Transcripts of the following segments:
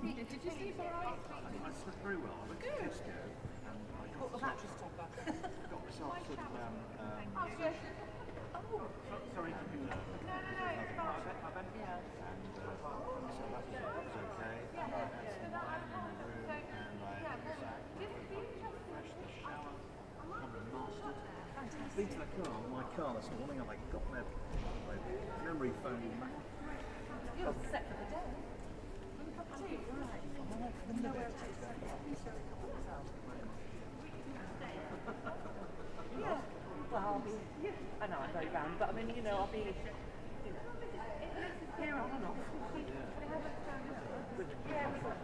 Did you sleep all right? I slept very well. I went to Tesco and I got The mattress topper. got myself some. Sorry to be No, it's fine. Yeah. And so that was okay. I had some wine in the room and I refreshed the shower. I've been to the car, my car this morning, and I got my memory foam. You're set for the day. Right. Yeah. Well, I'll be. I know I'm very round, but I mean, I'll be. Here on and off. Yeah, we've got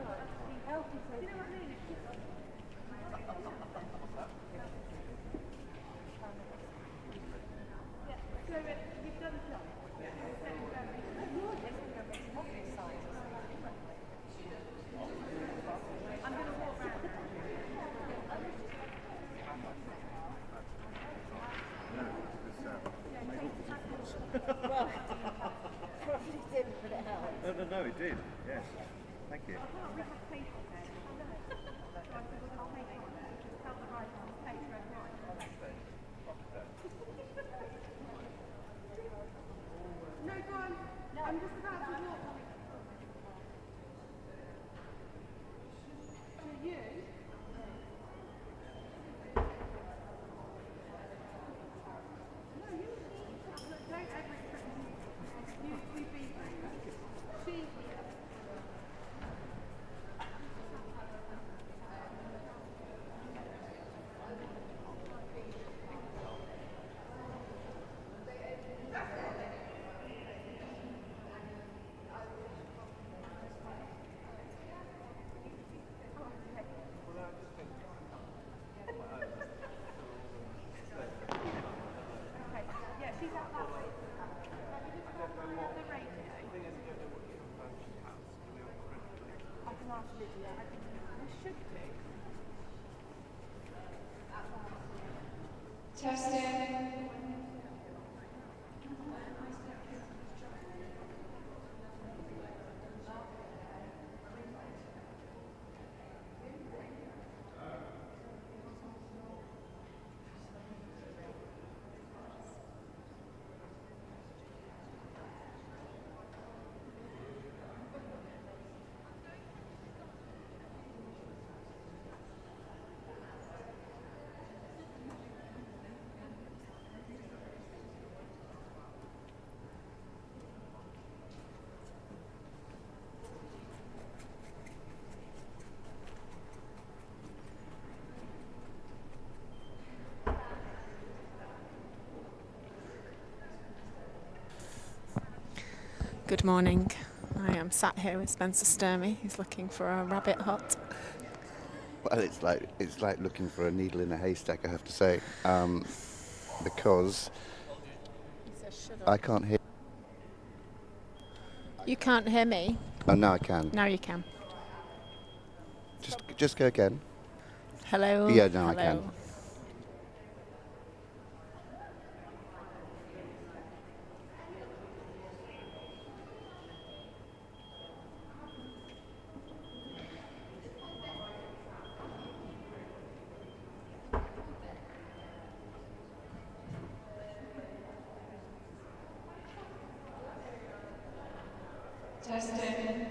healthy. You know what I mean? So you've done some. I'm going to walk around. Well, probably didn't, but it helped. No, it did. Yes. Thank you. No, go on. No. I'm just about to walk. To you? No, you don't ever expect you to be cheeky. Testing. Good morning. I am sat here with Spencer Sturmey. He's looking for a rabbit hut. Well, it's like looking for a needle in a haystack, I have to say, because I can't hear. You can't hear me? Oh, now I can. Now you can. Just go again. Hello? Yeah, now I Hello. can. Testing.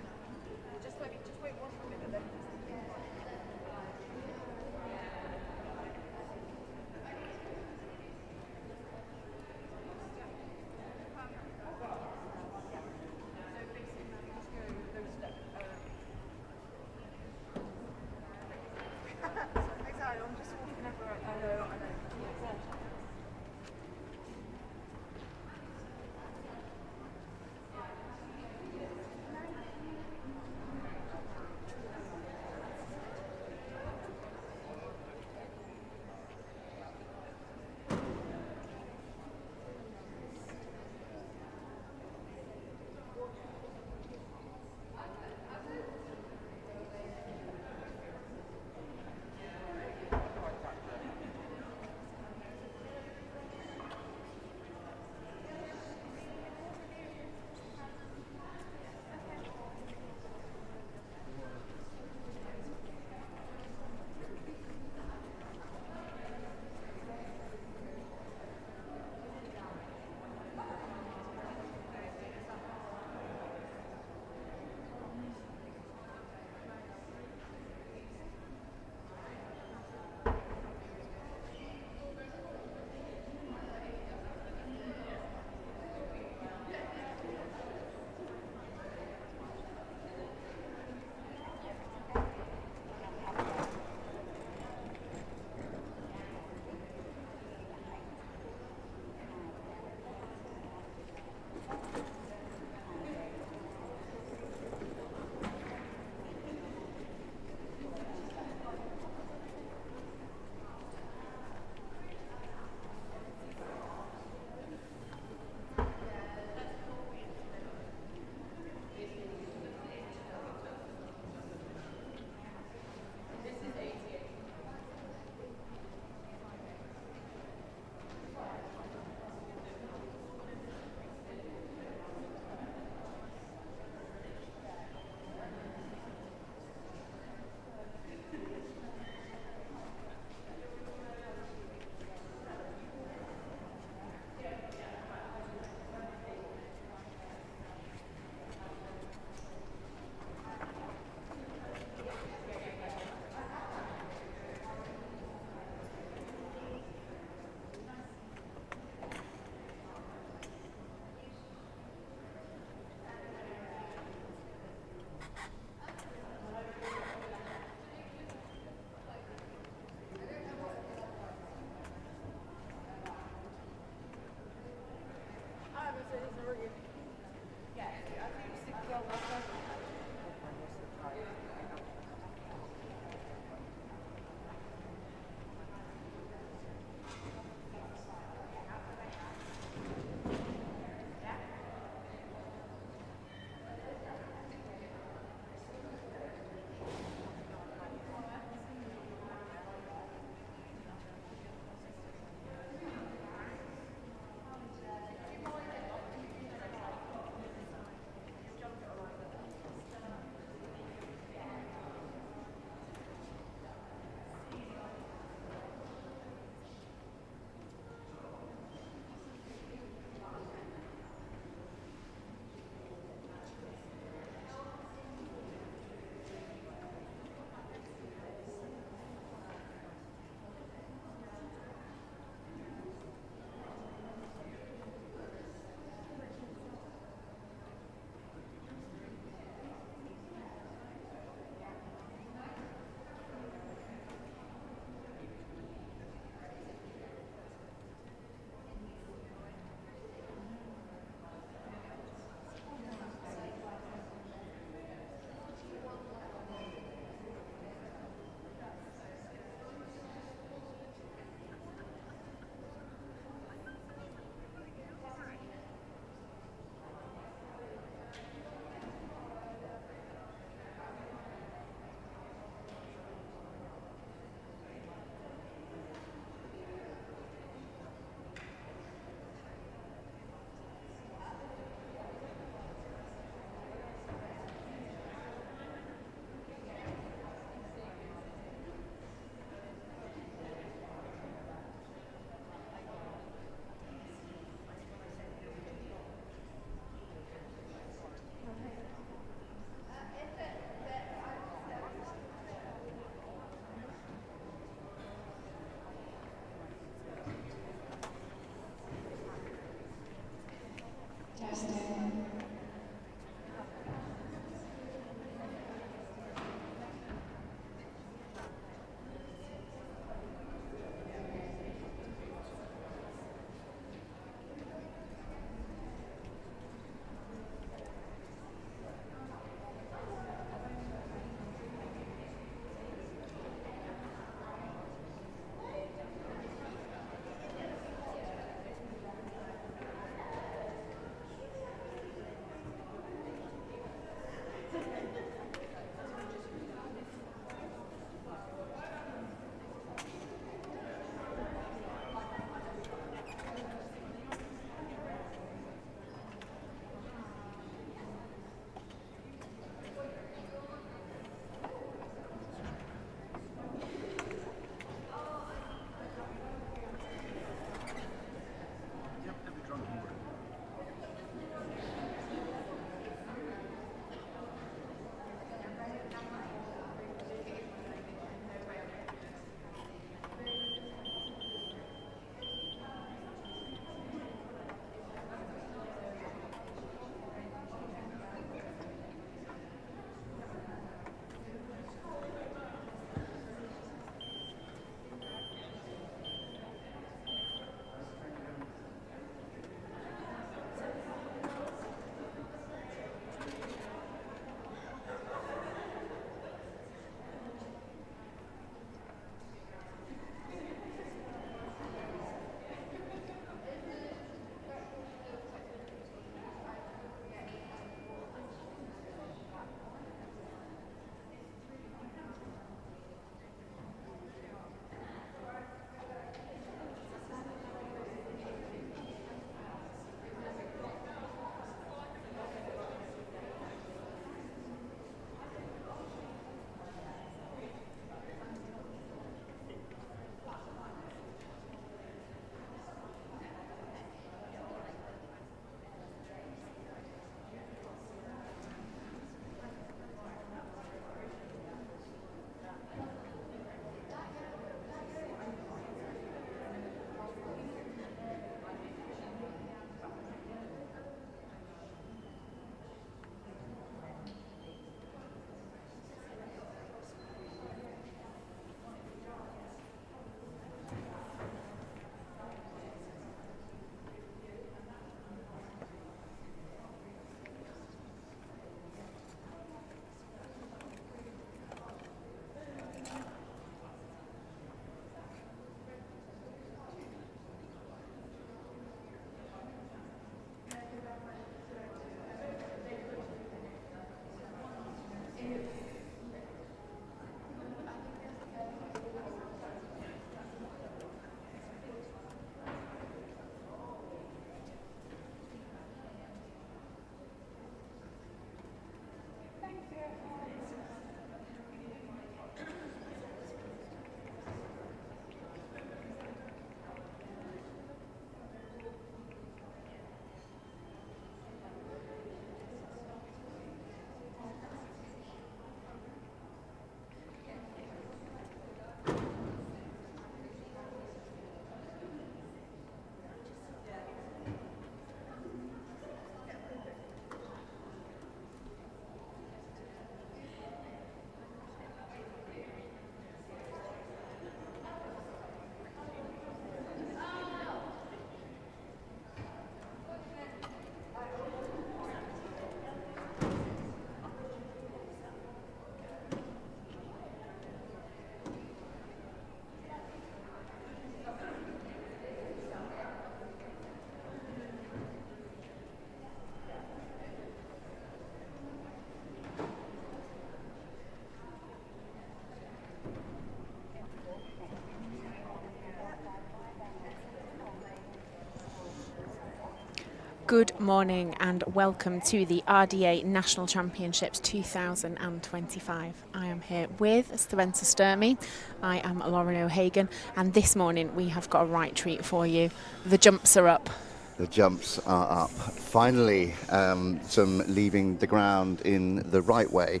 Good morning and welcome to the RDA National Championships 2025. I am here with Spencer Sturmey. I am Lauren O'Hagan, and this morning we have got a right treat for you. The jumps are up. The jumps are up. Finally, some leaving the ground in the right way.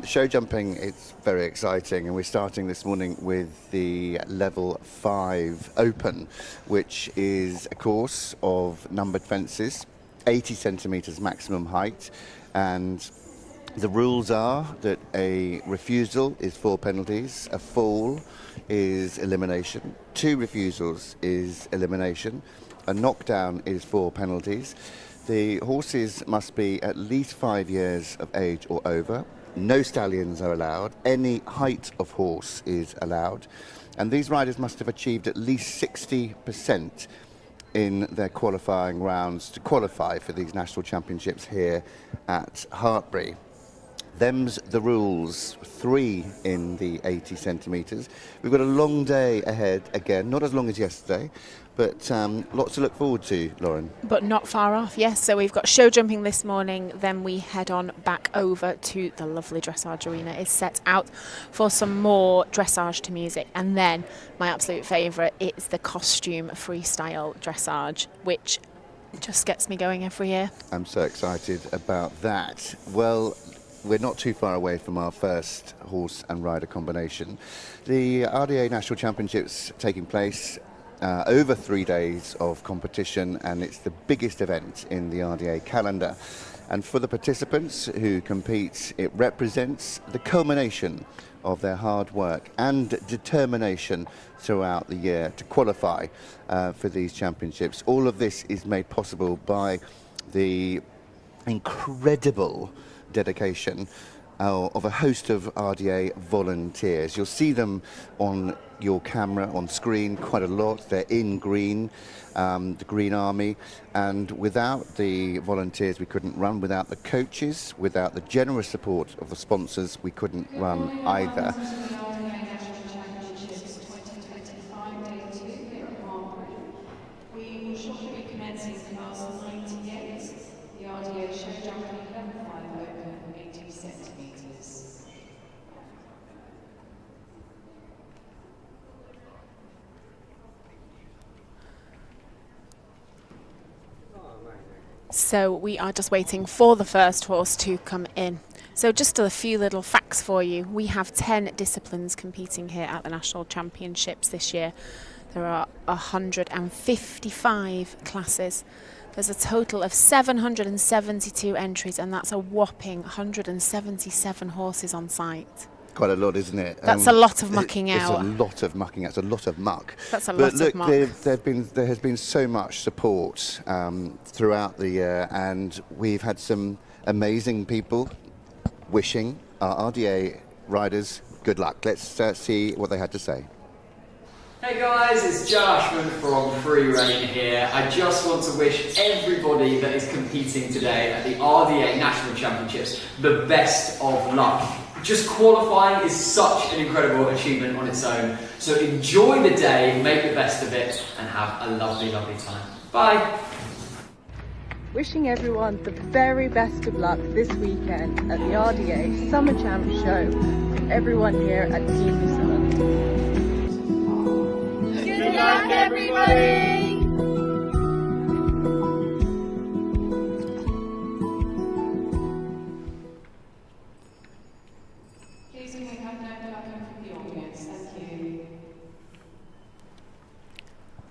Show jumping, it's very exciting, and we're starting this morning with the level 5 open, which is a course of numbered fences, 80 centimetres maximum height, and the rules are that a refusal is 4 penalties, a fall is elimination, 2 refusals is elimination, a knockdown is 4 penalties. The horses must be at least 5 years of age or over. No stallions are allowed. Any height of horse is allowed. And these riders must have achieved at least 60% in their qualifying rounds to qualify for these national championships here at Hartpury. Them's the rules. 3 in the 80 centimetres. We've got a long day ahead again, not as long as yesterday, but lots to look forward to, Lauren. But not far off, yes. So we've got show jumping this morning, then we head on back over to the lovely dressage arena. Is set out for some more dressage to music, and then my absolute favourite is the costume freestyle dressage, which just gets me going every year. I'm so excited about that. Well, we're not too far away from our first horse and rider combination. The RDA National Championships taking place over 3 days of competition, and it's the biggest event in the RDA calendar. And for the participants who compete, it represents the culmination of their hard work and determination throughout the year to qualify for these championships. All of this is made possible by the incredible dedication of a host of RDA volunteers. You'll see them on your camera, on screen, quite a lot. They're in green, the Green Army, and without the volunteers we couldn't run, without the coaches, without the generous support of the sponsors we couldn't run either. We will shortly be commencing class 98, the RDA show jumping level 5 open 80 centimetres. So we are just waiting for the first horse to come in. So just a few little facts for you. We have 10 disciplines competing here at the National Championships this year. There are 155 classes. There's a total of 772 entries, and that's a whopping 177 horses on site. Quite a lot, isn't it? That's a lot of mucking out. It's a lot of mucking out. It's a lot of muck. That's a lot of muck. But look, there has been so much support throughout the year, and we've had some amazing people wishing our RDA riders good luck. Let's see what they had to say. Hey guys, it's Josh from Free Rein here. I just want to wish everybody that is competing today at the RDA National Championships the best of luck. Just qualifying is such an incredible achievement on its own. So enjoy the day, make the best of it, and have a lovely, lovely time. Bye. Wishing everyone the very best of luck this weekend at the RDA Summer Champ Show from everyone here at Team New Zealand. Good luck, everybody! Please can we have no welcome from the audience? Thank you.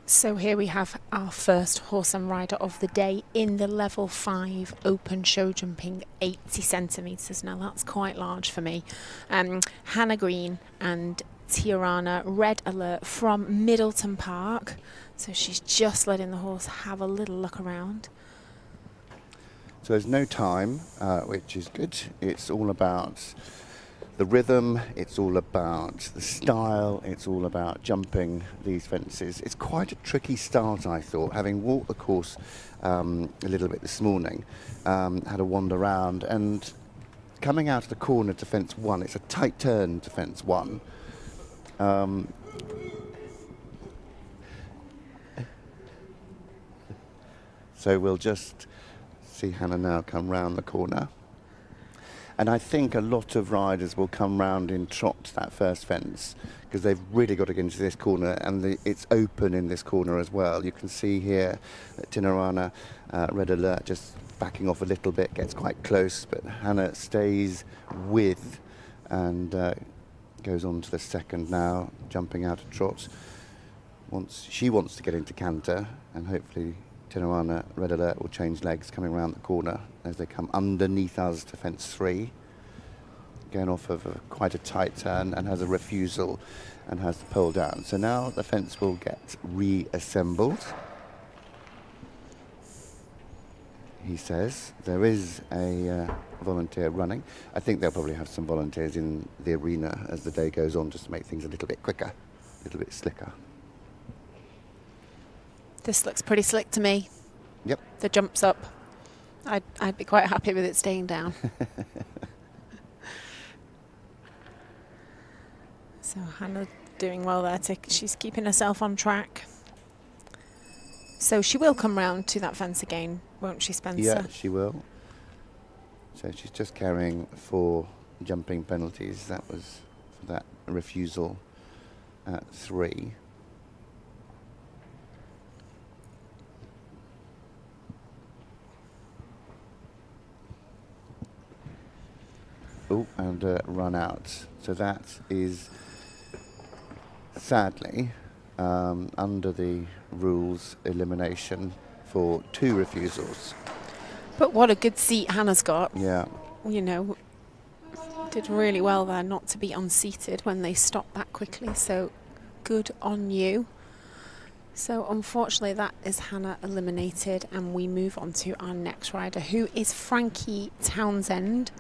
So here we have our first horse and rider of the day in the level 5 open show jumping 80 centimetres. Now that's quite large for me. Hannah Green and Tiarana Red Alert from Middleton Park. So she's just letting the horse have a little look around. So there's no time, which is good. It's all about the rhythm, it's all about the style, it's all about jumping these fences. It's quite a tricky start, I thought, having walked the course a little bit this morning, had a wander around, and coming out of the corner to fence 1, it's a tight turn to fence 1. So we'll just see Hannah now come round the corner. And I think a lot of riders will come round in trot to that first fence because they've really got to get into this corner, and it's open in this corner as well. You can see here that Tinarana, Red Alert, just backing off a little bit, gets quite close, but Hannah stays with and goes on to the second now, jumping out of trot. She wants to get into canter, and hopefully Tinarana, Red Alert will change legs coming around the corner as they come underneath us to fence 3. Going off of quite a tight turn and has a refusal and has the pole down. So now the fence will get reassembled. He says there is a volunteer running. I think they'll probably have some volunteers in the arena as the day goes on just to make things a little bit quicker, a little bit slicker. This looks pretty slick to me. Yep. The jumps up. I'd be quite happy with it staying down. So Hannah doing well there. She's keeping herself on track. So she will come round to that fence again, won't she, Spencer? Yeah, she will. So she's just carrying 4 jumping penalties. That was for that refusal at 3. Oh, and run out. So that is sadly under the rules elimination for 2 refusals. But what a good seat Hannah's got. Yeah. You know, did really well there not to be unseated when they stopped that quickly. So good on you. So unfortunately that is Hannah eliminated, and we move on to our next rider, who is Frankie Townsend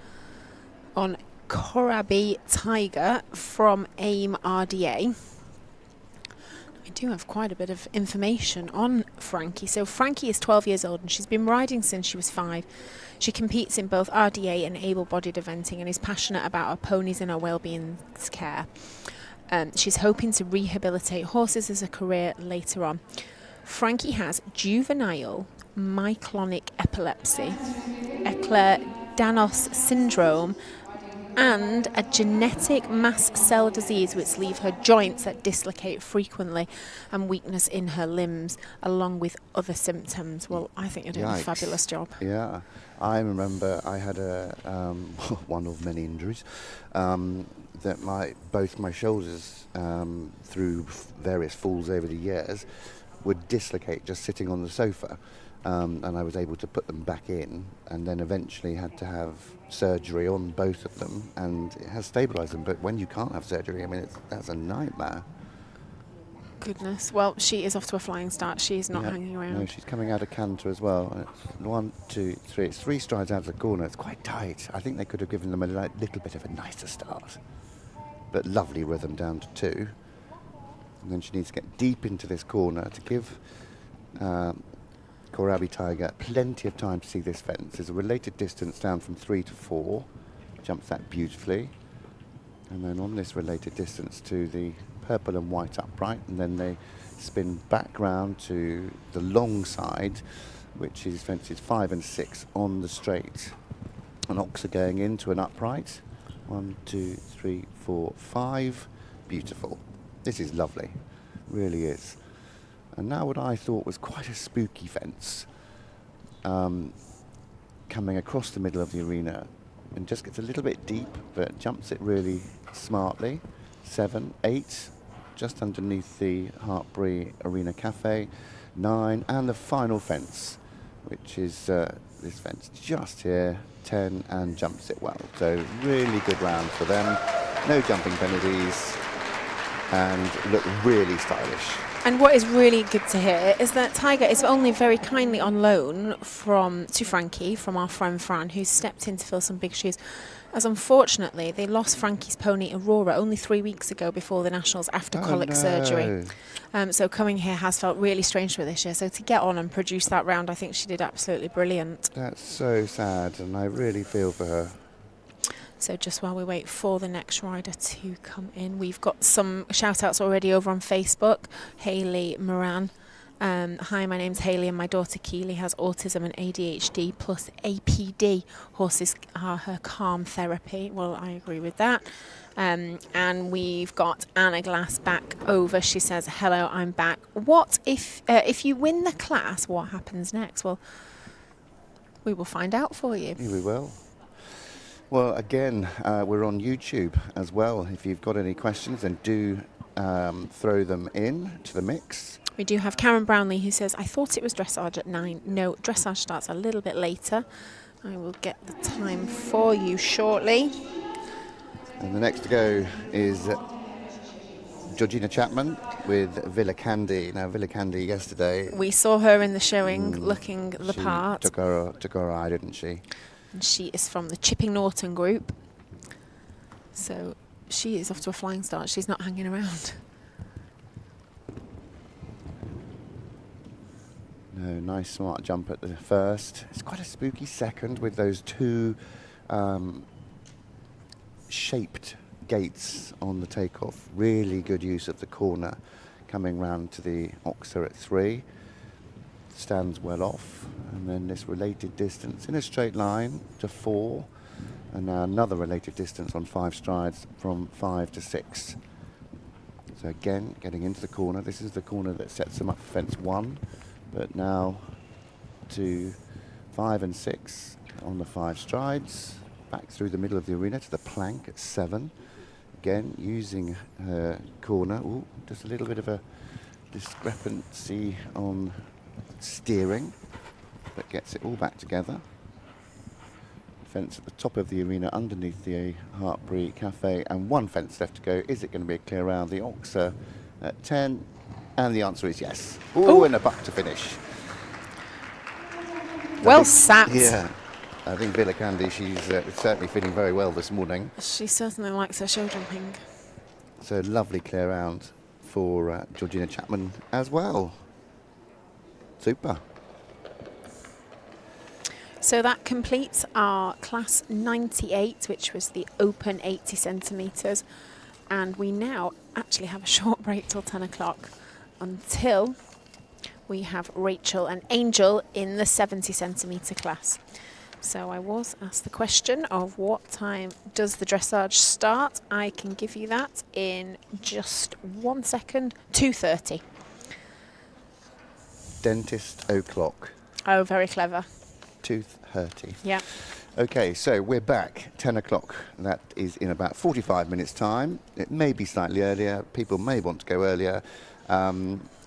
on Korabi Tiger from AIM RDA. I do have quite a bit of information on Frankie. So Frankie is 12 years old and she's been riding since she was 5. She competes in both RDA and able-bodied eventing and is passionate about her ponies and her well-being's care. She's hoping to rehabilitate horses as a career later on. Frankie has juvenile myoclonic epilepsy, Ehlers-Danlos syndrome, and a genetic mast cell disease which leave her joints that dislocate frequently and weakness in her limbs, along with other symptoms. Well, I think you're doing a fabulous job. Yeah, I remember I had one of many injuries, that both my shoulders, through various falls over the years, would dislocate just sitting on the sofa. And I was able to put them back in, and then eventually had to have surgery on both of them, and it has stabilised them. But when you can't have surgery, I mean, that's a nightmare. Goodness. Well, she is off to a flying start. She is not hanging around. No, she's coming out of canter as well. It's 1, 2, 3. It's 3 strides out of the corner. It's quite tight. I think they could have given them a little bit of a nicer start. But lovely rhythm down to 2. And then she needs to get deep into this corner to give Korabi Tiger plenty of time to see this fence. There's a related distance down from 3 to 4. Jumps that beautifully. And then on this related distance to the purple and white upright, and then they spin back round to the long side, which is fences 5 and 6 on the straight. An oxer going into an upright. 1, 2, 3, 4, 5. Beautiful. This is lovely. Really is. And now what I thought was quite a spooky fence, coming across the middle of the arena, and just gets a little bit deep, but jumps it really smartly. 7, 8, just underneath the Hartbury Arena Cafe. 9, and the final fence, which is this fence just here. 10, and jumps it well. So really good round for them. No jumping penalties, and look really stylish. And what is really good to hear is that Tiger is only very kindly on loan to Frankie from our friend Fran, who's stepped in to fill some big shoes. As unfortunately, they lost Frankie's pony Aurora only 3 weeks ago before the Nationals after colic surgery. So coming here has felt really strange for this year. So to get on and produce that round, I think she did absolutely brilliant. That's so sad, and I really feel for her. So just while we wait for the next rider to come in, we've got some shout-outs already over on Facebook. Hayley Moran Hi, my name's Hayley and my daughter Keely has autism and ADHD plus APD. Horses are her calm therapy. Well, I agree with that. And we've got Anna Glass back over. She says, hello, I'm back. What if you win the class, what happens next? Well, we will find out for you. Yeah, we will. Well, again, we're on YouTube as well. If you've got any questions, then do throw them in to the mix. We do have Karen Brownlee who says, I thought it was dressage at 9. No, dressage starts a little bit later. I will get the time for you shortly. And the next to go is Georgina Chapman with Villa Candy. Now, Villa Candy yesterday, We saw her in the showing looking the she part. took her eye, didn't she? And she is from the Chipping Norton group. So she is off to a flying start. She's not hanging around. No, nice smart jump at the first. It's quite a spooky second with those two shaped gates on the takeoff. Really good use of the corner coming round to the Oxer at 3. Stands well off, and then this related distance in a straight line to 4, and now another related distance on 5 strides from 5 to 6. So again, getting into the corner. This is the corner that sets them up for fence 1, but now to 5 and 6 on the 5 strides, back through the middle of the arena to the plank at 7. Again, using her corner. Ooh, just a little bit of a discrepancy on steering, but gets it all back together. Fence at the top of the arena underneath the Hartbury Cafe, and one fence left to go. Is it going to be a clear round? The Oxer at 10, and the answer is yes. Ooh, and a buck to finish. Well sat. Yeah, I think Villa Candy, she's certainly feeling very well this morning. She certainly likes her show jumping. So lovely clear round for Georgina Chapman as well. Super. So that completes our class 98, which was the open 80 centimetres. And we now actually have a short break till 10 o'clock until we have Rachel and Angel in the 70 centimetre class. So I was asked the question of what time does the dressage start. I can give you that in just 1 second. 2:30. Dentist o'clock. Oh, very clever. Tooth hurty. Yeah. Okay, so we're back 10 o'clock. That is in about 45 minutes time. It may be slightly earlier. People may want to go earlier.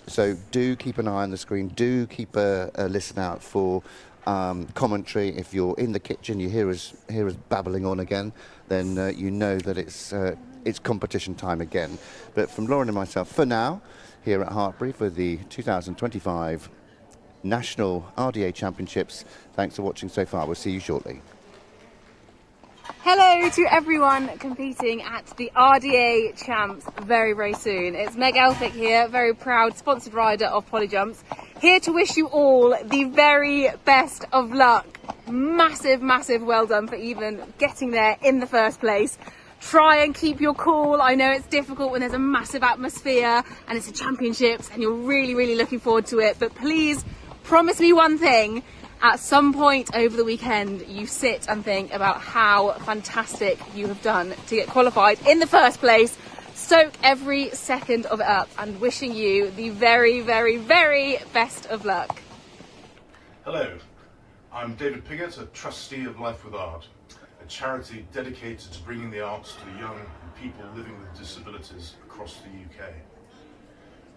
So do keep an eye on the screen. Do keep a listen out for commentary. If you're in the kitchen, you hear us babbling on again, then you know that it's competition time again. But from Lauren and myself, for now, here at Hartbury for the 2025 National RDA Championships. Thanks for watching so far. We'll see you shortly. Hello to everyone competing at the RDA Champs very, very soon. It's Meg Elphick here, very proud sponsored rider of Polyjumps, here to wish you all the very best of luck. Massive, massive well done for even getting there in the first place. Try and keep your cool. I know it's difficult when there's a massive atmosphere and it's a championships and you're really, really looking forward to it, but please promise me one thing. At some point over the weekend, you sit and think about how fantastic you have done to get qualified in the first place. Soak every second of it up, and wishing you the very, very, very best of luck. Hello, I'm David Piggott, a trustee of Life with Art, a charity dedicated to bringing the arts to the young and people living with disabilities across the UK.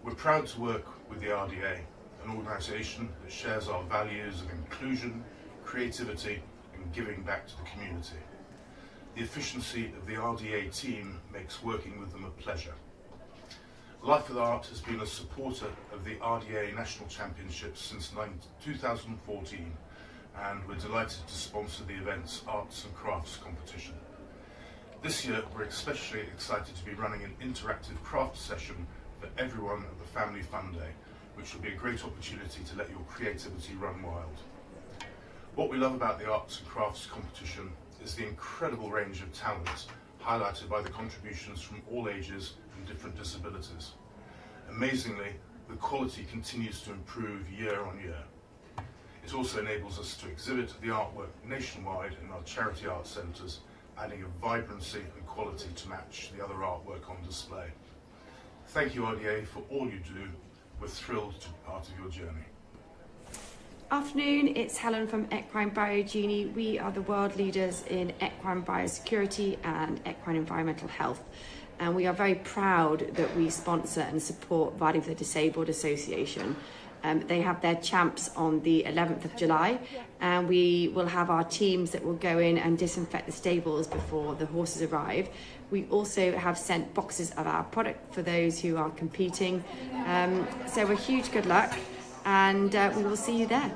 We're proud to work with the RDA, an organisation that shares our values of inclusion, creativity and giving back to the community. The efficiency of the RDA team makes working with them a pleasure. Life with Art has been a supporter of the RDA National Championships since 2014, and we're delighted to sponsor the event's Arts and Crafts competition. This year we're especially excited to be running an interactive craft session for everyone at the Family Fun Day, which will be a great opportunity to let your creativity run wild. What we love about the Arts and Crafts competition is the incredible range of talents highlighted by the contributions from all ages and different disabilities. Amazingly, the quality continues to improve year on year. It also enables us to exhibit the artwork nationwide in our charity art centres, adding a vibrancy and quality to match the other artwork on display. Thank you, RDA, for all you do. We're thrilled to be part of your journey. Afternoon, it's Helen from Equine Biogyne. We are the world leaders in equine biosecurity and equine environmental health. And we are very proud that we sponsor and support Riding for the Disabled Association. They have their champs on the 11th of July, and we will have our teams that will go in and disinfect the stables before the horses arrive. We also have sent boxes of our product for those who are competing. So a huge good luck, and we will see you there.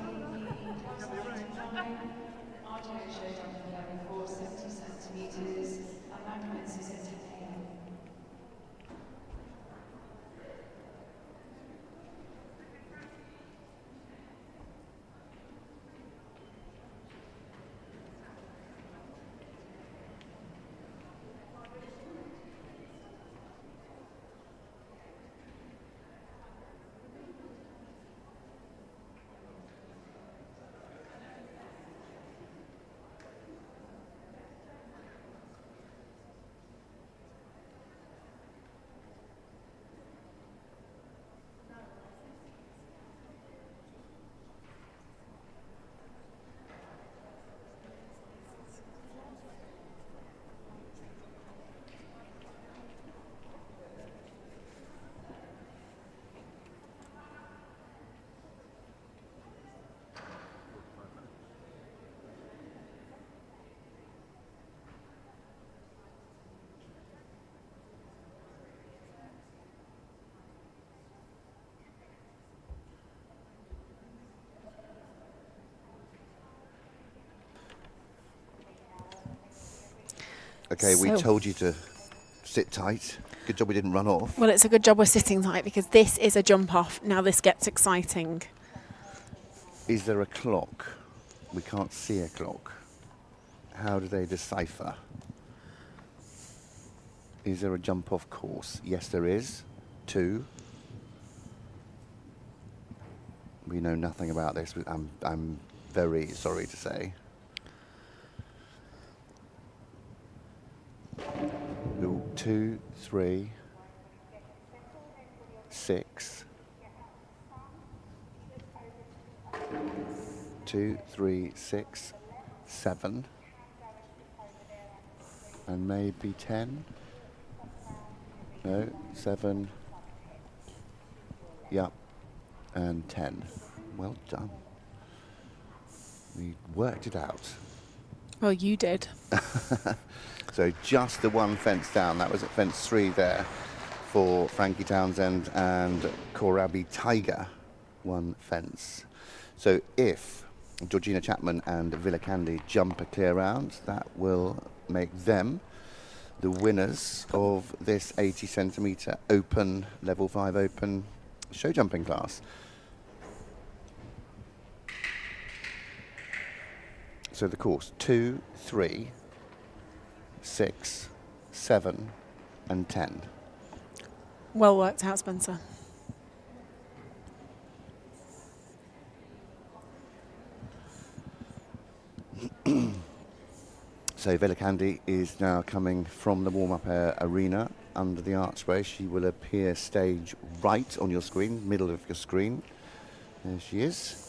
Okay, we told you to sit tight. Good job we didn't run off. Well, it's a good job we're sitting tight because this is a jump off. Now this gets exciting. Is there a clock? We can't see a clock. How do they decipher? Is there a jump off course? Yes, there is. 2. We know nothing about this. I'm very sorry to say. 2, 3, 6. 2, 3, 6, 7, and maybe 10. No, 7. Yep, and 10. Well done. We worked it out. Well, you did. So just the one fence down. That was at fence 3 there for Frankie Townsend and Korabi Tiger. One fence. So if Georgina Chapman and Villa Candy jump a clear round, that will make them the winners of this 80 centimetre open, level 5 open show jumping class. So the course 2, 3, 6, 7, and 10. Well worked out, Spencer. So Villa Candy is now coming from the warm-up arena under the archway. She will appear stage right on your screen, middle of your screen. There she is.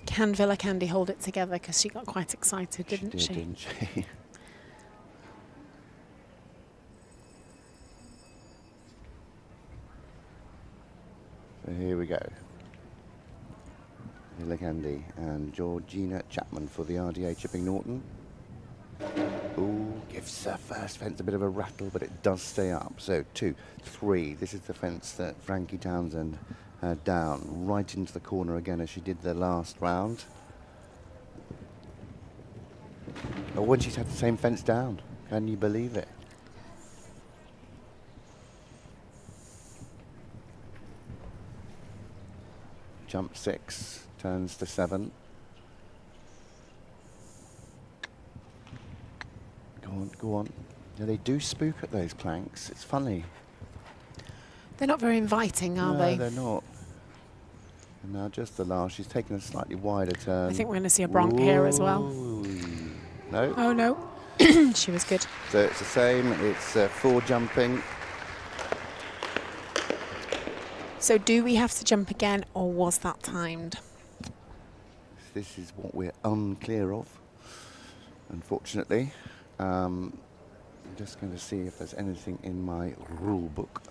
Can Villa Candy hold it together? Because she got quite excited, didn't she? Didn't she? So here we go. Villa Candy and Georgina Chapman for the RDA Chipping Norton. Ooh, gives her first fence a bit of a rattle, but it does stay up. So 2, 3. This is the fence that Frankie Townsend had down, right into the corner again as she did the last round. Oh, when she's had the same fence down. Can you believe it? Jump 6, turns to 7. Go on, go on. Yeah, they do spook at those planks. It's funny. They're not very inviting, are they? No, they're not. And now just the last. She's taken a slightly wider turn. I think we're going to see a bronc here as well. No. Oh, no. She was good. So it's the same. It's 4 jumping. So do we have to jump again, or was that timed? This is what we're unclear of, unfortunately. I'm just going to see if there's anything in my rule book.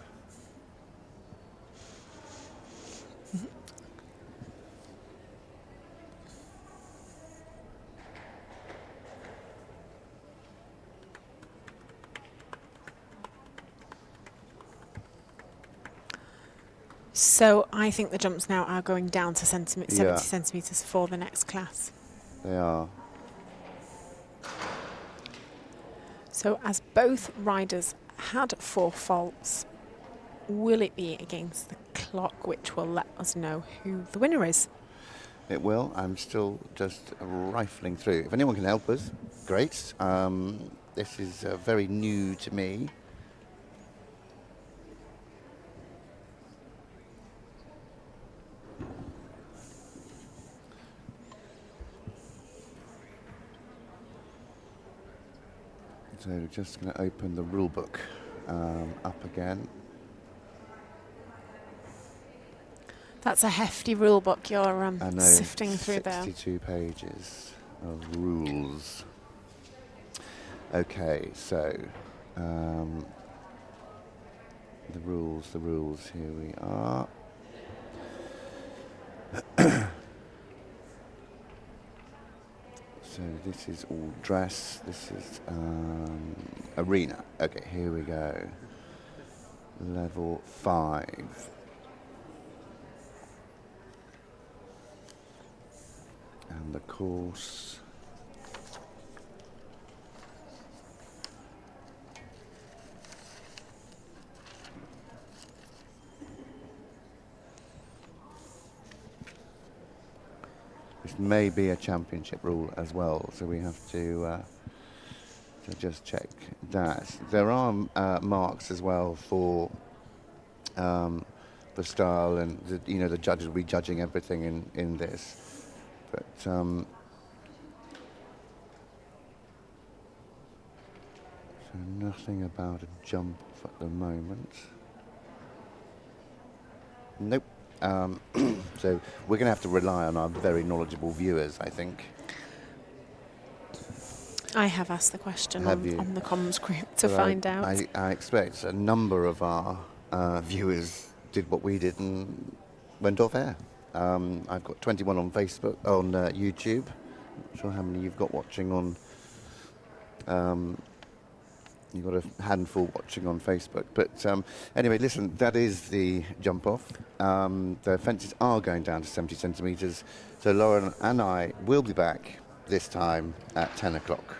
So I think the jumps now are going down to 70 Yeah. centimetres for the next class. They are. So as both riders had 4 faults, will it be against the clock, which will let us know who the winner is? It will. I'm still just rifling through. If anyone can help us, great. This is very new to me. So just going to open the rule book up again. That's a hefty rule book you're I know, sifting through there. 62 pages of rules. Okay, so the rules, here we are. So this is all dress, this is arena. Okay, here we go. Level 5. And the course. This may be a championship rule as well, so we have to just check that. There are marks as well for style, and the judges will be judging everything in this. But so nothing about a jump off at the moment. Nope. So we're going to have to rely on our very knowledgeable viewers, I think. I have asked the question on the comms group to But find out. I expect a number of our viewers did what we did and went off air. I've got 21 on Facebook, on YouTube. Not sure how many you've got watching on. You've got a handful watching on Facebook. But anyway, listen, that is the jump off. The fences are going down to 70 centimetres. So Lauren and I will be back this time at 10 o'clock.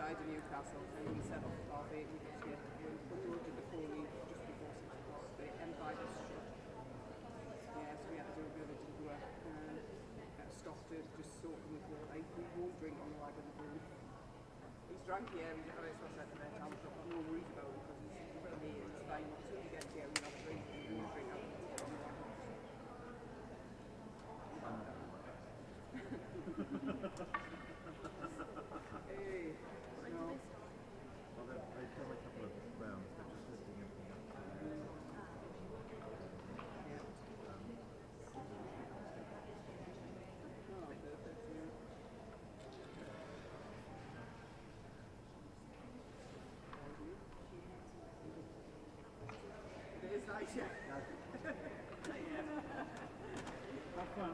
ride in Newcastle, and we set off at 8:30. We got here when we did the 4 league just before 6 o'clock. The M5 was shut. Yeah, so we had to do a bit of a detour. Stopped it, just soaking with water. We won't drink on the ride of the boom. He's drunk here, he's got a sauce at the red town shop. I'm no worries about it because it's me, it's fine. As soon as you get here, we have a drink and we won't drink out on the ride. Hey, no. Well, they've done a couple of rounds, they're just lifting everything up to It is nice, yeah. Have fun.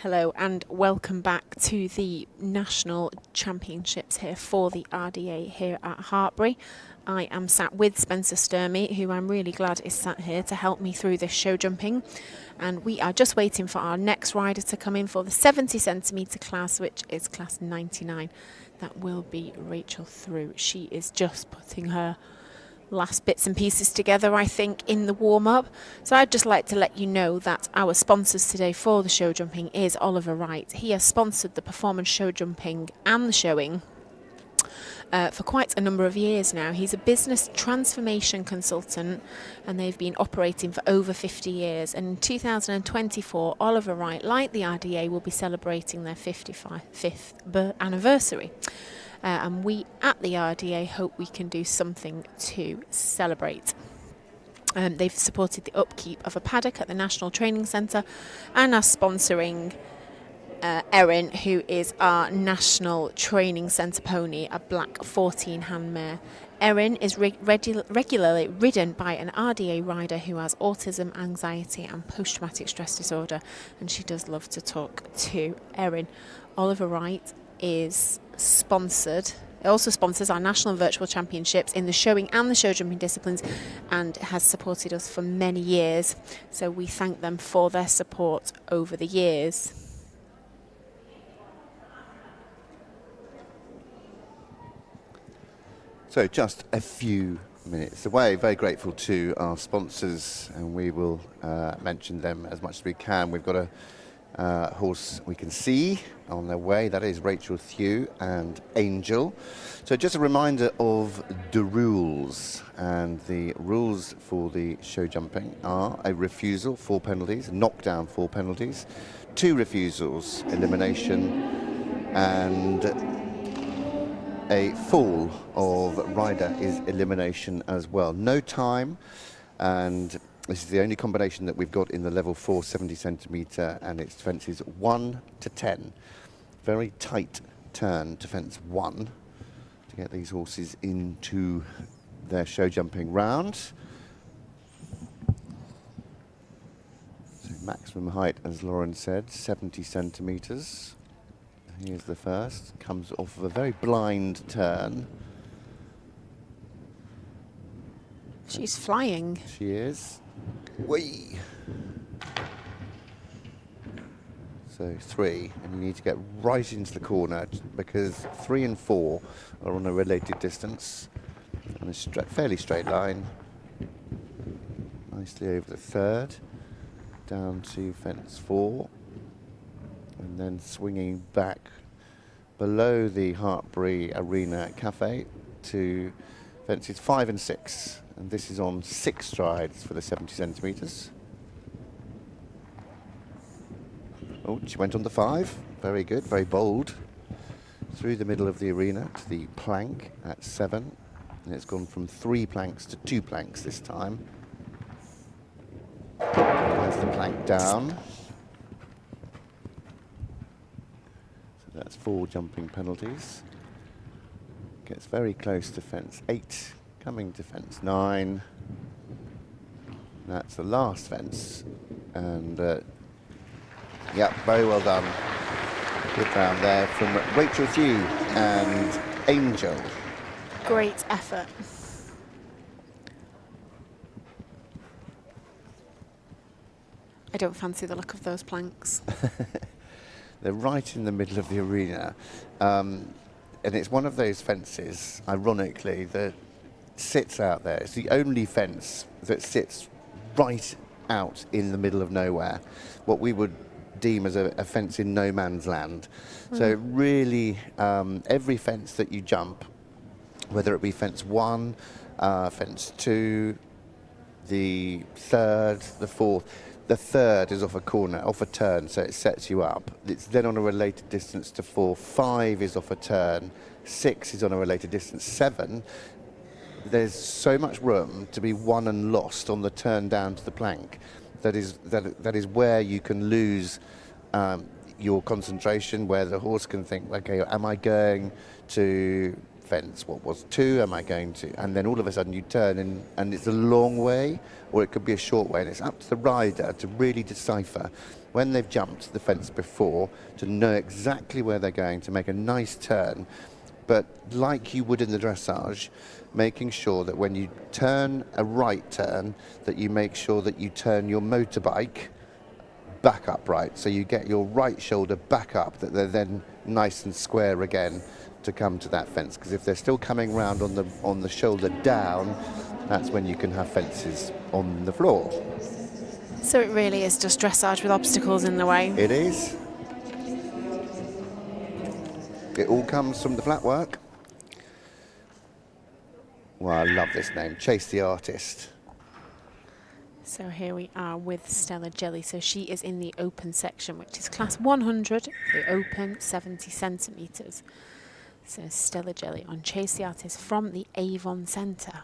Hello and welcome back to the National Championships here for the RDA here at Hartbury. I am sat with Spencer Sturmey, who I'm really glad is sat here to help me through this show jumping. And we are just waiting for our next rider to come in for the 70 centimetre class, which is class 99. That will be Rachel Through. She is just putting her last bits and pieces together, I think, in the warm-up. So I'd just like to let you know that our sponsors today for the show jumping is Oliver Wright. He has sponsored the performance show jumping and the showing for quite a number of years now. He's a business transformation consultant and they've been operating for over 50 years. And in 2024, Oliver Wright, like the RDA, will be celebrating their 55th anniversary. And we at the RDA hope we can do something to celebrate. They've supported the upkeep of a paddock at the National Training Centre and are sponsoring Erin, who is our National Training Centre pony, a black 14 hand mare. Erin is regularly ridden by an RDA rider who has autism, anxiety and post-traumatic stress disorder, and she does love to talk to Erin. Oliver Wright is sponsored. It also sponsors our national and virtual championships in the showing and the show jumping disciplines and has supported us for many years. So we thank them for their support over the years. So just a few minutes away. Very grateful to our sponsors, and we will mention them as much as we can. We've got a horse we can see on their way. That is Rachel Thew and Angel. So just a reminder of the rules. And the rules for the show jumping are a refusal, 4 penalties, knockdown, 4 penalties, 2 refusals, elimination, and a fall of rider is elimination as well. No time, and this is the only combination that we've got in the level 4 70 centimetre, and its fences 1 to 10. Very tight turn to fence 1 to get these horses into their show jumping round. So maximum height, as Lauren said, 70 centimetres. Here's the first, comes off of a very blind turn. She's flying. She is. Whee! So 3, and you need to get right into the corner because 3 and 4 are on a related distance on a fairly straight line. Nicely over the 3rd, down to fence 4, and then swinging back below the Hartbury Arena Cafe to fences 5 and 6. And this is on 6 strides for the 70 centimetres. Oh, she went on the 5. Very good, very bold. Through the middle of the arena to the plank at 7. And it's gone from 3 planks to 2 planks this time. There's the plank down. So that's 4 jumping penalties. Gets very close to fence 8. Coming to fence 9. That's the last fence. And, yeah, very well done. Good round there from Rachel Thew and Angel. Great effort. I don't fancy the look of those planks. They're right in the middle of the arena. And it's one of those fences, ironically, that sits out there. It's the only fence that sits right out in the middle of nowhere, what we would deem as a fence in no man's land. So really, every fence that you jump, whether it be fence 1, fence 2, the 3rd, the 4th, the 3rd is off a corner, off a turn, so it sets you up. It's then on a related distance to 4. 5 is off a turn. 6 is on a related distance. 7, there's so much room to be won and lost on the turn down to the plank. That is where you can lose your concentration, where the horse can think, okay, am I going to fence? What was 2? Am I going to? And then all of a sudden you turn and it's a long way, or it could be a short way, and it's up to the rider to really decipher when they've jumped the fence before to know exactly where they're going to make a nice turn. But like you would in the dressage, making sure that when you turn a right turn, that you make sure that you turn your motorbike back upright, so you get your right shoulder back up, that they're then nice and square again to come to that fence. Because if they're still coming round on the shoulder down, that's when you can have fences on the floor. So it really is just dressage with obstacles in the way. It is. It all comes from the flat work. Well, I love this name, Chase the Artist. So here we are with Stella Jelly. So she is in the open section, which is class 100, the open 70 centimetres. So Stella Jelly on Chase the Artist from the Avon Centre.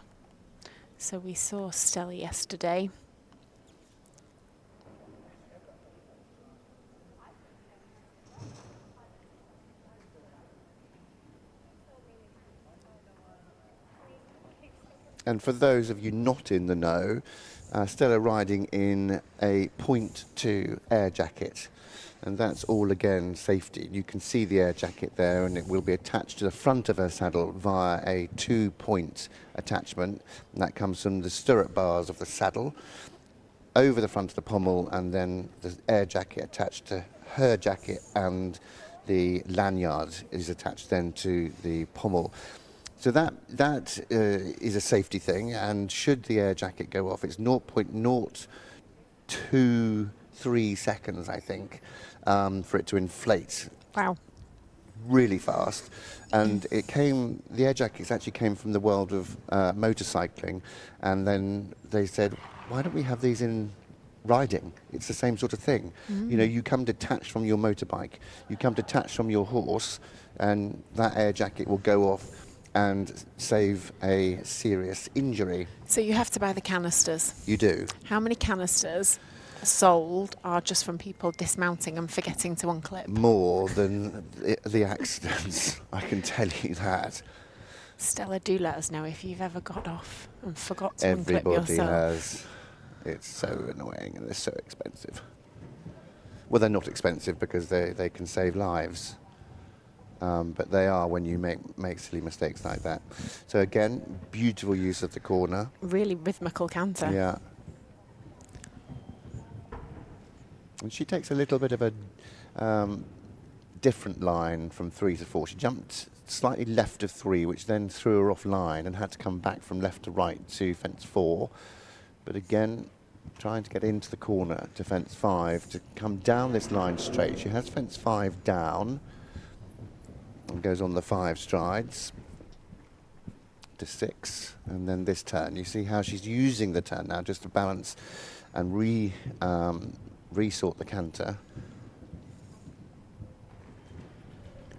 So we saw Stella yesterday. And for those of you not in the know, Stella riding in a 0.2 air jacket, and that's all again safety. You can see the air jacket there, and it will be attached to the front of her saddle via a 2-point attachment, and that comes from the stirrup bars of the saddle over the front of the pommel, and then the air jacket attached to her jacket, and the lanyard is attached then to the pommel. So that is a safety thing, and should the air jacket go off, it's 0.023 seconds, I think, for it to inflate. Wow. Really fast. And the air jackets actually came from the world of motorcycling, and then they said, why don't we have these in riding? It's the same sort of thing. You know, you come detached from your motorbike, you come detached from your horse, and that air jacket will go off and save a serious injury. So you have to buy the canisters. You do. How many canisters sold are just from people dismounting and forgetting to unclip? More than the accidents, I can tell you that. Stella, do let us know if you've ever got off and forgot to unclip Everybody yourself. has. It's so annoying and they're so expensive. Well, they're not expensive because they can save lives. But they are when you make silly mistakes like that. So again, beautiful use of the corner. Really rhythmical canter. Yeah. And she takes a little bit of a different line from 3 to 4. She jumped slightly left of 3, which then threw her off line and had to come back from left to right to fence 4. But again, trying to get into the corner to fence 5 to come down this line straight. She has fence 5 down. And goes on the 5 strides to 6, and then this turn. You see how she's using the turn now just to balance and resort the canter.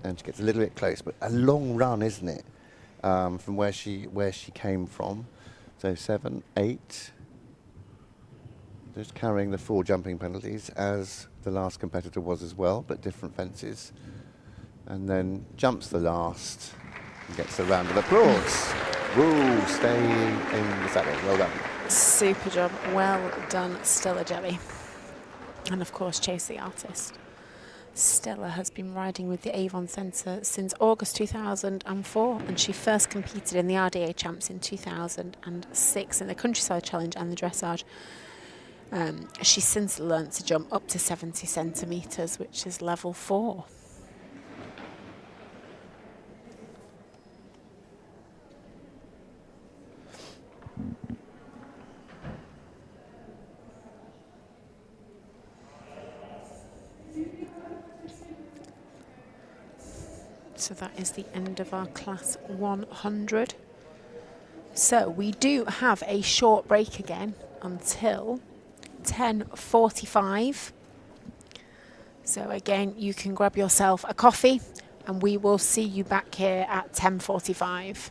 And she gets a little bit close, but a long run, isn't it? From where she came from. So 7, 8. Just carrying the 4 jumping penalties as the last competitor was as well, but different fences. And then jumps the last and gets a round of applause. Woo, stay in the saddle. Well done. Super job. Well done, Stella Jelly. And of course, Chase the Artist. Stella has been riding with the Avon Centre since August 2004, and she first competed in the RDA Champs in 2006 in the Countryside Challenge and the Dressage. She's since learnt to jump up to 70 centimetres, which is level 4. So that is the end of our class 100. So we do have a short break again until 10:45. So again, you can grab yourself a coffee and we will see you back here at 10:45.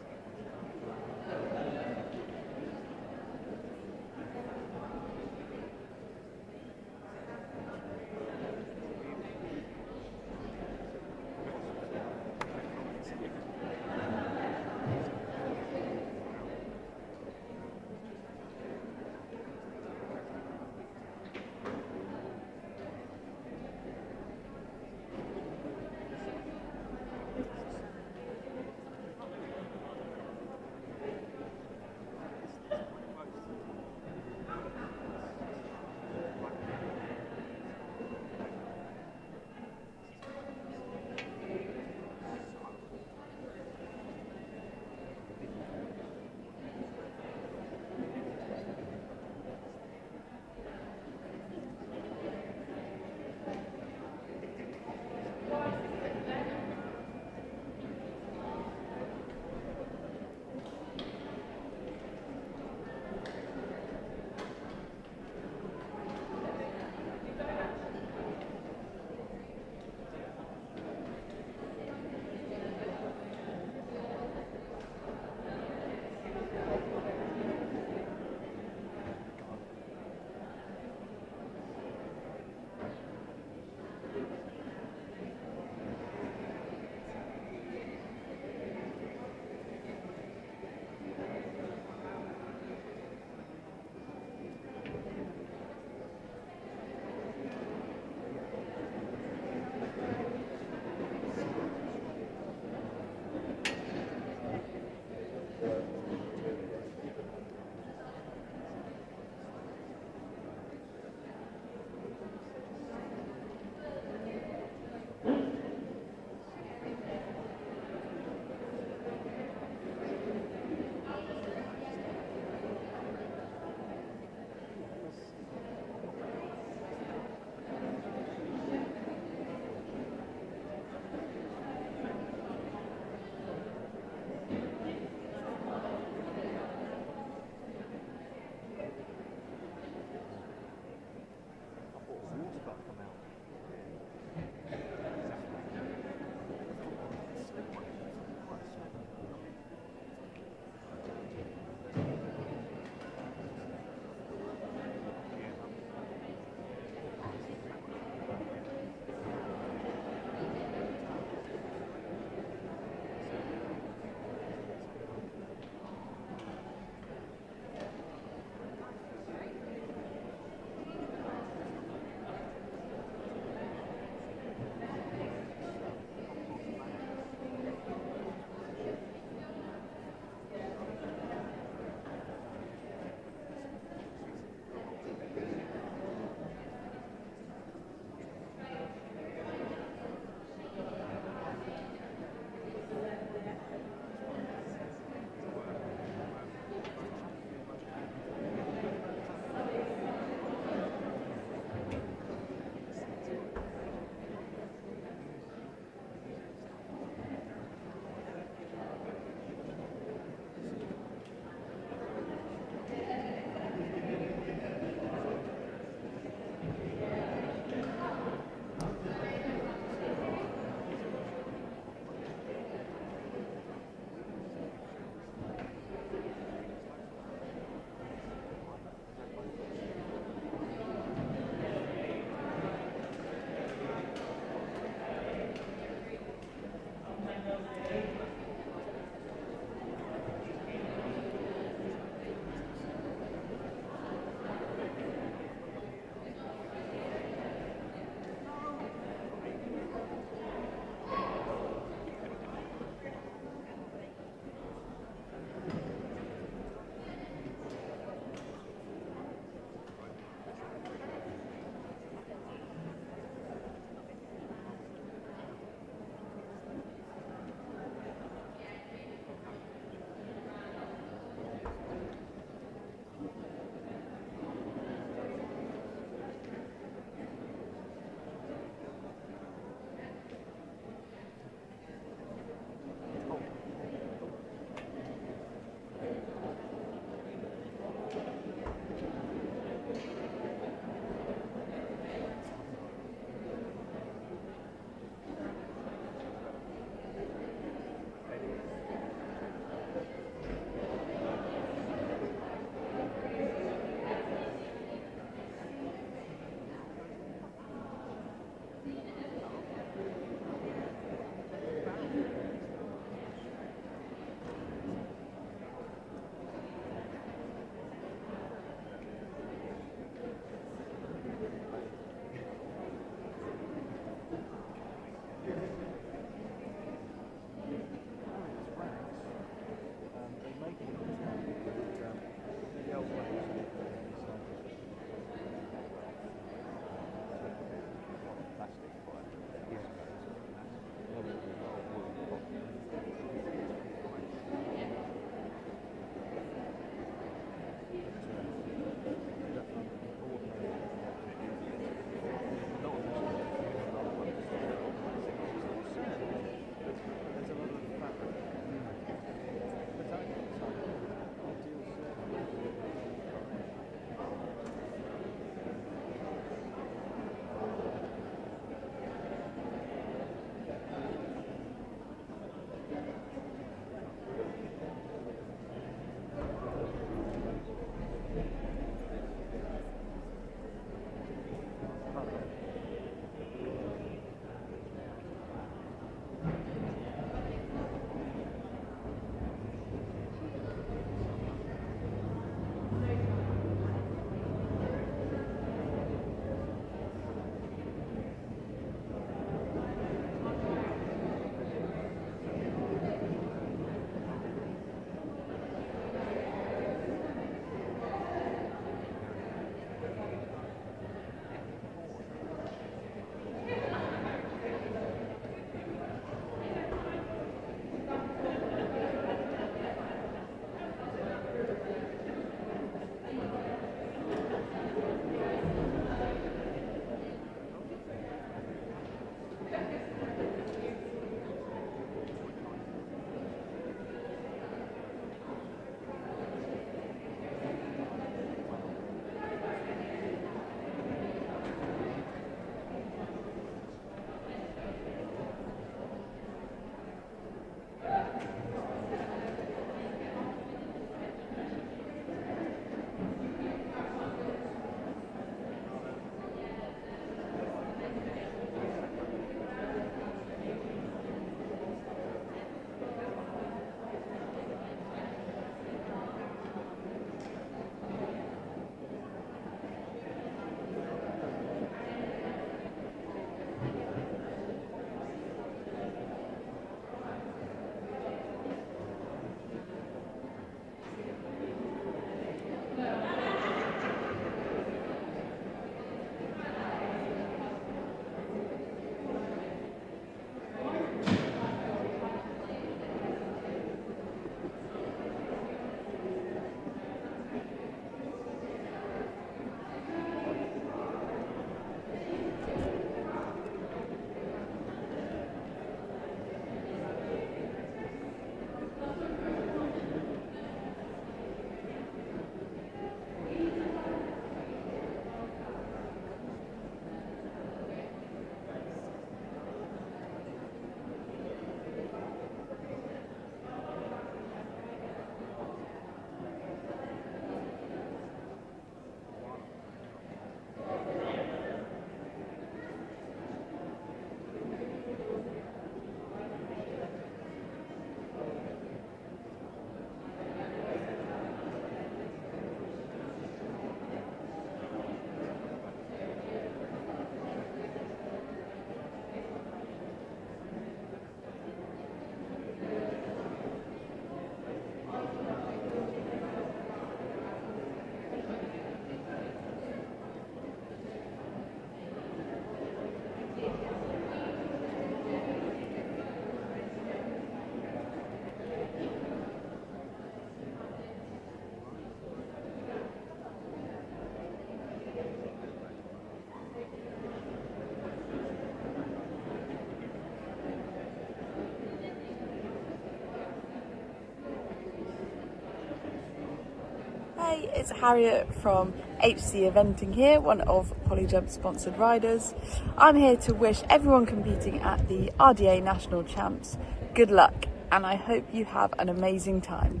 Hi, it's Harriet from HC Eventing here, one of Polyjump sponsored riders. I'm here to wish everyone competing at the RDA National Champs good luck, and I hope you have an amazing time.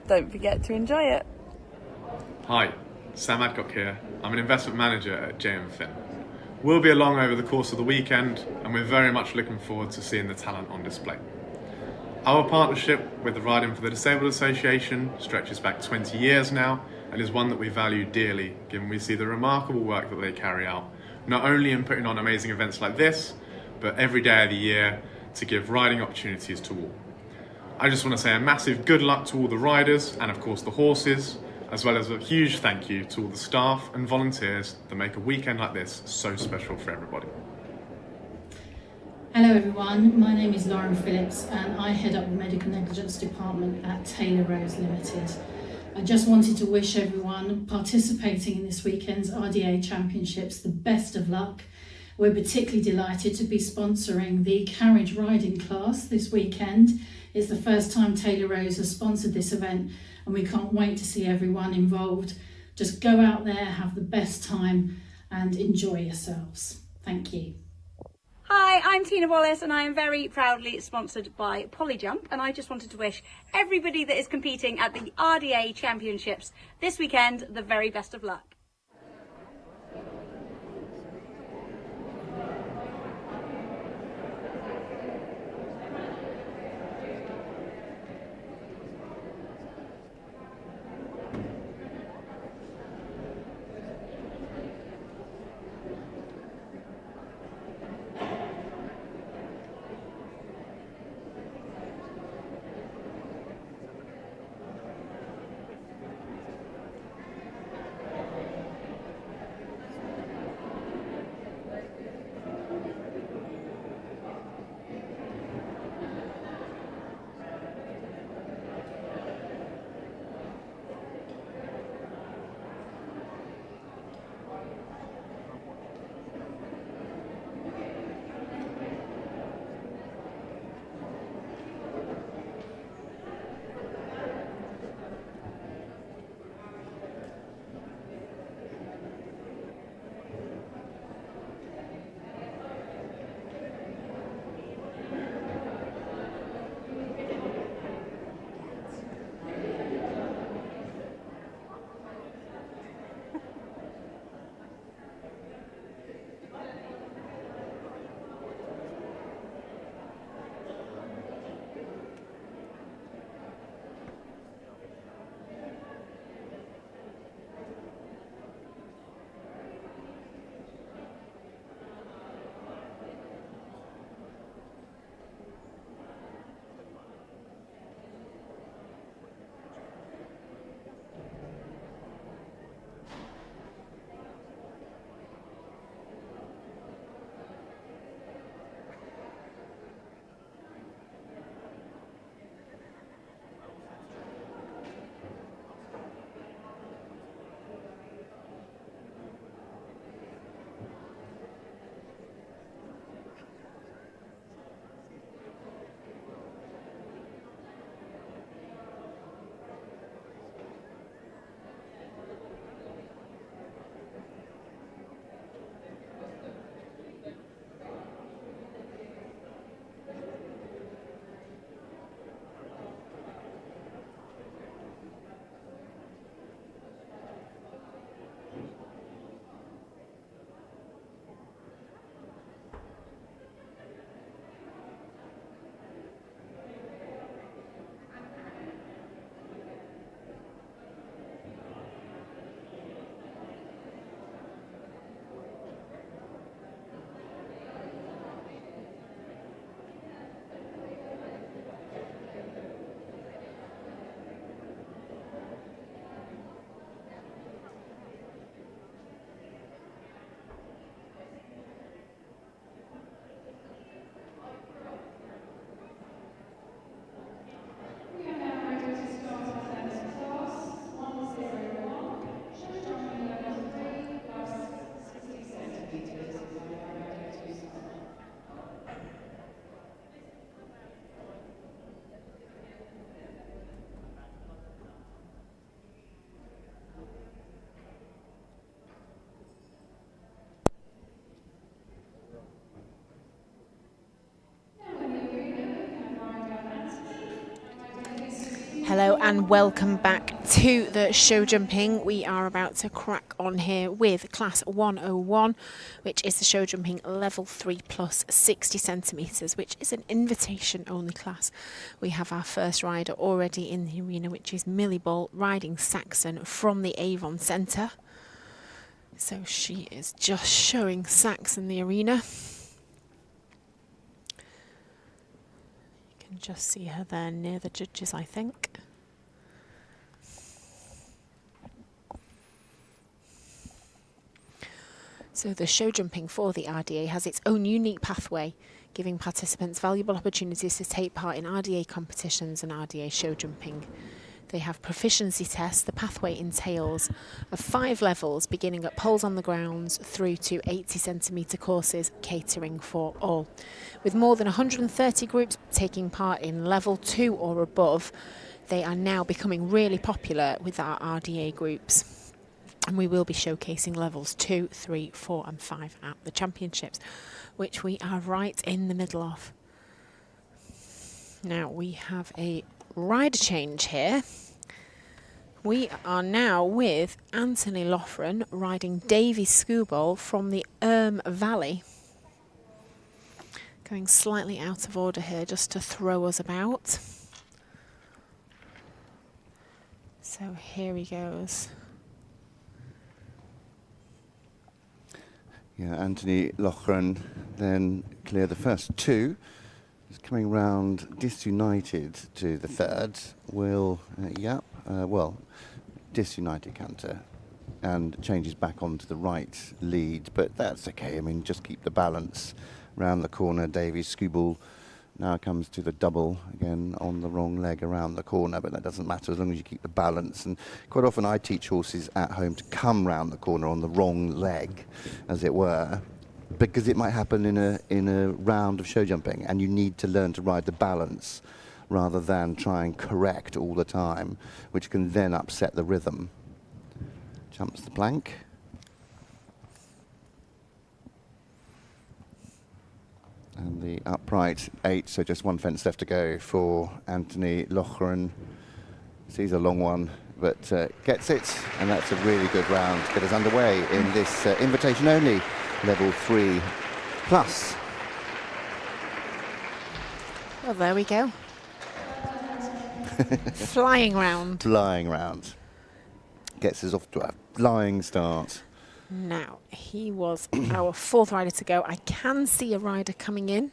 Don't forget to enjoy it. Hi, Sam Adcock here. I'm an investment manager at JM Fin. We'll be along over the course of the weekend, and we're very much looking forward to seeing the talent on display. Our partnership with the Riding for the Disabled Association stretches back 20 years now and is one that we value dearly, given we see the remarkable work that they carry out, not only in putting on amazing events like this, but every day of the year to give riding opportunities to all. I just want to say a massive good luck to all the riders and of course the horses, as well as a huge thank you to all the staff and volunteers that make a weekend like this so special for everybody. Hello everyone, my name is Lauren Phillips and I head up the Medical Negligence Department at Taylor Rose Limited. I just wanted to wish everyone participating in this weekend's RDA Championships the best of luck. We're particularly delighted to be sponsoring the carriage riding class this weekend. It's the first time Taylor Rose has sponsored this event and we can't wait to see everyone involved. Just go out there, have the best time and enjoy yourselves. Thank you. Hi, I'm Tina Wallace and I am very proudly sponsored by Polyjump, and I just wanted to wish everybody that is competing at the RDA Championships this weekend the very best of luck. and welcome back to the show jumping. We are about to crack on here with class 101, which is the show jumping level 3 plus 60 centimetres, which is an invitation only class. We have our first rider already in the arena, which is Millie Bolt riding Saxon from the Avon Centre. So she is just showing Saxon the arena. You can just see her there near the judges, I think. So the show jumping for the RDA has its own unique pathway, giving participants valuable opportunities to take part in RDA competitions and RDA show jumping. They have proficiency tests. The pathway entails of 5 levels, beginning at poles on the grounds through to 80 centimetre courses, catering for all. With more than 130 groups taking part in level 2 or above, they are now becoming really popular with our RDA groups. And we will be showcasing levels 2, 3, 4 and 5 at the championships, which we are right in the middle of. Now we have a rider change here. We are now with Anthony Loughran riding Davy Scuball from the Valley. Going slightly out of order here just to throw us about. So here he goes. Yeah, Anthony Loughran then clear the first 2. He's coming round disunited to the third. Will, disunited canter and changes back onto the right lead, but that's okay. I mean, just keep the balance round the corner. Davy Scuball now comes to the double again on the wrong leg around the corner, but that doesn't matter as long as you keep the balance. And quite often I teach horses at home to come round the corner on the wrong leg, as it were, because it might happen in a round of show jumping, and you need to learn to ride the balance rather than try and correct all the time, which can then upset the rhythm. Jumps the plank. And the upright 8, so just 1 fence left to go for Anthony Loughran. Sees a long one, but gets it, and that's a really good round to get us underway in this invitation only level 3 plus. Well, there we go. Flying round. Flying round. Gets us off to a flying start. Now, he was our 4th rider to go. I can see a rider coming in.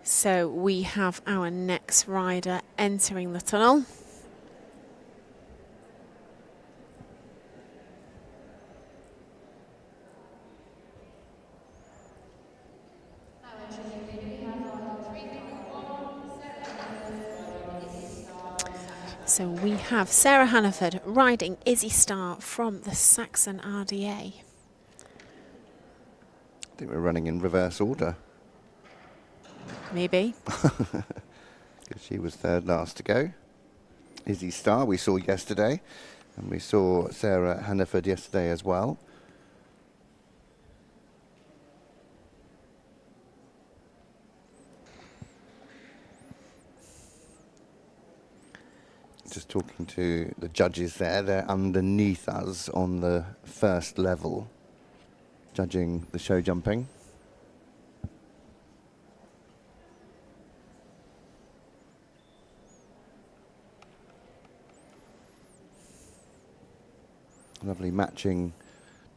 So we have our next rider entering the tunnel. So we have Sarah Hannerford riding Izzy Star from the Saxon RDA. I think we're running in reverse order. Maybe. She was 3rd last to go. Izzy Star we saw yesterday, and we saw Sarah Hannerford yesterday as well. Just talking to the judges there, they're underneath us on the 1st level, judging the show jumping. Lovely matching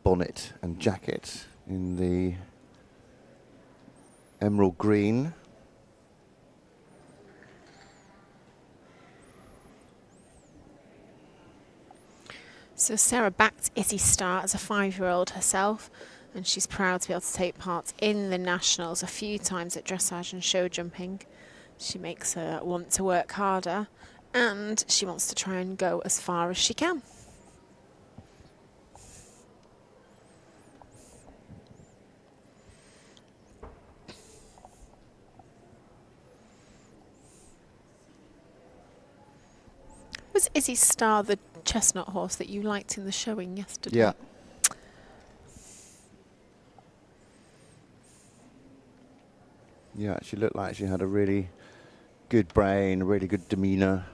bonnet and jacket in the emerald green. So Sarah backed Izzy Star as a 5-year-old herself, and she's proud to be able to take part in the nationals a few times at dressage and show jumping. She makes her want to work harder, and she wants to try and go as far as she can. Was Izzy Star the chestnut horse that you liked in the showing yesterday? Yeah. Yeah, she looked like she had a really good brain, a really good demeanour.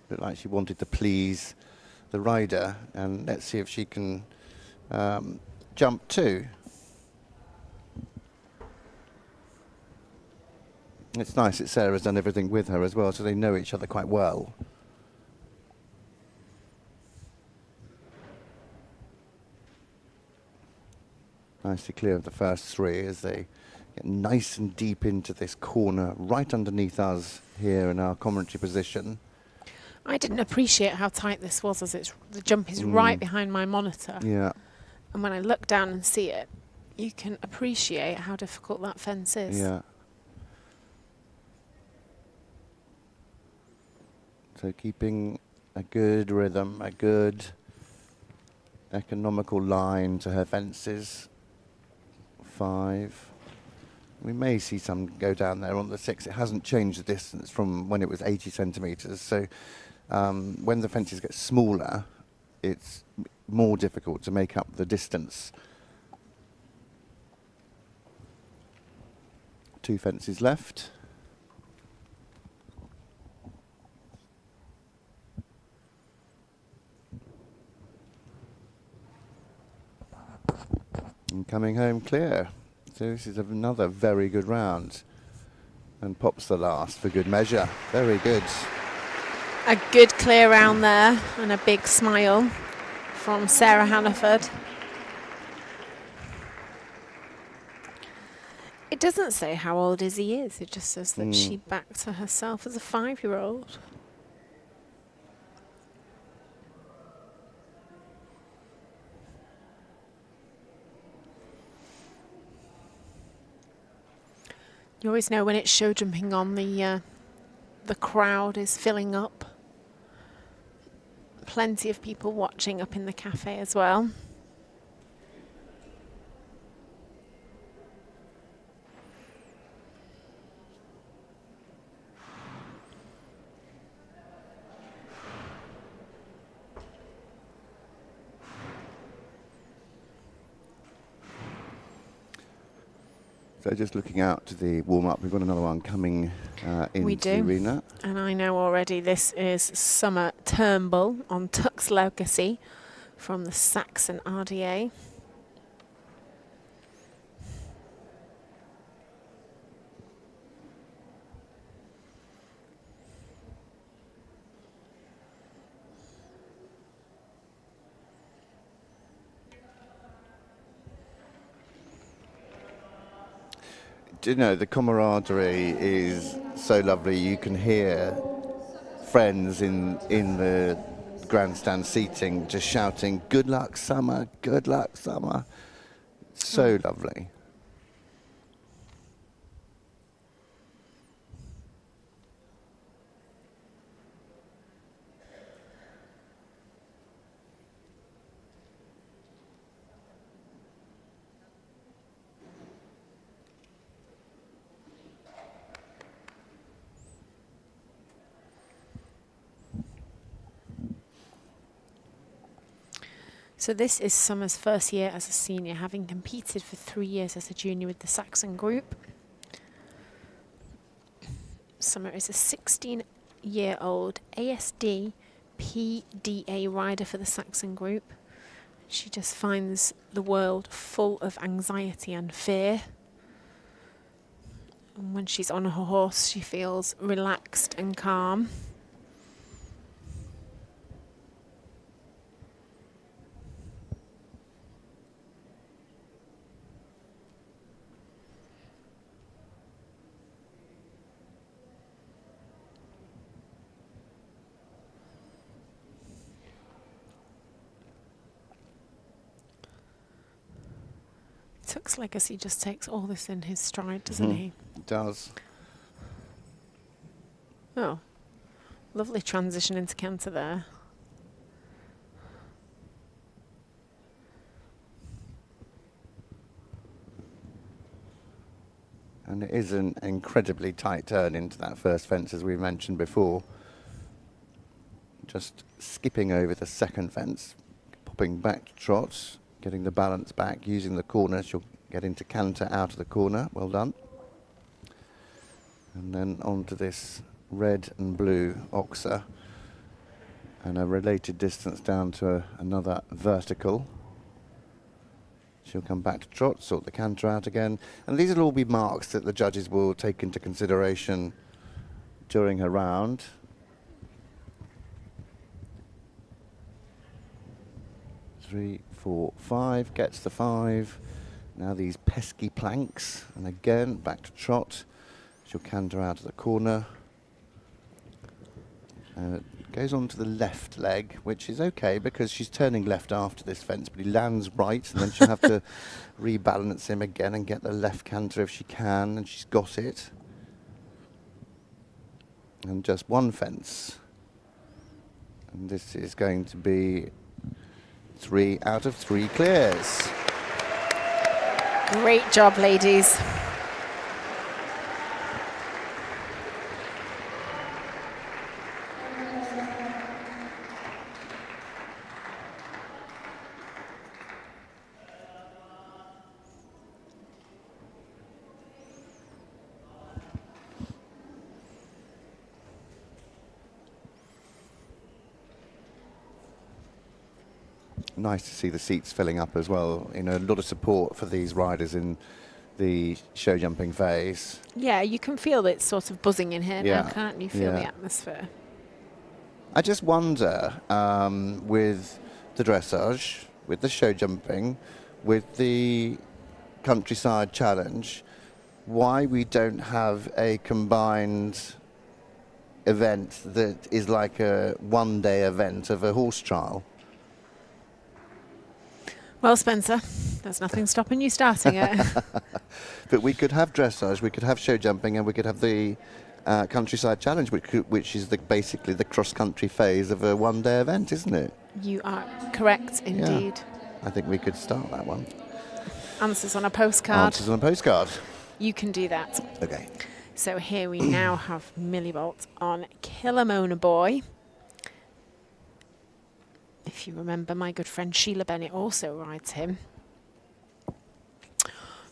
Looked like she wanted to please the rider, and let's see if she can jump too. It's nice that Sarah's done everything with her as well, so they know each other quite well. Nicely clear of the first 3 as they get nice and deep into this corner right underneath us here in our commentary position. I didn't appreciate how tight this was, as the jump is right behind my monitor. Yeah. And when I look down and see it, you can appreciate how difficult that fence is. Yeah. So keeping a good rhythm, a good economical line to her fences. 5. We may see some go down there on the 6. It hasn't changed the distance from when it was 80 centimetres. So when the fences get smaller, it's more difficult to make up the distance. 2 fences left. And coming home clear. So this is another very good round. And pops the last for good measure. Very good. A good clear round there, and a big smile from Sarah Hannerford. It doesn't say how old Izzy is. It just says that she backed her herself as a 5-year-old. You always know when it's show jumping on, the crowd is filling up. Plenty of people watching up in the cafe as well. So just looking out to the warm-up, we've got another one coming into the arena. And I know already this is Summer Turble on Tuck's Legacy from the Saxon RDA. You know, the camaraderie is so lovely. You can hear friends in the grandstand seating just shouting, "Good luck, Summer, good luck, Summer." So lovely. So this is Summer's first year as a senior, having competed for 3 years as a junior with the Saxon group. Summer is a 16-year-old ASD PDA rider for the Saxon group. She just finds the world full of anxiety and fear. And when she's on her horse, she feels relaxed and calm. Looks like as he just takes all this in his stride, doesn't he? It does. Oh, lovely transition into canter there. And it is an incredibly tight turn into that first fence, as we mentioned before. Just skipping over the second fence, popping back to trot, getting the balance back, using the corner. She'll get into canter out of the corner. Well done. And then onto this red and blue oxer. And a related distance down to another vertical. She'll come back to trot, sort the canter out again. And these will all be marks that the judges will take into consideration during her round. Three, 4, 5, gets the 5. Now these pesky planks, and again back to trot. She'll canter out of the corner. Goes on to the left leg, which is okay because she's turning left after this fence, but he lands right, and then she'll have to rebalance him again and get the left canter if she can, and she's got it. And just one fence. And this is going to be 3 out of 3 clears. Great job, ladies. Nice to see the seats filling up as well. You know, a lot of support for these riders in the show jumping phase. Yeah, you can feel it sort of buzzing in here now, can't you? Feel the atmosphere. I just wonder, with the dressage, with the show jumping, with the countryside challenge, why we don't have a combined event that is like a one-day event of a horse trial. Well, Spencer, there's nothing stopping you starting it. But we could have dressage, we could have show jumping, and we could have the countryside challenge, which is basically the cross-country phase of a one-day event, isn't it? You are correct, indeed. Yeah. I think we could start that one. Answers on a postcard. Answers on a postcard. You can do that. Okay. So here we now have Millie Bolt on Killamona Boy. If you remember, my good friend Sheila Bennett also rides him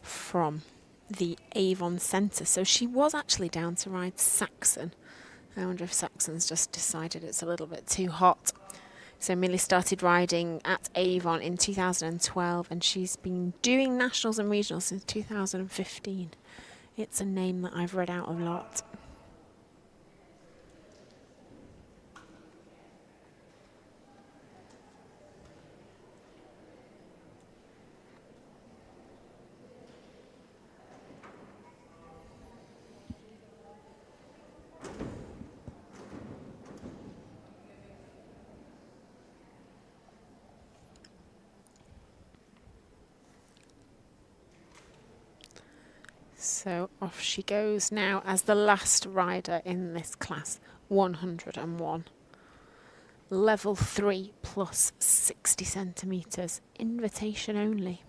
from the Avon Centre. So she was actually down to ride Saxon. I wonder if Saxon's just decided it's a little bit too hot. So Millie started riding at Avon in 2012, and she's been doing nationals and regionals since 2015. It's a name that I've read out a lot. So off she goes now as the last rider in this class, 101. Level 3 plus 60 centimetres, invitation only.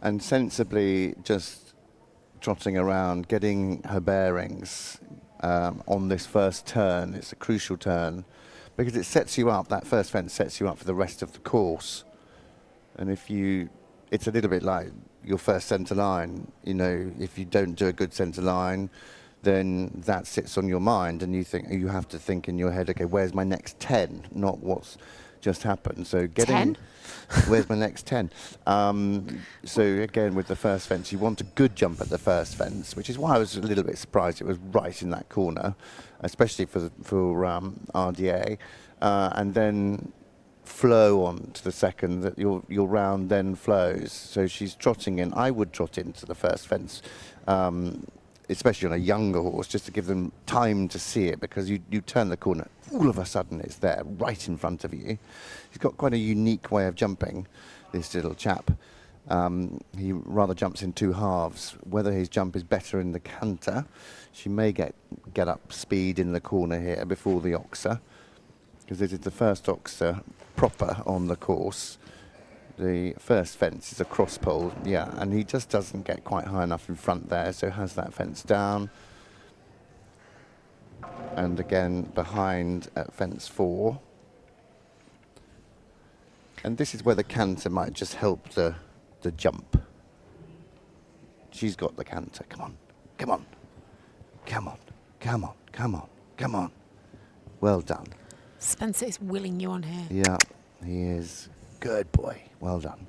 And sensibly just trotting around, getting her bearings on this first turn. It's a crucial turn because it sets you up, that first fence sets you up for the rest of the course. And if you, it's a little bit like your first centre line, you know, if you don't do a good centre line, then that sits on your mind and you think, you have to think in your head, okay, where's my next 10, not what's just happened. So getting 10? Where's my next 10? So again, with the first fence, you want a good jump at the first fence, which is why I was a little bit surprised it was right in that corner, especially for RDA. And then flow on to the second that your round then flows. So she's trotting in. I would trot into the first fence, especially on a younger horse, just to give them time to see it, because you turn the corner, all of a sudden it's there, right in front of you. He's got quite a unique way of jumping, this little chap. He rather jumps in two halves. Whether his jump is better in the canter, she may get up speed in the corner here before the oxer, because this is the first oxer proper on the course. The first fence is a cross pole, yeah, and he just doesn't get quite high enough in front there, so has that fence down. And again behind at fence 4. And this is where the canter might just help the jump. She's got the canter. Come on, come on, come on, come on, come on, come on. Well done. Spencer is willing you on here. Yeah, he is. Good boy. Well done.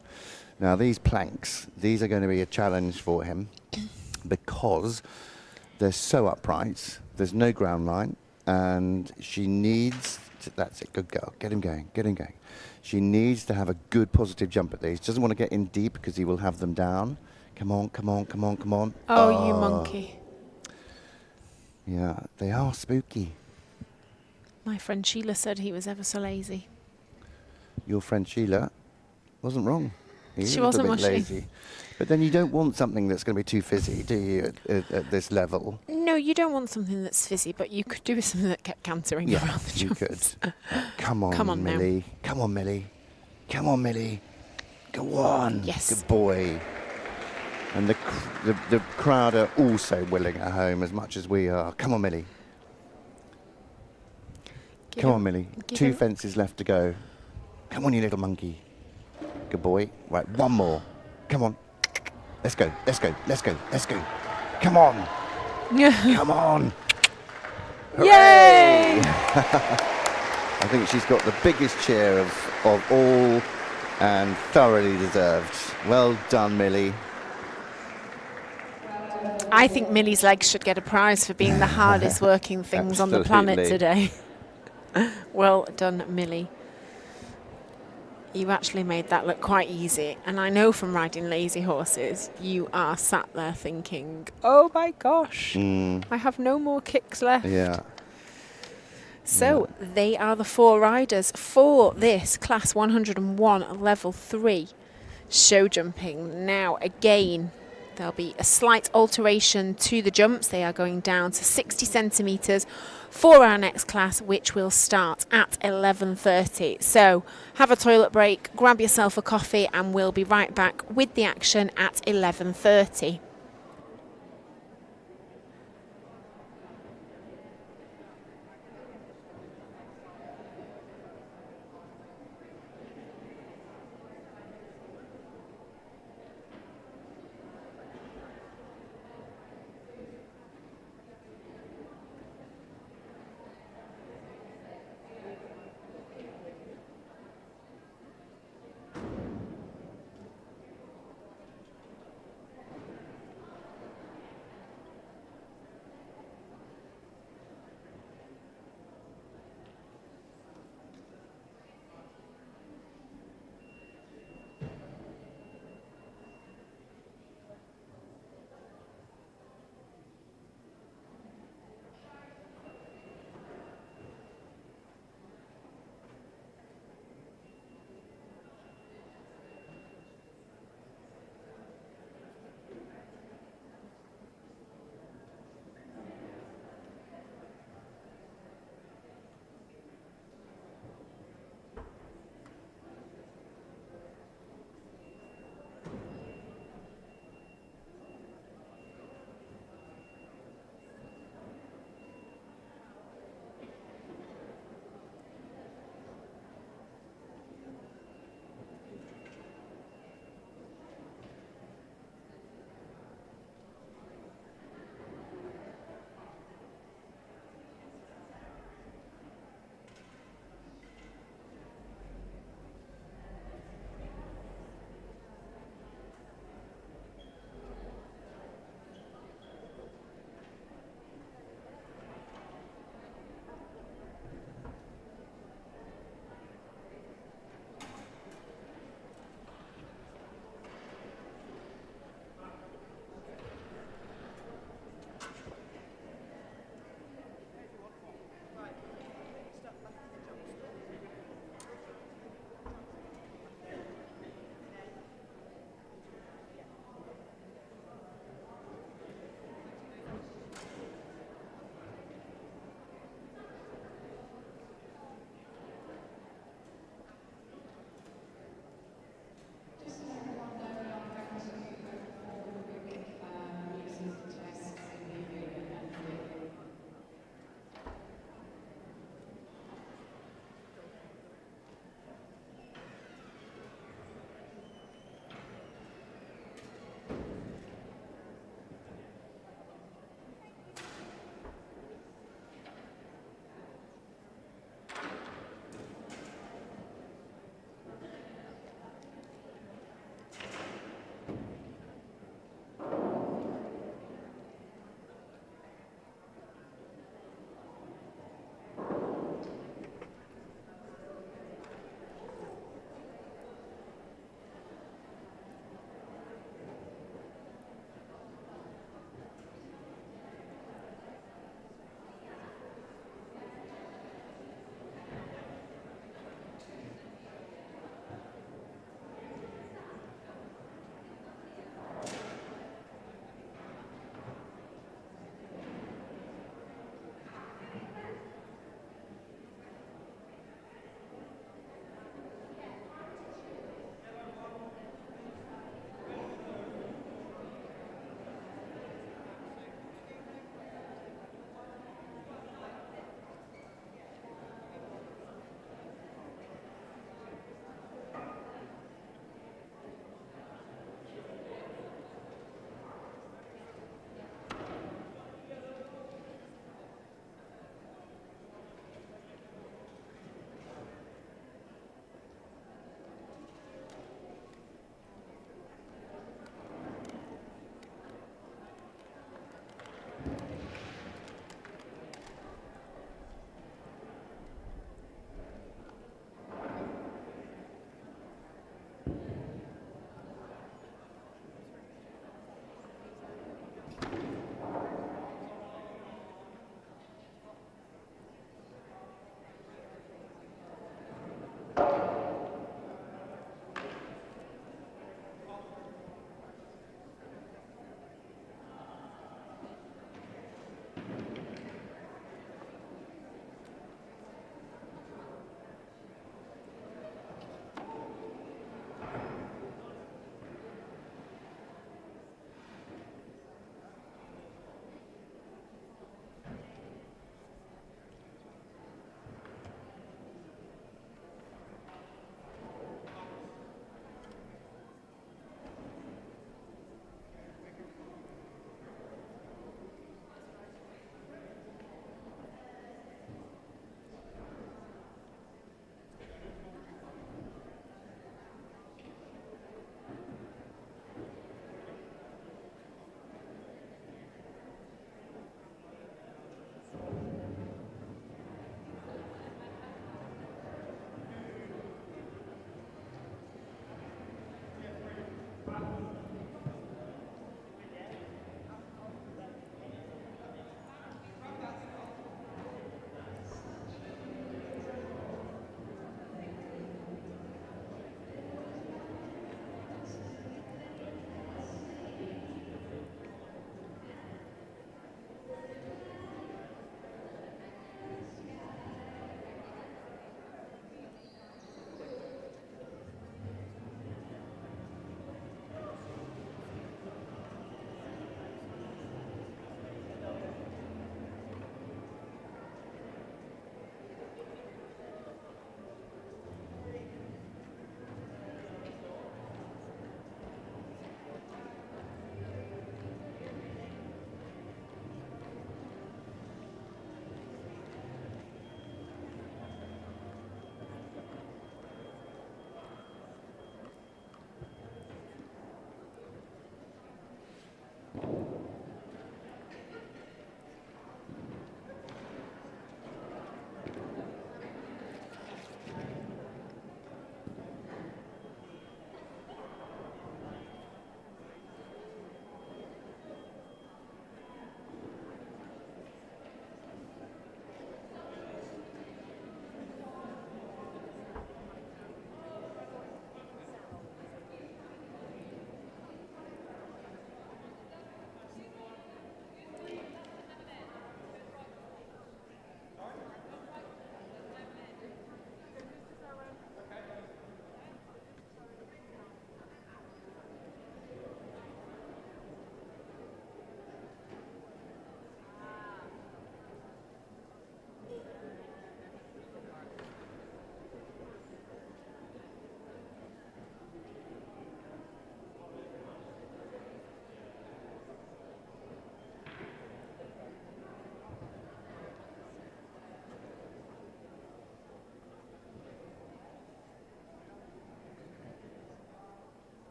Now these planks, these are going to be a challenge for him because they're so upright. There's no ground line, and she needs to, that's it, good girl. Get him going, get him going. She needs to have a good positive jump at these. She doesn't want to get in deep because he will have them down. Come on, come on, come on, come on. Oh, you monkey. Yeah, they are spooky. My friend Sheila said he was ever so lazy. Your friend Sheila wasn't wrong. He is She a wasn't, bit was she? lazy. But then you don't want something that's going to be too fizzy, do you, at this level? No, you don't want something that's fizzy, but you could do with something that kept cantering around the you jumps. could. Come on, Come on now. Millie. Come on, Millie. Come on, Millie. Go on. Yes. Good boy. And the crowd are also willing at home as much as we are. Come on, Millie. Come on, Millie. Two fences left to go. Come on, you little monkey. Good boy. Right, one more. Come on. Let's go. Let's go. Let's go. Let's go. Come on. Come on. Yay! I think she's got the biggest cheer of all, and thoroughly deserved. Well done, Millie. I think Millie's legs should get a prize for being the hardest working things on the planet today. Well done, Millie. You actually made that look quite easy. And I know from riding lazy horses, you are sat there thinking, oh my gosh, I have no more kicks left. Yeah. So they are the 4 riders for this Class 101 Level 3 show jumping. Now, again, there'll be a slight alteration to the jumps. They are going down to 60 centimetres for our next class, which will start at 11:30. So have a toilet break, grab yourself a coffee, and we'll be right back with the action at 11:30.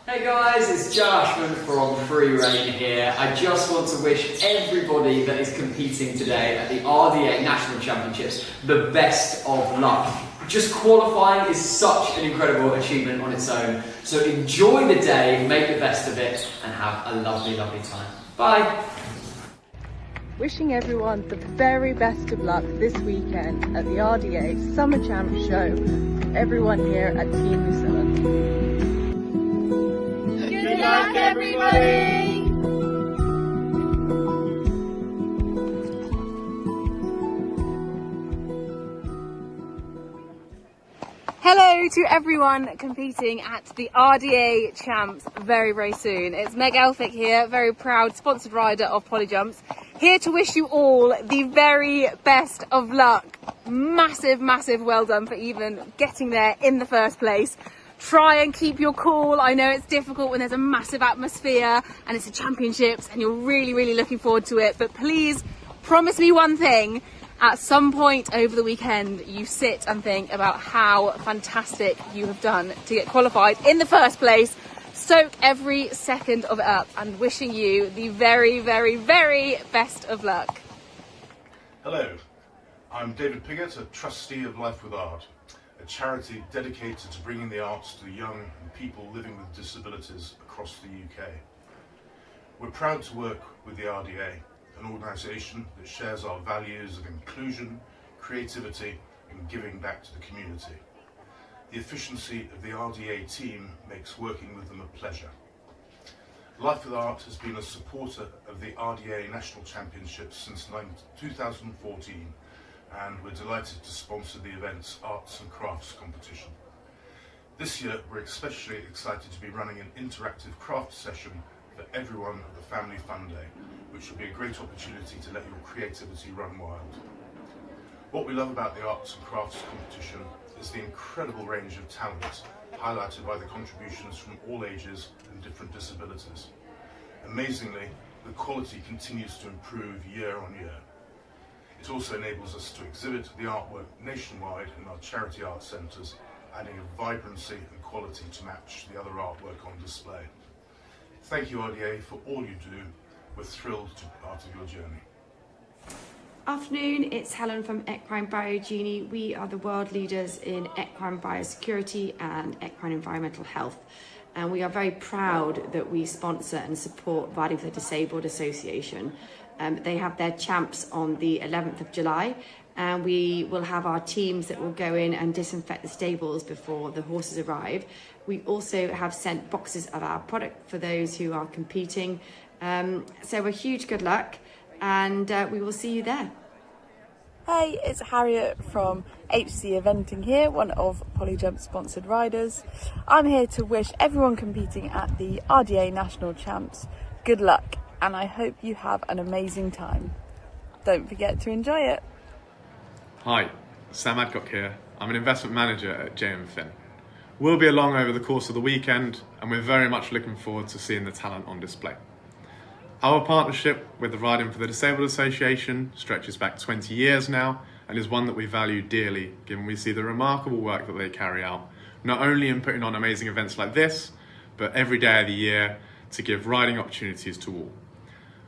Hey guys, it's Joshman from Free Rein here. I just want to wish everybody that is competing today at the RDA National Championships the best of luck. Just qualifying is such an incredible achievement on its own. So enjoy the day, make the best of it, and have a lovely, lovely time. Bye. Wishing everyone the very best of luck this weekend at the RDA Summer Champ Show from everyone here at Team New Zealand. Good luck, everybody! Hello to everyone competing at the RDA Champs very, very soon. It's Meg Elphick here, very proud sponsored rider of Polyjumps, here to wish you all the very best of luck. Massive, massive well done for even getting there in the first place. Try and keep your cool. I know it's difficult when there's a massive atmosphere and it's the championships and you're really, really looking forward to it. But please promise me one thing. At some point over the weekend, you sit and think about how fantastic you have done to get qualified in the first place. Soak every second of it up, and wishing you the very, very, very best of luck. Hello, I'm David Piggott, a trustee of Life with Art, a charity dedicated to bringing the arts to young and people living with disabilities across the UK. We're proud to work with the RDA, an organisation that shares our values of inclusion, creativity and giving back to the community. The efficiency of the RDA team makes working with them a pleasure. Life with Art has been a supporter of the RDA National Championships since 2014, and we're delighted to sponsor the event's Arts and Crafts competition. This year we're especially excited to be running an interactive craft session for everyone at the Family Fun Day, which will be a great opportunity to let your creativity run wild. What we love about the Arts and Crafts competition is the incredible range of talent, highlighted by the contributions from all ages and different disabilities. Amazingly, the quality continues to improve year on year. It also enables us to exhibit the artwork nationwide in our charity art centres, adding a vibrancy and quality to match the other artwork on display. Thank you, RDA, for all you do. We're thrilled to be part of your journey. Afternoon, it's Helen from Equine Biogenie. We are the world leaders in equine biosecurity and equine environmental health. And we are very proud that we sponsor and support Riding for the Disabled Association. They have their champs on the 11th of July, and we will have our teams that will go in and disinfect the stables before the horses arrive. We also have sent boxes of our product for those who are competing. So a huge good luck, and we will see you there. Hey, it's Harriet from HC Eventing here, one of Polyjump sponsored riders. I'm here to wish everyone competing at the RDA National Champs good luck, and I hope you have an amazing time. Don't forget to enjoy it. Hi, Sam Adcock here. I'm an investment manager at JM Finn. We'll be along over the course of the weekend, and we're very much looking forward to seeing the talent on display. Our partnership with the Riding for the Disabled Association stretches back 20 years now, and is one that we value dearly, given we see the remarkable work that they carry out, not only in putting on amazing events like this, but every day of the year to give riding opportunities to all.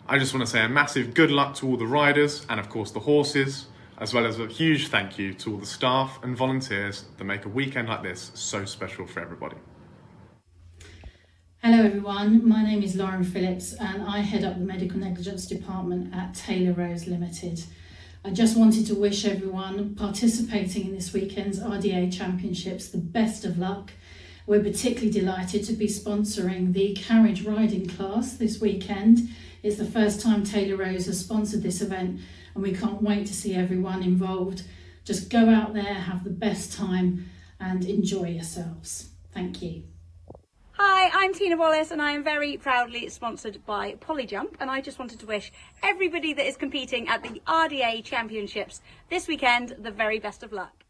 I just want to say a massive good luck to all the riders and of course the horses, as well as a huge thank you to all the staff and volunteers that make a weekend like this so special for everybody. Hello everyone, my name is Lauren Phillips and I head up the Medical Negligence Department at Taylor Rose Limited. I just wanted to wish everyone participating in this weekend's RDA Championships the best of luck. We're particularly delighted to be sponsoring the carriage riding class this weekend. It's the first time Taylor Rose has sponsored this event and we can't wait to see everyone involved. Just go out there, have the best time and enjoy yourselves. Thank you. Hi, I'm Tina Wallace and I am very proudly sponsored by Polyjump, and I just wanted to wish everybody that is competing at the RDA Championships this weekend the very best of luck.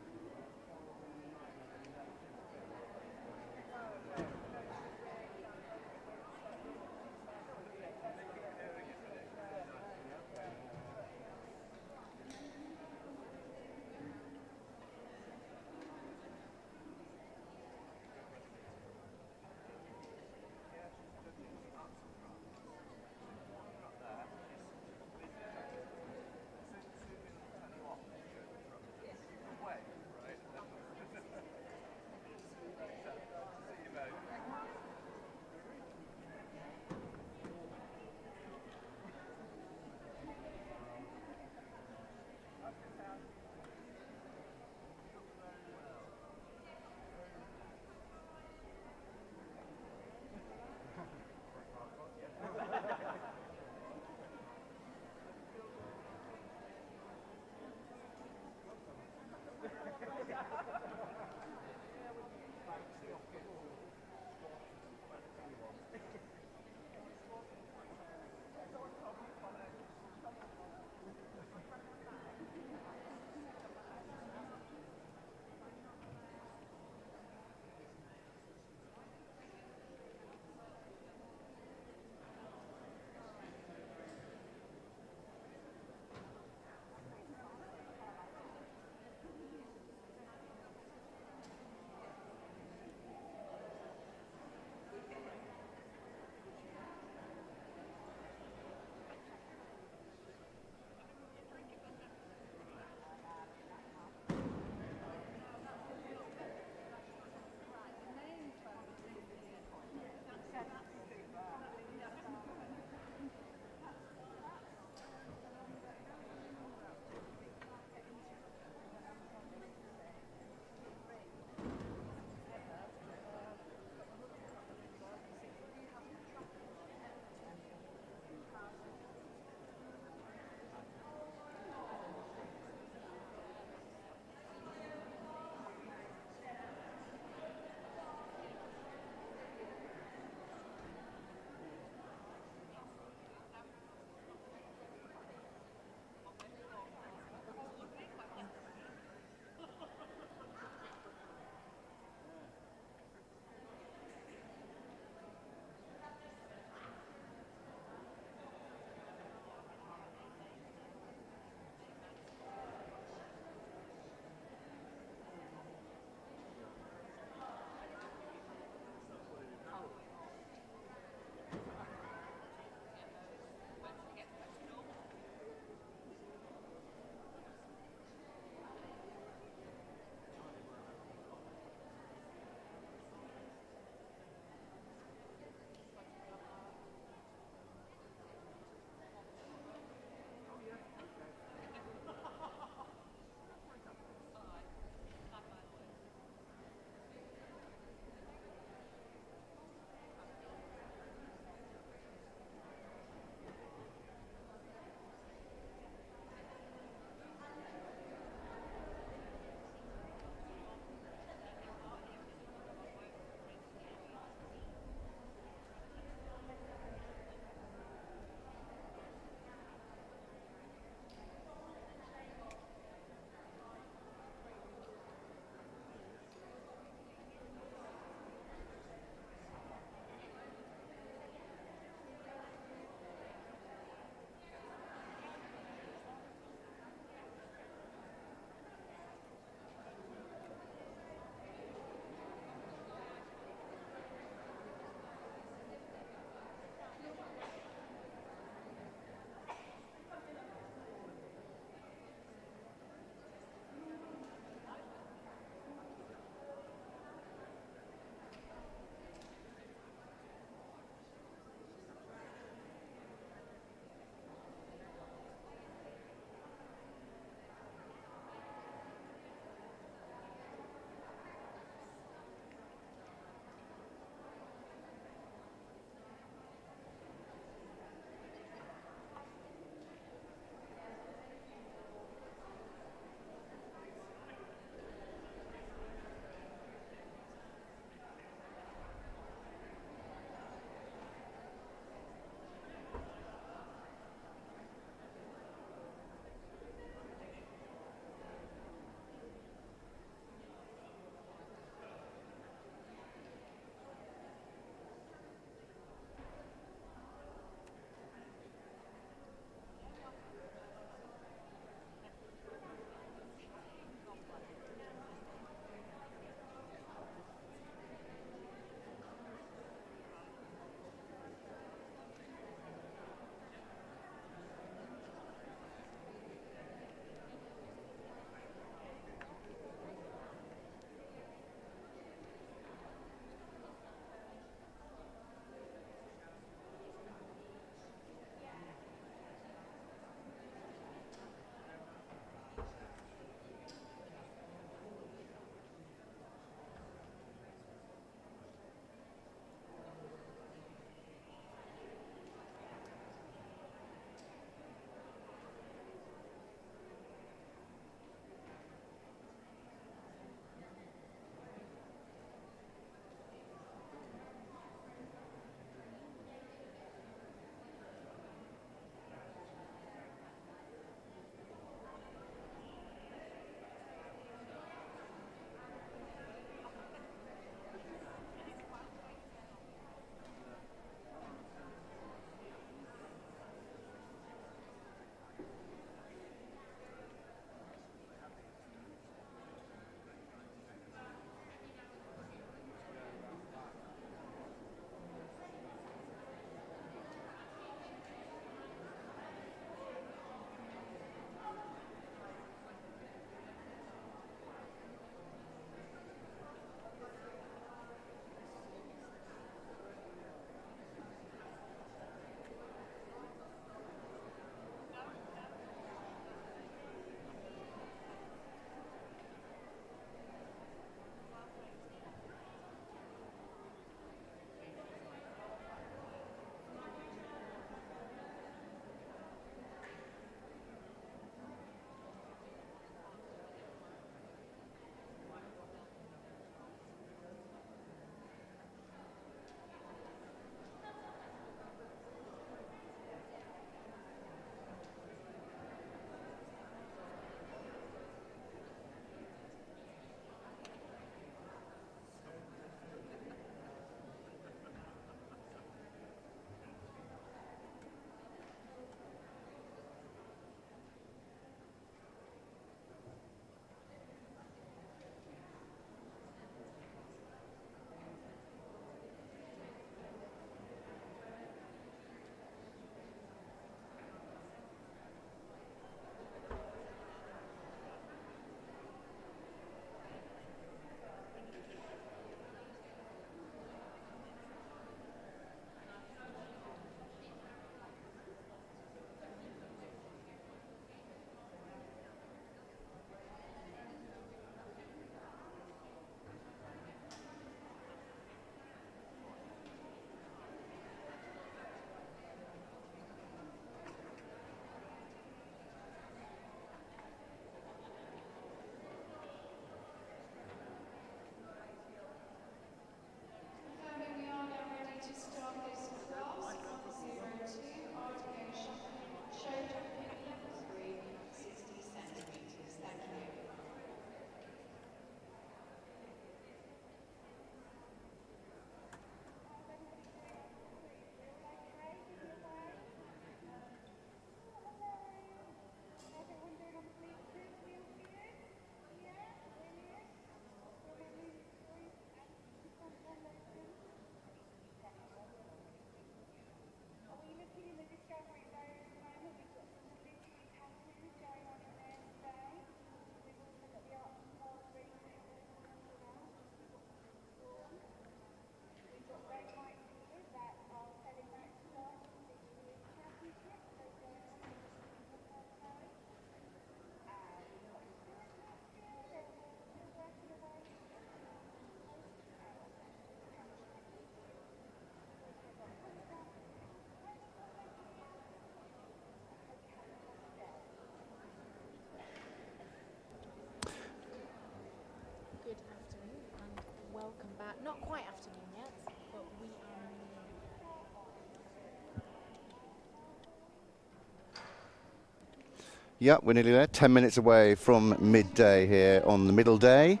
Yep, we're nearly there. 10 minutes away from midday here on the middle day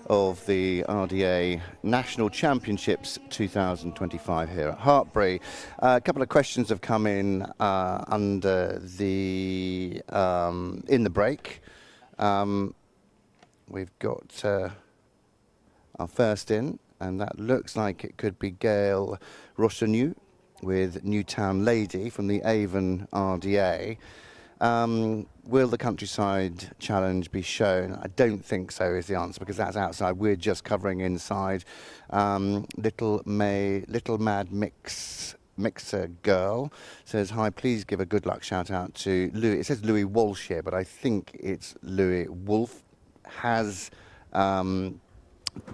of the RDA National Championships 2025 here at Hartbury. A couple of questions have come in under the in the break. We've got our first in, and that looks like it could be Gail Roshanu with Newtown Lady from the Avon RDA. Will the Countryside Challenge be shown? I don't think so is the answer, because that's outside. We're just covering inside. Little Mad Mixer Girl says, hi, please give a good luck shout out to Louis. It says Louis Walsh here, but I think it's Louis Wolf. Has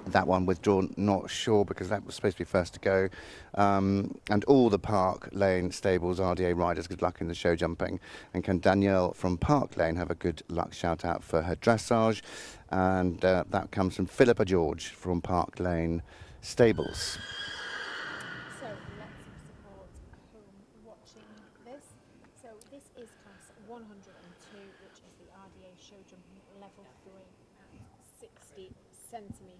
that one withdrawn? Not sure, because that was supposed to be first to go. And all the Park Lane Stables RDA riders, good luck in the show jumping. And can Danielle from Park Lane have a good luck shout out for her dressage? And that comes from Philippa George from Park Lane Stables. So let's support home watching this. So this is class 102, which is the RDA show jumping level 3 at 60 centimetres.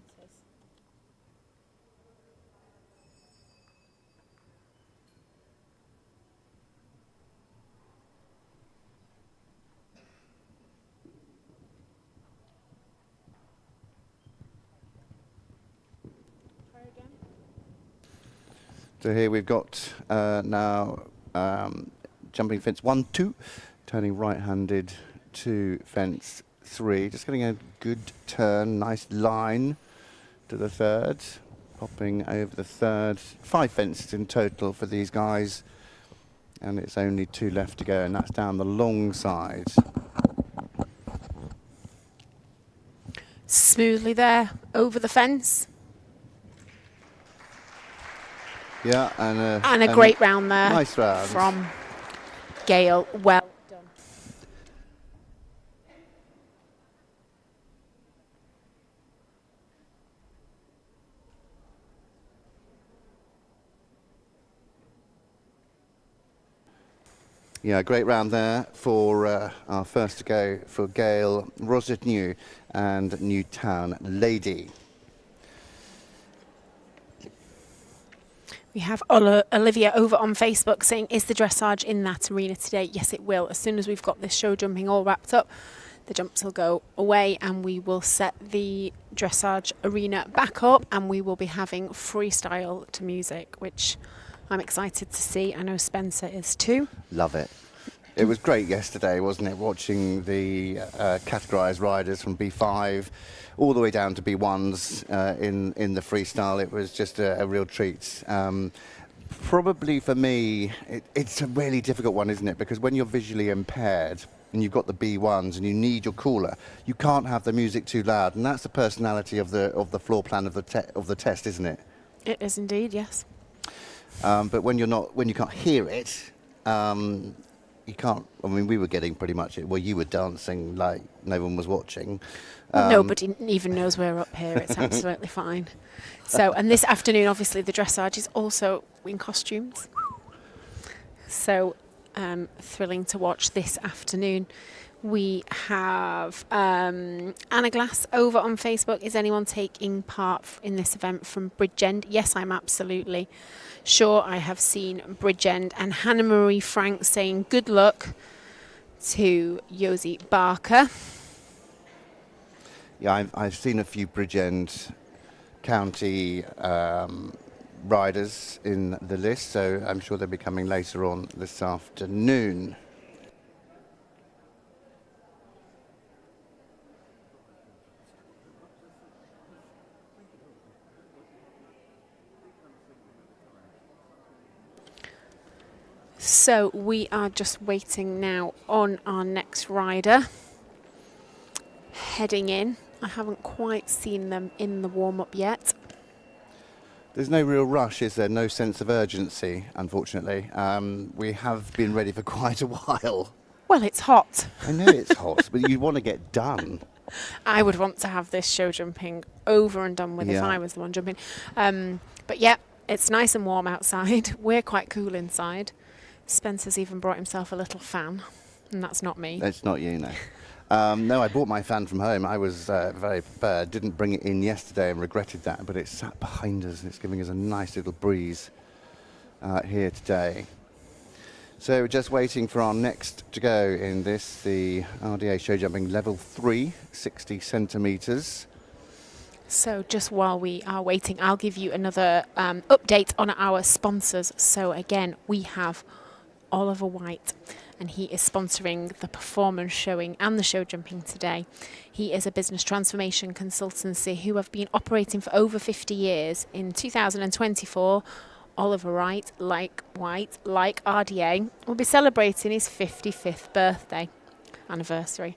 So here we've got now jumping fence 1, 2, turning right-handed to fence 3. Just getting a good turn, nice line to the third, popping over the third. 5 fences in total for these guys, and it's only 2 left to go, and that's down the long side. Smoothly there, over the fence. Yeah, and a great round there. Nice round from Gail. Well done. Yeah, great round there for our first to go for Gail Roshanu and Newtown Lady. We have Olivia over on Facebook saying, is the dressage in that arena today? Yes, it will. As soon as we've got this show jumping all wrapped up, the jumps will go away and we will set the dressage arena back up, and we will be having freestyle to music, which I'm excited to see. I know Spencer is too. Love it. It was great yesterday, wasn't it? Watching the categorised riders from B5 all the way down to B1s in the freestyle. It was just a real treat. Probably for me, it's a really difficult one, isn't it? Because when you're visually impaired and you've got the B1s and you need your cooler, you can't have the music too loud, and that's the personality of the floor plan of the test, isn't it? It is indeed, yes. But when you can't hear it. You can't. I mean, we were getting pretty much it. Well, you were dancing like no one was watching. Nobody even knows we're up here. It's absolutely fine. So, and this afternoon, obviously, the dressage is also in costumes. So, thrilling to watch this afternoon. We have Anna Glass over on Facebook. Is anyone taking part in this event from Bridgend? Yes, I'm absolutely sure. I have seen Bridgend. And Hannah Marie Frank saying good luck to Josie Barker. Yeah, I've seen a few Bridgend County riders in the list, so I'm sure they'll be coming later on this afternoon. So we are just waiting now on our next rider heading in. I haven't quite seen them in the warm-up yet. There's no real rush, is there? No sense of urgency, unfortunately. We have been ready for quite a while. Well, it's hot. I know it's hot, but you want to get done. I would want to have this show jumping over and done with if I was the one jumping. But yeah, it's nice and warm outside. We're quite cool inside. Spencer's even brought himself a little fan. And that's not me. It's not you, no. No, I bought my fan from home. I was very prepared. Didn't bring it in yesterday and regretted that, but it's sat behind us and it's giving us a nice little breeze here today. So we're just waiting for our next to go in this, the RDA show jumping level 3, 60 centimetres. So just while we are waiting, I'll give you another update on our sponsors. So again, we have Oliver White, and he is sponsoring the performance showing and the show jumping today. He is a business transformation consultancy who have been operating for over 50 years. In 2024, Oliver White, like RDA, will be celebrating his 55th birthday anniversary.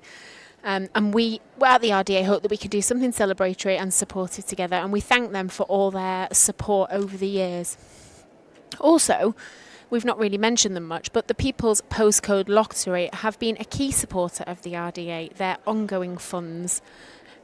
And we at the RDA hope that we can do something celebratory and supportive together, and we thank them for all their support over the years. Also, we've not really mentioned them much, but the People's Postcode Lottery have been a key supporter of the RDA. Their ongoing funds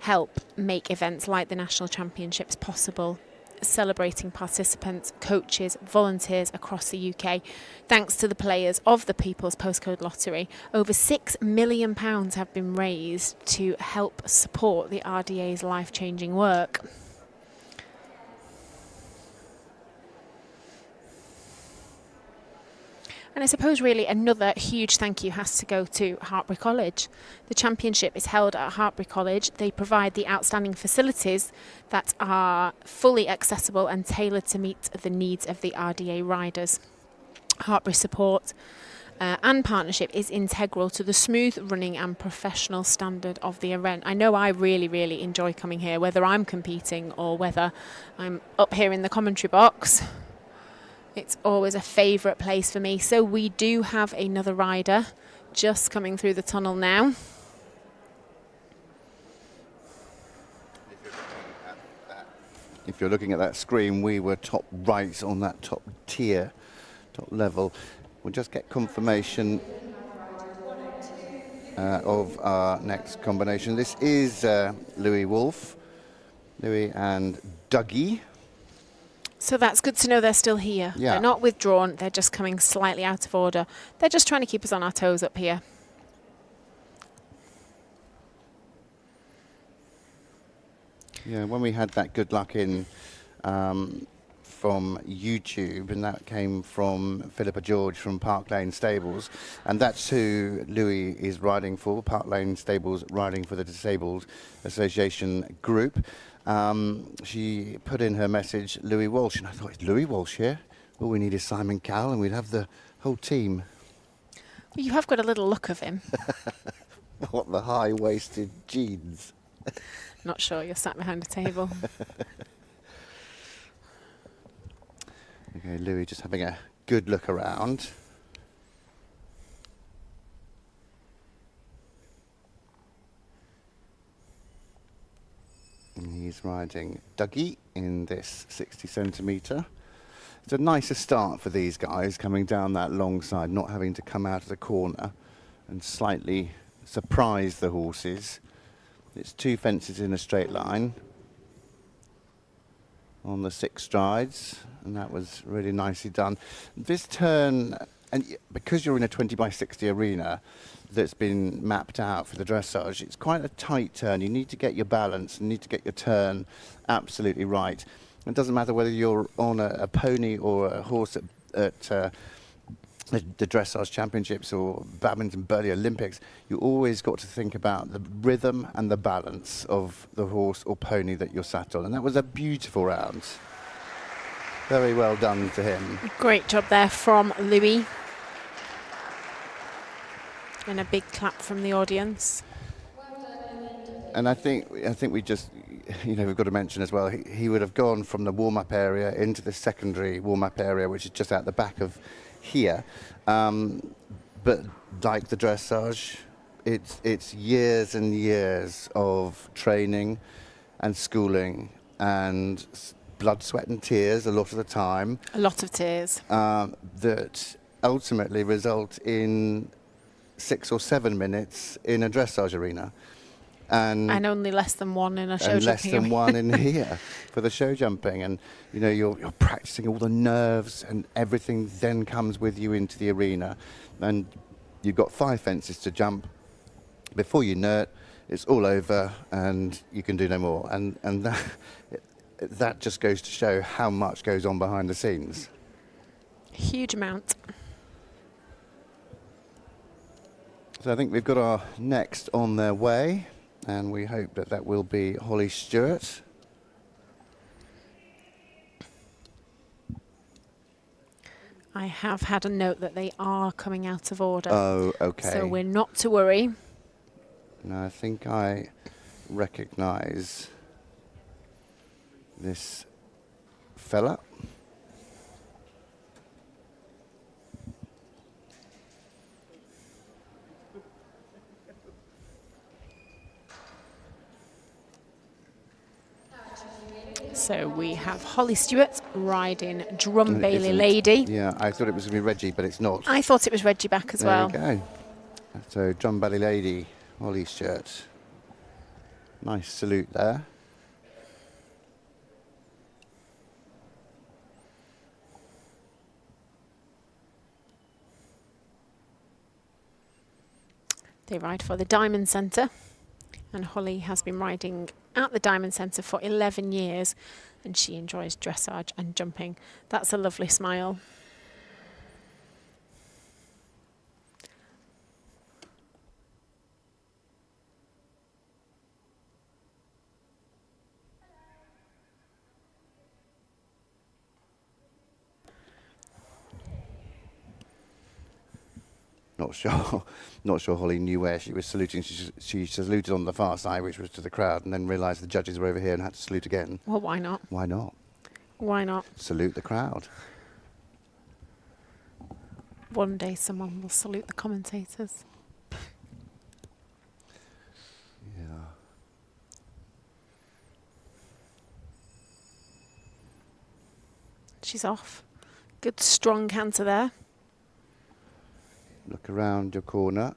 help make events like the National Championships possible, celebrating participants, coaches, volunteers across the UK. Thanks to the players of the People's Postcode Lottery, over £6 million have been raised to help support the RDA's life-changing work. And I suppose really another huge thank you has to go to Hartpury College. The championship is held at Hartpury College. They provide the outstanding facilities that are fully accessible and tailored to meet the needs of the RDA riders. Hartpury support and partnership is integral to the smooth running and professional standard of the event. I know I really, really enjoy coming here, whether I'm competing or whether I'm up here in the commentary box. It's always a favourite place for me. So we do have another rider just coming through the tunnel now. If you're looking at that screen, we were top right on that top tier, top level. We'll just get confirmation of our next combination. This is Louis Wolf, Louis and Dougie. So that's good to know they're still here. Yeah. They're not withdrawn, they're just coming slightly out of order. They're just trying to keep us on our toes up here. Yeah, when we had that good luck in from YouTube, and that came from Philippa George from Park Lane Stables, and that's who Louis is riding for, Park Lane Stables riding for the Disabled Association group. She put in her message, Louis Walsh, and I thought, is Louis Walsh here? All we need is Simon Cowell, and we'd have the whole team. Well, you have got a little look of him. What, the high-waisted jeans? Not sure, you're sat behind a table. Okay, Louis just having a good look around. And he's riding Dougie in this 60 centimetre. It's a nicer start for these guys coming down that long side, not having to come out of the corner and slightly surprise the horses. It's 2 fences in a straight line on the 6 strides, and that was really nicely done. This turn, and because you're in a 20 by 60 arena that's been mapped out for the dressage, it's quite a tight turn. You need to get your balance, you need to get your turn absolutely right. It doesn't matter whether you're on a pony or a horse at the Dressage Championships or Badminton Burley Olympics. You always got to think about the rhythm and the balance of the horse or pony that you're sat on, and that was a beautiful round. Very well done to him. Great job there from Louis. And a big clap from the audience. And I think we just, we've got to mention as well, he would have gone from the warm-up area into the secondary warm-up area, which is just out the back of here. But like the dressage, it's years and years of training and schooling and blood, sweat and tears a lot of the time. A lot of tears. That ultimately result in 6 or 7 minutes in a dressage arena. And only less than 1 in a show and jumping. less than 1 in here for the show jumping. And you're practicing all the nerves, and everything then comes with you into the arena. And you've got 5 fences to jump. Before you know it, it's all over and you can do no more. And that just goes to show how much goes on behind the scenes. Huge amount. So I think we've got our next on their way, and we hope that that will be Holly Stewart. I have had a note that they are coming out of order. Oh, okay. So we're not to worry. No, I think I recognise this fella. So we have Holly Stewart riding Drum It Bailey isn't. Lady. Yeah, I thought it was going to be Reggie, but it's not. I thought it was Reggie back as well. There we go. So Drum Bailey Lady, Holly Stewart. Nice salute there. They ride for the Diamond Centre, and Holly has been riding at the Diamond Centre for 11 years, and she enjoys dressage and jumping. That's a lovely smile. Not sure Holly knew where she was saluting. She saluted on the far side, which was to the crowd, and then realised the judges were over here and had to salute again. Well, why not? Why not? Why not? Salute the crowd. One day someone will salute the commentators. Yeah. She's off. Good strong canter there. Look around your corner.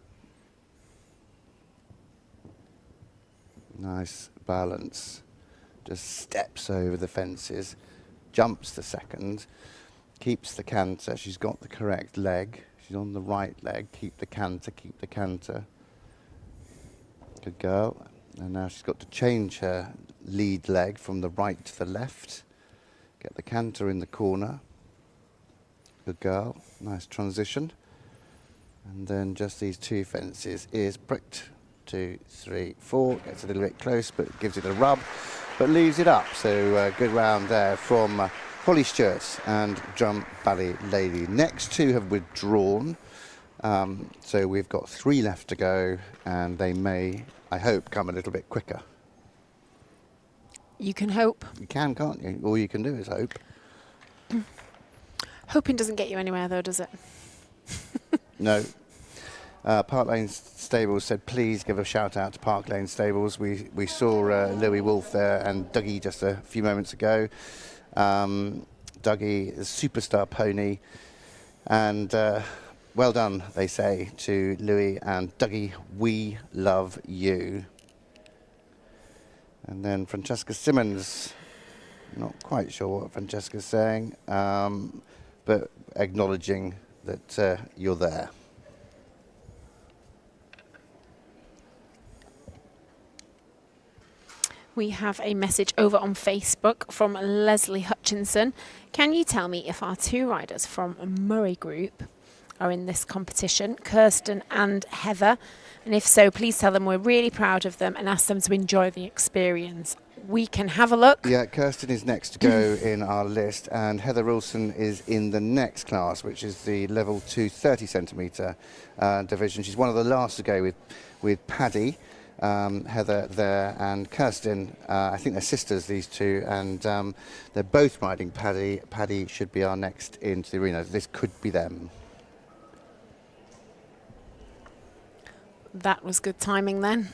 Nice balance. Just steps over the fences, jumps the second, keeps the canter. She's got the correct leg. She's on the right leg. Keep the canter, keep the canter. Good girl. And now she's got to change her lead leg from the right to the left. Get the canter in the corner. Good girl. Nice transition. And then just these 2 fences, ears pricked, 2, 3, 4, gets a little bit close but gives it a rub, but leaves it up. So good round there from Holly Stewart and Drum Bailey Lady. Next 2 have withdrawn, so we've got 3 left to go, and they may, I hope, come a little bit quicker. You can hope. You can, can't you? All you can do is hope. Hoping doesn't get you anywhere though, does it? No. Park Lane Stables said, please give a shout out to Park Lane Stables. We saw Louis Wolf there and Dougie just a few moments ago. Dougie is a superstar pony. And well done, they say, to Louis and Dougie. We love you. And then Francesca Simmons, not quite sure what Francesca's saying, but acknowledging that you're there. We have a message over on Facebook from Leslie Hutchinson. Can you tell me if our 2 riders from Murray Group are in this competition, Kirsten and Heather? And if so, please tell them we're really proud of them and ask them to enjoy the experience. We can have a look. Yeah, Kirsten is next to go in our list, and Heather Rson is in the next class, which is the level 2 30 centimetre division. She's one of the last to go with Paddy. Heather there and Kirsten, I think they're sisters, these 2, and they're both riding Paddy. Paddy should be our next into the arena. This could be them. That was good timing then.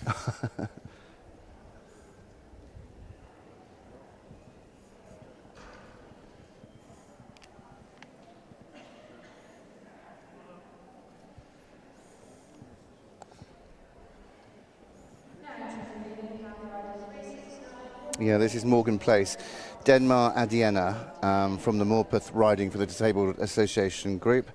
Yeah, this is Morgan Place. Denmar Adiena from the Morpeth Riding for the Disabled Association group.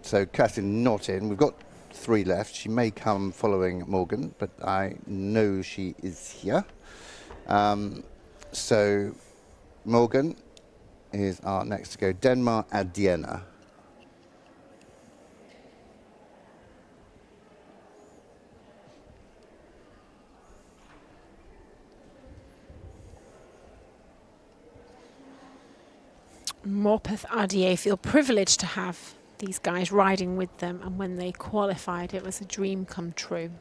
So Kirsten not in. We've got 3 left. She may come following Morgan, but I know she is here. So Morgan is our next to go. Denmark Adiena. Morpeth RDA feel privileged to have these guys riding with them, and when they qualified it was a dream come true.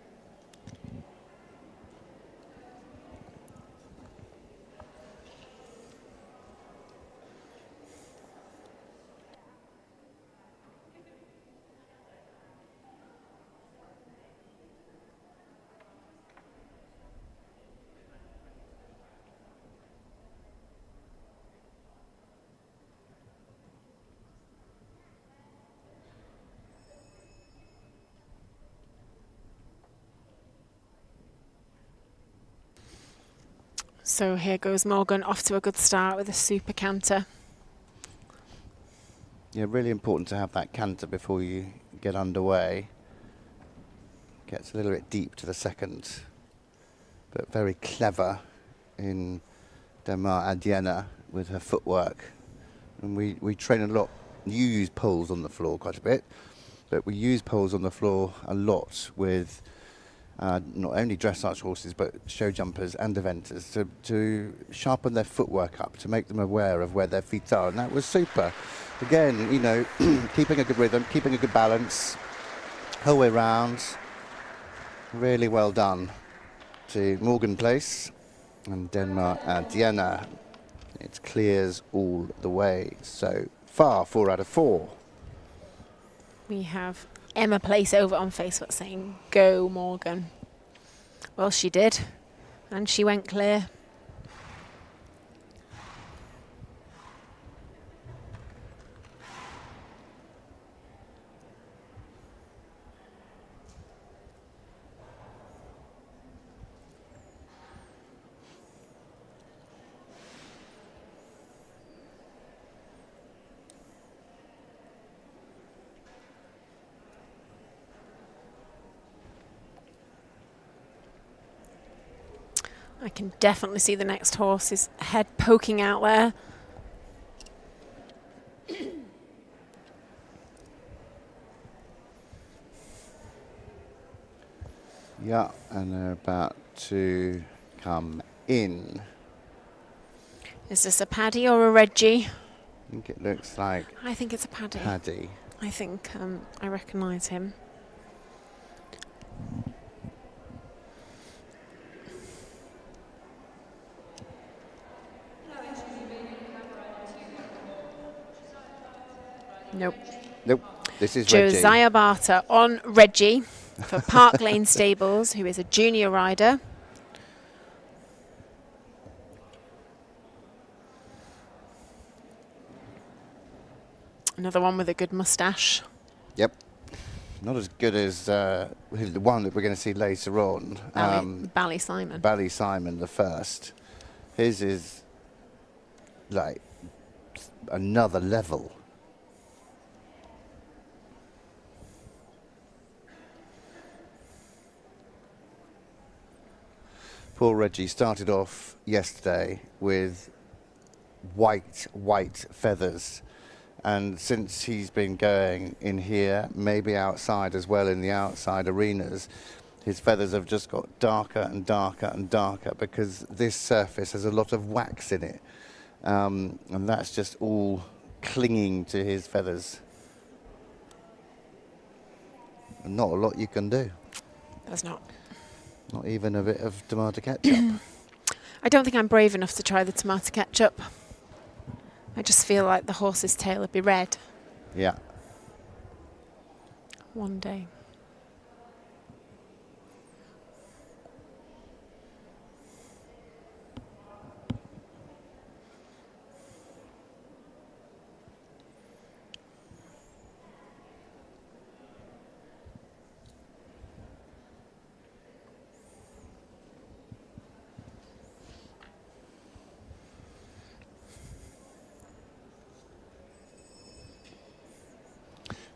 So here goes Morgan, off to a good start with a super canter. Yeah, really important to have that canter before you get underway. Gets a little bit deep to the second, but very clever in Denmark Adiena with her footwork. And we train a lot. You use poles on the floor quite a bit, but we use poles on the floor a lot with not only dressage horses but show jumpers and eventers to sharpen their footwork up, to make them aware of where their feet are, and that was super. Again, you know, keeping a good rhythm, keeping a good balance, whole way round. Really well done to Morgan Place and Denmark Adiena. It clears all the way so far, 4 out of 4. We have Emma Place over on Facebook saying, "Go Morgan." Well, she did, and she went clear. I can definitely see the next horse's head poking out there. Yeah, and they're about to come in. Is this a Paddy or a Reggie? I think it looks like I think it's a Paddy. Paddy. I think I recognise him. Nope. Nope. This is Reggie. Josiah Barter on Reggie for Park Lane Stables, who is a junior rider. Another one with a good moustache. Yep. Not as good as the one that we're going to see later on. Bally Simon. Bally Simon, the first. His is like another level. Poor Reggie started off yesterday with white feathers, and since he's been going in here, maybe outside as well in the outside arenas, his feathers have just got darker and darker and darker because this surface has a lot of wax in it, and that's just all clinging to his feathers. And not a lot you can do. There's not. Not even a bit of tomato ketchup. I don't think I'm brave enough to try the tomato ketchup. I just feel like the horse's tail would be red. Yeah. One day.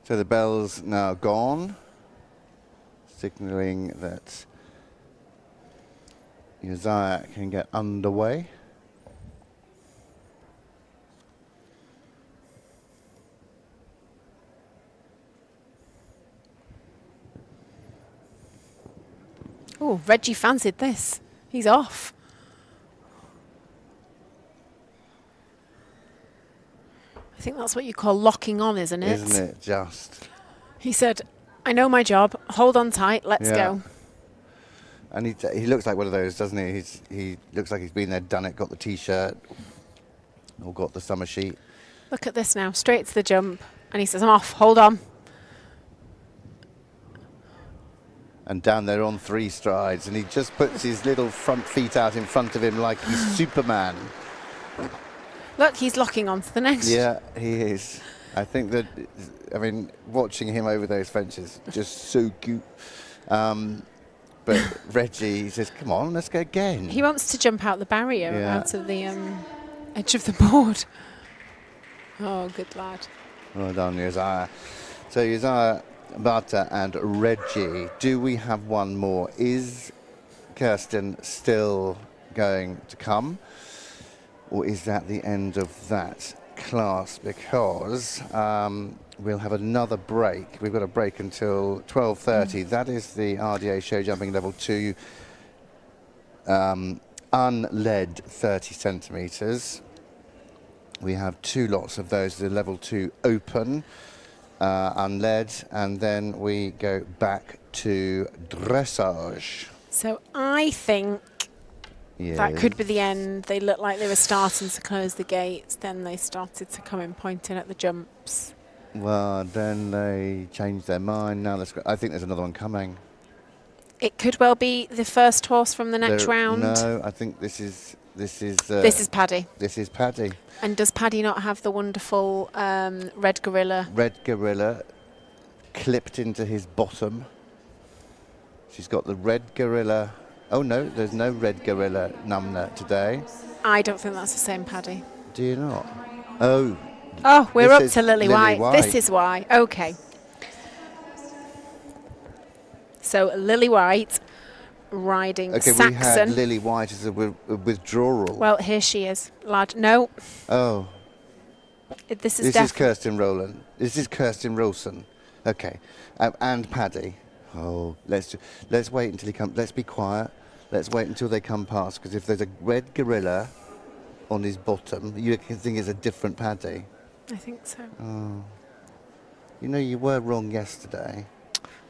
So the bell's now gone, signalling that Uzziah can get underway. Oh, Reggie fancied this. He's off. I think that's what you call locking on, isn't it? Isn't it just? He said, I know my job. Hold on tight. Let's go. And he looks like one of those, doesn't he? He looks like he's been there, done it, got the T-shirt, or got the summer sheet. Look at this now. Straight to the jump. And he says, I'm off. Hold on. And down there on 3 strides. And he just puts his little front feet out in front of him like he's Superman. Look, he's locking on to the next. Yeah, he is. I think that, I mean, watching him over those fences, just so cute. But Reggie, he says, come on, let's go again. He wants to jump out the barrier, out of the edge of the board. Oh, good lad. Well done, Uzziah. So Uzziah, Bata and Reggie. Do we have one more? Is Kirsten still going to come? Or is that the end of that class? Because we'll have another break. We've got a break until 12:30. That is the RDA show jumping level 2 unled 30 centimetres. We have 2 lots of those, the level 2 open, unled, and then we go back to dressage. So I think that could be the end. They looked like they were starting to close the gates, then they started to come in pointing at the jumps. Well, then they changed their mind. Now I think there's another one coming. It could well be the first horse from the next round. No, I think this is Paddy. This is Paddy. And does Paddy not have the wonderful red gorilla? Red gorilla clipped into his bottom. She's got the red gorilla. Oh no, there's no red gorilla number today. I don't think that's the same Paddy. Do you not? Oh. Oh, we're up to Lily White. This is why. Okay. So Lily White riding Saxon. We had Lily White as a withdrawal. Well, here she is, lad. No. Oh. This is Kirsten Rowland. This is Kirsten Rson. Okay. And Paddy. Oh, let's wait until he comes. Let's be quiet. Let's wait until they come past, because if there's a red gorilla on his bottom, you can think it's a different Paddy. I think so. Oh. You know, you were wrong yesterday.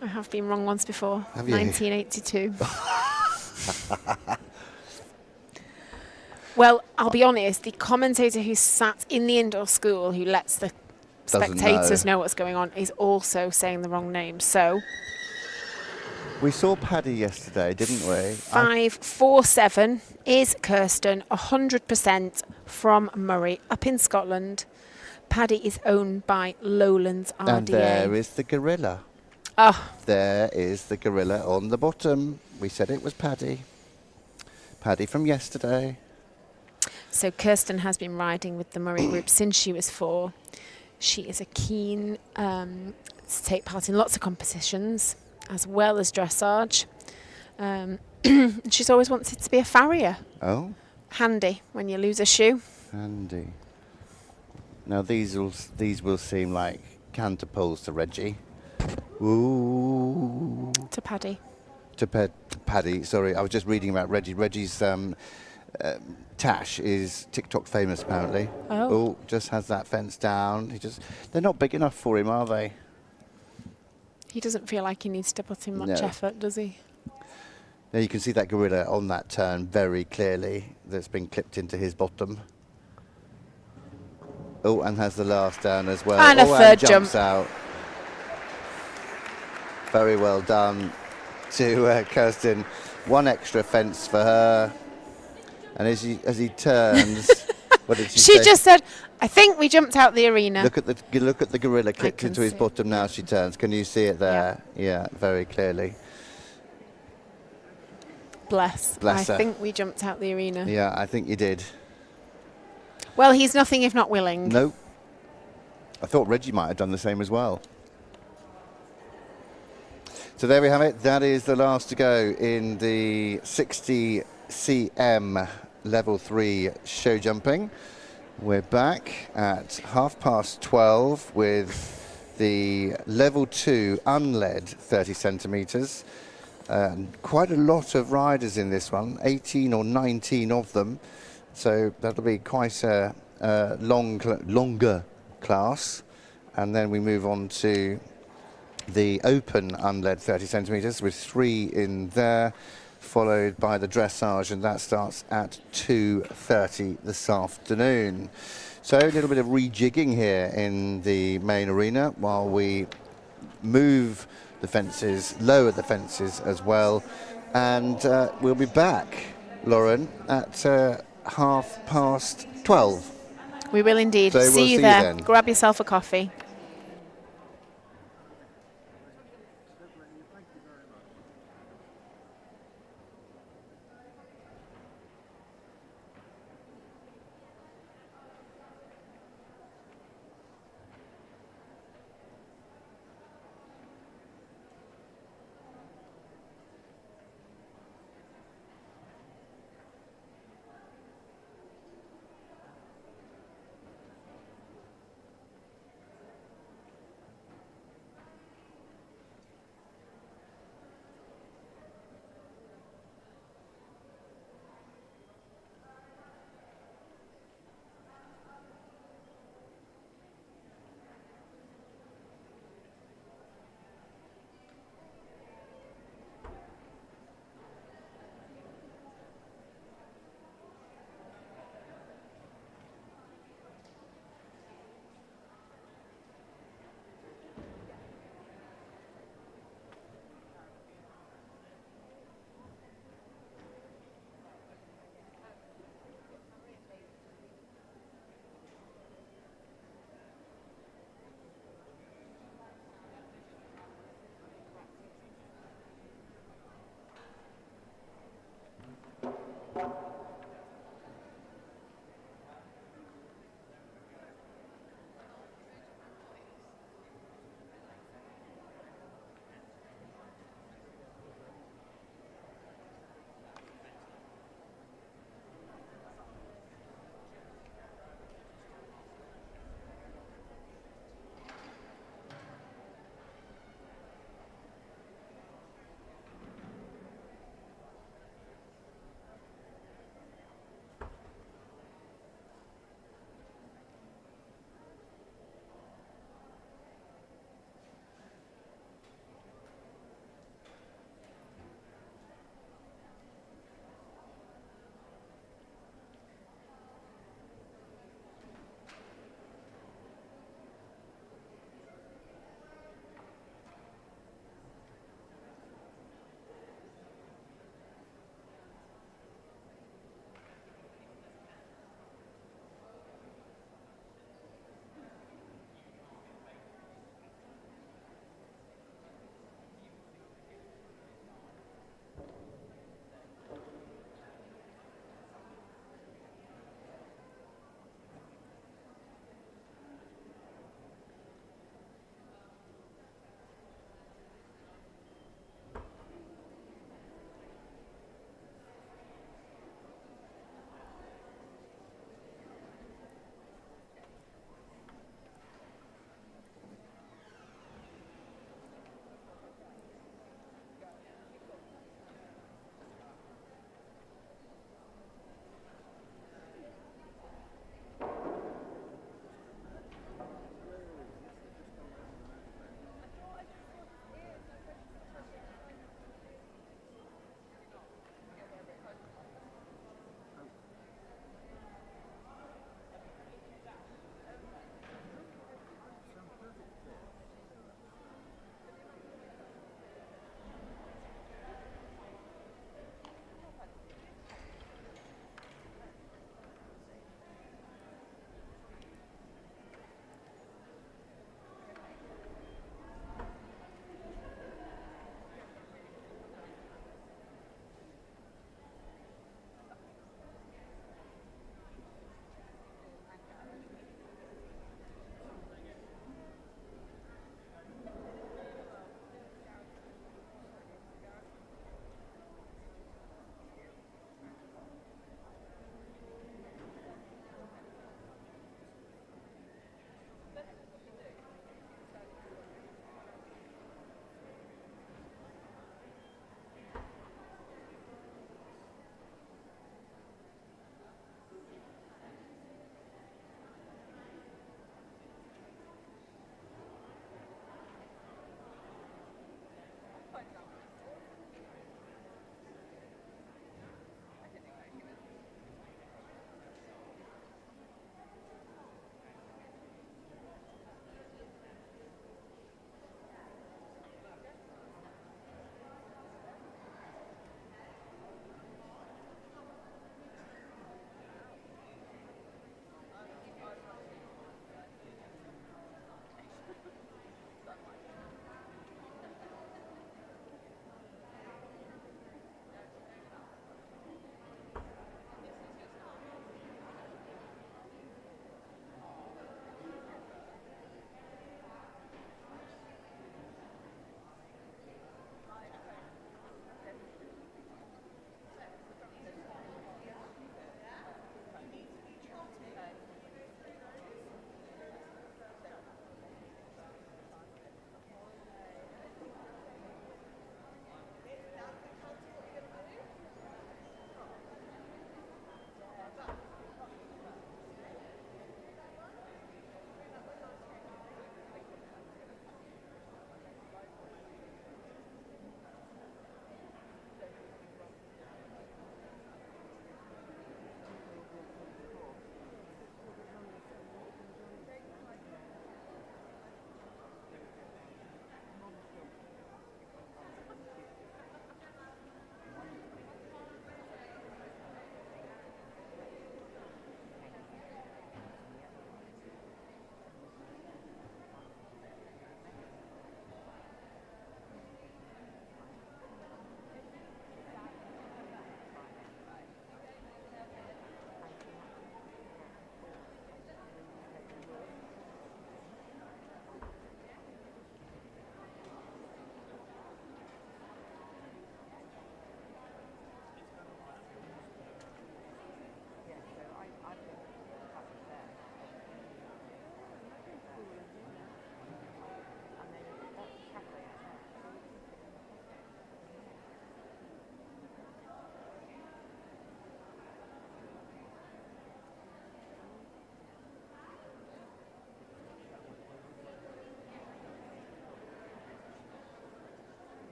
I have been wrong once before. Have you? 1982. Well, I'll be honest, the commentator who sat in the indoor school, who lets the spectators know what's going on, is also saying the wrong name. So we saw Paddy yesterday, didn't we? 547 is Kirsten, 100% from Murray, up in Scotland. Paddy is owned by Lowlands RDA. And there is the gorilla. Oh. There is the gorilla on the bottom. We said it was Paddy. Paddy from yesterday. So Kirsten has been riding with the Murray group since she was 4. She is a keen to take part in lots of competitions, as well as dressage. She's always wanted to be a farrier. Oh. Handy when you lose a shoe. Handy. Now these will seem like canter poles to Reggie. Ooh. To Paddy. To Paddy. Sorry, I was just reading about Reggie. Reggie's Tash is TikTok famous apparently. Oh, just has that fence down. They're not big enough for him, are they? He doesn't feel like he needs to put in much effort, does he? Now you can see that gorilla on that turn very clearly. That's been clipped into his bottom. Oh, and has the last down as well. And a third jumps jump. Out. Very well done to Kirsten. One extra fence for her. And as he turns, what did she say? She just said, "I think we jumped out the arena." Look at the gorilla clipped into his bottom. Now she turns. Can you see it there? Yeah, very clearly. Bless her. I think we jumped out the arena. Yeah, I think you did. Well, he's nothing if not willing. Nope. I thought Reggie might have done the same as well. So there we have it. That is the last to go in the 60 cm level 3 show jumping. We're back at 12:30 with the level 2 unled 30 centimetres. Quite a lot of riders in this one, 18 or 19 of them. So that'll be quite a longer class. And then we move on to the open unled 30 centimetres with 3 in there, followed by the dressage, and that starts at 2:30 this afternoon. So a little bit of rejigging here in the main arena while we move the fences, lower the fences as well, and we'll be back, Lauren, at 12:30. We will indeed. So we'll see you see there. then. Grab yourself a coffee.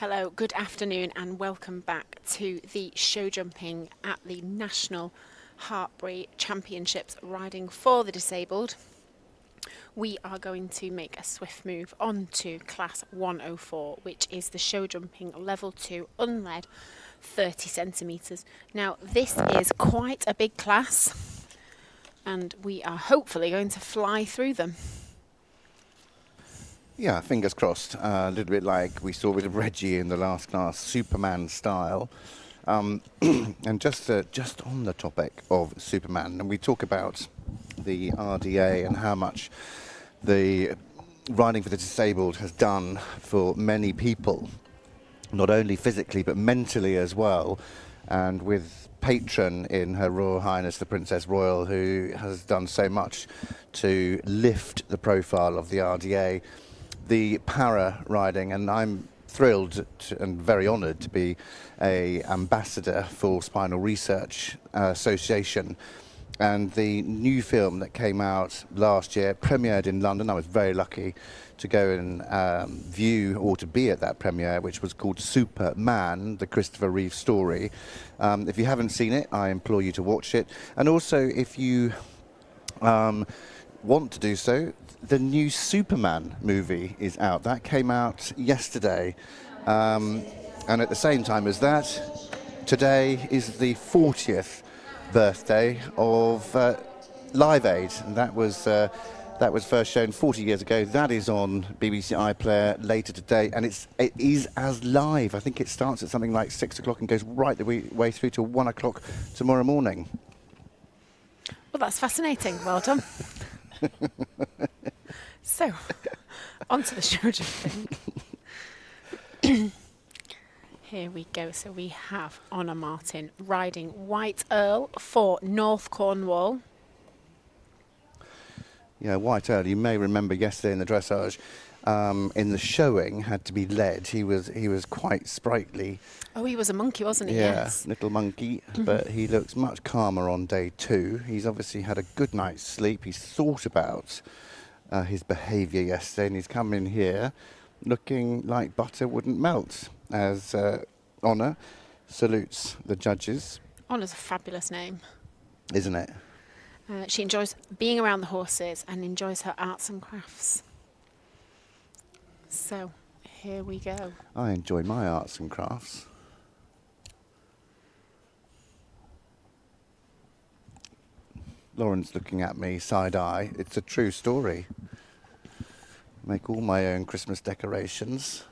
Hello, good afternoon and welcome back to the show jumping at the National Hartbury Championships riding for the disabled. We are going to make a swift move on to class 104, which is the show jumping level 2 unled 30 centimetres. Now this is quite a big class and we are hopefully going to fly through them. Yeah, fingers crossed. A little bit like we saw with Reggie in the last class, Superman style. And just on the topic of Superman, and we talk about the RDA and how much the riding for the disabled has done for many people, not only physically but mentally as well. And with patron in Her Royal Highness the Princess Royal, who has done so much to lift the profile of the RDA, the para riding, and I'm thrilled and very honoured to be a ambassador for Spinal Research Association. And the new film that came out last year premiered in London. I was very lucky to go and view or to be at that premiere, which was called Superman, the Christopher Reeve story. If you haven't seen it, I implore you to watch it. And also, if you want to do so, the new Superman movie is out. That came out yesterday. And at the same time as that, today is the 40th birthday of Live Aid. And that was first shown 40 years ago. That is on BBC iPlayer later today, and it is as live. I think it starts at something like 6 o'clock and goes right the way through to 1 o'clock tomorrow morning. Well, that's fascinating. Well done. So, on to the show jumping. Here we go. So we have Honor Martin riding White Earl for North Cornwall. Yeah, White Earl, you may remember yesterday in the dressage, in the showing, had to be led. He was quite sprightly. Oh, he was a monkey, wasn't he? Yeah, Yes. little monkey, but he looks much calmer on day 2. He's obviously had a good night's sleep. He's thought about his behaviour yesterday, and he's come in here looking like butter wouldn't melt, as Honor salutes the judges. Honor's a fabulous name. Isn't it? She enjoys being around the horses and enjoys her arts and crafts. So, here we go. I enjoy my arts and crafts. Lauren's looking at me side-eye. It's a true story. Make all my own Christmas decorations.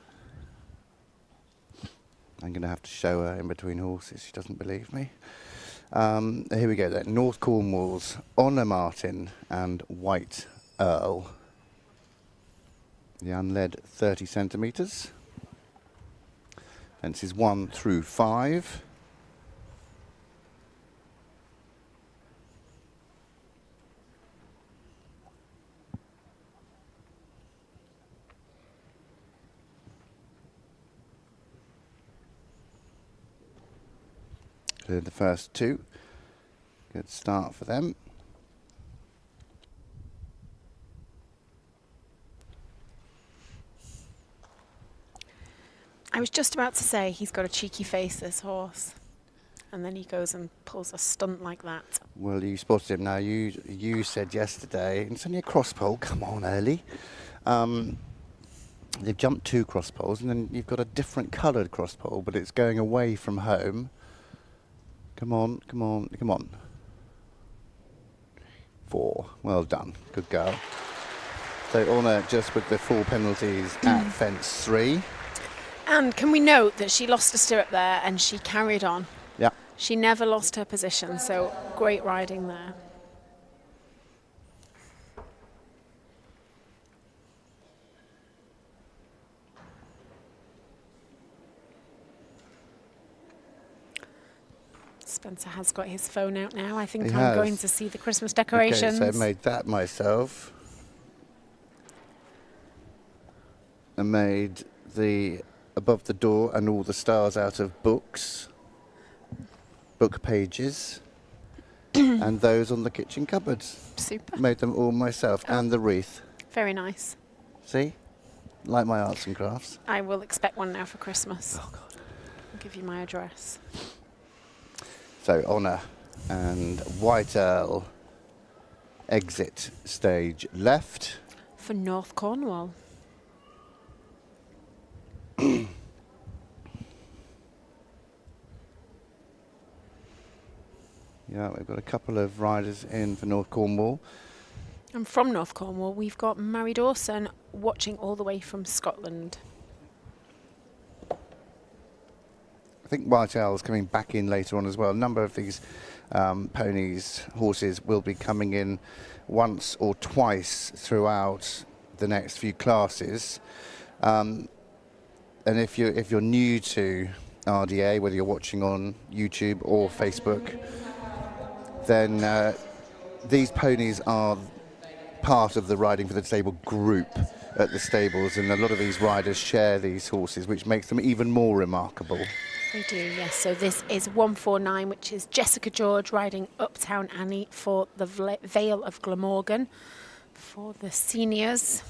I'm going to have to show her in between horses. She doesn't believe me. Here we go then. North Cornwall's Honor Martin and White Earl. The unled 30 centimetres. Fences 1 through 5. Cleared the first 2. Good start for them. I was just about to say he's got a cheeky face, this horse. And then he goes and pulls a stunt like that. Well, you spotted him now. You said yesterday, it's only a cross pole, come on early. They've jumped 2 cross poles, and then you've got a different coloured cross pole, but it's going away from home. Come on, come on, come on. 4. Well done. Good girl. So Honor just with the 4 penalties at fence 3. And can we note that she lost a stirrup there and she carried on. Yeah. She never lost her position, so great riding there. Spencer has got his phone out now. I think I'm going to see the Christmas decorations. Okay, so I made that myself. I made the above the door and all the stars out of books, book pages, and those on the kitchen cupboards. Super. Made them all myself, and the wreath. Very nice. See? like my arts and crafts. I will expect one now for Christmas. Oh, God. I'll give you my address. So, Honour and White Earl exit stage left. For North Cornwall. Yeah, we've got a couple of riders in for North Cornwall. And from North Cornwall, we've got Mary Dawson watching all the way from Scotland. I think White Earl's coming back in later on as well. A number of these horses will be coming in once or twice throughout the next few classes. And if you're new to RDA, whether you're watching on YouTube or Facebook, then these ponies are part of the Riding for the Stable group at the stables, and a lot of these riders share these horses, which makes them even more remarkable. They do, yes. So this is 149, which is Jessica George riding Uptown Annie for the Vale of Glamorgan for the seniors.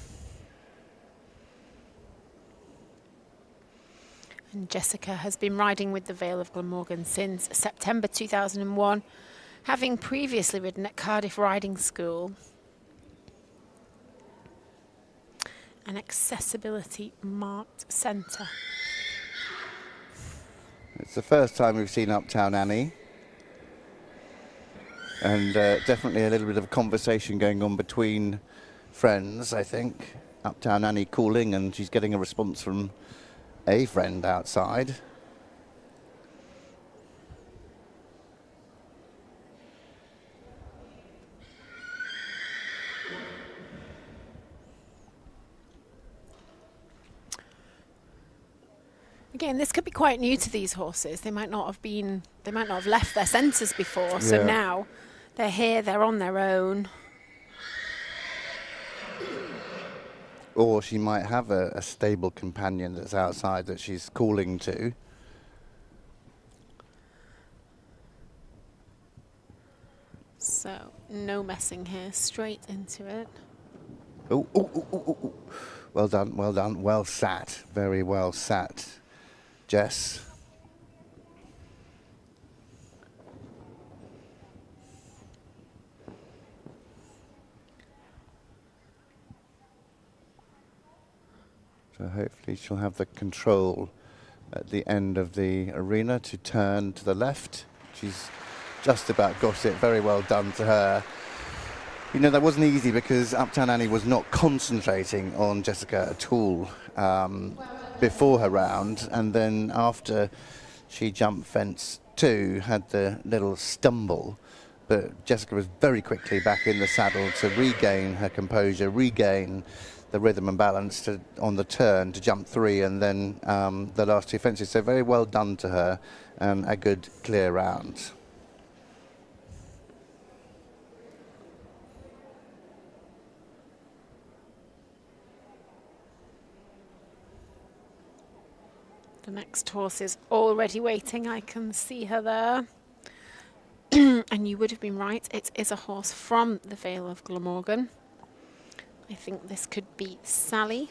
And Jessica has been riding with the Vale of Glamorgan since September 2001, having previously ridden at Cardiff Riding School. An accessibility marked centre. It's the first time we've seen Uptown Annie, and definitely a little bit of conversation going on between friends, I think. Uptown Annie calling, and she's getting a response from a friend outside. Again, this could be quite new to these horses. They might not have left their centres before. So now they're here, they're on their own. Or she might have a stable companion that's outside that she's calling to. So no messing here, straight into it. Oh, well done, well sat, very well sat, Jess. So hopefully she'll have the control at the end of the arena to turn to the left. She's just about got it, very well done to her. You know, that wasn't easy because Uptown Annie was not concentrating on Jessica at all before her round, and then after she jumped fence 2, had the little stumble, but Jessica was very quickly back in the saddle to regain her composure, regain the rhythm and balance on the turn to jump 3, and then the last 2 fences. So very well done to her, and a good clear round. The next horse is already waiting. I can see her there. And you would have been right. It is a horse from the Vale of Glamorgan. I think this could be Sally.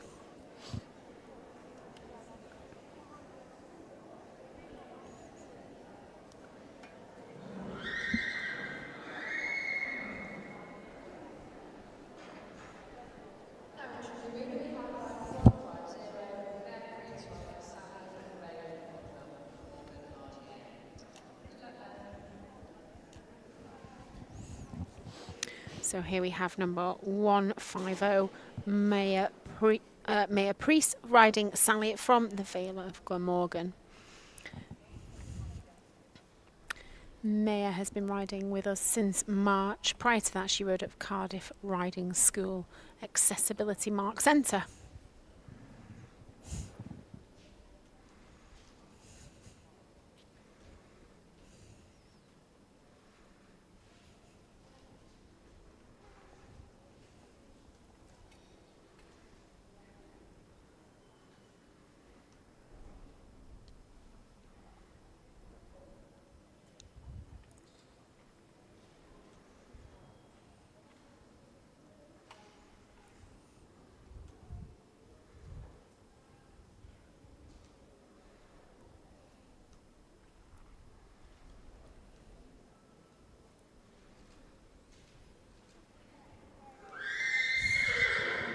So here we have number 150, Maya Priest riding Sally from the Vale of Glamorgan. Maya has been riding with us since March. Prior to that, she rode at Cardiff Riding School, Accessibility Mark Centre.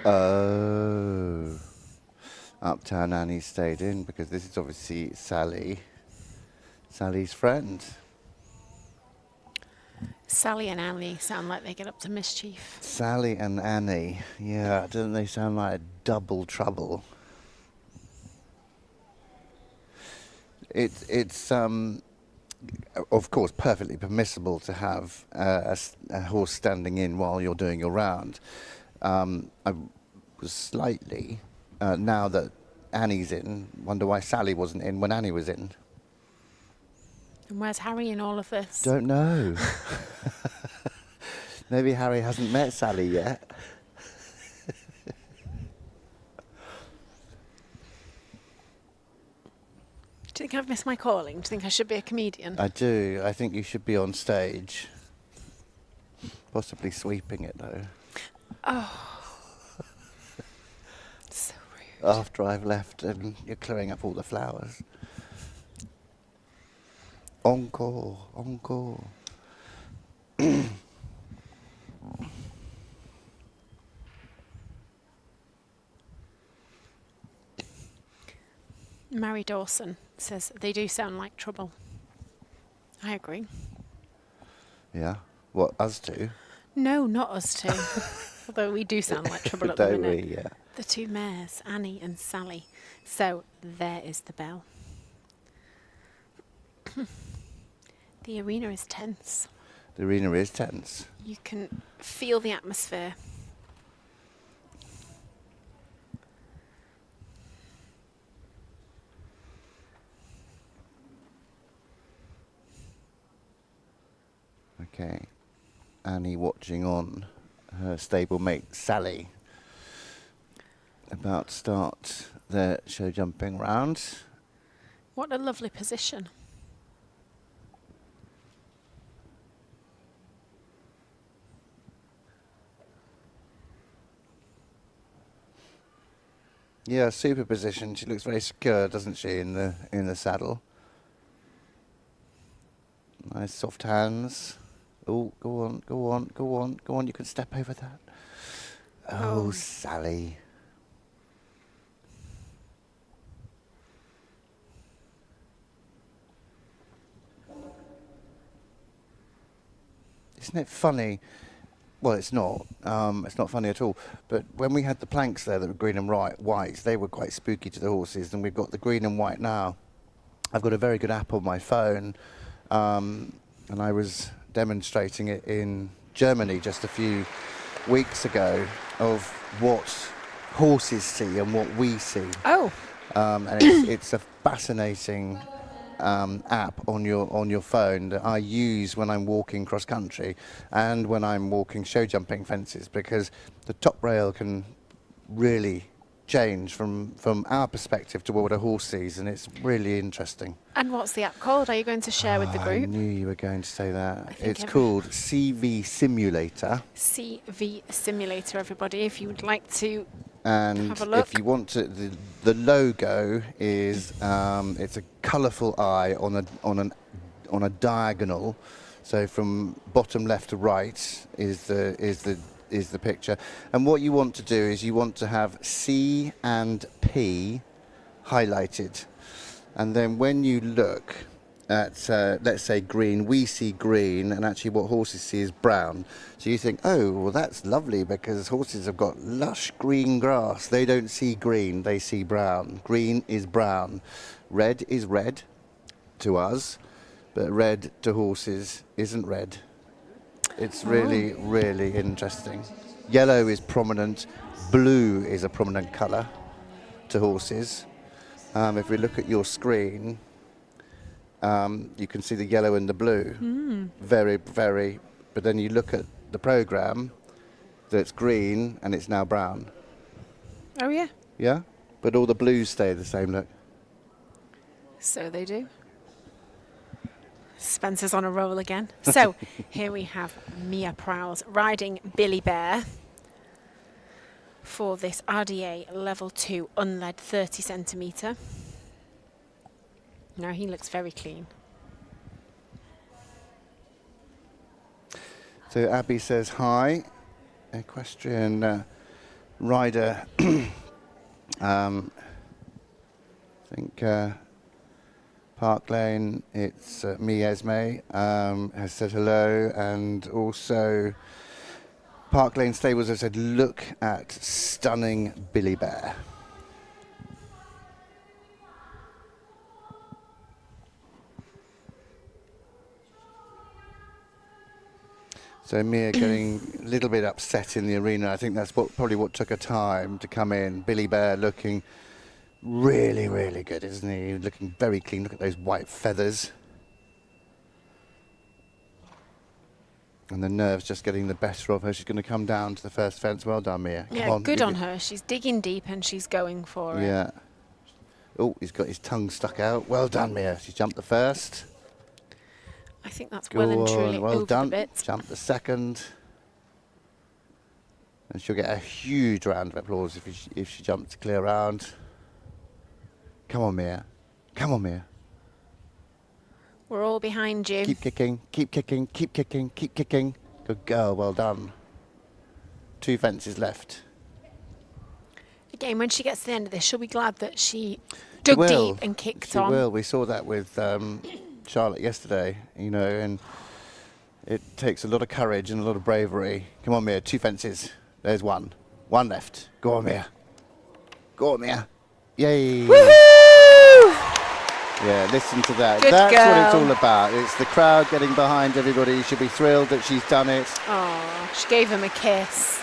Oh. Uptown Annie stayed in because this is obviously Sally's friend. Sally and Annie sound like they get up to mischief. Sally and Annie, yeah, don't they sound like a double trouble? It's of course perfectly permissible to have a horse standing in while you're doing your round. I was slightly, now that Annie's in, wonder why Sally wasn't in when Annie was in. And where's Harry in all of this? Don't know. Maybe Harry hasn't met Sally yet. Do you think I've missed my calling? Do you think I should be a comedian? I do. I think you should be on stage. Possibly sweeping it, though. Oh. So rude. After I've left and you're clearing up all the flowers. Encore, encore. Mary Dawson says they do sound like trouble. I agree. Yeah? What, us two? No, not us two. Although we do sound like trouble at the Don't minute. we? Yeah. The two mares, Annie and Sally. So there is the bell. The arena is tense. The arena is tense. You can feel the atmosphere. Okay. Annie watching on her stablemate Sally. About to start their show jumping round. What a lovely position. Yeah, super position. She looks very secure, doesn't she, in the saddle. Nice soft hands. Oh, go on, go on, go on, go on. You can step over that. Oh, Sally. Isn't it funny? Well, it's not. It's not funny at all. But when we had the planks there that were green and white, they were quite spooky to the horses, and we've got the green and white now. I've got a very good app on my phone, and I was demonstrating it in Germany just a few weeks ago of what horses see and what we see. Oh. And it's a fascinating app on your phone that I use when I'm walking cross country and when I'm walking show jumping fences, because the top rail can really change from our perspective to what a horse sees, and it's really interesting. And what's the app called? Are you going to share with the group? I knew you were going to say that. It's called CV Simulator. CV Simulator, everybody, if you would like to and have a look. If you want to, the logo is it's a colourful eye on a diagonal. So from bottom left to right is the picture. And what you want to do is you want to have C and P highlighted. And then when you look at, let's say, green, we see green, and actually what horses see is brown. So you think, oh, well, that's lovely, because horses have got lush green grass. They don't see green, they see brown. Green is brown. Red is red to us, but red to horses isn't red. It's really, really interesting. Yellow is prominent. Blue is a prominent colour to horses. If we look at your screen, you can see the yellow and the blue. Very, very. But then you look at the programme, that's green and it's now brown. Oh, yeah. Yeah? But all the blues stay the same look. So they do. Spencer's on a roll again. So here we have Mia Prowse riding Billy Bear for this RDA level 2 unled 30 centimetre. Now he looks very clean. So Abby says hi. Equestrian rider, I think Park Lane, it's me, Esme, has said hello, and also Park Lane Stables has said, look at stunning Billy Bear. So Mia getting a little bit upset in the arena. I think that's probably what took her time to come in. Billy Bear looking really, really good, isn't he? Looking very clean. Look at those white feathers. And the nerves just getting the better of her. She's going to come down to the first fence. Well done, Mia. Come on, good on her. She's digging deep and she's going for it. Yeah. Oh, he's got his tongue stuck out. Well done, Mia. She's jumped the first. I think that's well and truly well over done. the bits. Jump the second. And she'll get a huge round of applause if she jumps a clear round. Come on, Mia. Come on, Mia. We're all behind you. Keep kicking, keep kicking, keep kicking, keep kicking. Good girl, well done. 2 fences left. Again, when she gets to the end of this, she'll be glad that she dug deep and kicked on. She will. We saw that with Charlotte yesterday, you know, and it takes a lot of courage and a lot of bravery. Come on, Mia, 2 fences. There's one. One left. Go on, Mia. Go on, Mia. Yay. Woohoo! Yeah, listen to that. Good That's girl. what it's all about. It's the crowd getting behind everybody. You should be thrilled that she's done it. Oh, she gave him a kiss.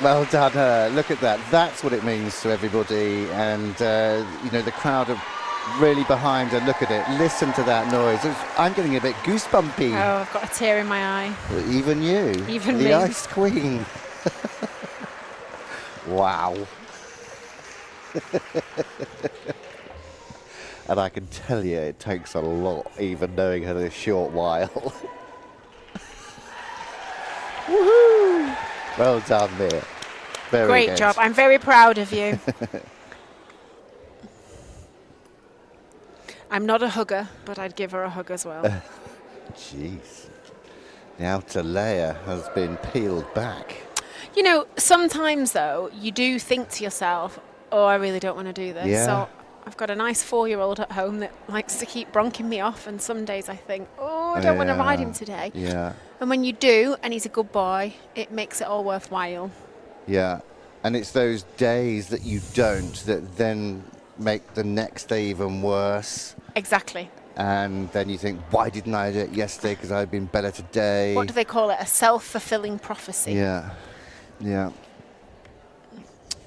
Well done, her. Look at that. That's what it means to everybody. And, you know, the crowd are really behind her. Look at it. Listen to that noise. I'm getting a bit goosebumpy. Oh, I've got a tear in my eye. Even you. Even the me. Ice Queen. Wow. And I can tell you it takes a lot, even knowing her this short while. Woohoo! Well done, Mia. Very Great good. job. I'm very proud of you. I'm not a hugger, but I'd give her a hug as well. Jeez. The outer layer has been peeled back. You know, sometimes, though, you do think to yourself, oh, I really don't want to do this. Yeah. So I've got a nice 4-year-old at home that likes to keep bronking me off, and some days I think, oh, I don't want to ride him today. Yeah. And when you do, and he's a good boy, it makes it all worthwhile. Yeah. And it's those days that you don't that then make the next day even worse. Exactly. And then you think, why didn't I do it yesterday? Because I'd been better today. What do they call it? A self-fulfilling prophecy. Yeah. Yeah.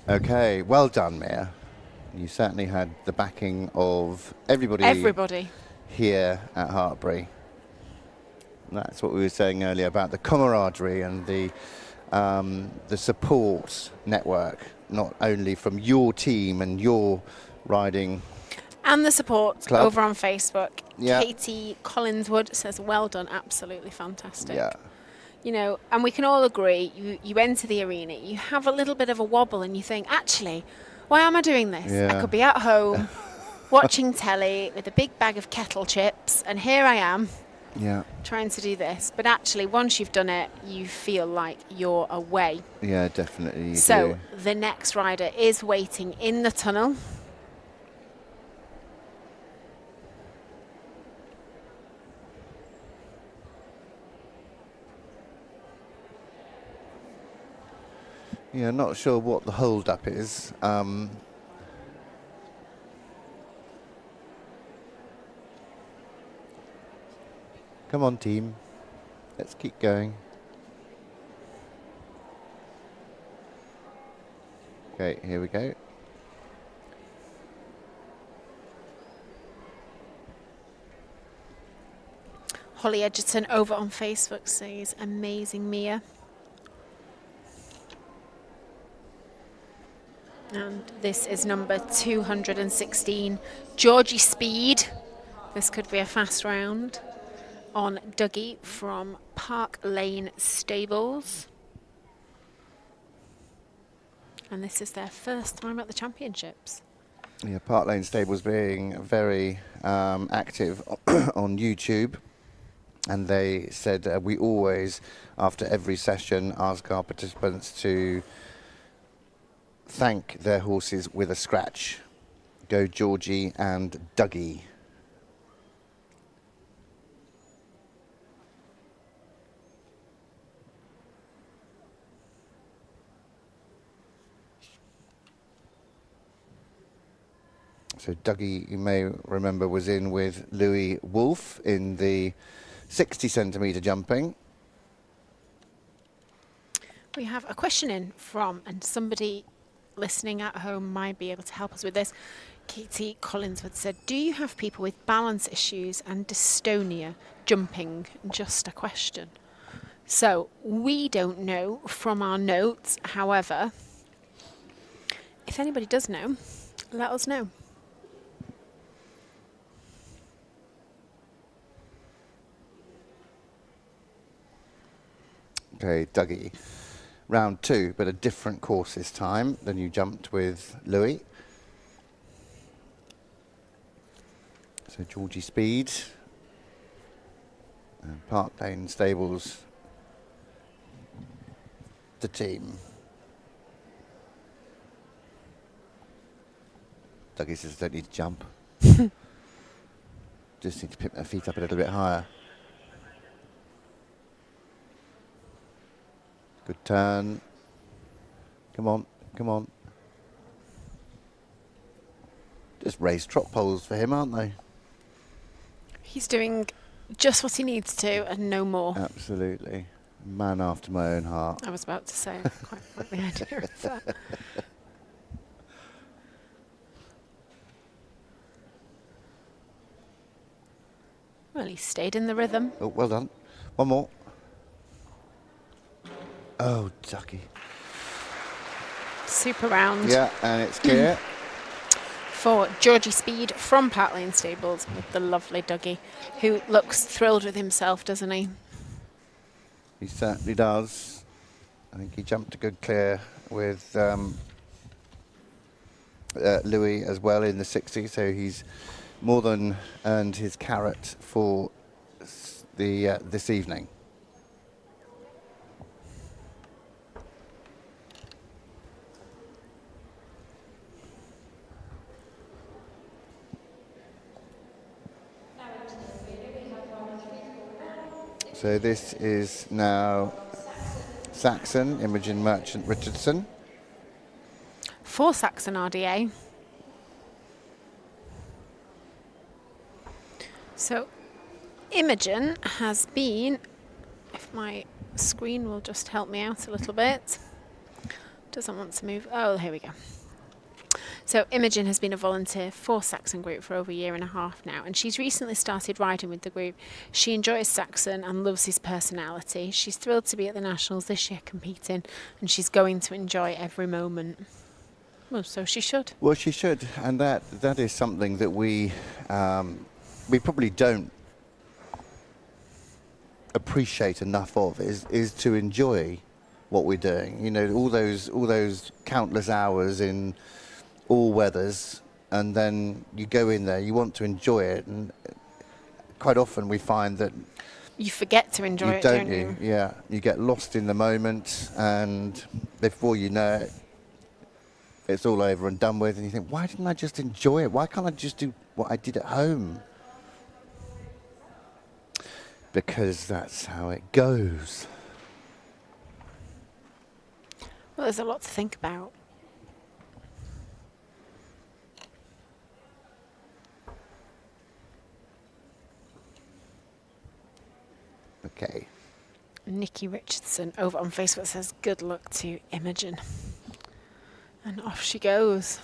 Okay. Well done, Mia. You certainly had the backing of everybody here at Hartbury. That's what we were saying earlier about the camaraderie and the support network, not only from your team and your riding and the support club over on Facebook. Yeah. Katie Collinswood says, well done, absolutely fantastic. Yeah. You know, and we can all agree, you enter the arena, you have a little bit of a wobble and you think, actually, why am I doing this? Yeah. I could be at home watching telly with a big bag of kettle chips, and here I am trying to do this. But actually, once you've done it, you feel like you're away. Yeah, definitely. So the next rider is waiting in the tunnel. Yeah, not sure what the hold-up is. Come on, team. Let's keep going. Okay, here we go. Holly Edgerton over on Facebook says, amazing, Mia. And this is number 216, Georgie Speed. This could be a fast round on Dougie from Park Lane Stables. And this is their first time at the championships. Yeah, Park Lane Stables being very active on YouTube. And they said we always, after every session, ask our participants to thank their horses with a scratch. Go Georgie and Dougie. So Dougie, you may remember, was in with Louis Wolfe in the 60 centimetre jumping. We have a question in from, and somebody listening at home might be able to help us with this. Katie Collinswood said, do you have people with balance issues and dystonia jumping? Just a question. So we don't know from our notes. However, if anybody does know, let us know. Okay, Dougie. Round 2, but a different course this time than you jumped with Louis. So Georgie Speed and Park Lane Stables, the team. Dougie says, don't need to jump. Just need to pick my feet up a little bit higher. Good turn. Come on, come on. Just raised trot poles for him, aren't they? He's doing just what he needs to and no more. Absolutely. Man after my own heart. I was about to say, I quite like the idea of that. Well, he stayed in the rhythm. Oh, well done. One more. Oh, Ducky. Super round. Yeah, and it's clear. For Georgie Speed from Park Lane Stables with the lovely Dougie, who looks thrilled with himself, doesn't he? He certainly does. I think he jumped a good clear with Louis as well in the 60, so he's more than earned his carrot for the this evening. So this is now Saxon, Imagin, Merchant, Richardson. For Saxon RDA. So Imagin has been, if my screen will just help me out a little bit, doesn't want to move. Oh, here we go. So Imagin has been a volunteer for Saxon Group for over a year and a half now, and she's recently started riding with the group. She enjoys Saxon and loves his personality. She's thrilled to be at the Nationals this year competing, and she's going to enjoy every moment. Well, so she should. Well, she should, and that is something that we probably don't appreciate enough of, is to enjoy what we're doing. You know, all those countless hours in all weathers, and then you go in there, you want to enjoy it, and quite often we find that you forget to enjoy it, don't you? Yeah, you get lost in the moment, and before you know it, it's all over and done with, and you think, why didn't I just enjoy it? Why can't I just do what I did at home? Because that's how it goes. Well, there's a lot to think about. Okay. Nikki Richardson over on Facebook says, good luck to Imagin. And off she goes.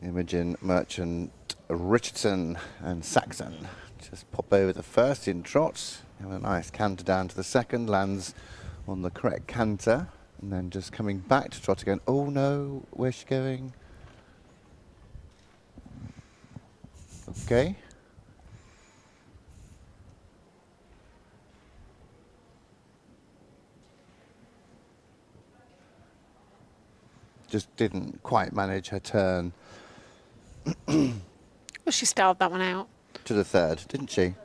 Imagin, Merchant, Richardson and Saxon. Just pop over the first in trot. Have a nice canter down to the second, lands on the correct canter, and then just coming back to trot again. Oh no, where's she going? Okay. Just didn't quite manage her turn. Well, she spelled that one out. To the third, didn't she?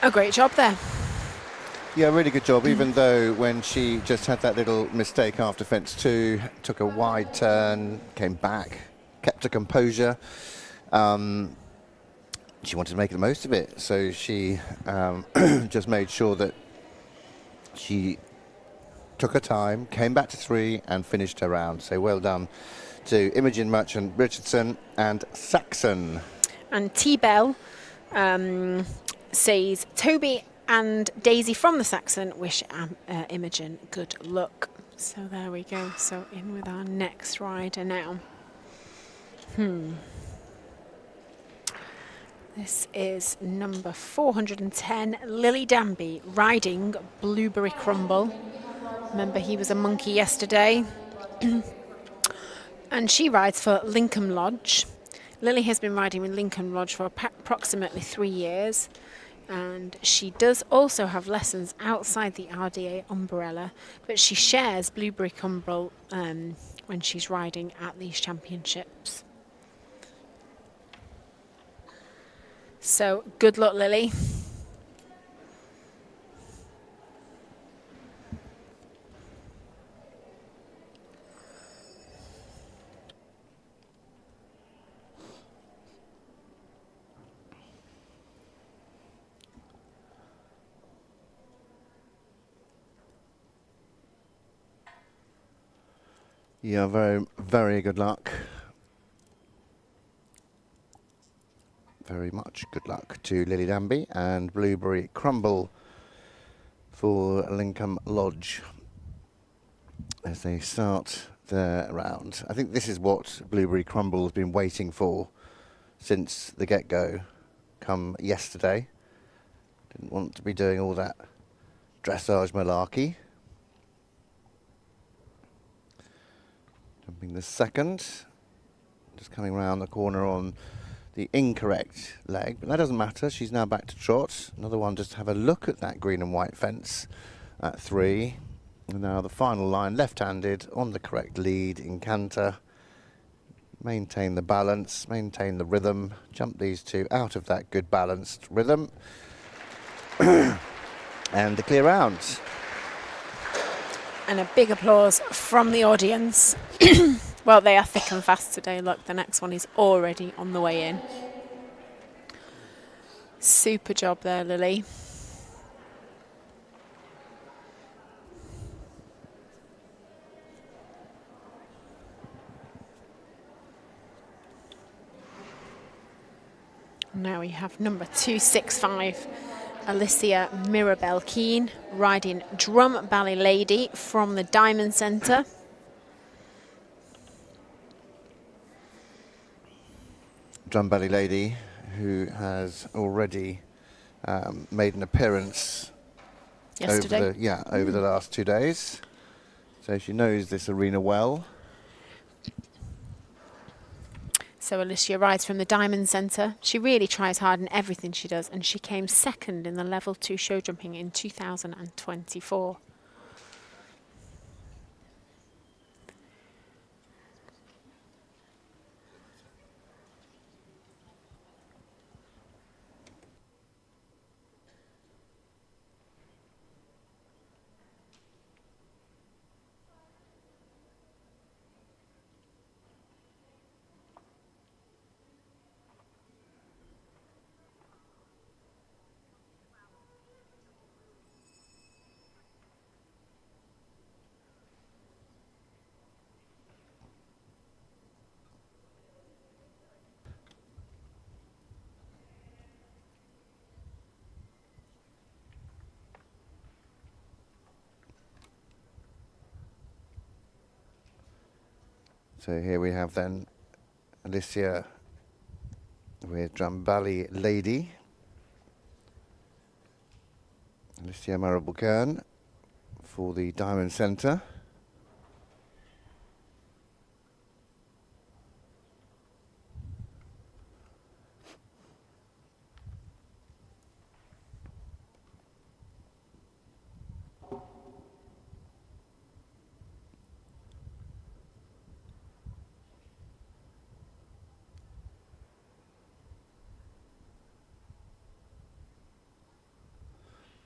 A great job there. Yeah, really good job, even though when she just had that little mistake after fence 2, took a wide turn, came back, kept her composure. She wanted to make the most of it, so she just made sure that she took her time, came back to 3 and finished her round. So well done to Imagin, Merchant, Richardson and Saxon. And T-Bell says, Toby and Daisy from the Saxon wish Imagin good luck. So there we go. So in with our next rider now. This is number 410, Lily Danby, riding Blueberry Crumble. Remember, he was a monkey yesterday. And she rides for Lincoln Lodge. Lily has been riding with Lincoln Lodge for approximately 3 years. And she does also have lessons outside the RDA umbrella, but she shares Blueberry Crumble when she's riding at these championships. So good luck, Lily. Yeah, very, very good luck. Very much good luck to Lily Danby and Blueberry Crumble for Lincoln Lodge as they start their round. I think this is what Blueberry Crumble has been waiting for since the get-go come yesterday. Didn't want to be doing all that dressage malarkey. Jumping the second, just coming round the corner on the incorrect leg, but that doesn't matter. She's now back to trot. Another one, just have a look at that green and white fence at 3. And now the final line, left-handed on the correct lead in canter. Maintain the balance, maintain the rhythm. Jump these two out of that good balanced rhythm. And the clear round. And a big applause from the audience. Well, they are thick and fast today. Look, the next one is already on the way in. Super job there, Lily. Now we have number 265, Alysia Mirabelle Keen, riding Drum Ballet Lady from the Diamond Centre. Drum Ballet Lady, who has already made an appearance yesterday. Over the last 2 days. So she knows this arena well. So Alysia rides from the Diamond Centre. She really tries hard in everything she does, and she came second in the level 2 show jumping in 2024. So here we have then Alysia with Drum Ballet Lady. Alysia Marable-Kern for the Diamond Centre.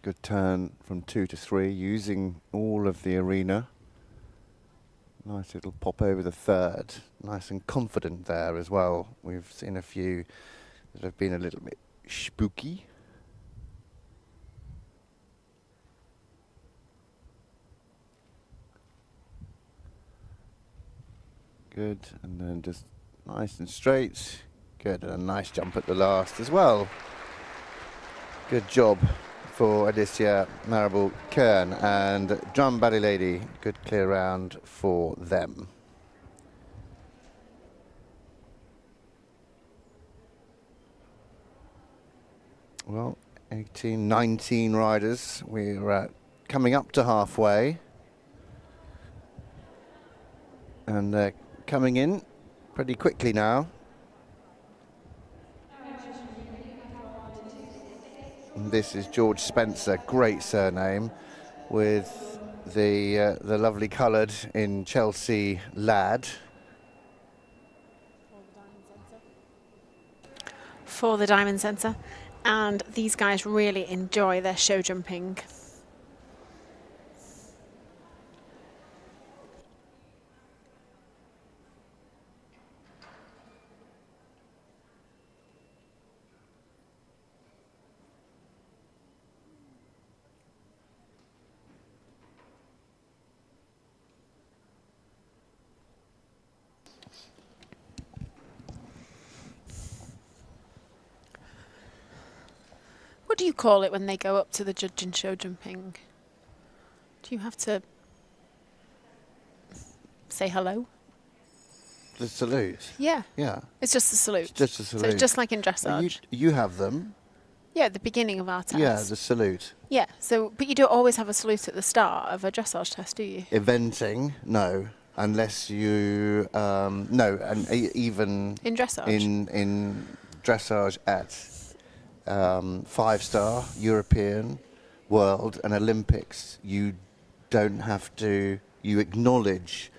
Good turn from 2 to 3, using all of the arena. Nice little pop over the third. Nice and confident there as well. We've seen a few that have been a little bit spooky. Good, and then just nice and straight. Good, and a nice jump at the last as well. Good job for Alysia Keen and Drum Bally Lady. Good clear round for them. Well, 18, 19 riders. We're coming up to halfway. And they're coming in pretty quickly now. And this is George Spencer, great surname, with the lovely coloured in Chelsea Lad. For the Diamond Centre. And these guys really enjoy their show jumping. What do you call it when they go up to the judge in show jumping? Do you have to say hello? The salute? Yeah. Yeah. It's just a salute. It's just a salute. So it's just like in dressage. You have them? Yeah, at the beginning of our test. Yeah, the salute. Yeah, so, but you don't always have a salute at the start of a dressage test, do you? Eventing, no. Unless you, no, and even... In dressage? In dressage at 5-star, European, World and Olympics, you don't have to, you acknowledge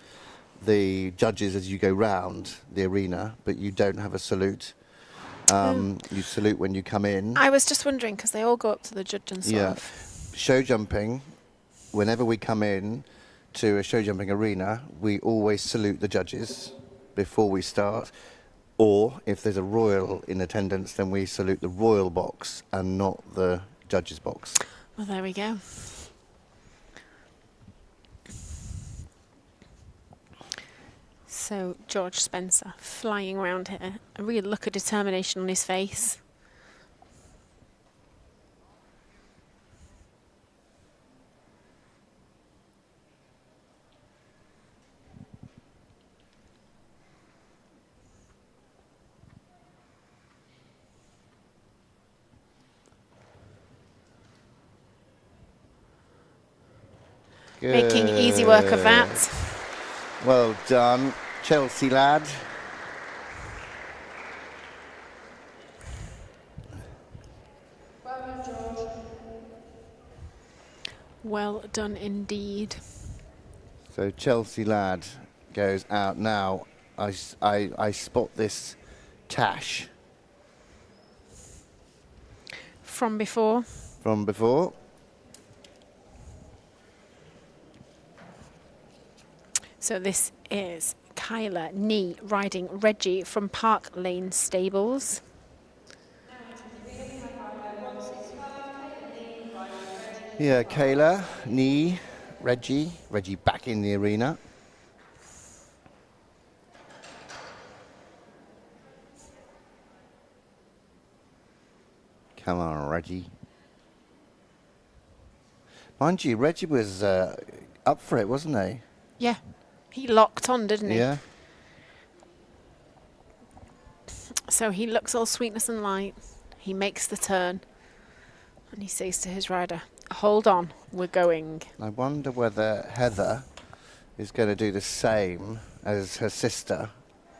the judges as you go round the arena, but you don't have a salute. You salute when you come in. I was just wondering, because they all go up to the judge and Yeah. stuff. Show jumping, whenever we come in to a show jumping arena, we always salute the judges before we start. Or if there's a royal in attendance, then we salute the royal box and not the judges box. Well, there we go. So George Spencer flying around here. A real look of determination on his face. Making easy work of that. Well done, Chelsea Lad. Well done indeed. So Chelsea Lad goes out now. I spot this Tash. From before. From before. So this is Kayla Knee riding Reggie from Park Lane Stables. Yeah, Kayla Knee, Reggie back in the arena. Come on, Reggie. Mind you, Reggie was up for it, wasn't he? Yeah. He locked on, didn't he? Yeah. So he looks all sweetness and light. He makes the turn. And he says to his rider, hold on, we're going. I wonder whether Heather is going to do the same as her sister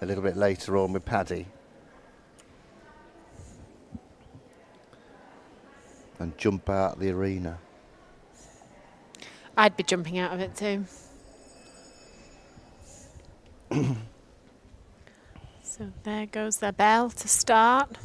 a little bit later on with Paddy. And jump out the arena. I'd be jumping out of it too. So there goes their bell to start.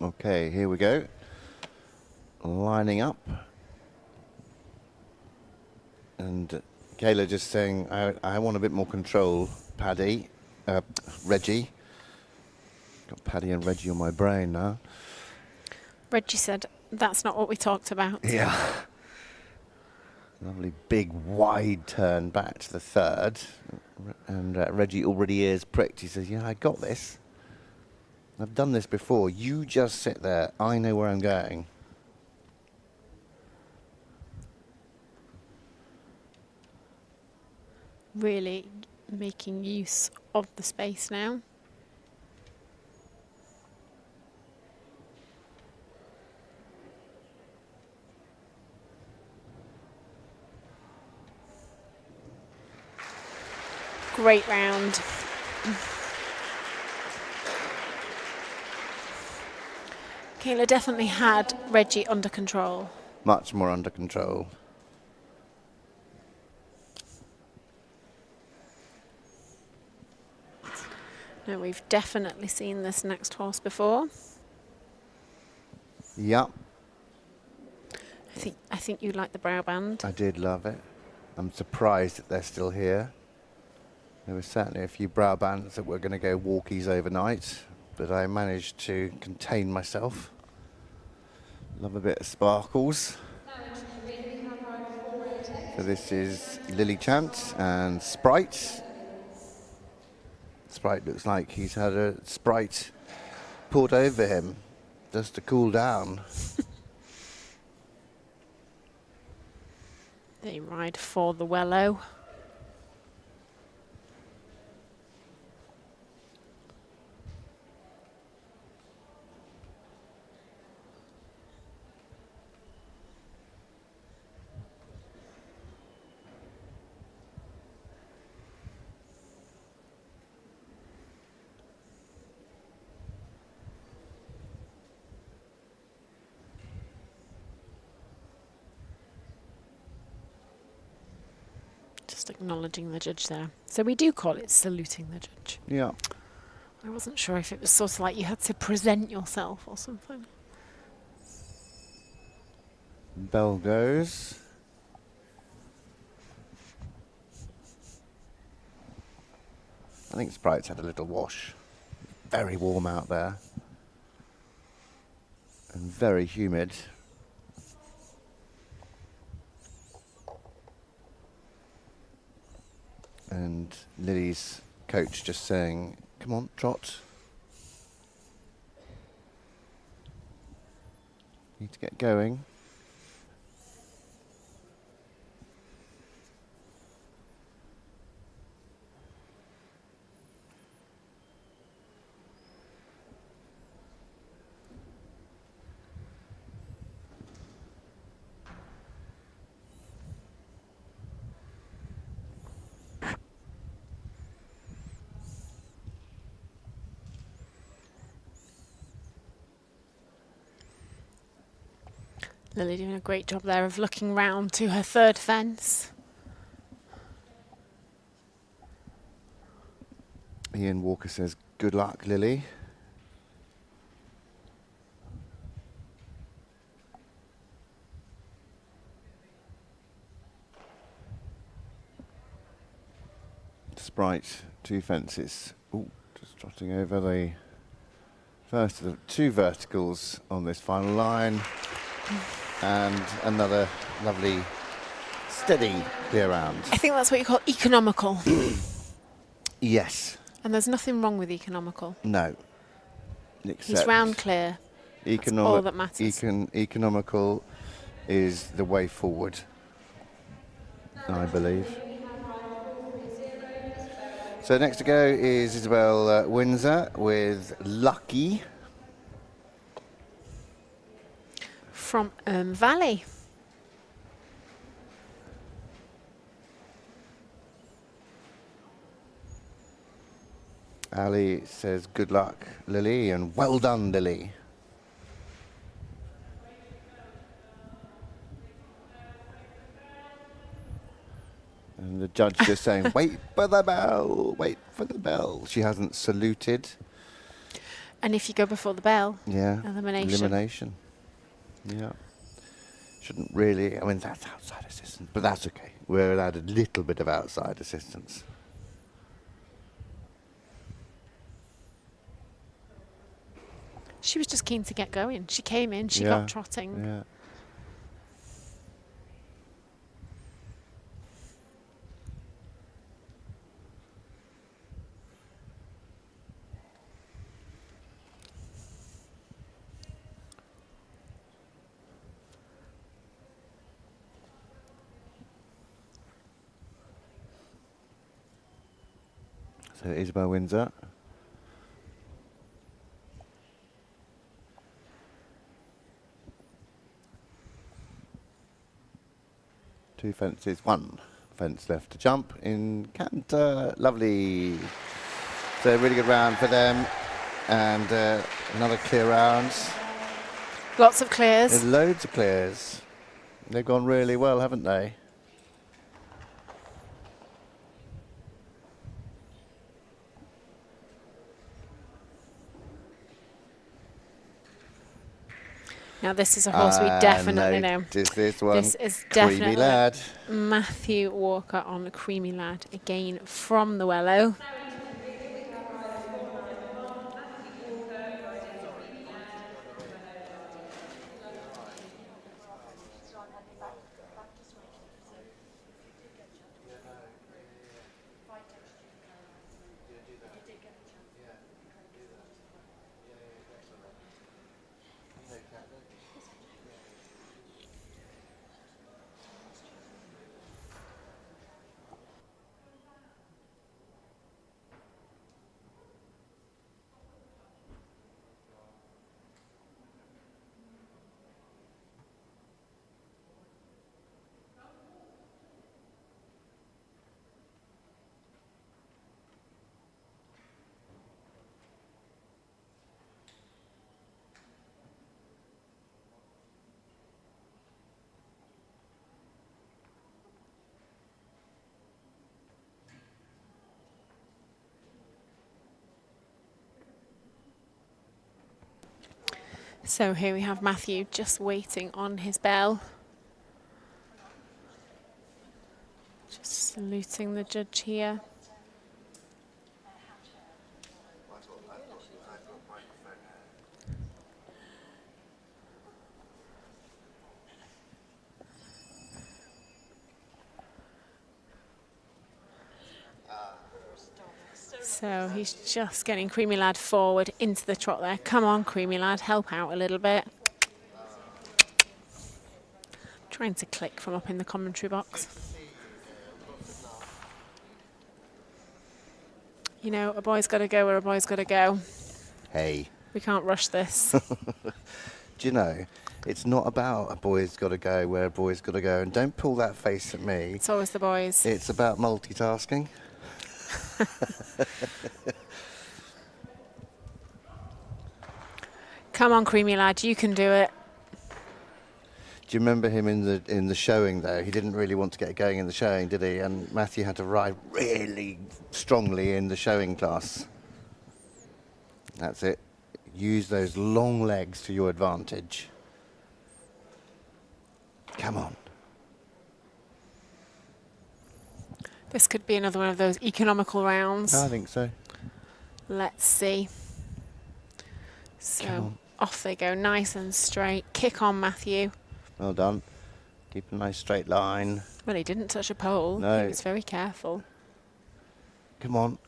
Okay, here we go. Lining up. And Kayla just saying, I want a bit more control, Reggie. Got Paddy and Reggie on my brain now. Reggie said, that's not what we talked about. Yeah. Lovely big wide turn back to the third. And Reggie already ears pricked. He says, yeah, I got this. I've done this before. You just sit there. I know where I'm going. Really making use of the space now. Great round. Kayla definitely had Reggie under control. Much more under control. No, we've definitely seen this next horse before. Yep. I think you like the brow band. I did love it. I'm surprised that they're still here. There were certainly a few brow bands that were going to go walkies overnight, but I managed to contain myself. Love a bit of sparkles. So this is Lily Chant and Sprite. Sprite looks like he's had a Sprite poured over him just to cool down. They ride for the Wello. Just acknowledging the judge there. So we do call it saluting the judge. Yeah. I wasn't sure if it was sort of like you had to present yourself or something. Bell goes. I think Sprite's had a little wash. Very warm out there. And very humid. And Lily's coach just saying, come on, trot. Need to get going. Lily doing a great job there of looking round to her third fence. Ian Walker says, good luck, Lily. Sprite, two fences. Ooh, just trotting over the first of the two verticals on this final line. And another lovely, steady clear round. I think that's what you call economical. Yes. And there's nothing wrong with economical. No. He's round clear. That's all that matters. Economical is the way forward, I believe. So next to go is Isabelle Windsor with Lucky. From Valley. Ali says, good luck, Lily, and well done, Lily. And the judge just saying, wait for the bell, wait for the bell. She hasn't saluted. And if you go before the bell, Yeah. elimination. Elimination. Yeah. Shouldn't really, I mean, that's outside assistance, but that's okay. We're allowed a little bit of outside assistance. She was just keen to get going. She came in, she Yeah. got trotting. Yeah. So Isabelle Windsor. Two fences, one fence left to jump in canter. Lovely. So a really good round for them. And another clear round. Lots of clears. There's loads of clears. They've gone really well, haven't they? Now this is a horse we definitely know. This one. This is Creamy definitely Lad. Matthew Walker on Creamy Lad again from the Wellow. So here we have Matthew just waiting on his bell. Just saluting the judge here. So he's just getting Creamy Lad forward into the trot there. Come on, Creamy Lad, help out a little bit. Trying to click from up in the commentary box. You know, a boy's got to go where a boy's got to go. Hey. We can't rush this. Do you know, it's not about a boy's got to go where a boy's got to go. And don't pull that face at me. It's always the boys. It's about multitasking. Come on, Creamy Lad, you can do it. Do you remember him in the showing though? He didn't really want to get going in the showing, did he? And Matthew had to ride really strongly in the showing class. That's it. Use those long legs to your advantage. Come on. This could be another one of those economical rounds. I think so. Let's see. So off they go, nice and straight. Kick on, Matthew. Well done. Keep a nice straight line. Well, he didn't touch a pole. No. He was very careful. Come on.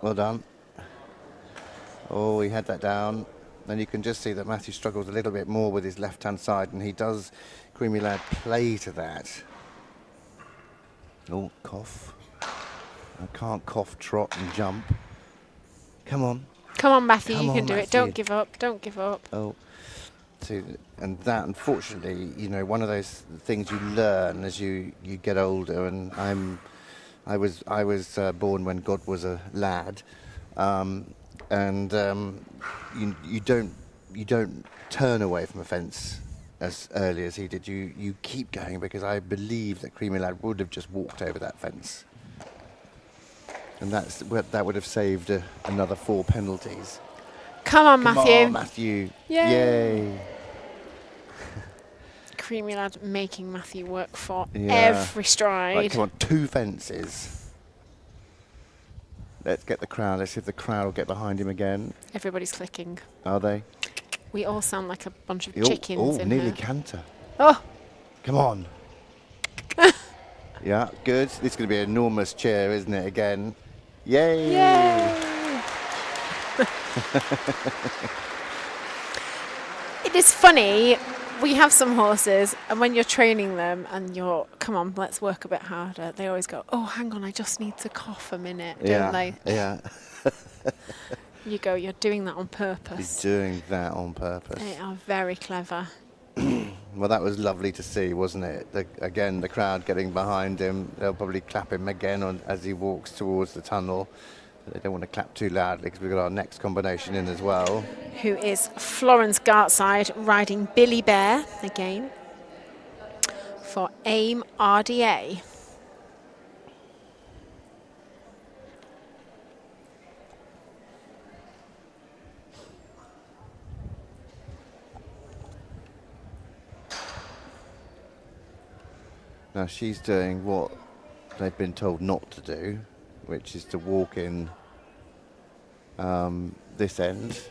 Well done. Oh, he had that down. Then you can just see that Matthew struggles a little bit more with his left-hand side, and he does, Creamy Lad, play to that. Oh, cough. I can't cough, trot and jump. Come on. Come on, Matthew, Come you can on, do it. Matthew. Don't give up, don't give up. Oh, and that, unfortunately, you know, one of those things you learn as you get older. And I was born when God was a lad, you don't turn away from a fence as early as he did. You keep going, because I believe that Creamy Lad would have just walked over that fence, and that would have saved another 4 penalties. Come on, Come Matthew. on, Matthew. Yay. Yay. Creamy lad making Matthew work for Yeah. every stride. Right, come on, 2 fences. Let's get the crowd. Let's see if the crowd will get behind him again. Everybody's clicking. Are they? We all sound like a bunch of Oh, chickens oh, in nearly here. canter. Oh! Come on. Yeah, good. This is going to be an enormous chair, isn't it, again? Yay! Yay! It is funny, we have some horses, and when you're training them and you're, come on, let's work a bit harder, they always go, oh, hang on, I just need to cough a minute, don't they? Yeah. You go, you're doing that on purpose. He's doing that on purpose. They are very clever. Well, that was lovely to see, wasn't it? Again, the crowd getting behind him. They'll probably clap him again as he walks towards the tunnel. But they don't want to clap too loudly because we've got our next combination in as well. Who is Florence Gartside riding Billy Bear again for AIM RDA. Now she's doing what they've been told not to do, which is to walk in this end.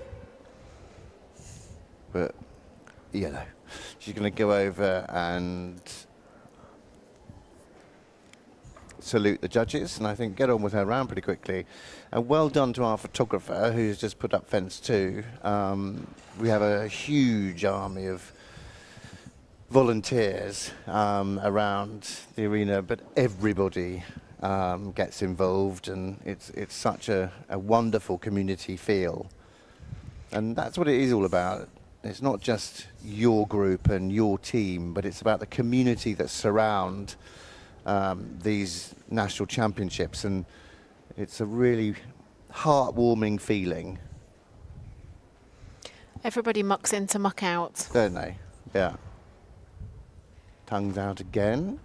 But, you know, she's going to go over and salute the judges and I think get on with her round pretty quickly. And well done to our photographer who's just put up fence 2. We have a huge army of volunteers around the arena, but everybody gets involved, and it's such a wonderful community feel, and that's what it is all about. It's not just your group and your team, but it's about the community that surround these national championships, and it's a really heartwarming feeling. Everybody mucks in to muck out, Don't they? Yeah. Tongues out again.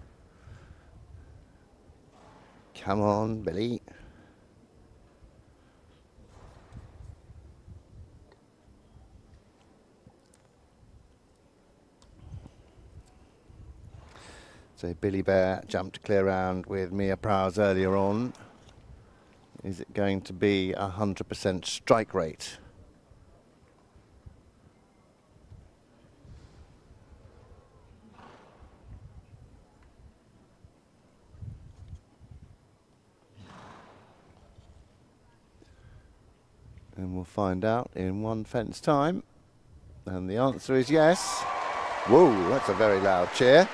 Come on, Billy. So Billy Bear jumped clear round with Mia Prowse earlier on. Is it going to be 100% strike rate? And we'll find out in 1 fence time. And the answer is yes. Whoa, that's a very loud cheer.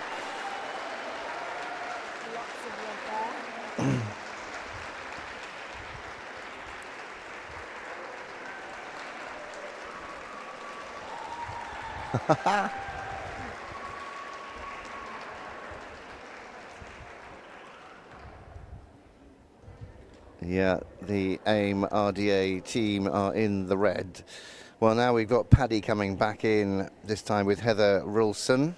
Yeah, the AIM RDA team are in the red. Well, now we've got Paddy coming back in, this time with Heather Rson.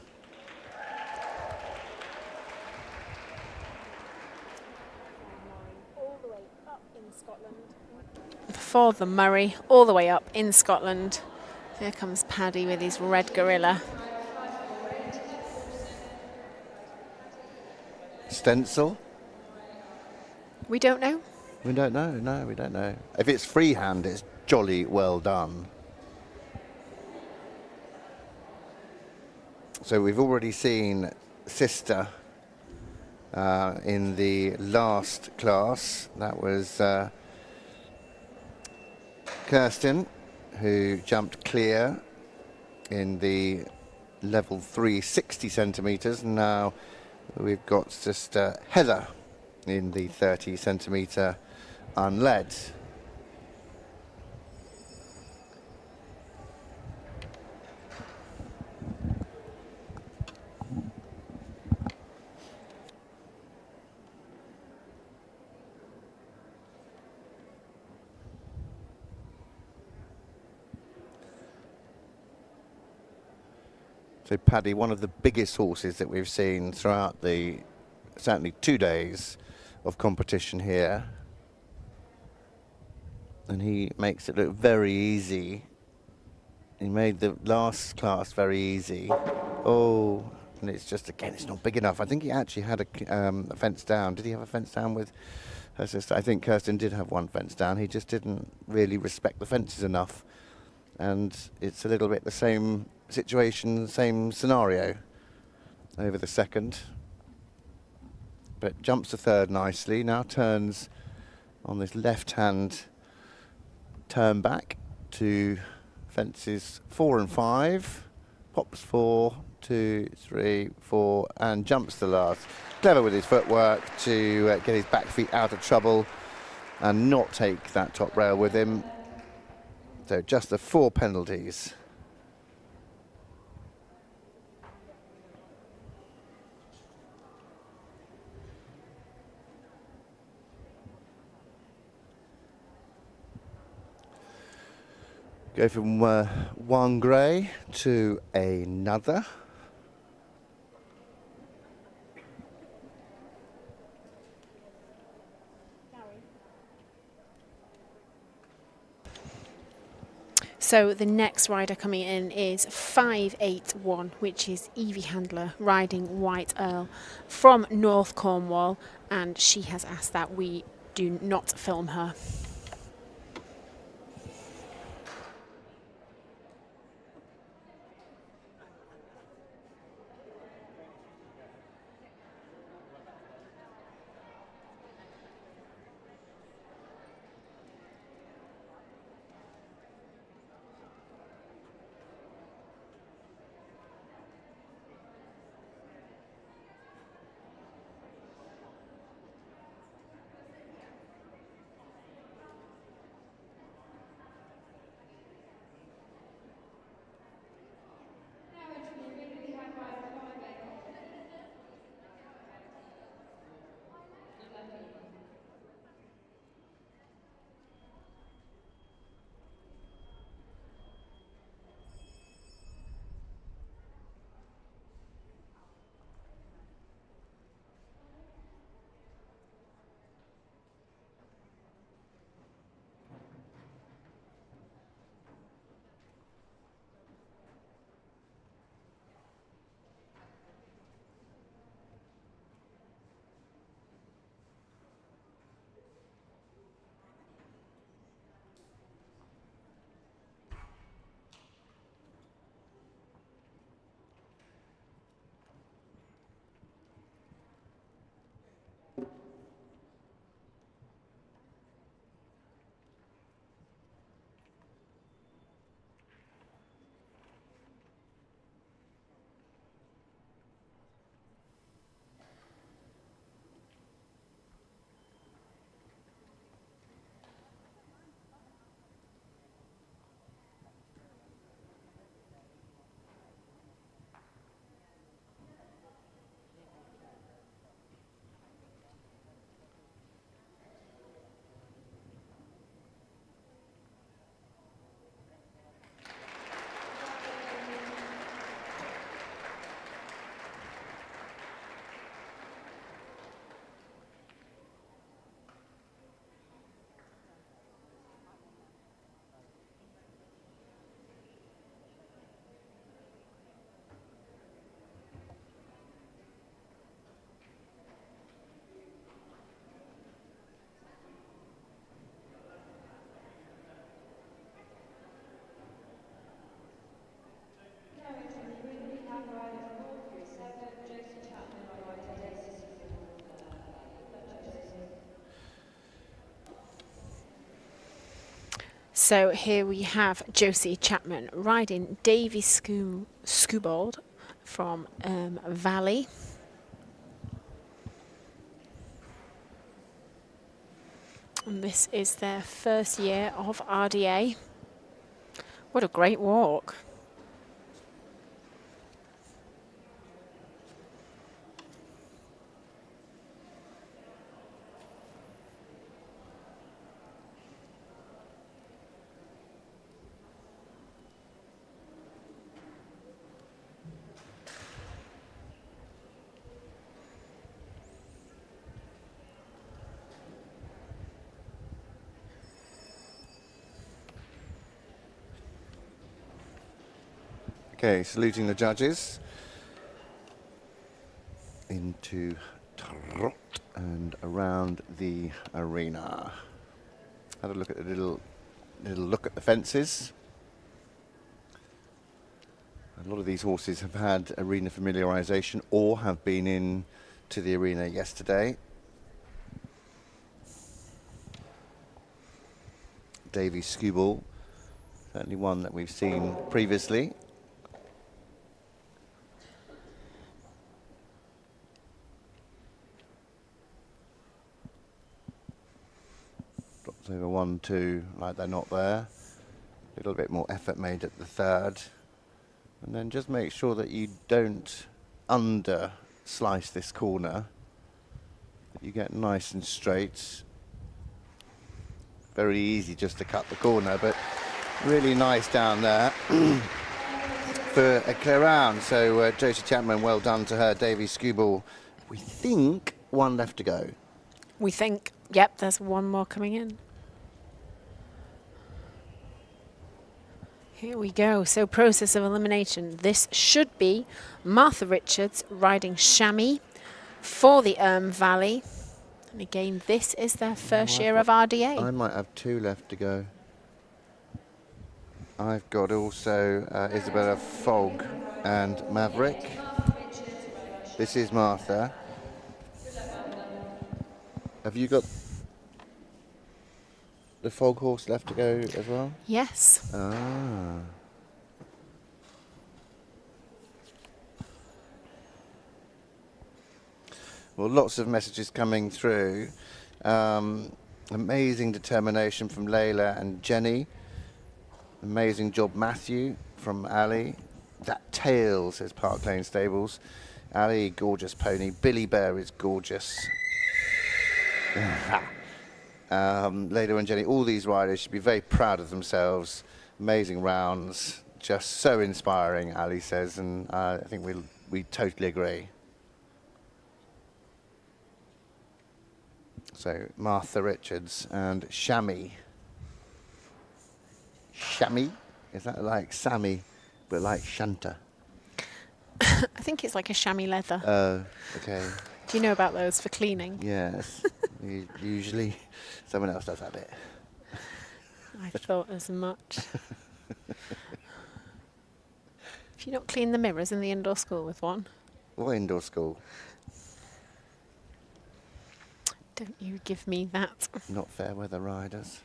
for the Murray, all the way up in Scotland. Here comes Paddy with his red gorilla. Stencil? We don't know. We don't know, no, we don't know. If it's freehand, it's jolly well done. So we've already seen Sister in the last class. That was Kirsten, who jumped clear in the level 3, 60 centimetres. Now we've got Sister Heather in the 30 centimetre unled. So Paddy, one of the biggest horses that we've seen throughout the certainly 2 days of competition here. and he makes it look very easy. He made the last class very easy. Oh, and it's just, again, it's not big enough. I think he actually had a fence down. Did he have a fence down with her sister? I think Kirsten did have one fence down. He just didn't really respect the fences enough. And it's a little bit the same situation, same scenario over the second. But jumps to third nicely. Now turns on this left-hand turn back to fences 4 and 5. Pops 4, 2, 3, 4, and jumps the last. Clever with his footwork to get his back feet out of trouble and not take that top rail with him. So just the 4 penalties. Go from one grey to another. So the next rider coming in is 581, which is Evie Handler riding White Earl from North Cornwall, and she has asked that we do not film her. So here we have Josie Chapman riding Davy Skubald from Valley. And this is their first year of RDA. What a great walk. Okay, saluting the judges. Into trot and around the arena. Had a look at the little look at the fences. A lot of these horses have had arena familiarisation or have been in to the arena yesterday. Davy Skewball, certainly one that we've seen previously. Drops over 1, 2, like they're not there. A little bit more effort made at the third. And then just make sure that you don't under slice this corner. That you get nice and straight. Very easy just to cut the corner, but really nice down there for a clear round. So Josie Chapman, well done to her. Davy Skewball, we think 1 left to go. We think, yep, there's 1 more coming in. Here we go. So process of elimination. This should be Martha Richards riding Chamois for the Valley. And again, this is their first year of RDA. I might have 2 left to go. I've got also Isabella Fogg and Maverick. This is Martha. Have you got the Fogg horse left to go as well? Yes. Ah. Well, lots of messages coming through. Amazing determination from Layla and Jenny. Amazing job, Matthew, from Ali. That tail, says Park Lane Stables. Ali, gorgeous pony. Billy Bear is gorgeous. Layla and Jenny, all these riders should be very proud of themselves. Amazing rounds. Just so inspiring, Ali says, and I think we totally agree. So Martha Richards and Chamois. Chamois? Is that like Sammy, but like Shanta? I think it's like a chamois leather. Oh, okay. Do you know about those for cleaning? Yes. Usually someone else does that bit. I thought as much. Have you not cleaned the mirrors in the indoor school with one? What indoor school? Don't you give me that. Not fair weather riders.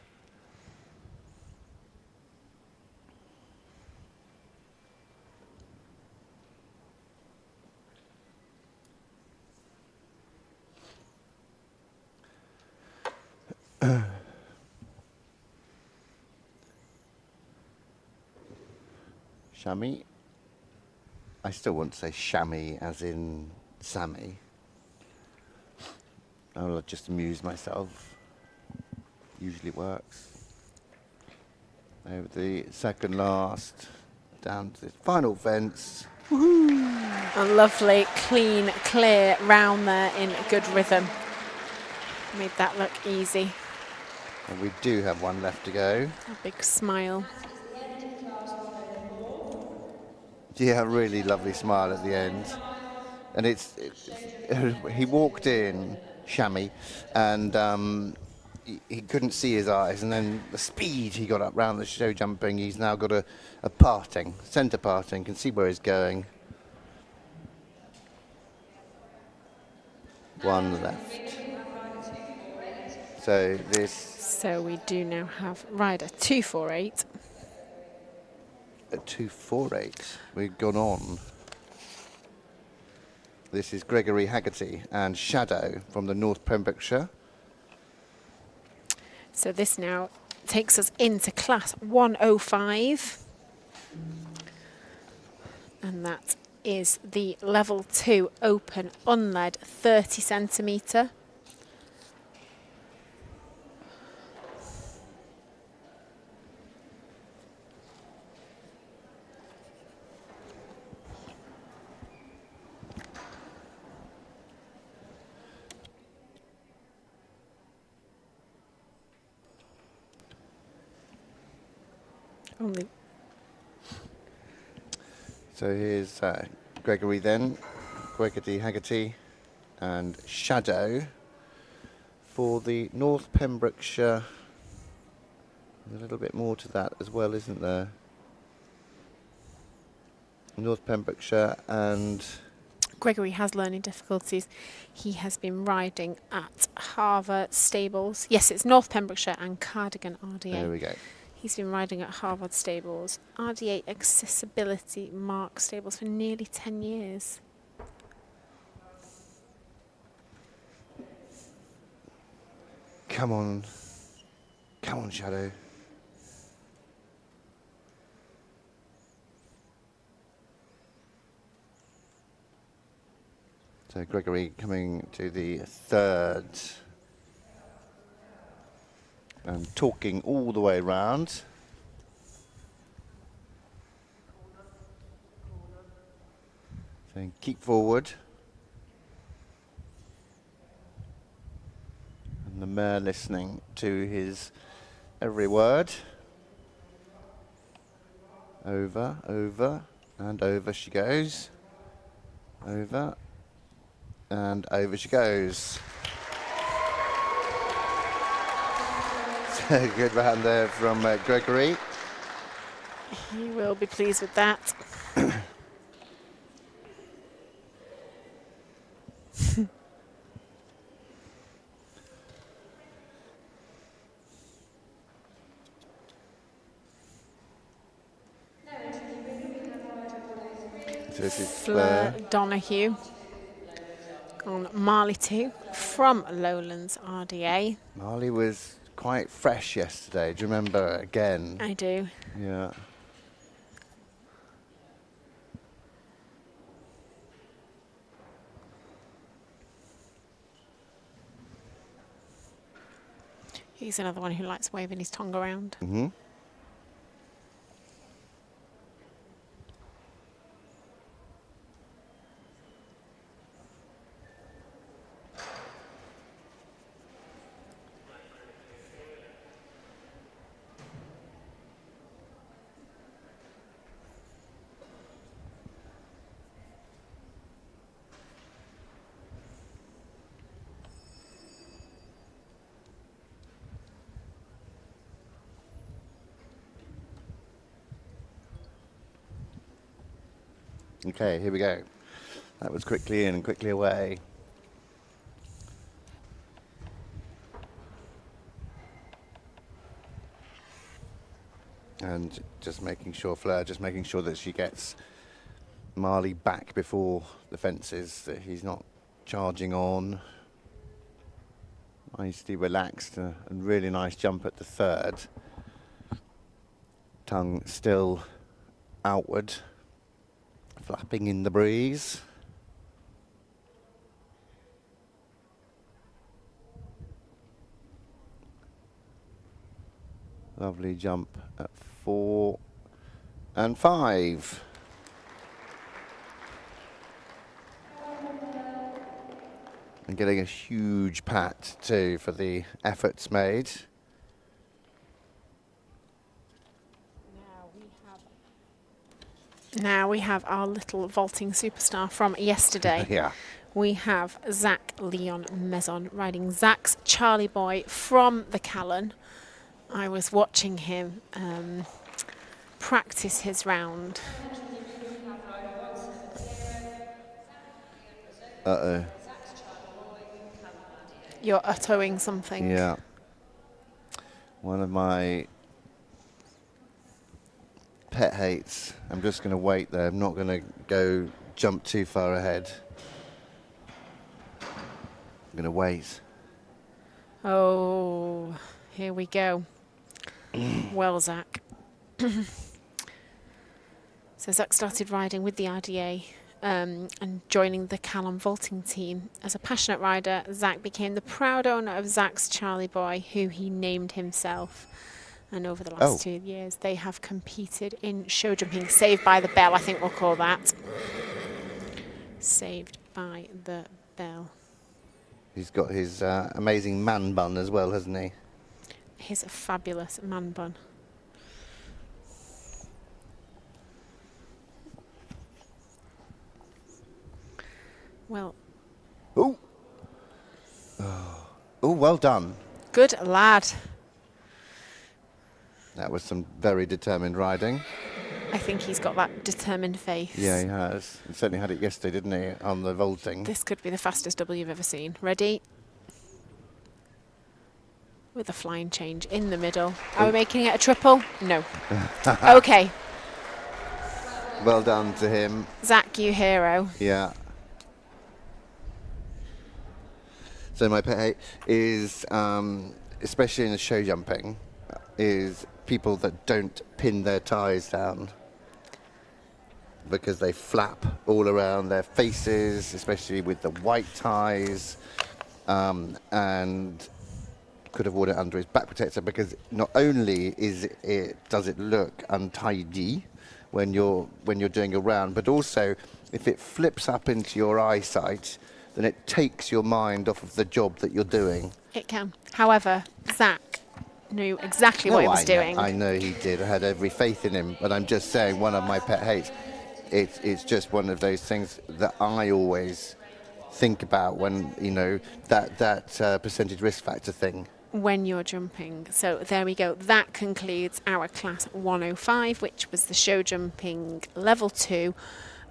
Chamois. I still want to say chamois as in Sammy. I'll just amuse myself. Usually works. Over the second last, down to the final fence. Woohoo! A lovely, clean, clear round there in good rhythm. Made that look easy. And we do have 1 left to go. A big smile. Yeah, really lovely smile at the end. And he walked in, Chamois, and he couldn't see his eyes, and then the speed he got up round the show jumping, he's now got a parting, centre parting, can see where he's going. 1 left. So this... So we do now have rider 248. At 248, we've gone on. This is Gregory Hagerty and Shadow from the North Pembrokeshire. So this now takes us into class 105. And that is the level 2 open unled 30 centimetre. So here's Gregory then, Gregory Hagerty and Shadow for the North Pembrokeshire. There's a little bit more to that as well, isn't there? North Pembrokeshire and... Gregory has learning difficulties. He has been riding at Harvard Stables. Yes, it's North Pembrokeshire and Cardigan RDA. There we go. He's been riding at Harvard Stables, RDA Accessibility Mark Stables for nearly 10 years. Come on. Come on, Shadow. So Gregory coming to the third and talking all the way round. Saying keep forward. And the mare listening to his every word. Over, over, and over she goes. Over. And over she goes. So good round there from Gregory. He will be pleased with that. So this is Flur Donahue on Marley 2 from Lowlands RDA. Marley was quite fresh yesterday. Do you remember again? I do. Yeah. He's another one who likes waving his tongue around. Mm-hmm. Okay, here we go. That was quickly in and quickly away. And just making sure, Fleur, just making sure that she gets Marley back before the fences, that he's not charging on. Nicely relaxed and really nice jump at the third. Tongue still outward, flapping in the breeze. Lovely jump at 4 and 5. And getting a huge pat too for the efforts made. Now we have our little vaulting superstar from yesterday. Yeah. We have Zach Leon Mezon riding Zach's Charlie Boy from the Callan. I was watching him practice his round. Uh-oh. You're uttoing something. Yeah. One of my pet hates. I'm just going to wait there. I'm not going to go jump too far ahead. I'm going to wait. Oh, here we go. Well, Zach. So Zach started riding with the RDA and joining the Callum vaulting team. As a passionate rider, Zach became the proud owner of Zach's Charlie Boy, who he named himself. And over the last 2 years, they have competed in show jumping. Saved by the Bell, I think we'll call that. Saved by the Bell. He's got his amazing man bun as well, hasn't he? His fabulous man bun. Well. Oh, well done. Good lad. That was some very determined riding. I think he's got that determined face. Yeah, he has. He certainly had it yesterday, didn't he, on the vaulting? This could be the fastest double you've ever seen. Ready? With a flying change in the middle. Are we making it a triple? No. Okay. Well done to him. Zach, you hero. Yeah. So my pet hate is, especially in the show jumping, is people that don't pin their ties down because they flap all around their faces, especially with the white ties, and could have worn it under his back protector, because not only does it look untidy when you're doing a round, but also if it flips up into your eyesight, then it takes your mind off of the job that you're doing. It can. However, Zach knew exactly what he was doing. I know he did. I had every faith in him. But I'm just saying, one of my pet hates, it's just one of those things that I always think about when, you know, that percentage risk factor thing. When you're jumping. So there we go. That concludes our class 105, which was the show jumping level 2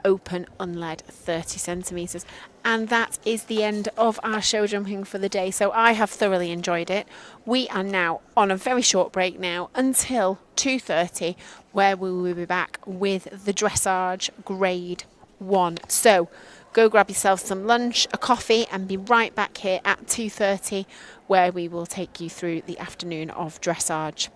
open unled 30 centimetres, and that is the end of our show jumping for the day. So I have thoroughly enjoyed it. We are now on a very short break now until 2:30, where we will be back with the dressage grade 1. So go grab yourself some lunch, a coffee, and be right back here at 2:30, where we will take you through the afternoon of dressage.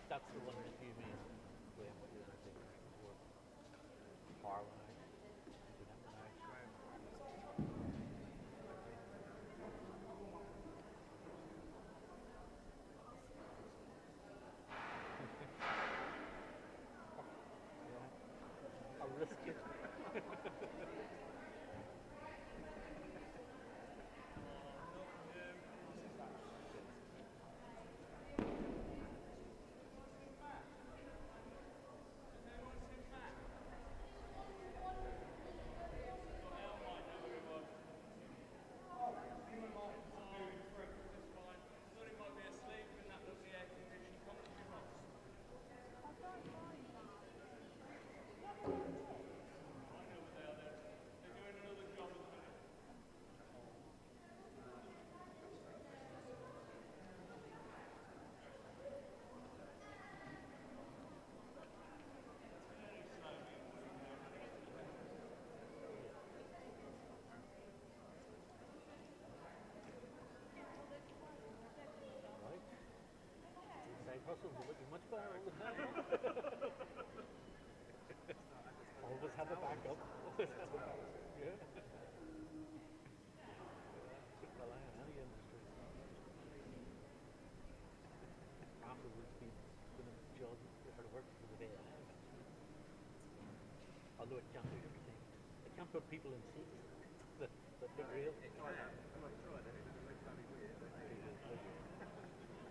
That's the one that you mean. Yeah, I think far away. I'll risk it. Hustles are looking much better all the time. All of us have a backup. Yeah. Keep relying on any industry. Afterwards, we've been a job for the work for the day ahead. Although it can't do everything. It can't put people in seats. The big rail.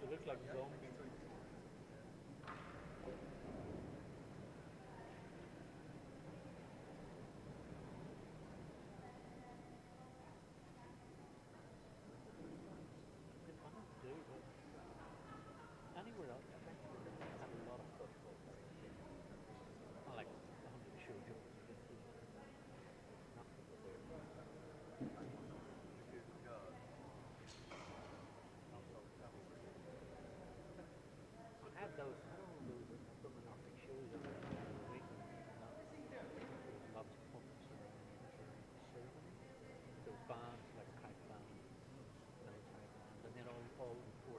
It looks like zombies. Do, but those Arctic shoes on the weekend. Lots of pumps and those bands, like kite bands, military bands, and then all the forces for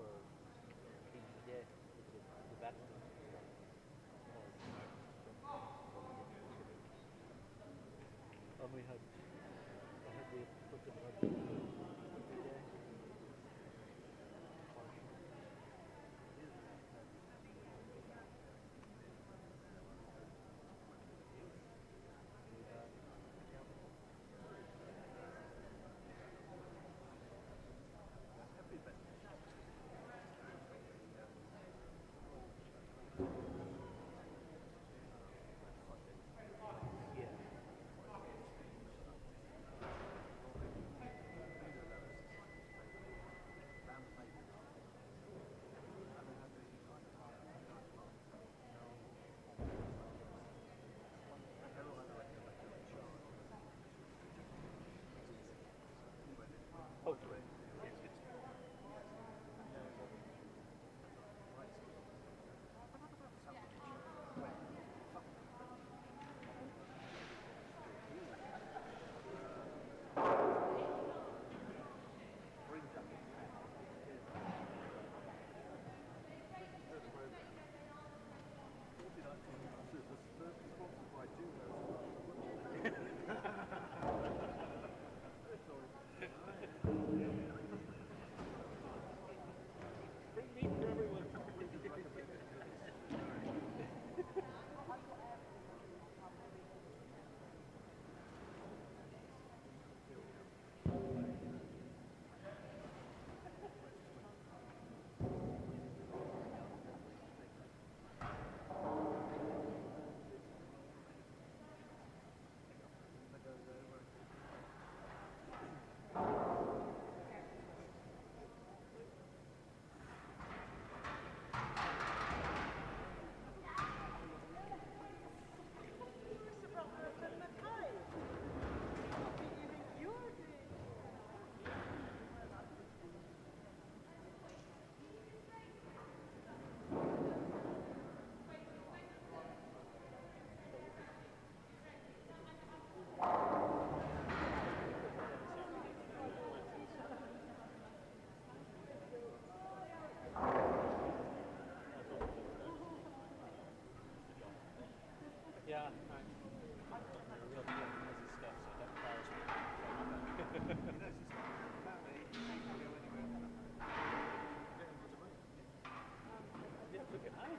the day, the veterans. And we had the hopefully. Yeah, real stuff, so that powers yeah, look at high.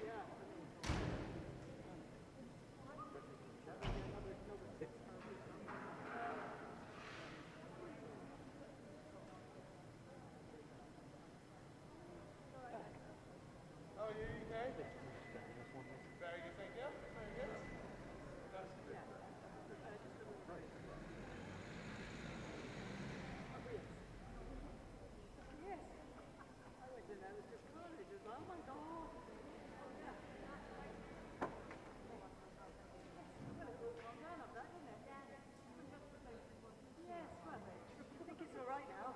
Yeah. Oh, are you okay? Very good, thank you. Very good. That's good. Yes. I went in there, it was just carnage. It was like, oh my god. Well, it all calmed down up that, didn't it? Yes, well, I think it's all right now.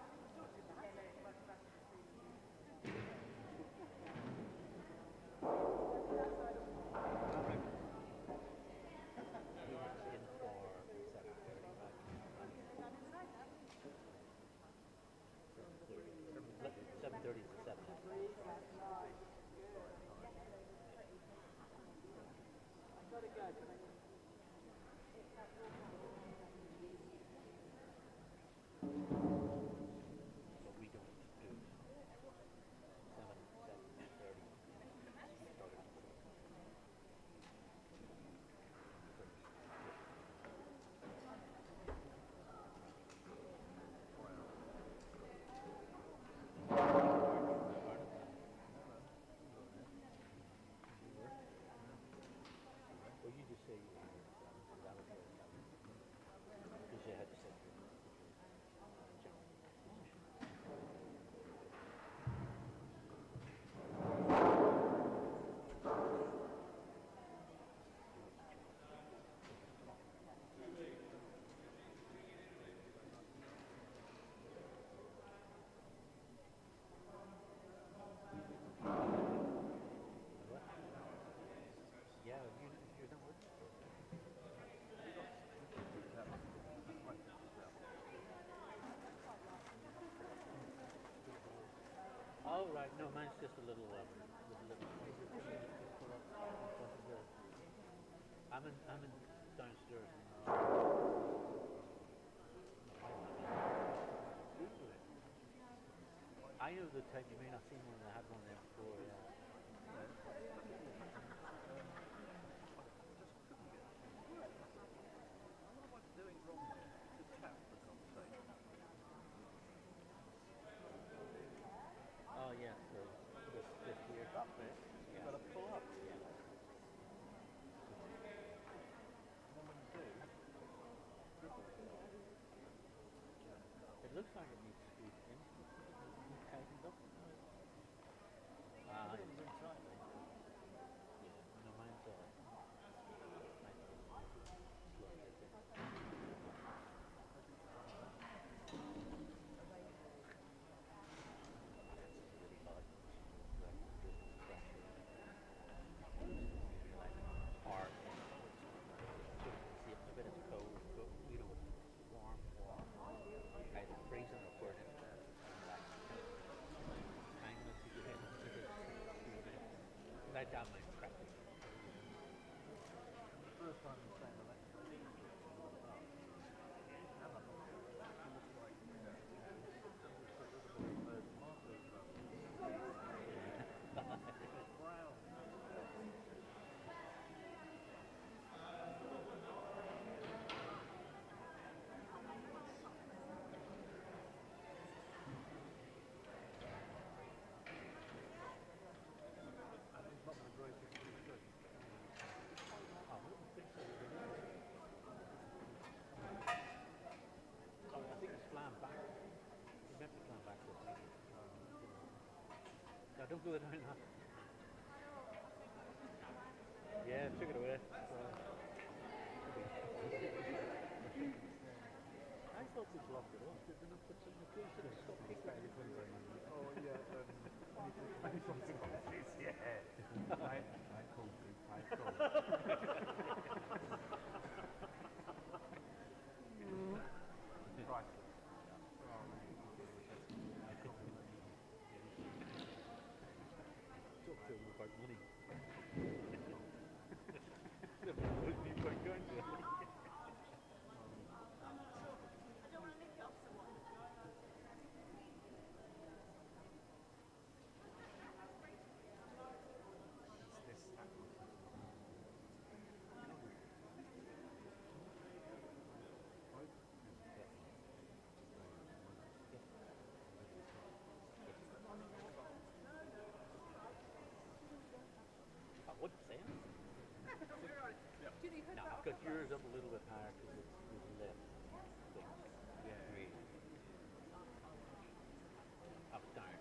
Well, you just say all right. No, mine's just a little I'm in downstairs. I know the type you mean. I've seen one. I had one there before. Yeah. Oh yeah, so this weird up there. You gotta pull up. Yeah. It looks like it needs to be tightened up. Ah, it's inside. Yeah, no, mine's down my practice. First time I'm saying don't go down that. Yeah, took it away. I thought we blocked it off. Did they not put something close to the stop kick back? Oh yeah, something like this, yeah. I called it. I called it. Priceless. Talk to them about money. What Sam? No, I've got yours up a little bit higher because it's left. Yeah. Really. Up down.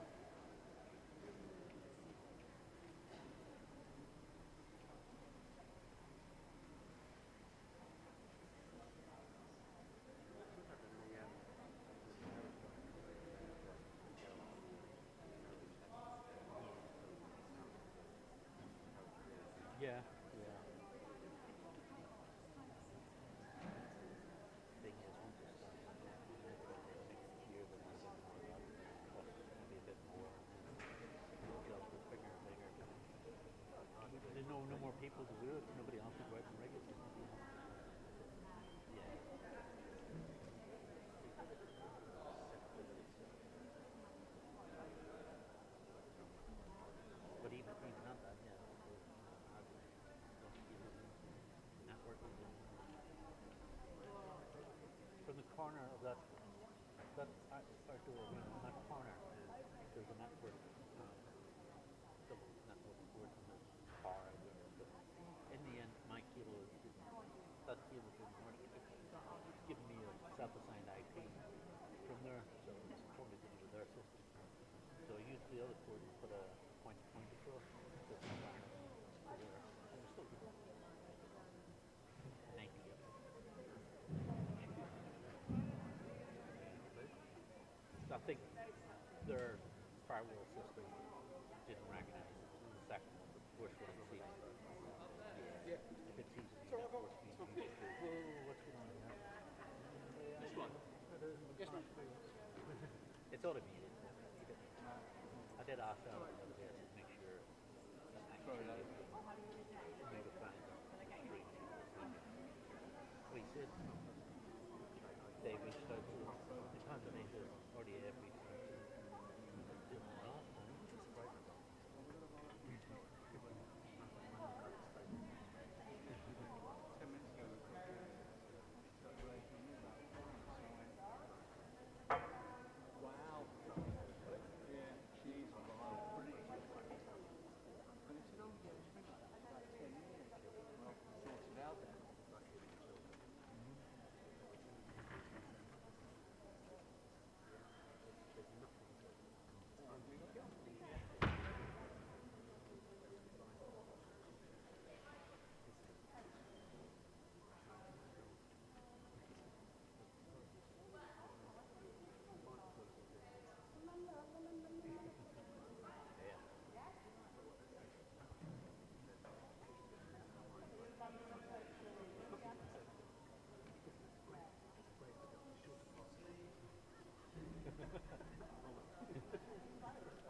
Yeah, yeah. Thing is, we just next year when we get more up, maybe a bit more. Jobs get bigger and bigger. There's no more people to do it. Nobody else to go out and register. Yeah. But even not that, yeah. From the corner of that outdoor, in that corner, there's a network, double network board from the car. But in the end, my cable that cable didn't work. It's given me a self-assigned IP from there, so it's probably to do with their system. So I used the other cord and put a point-to-point across. So it's not back to there. And we're still good. 90 of it. I think their firewall system didn't recognize the second one, but of course what it's seen. Yeah. If it's easy, of course, whoa, what's going on here? This one? This one. It's automated. I did ask that the other day to make sure that actually made a plan extremely. We said they reached out to the commentators RDA reached out to did last time.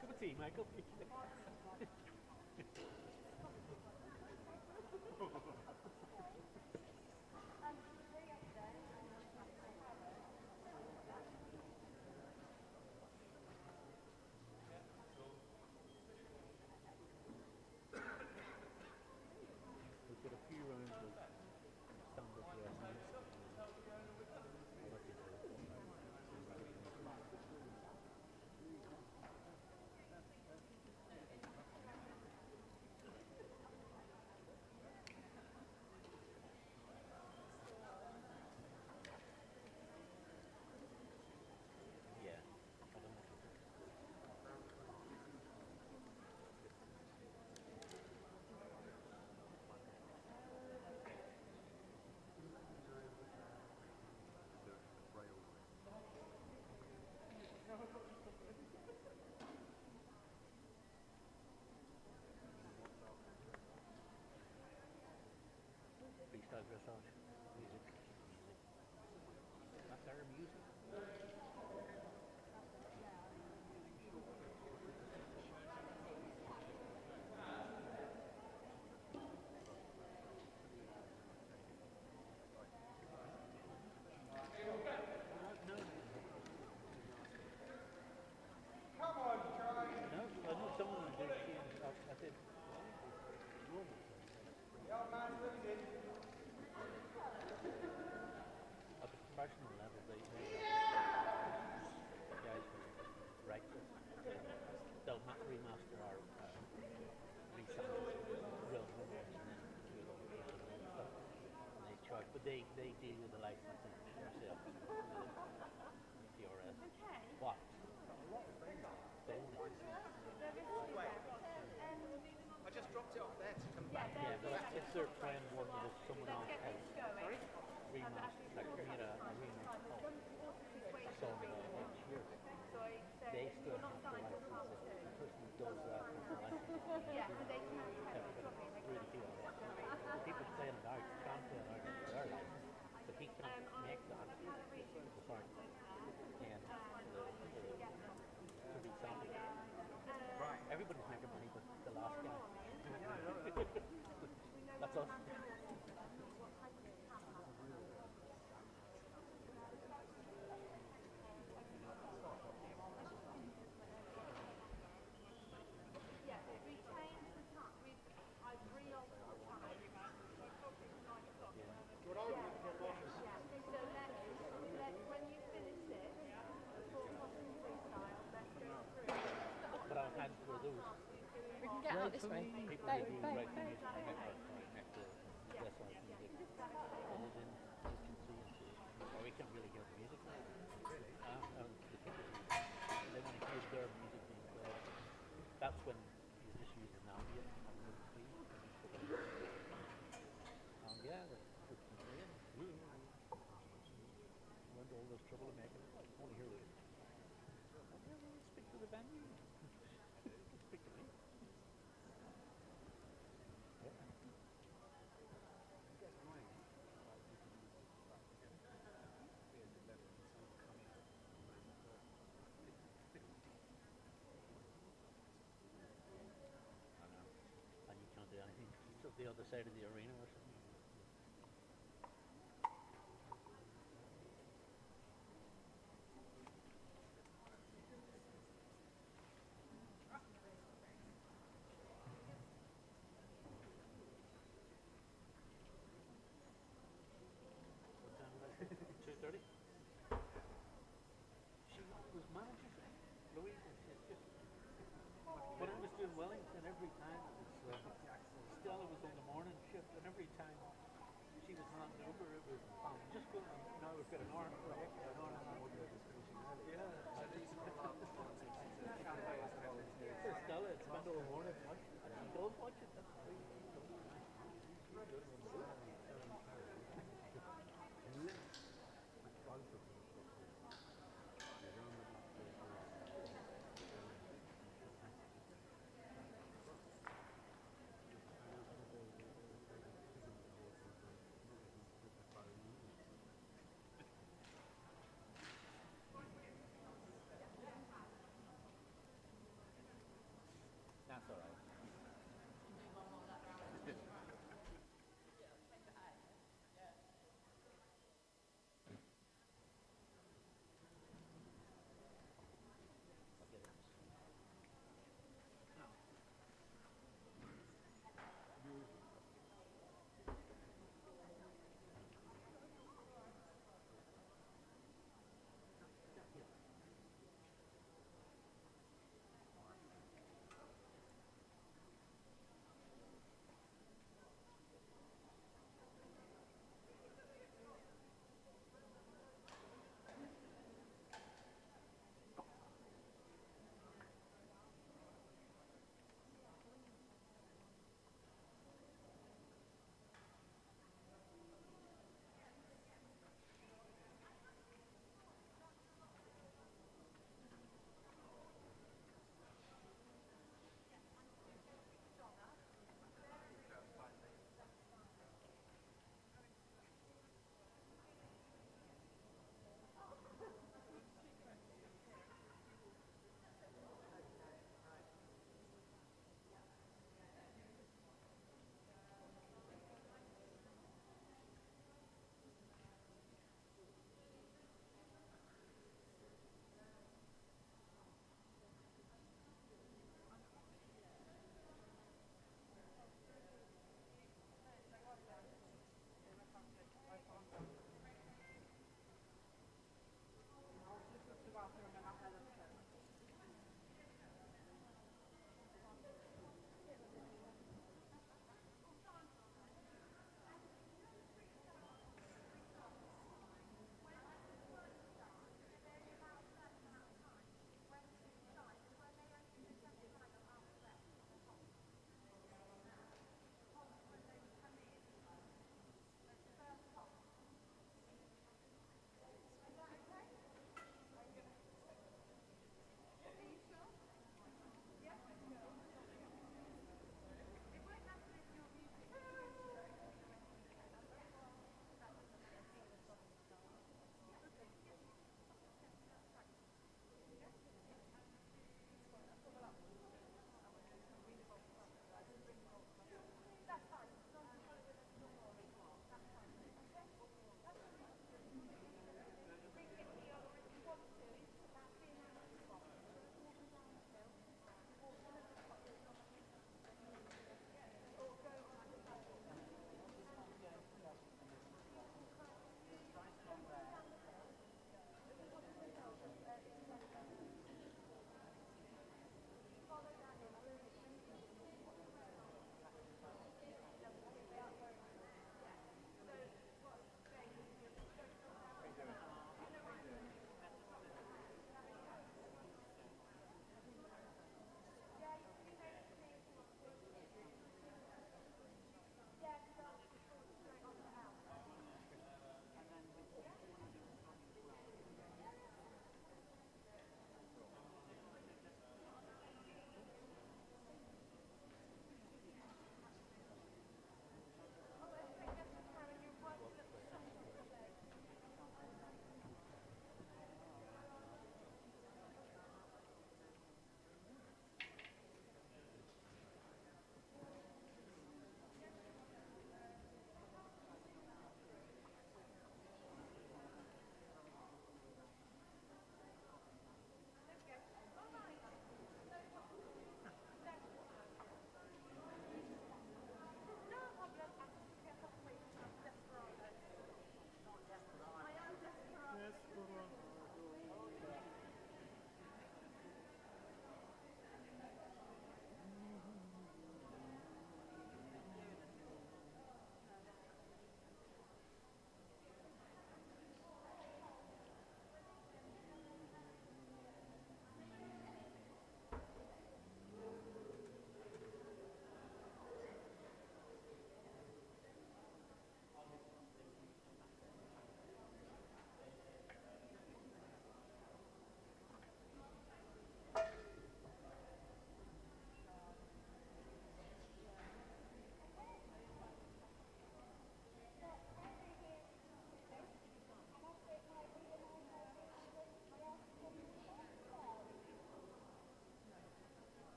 Cup of tea, Michael. We've got a few rounds of standard dressing. Freestyle dressage, music. That's our music. Come on, Charlie. No, I know someone who did. I did. Young man limited. At the professional level, they guys will write this. They'll remaster our resound real numbers and then do it all the stuff. And they charge, but they deal with the licensing themselves. DRS. What? I just dropped it off there to come back. Yeah, but if they're trying one with someone else has remaster, like made a remix of a song each year, they still have to license it. The person who does that has to license it. Really feel that. The people playing it out can't play it out under their license, but he can't make that the song and to be something. Right. Everybody's making money but the last guy. That's us. But I've had for those. We can get out this way. People Babe, who do babe, write the babe. music make the dressage music. And then you can see or we can't really hear the music now. The people they want to hear their music being played. That's when you just use an ambient and yeah, we're playing. Went all this trouble of making it. Only hear it. Speak to the venue. Speak to me. Yeah. the other side of the arena or something. What time was it? 2:30? She was manager for Louise, and she's just. When I was doing Wellington, every time it was Stella was on the morning shift, and every time she was handing over, it was just go. Now we've got an hour and a break. An hour and a half. Yeah. For Stella, it's spent all morning watching. And she does watch it. That's great.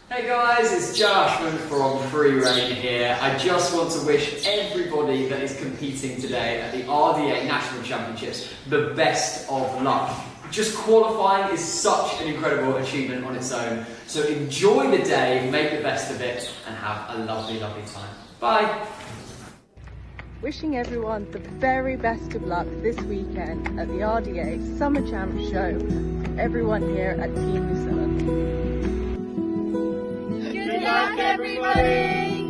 Hey guys, it's Joshman from Free Reign here. I just want to wish everybody that is competing today at the RDA National Championships the best of luck. Just qualifying is such an incredible achievement on its own. So enjoy the day, make the best of it, and have a lovely, lovely time. Bye. Wishing everyone the very best of luck this weekend at the RDA Summer Champ Show from everyone here at Team New Zealand. Good luck, everybody!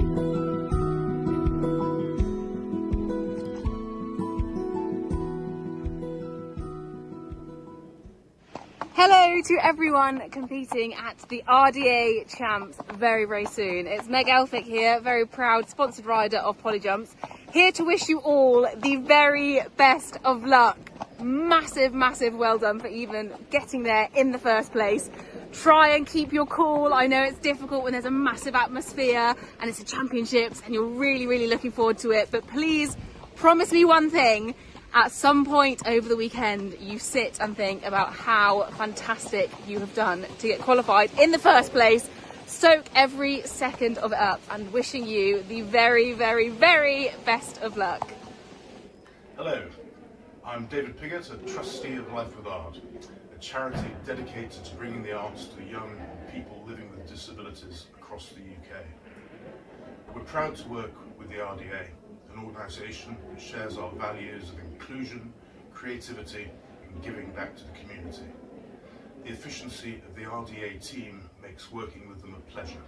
Hello to everyone competing at the RDA Champs very, very soon. It's Meg Elphick here, very proud sponsored rider of Polyjumps, here to wish you all the very best of luck. Massive, massive well done for even getting there in the first place. Try and keep your cool. I know it's difficult when there's a massive atmosphere and it's a championships and you're really, really looking forward to it, but please promise me one thing. At some point over the weekend, you sit and think about how fantastic you have done to get qualified in the first place. Soak every second of it up, and wishing you the very, very, very best of luck. Hello, I'm David Piggott, a trustee of Life with Art, a charity dedicated to bringing the arts to the young people living with disabilities across the UK. We're proud to work with the RDA, an organisation that shares our values of inclusion, creativity and giving back to the community. The efficiency of the RDA team makes working with them a pleasure.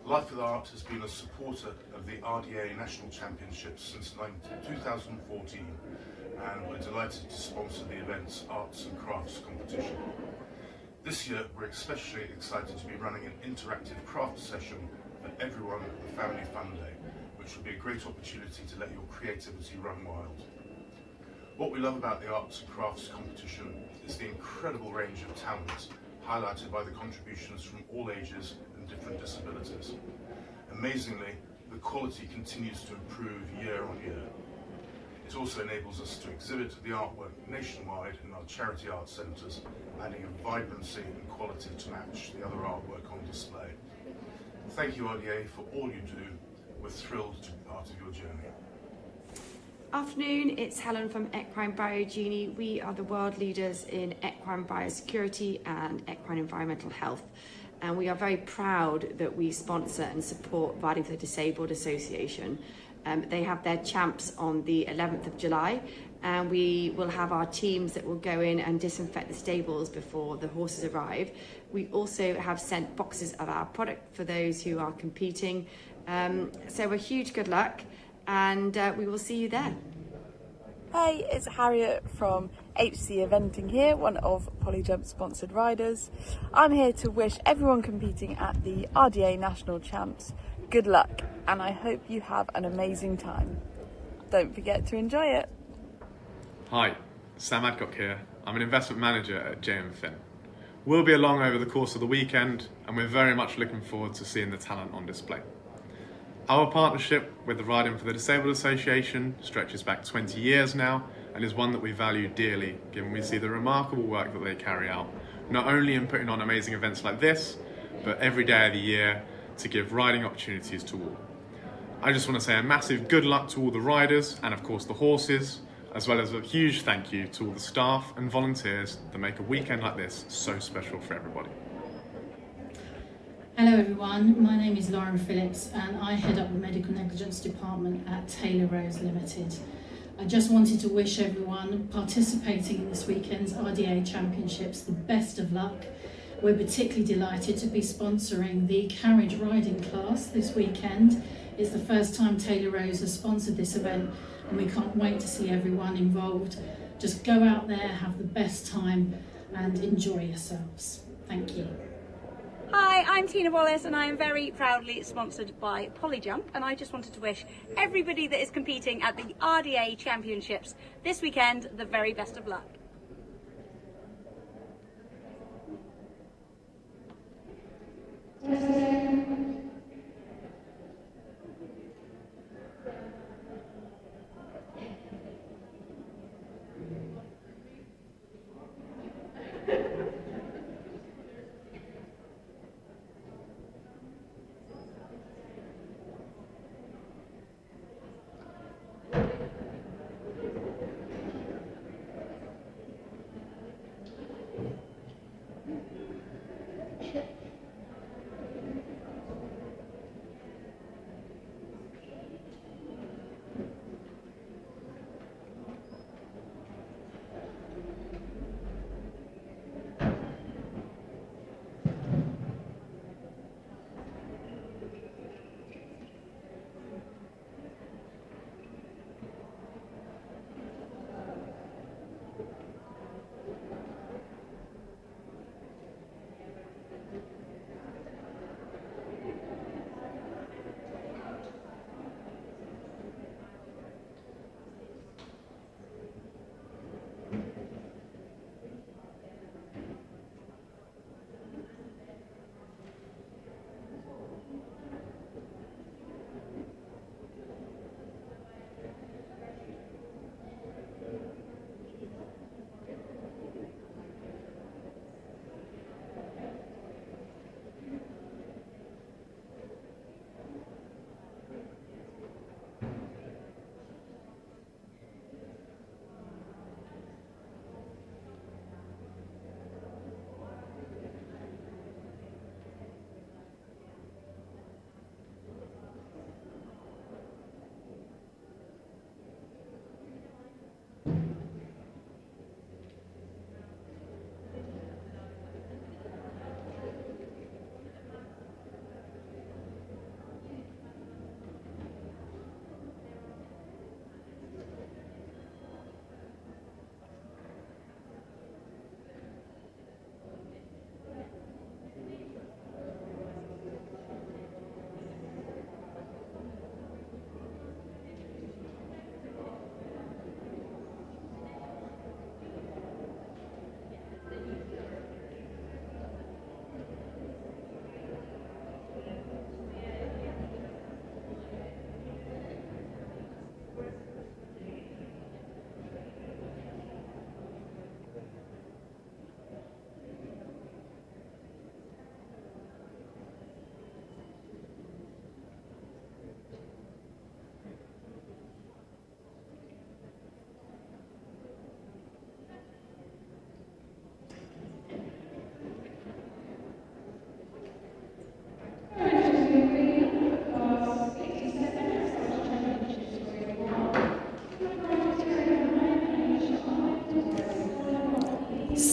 Life with Art has been a supporter of the RDA National Championships since 2014, and we're delighted to sponsor the event's Arts and Crafts competition. This year we're especially excited to be running an interactive craft session for everyone at the Family Fun Day, which will be a great opportunity to let your creativity run wild. What we love about the Arts and Crafts competition is the incredible range of talent highlighted by the contributions from all ages and different disabilities. Amazingly, the quality continues to improve year on year. It also enables us to exhibit the artwork nationwide in our charity art centres, adding a vibrancy and quality to match the other artwork on display. Thank you, RDA, for all you do. We're thrilled to be part of your journey. Afternoon, it's Helen from Equine Biogenie. We are the world leaders in equine biosecurity and equine environmental health. And we are very proud that we sponsor and support Riding for the Disabled Association. They have their champs on the 11th of July, and we will have our teams that will go in and disinfect the stables before the horses arrive. We also have sent boxes of our product for those who are competing. So a huge good luck. and we will see you there. Hey, it's Harriet from HC Eventing here, one of Polyjump sponsored riders. I'm here to wish everyone competing at the RDA National Champs good luck, and I hope you have an amazing time. Don't forget to enjoy it. Hi, Sam Adcock here. I'm an investment manager at JM Finn. We'll be along over the course of the weekend, and we're very much looking forward to seeing the talent on display. Our partnership with the Riding for the Disabled Association stretches back 20 years now, and is one that we value dearly, given we see the remarkable work that they carry out, not only in putting on amazing events like this, but every day of the year to give riding opportunities to all. I just want to say a massive good luck to all the riders, and of course the horses, as well as a huge thank you to all the staff and volunteers that make a weekend like this so special for everybody. Hello everyone, my name is Lauren Phillips and I head up the Medical Negligence Department at Taylor Rose Limited. I just wanted to wish everyone participating in this weekend's RDA Championships the best of luck. We're particularly delighted to be sponsoring the carriage riding class this weekend. It's the first time Taylor Rose has sponsored this event, and we can't wait to see everyone involved. Just go out there, have the best time and enjoy yourselves. Thank you. Hi, I'm Tina Wallace and I am very proudly sponsored by Polyjump, and I just wanted to wish everybody that is competing at the RDA Championships this weekend the very best of luck.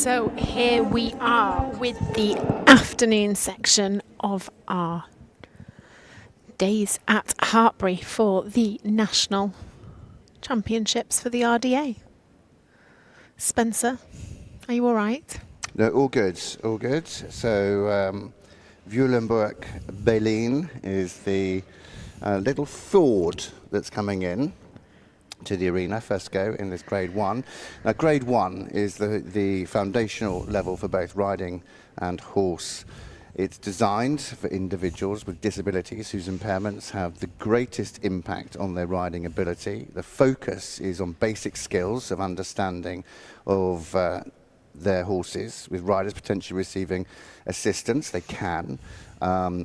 So here we are with the afternoon section of our days at Hartpury for the National Championships for the RDA. Spencer, are you all right? No, all good, all good. So, Vuelenburg-Berlin is the little Ford that's coming in to the arena, first go in this Grade 1. Now, Grade 1 is the foundational level for both riding and horse. It's designed for individuals with disabilities whose impairments have the greatest impact on their riding ability. The focus is on basic skills of understanding of their horses, with riders potentially receiving assistance, they can,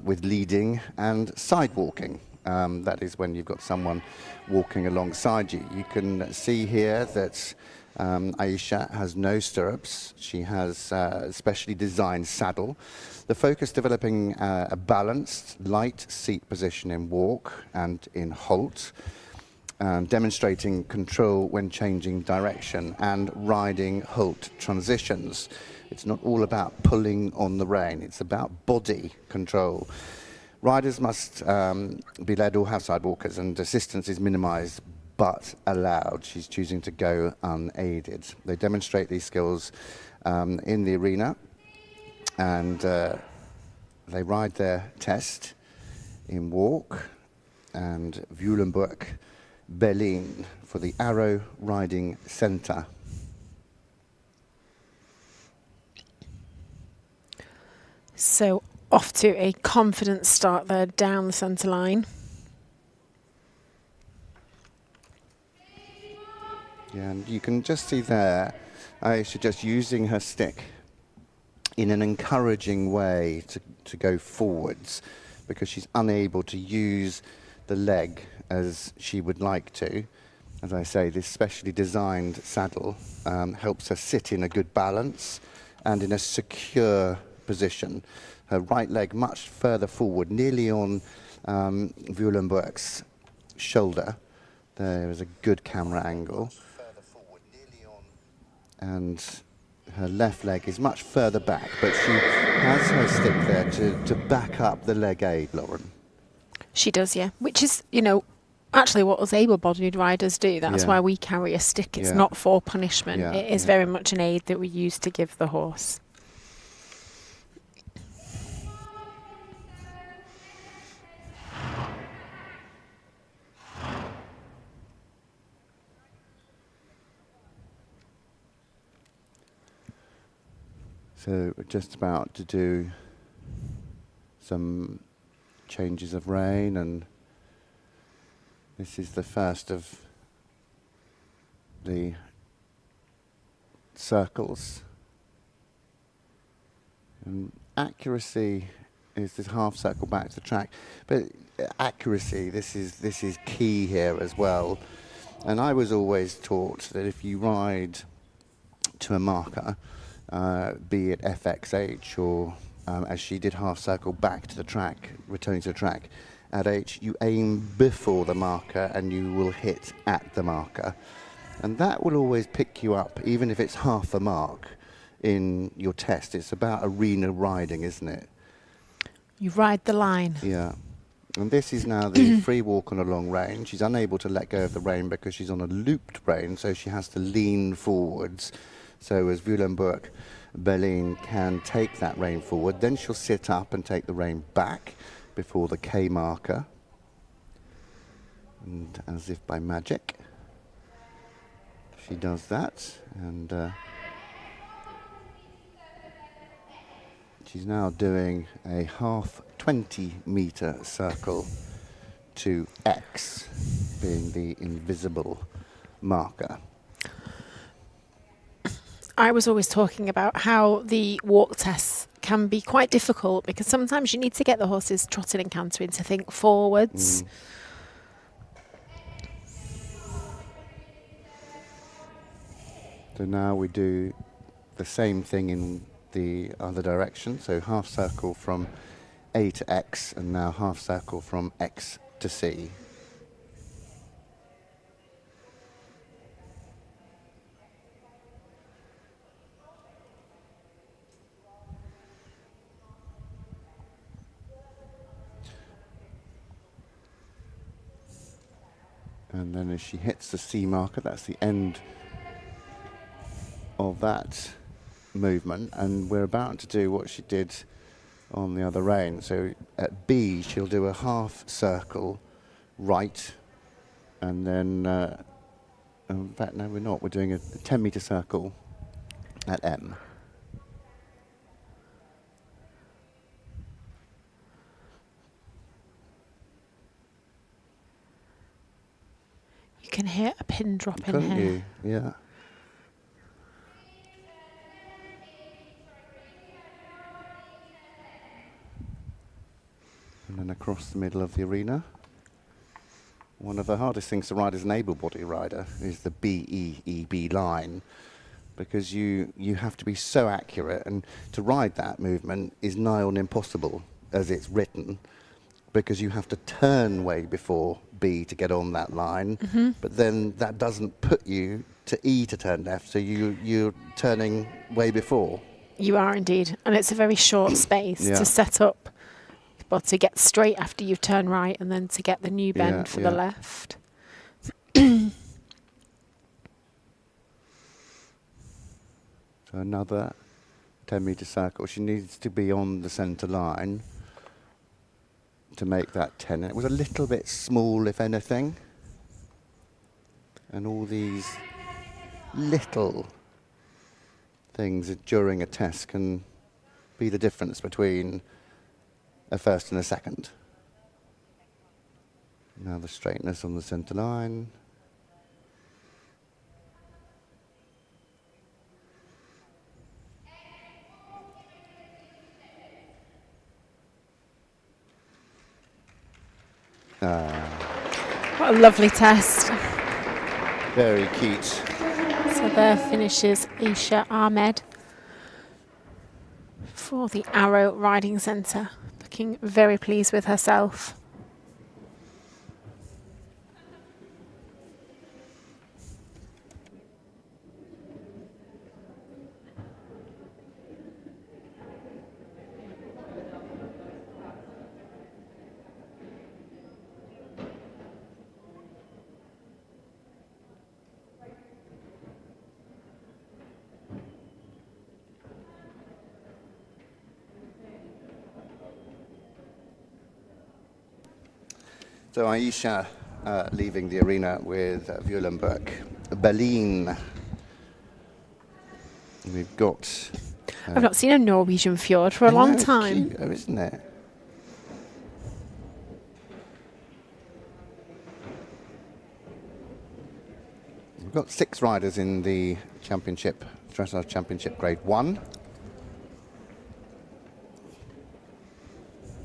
with leading and side walking. That is when you've got someone walking alongside you. You can see here that Aisha has no stirrups. She has a specially designed saddle. The focus developing a balanced, light seat position in walk and in halt, demonstrating control when changing direction and riding halt transitions. It's not all about pulling on the rein, it's about body control. Riders must be led or have side walkers, and assistance is minimized but allowed. She's choosing to go unaided. They demonstrate these skills in the arena, and they ride their test in walk and Vuelenburg-Berlin for the Arrow Riding Centre. So off to a confident start there down the centre line. Yeah, and you can just see there, Aisha just using her stick in an encouraging way to go forwards, because she's unable to use the leg as she would like to. As I say, this specially designed saddle helps her sit in a good balance and in a secure position. Her right leg much further forward, nearly on Vuelenburg's shoulder. There is a good camera angle. And her left leg is much further back, but she has her stick there to back up the leg aid, Lauren. She does, yeah. Which is, you know, actually what us able-bodied riders do. That's why we carry a stick. It's not for punishment. It is very much an aid that we use to give the horse. So we're just about to do some changes of rein, and this is the first of the circles. And accuracy is this half circle back to the track, but accuracy, this is key here as well. And I was always taught that if you ride to a marker, be it FXH or as she did half circle back to the track, returning to the track, at H you aim before the marker and you will hit at the marker, and that will always pick you up even if it's half a mark in your test. It's about arena riding, isn't it? You ride the line. Yeah. And this is now the free walk on a long rein. She's unable to let go of the rein because she's on a looped rein, so she has to lean forwards. So as Vuelenburg-Berlin can take that rein forward, then she'll sit up and take the rein back before the K marker. And as if by magic, she does that. And she's now doing a half 20-metre circle to X, being the invisible marker. I was always talking about how the walk tests can be quite difficult because sometimes you need to get the horses trotting and cantering to think forwards. So now we do the same thing in the other direction. So half circle from A to X, and now half circle from X to C. And then as she hits the C marker, that's the end of that movement, and we're about to do what she did on the other rein. So at B, she'll do a half circle right, and then, in fact, no, we're not. We're doing a 10-meter circle at M. You can hear a pin drop in Couldn't here. you? Yeah. And then across the middle of the arena. One of the hardest things to ride as an able-bodied rider is the BEEB line, because you have to be so accurate, and to ride that movement is nigh on impossible as it's written, because you have to turn way before B to get on that line, but then that doesn't put you to E to turn left, so you're turning way before. You are indeed, and it's a very short space Yeah. to set up, well, to get straight after you turn right, and then to get the new bend for the left. So another 10-meter circle. She needs to be on the centre line to make that 10. It was a little bit small, if anything. And all these little things during a test can be the difference between a first and a second. Now the straightness on the centre line. What a lovely test. Very cute. So there finishes Aisha Ahmed for the Arrow Riding Centre, looking very pleased with herself. So Aisha leaving the arena with Violenberg, Berlin. We've got... I've not seen a Norwegian fjord for a long time. Cute, isn't it? We've got 6 riders in the championship, Dressage Championship Grade 1.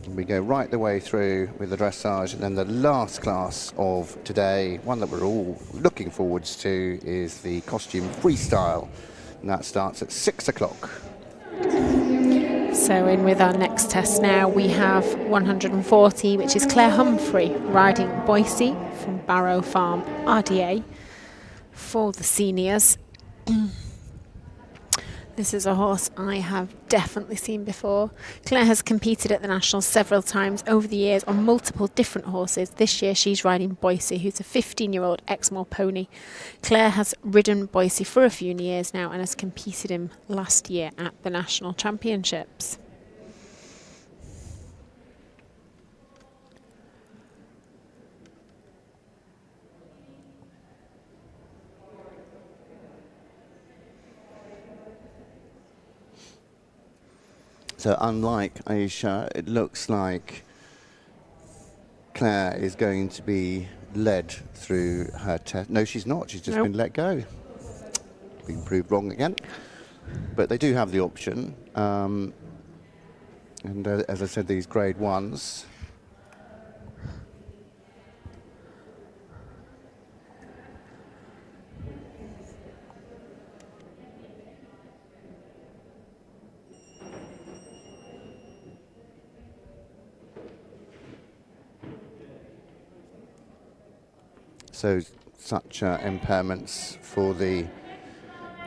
We go right the way through with the dressage, and then the last class of today, one that we're all looking forwards to, is the costume freestyle, and that starts at 6 o'clock. So in with our next test now, we have 140, which is Claire Humphrey riding Boise from Barrow Farm RDA for the seniors. This is a horse I have definitely seen before. Claire has competed at the Nationals several times over the years on multiple different horses. This year she's riding Boise, who's a 15-year-old Exmoor pony. Claire has ridden Boise for a few years now and has competed him last year at the National Championships. So unlike Aisha, it looks like Claire is going to be led through her test. No, she's not. She's just been let go. Been proved wrong again. But they do have the option. And as I said, these grade 1s. So such impairments for the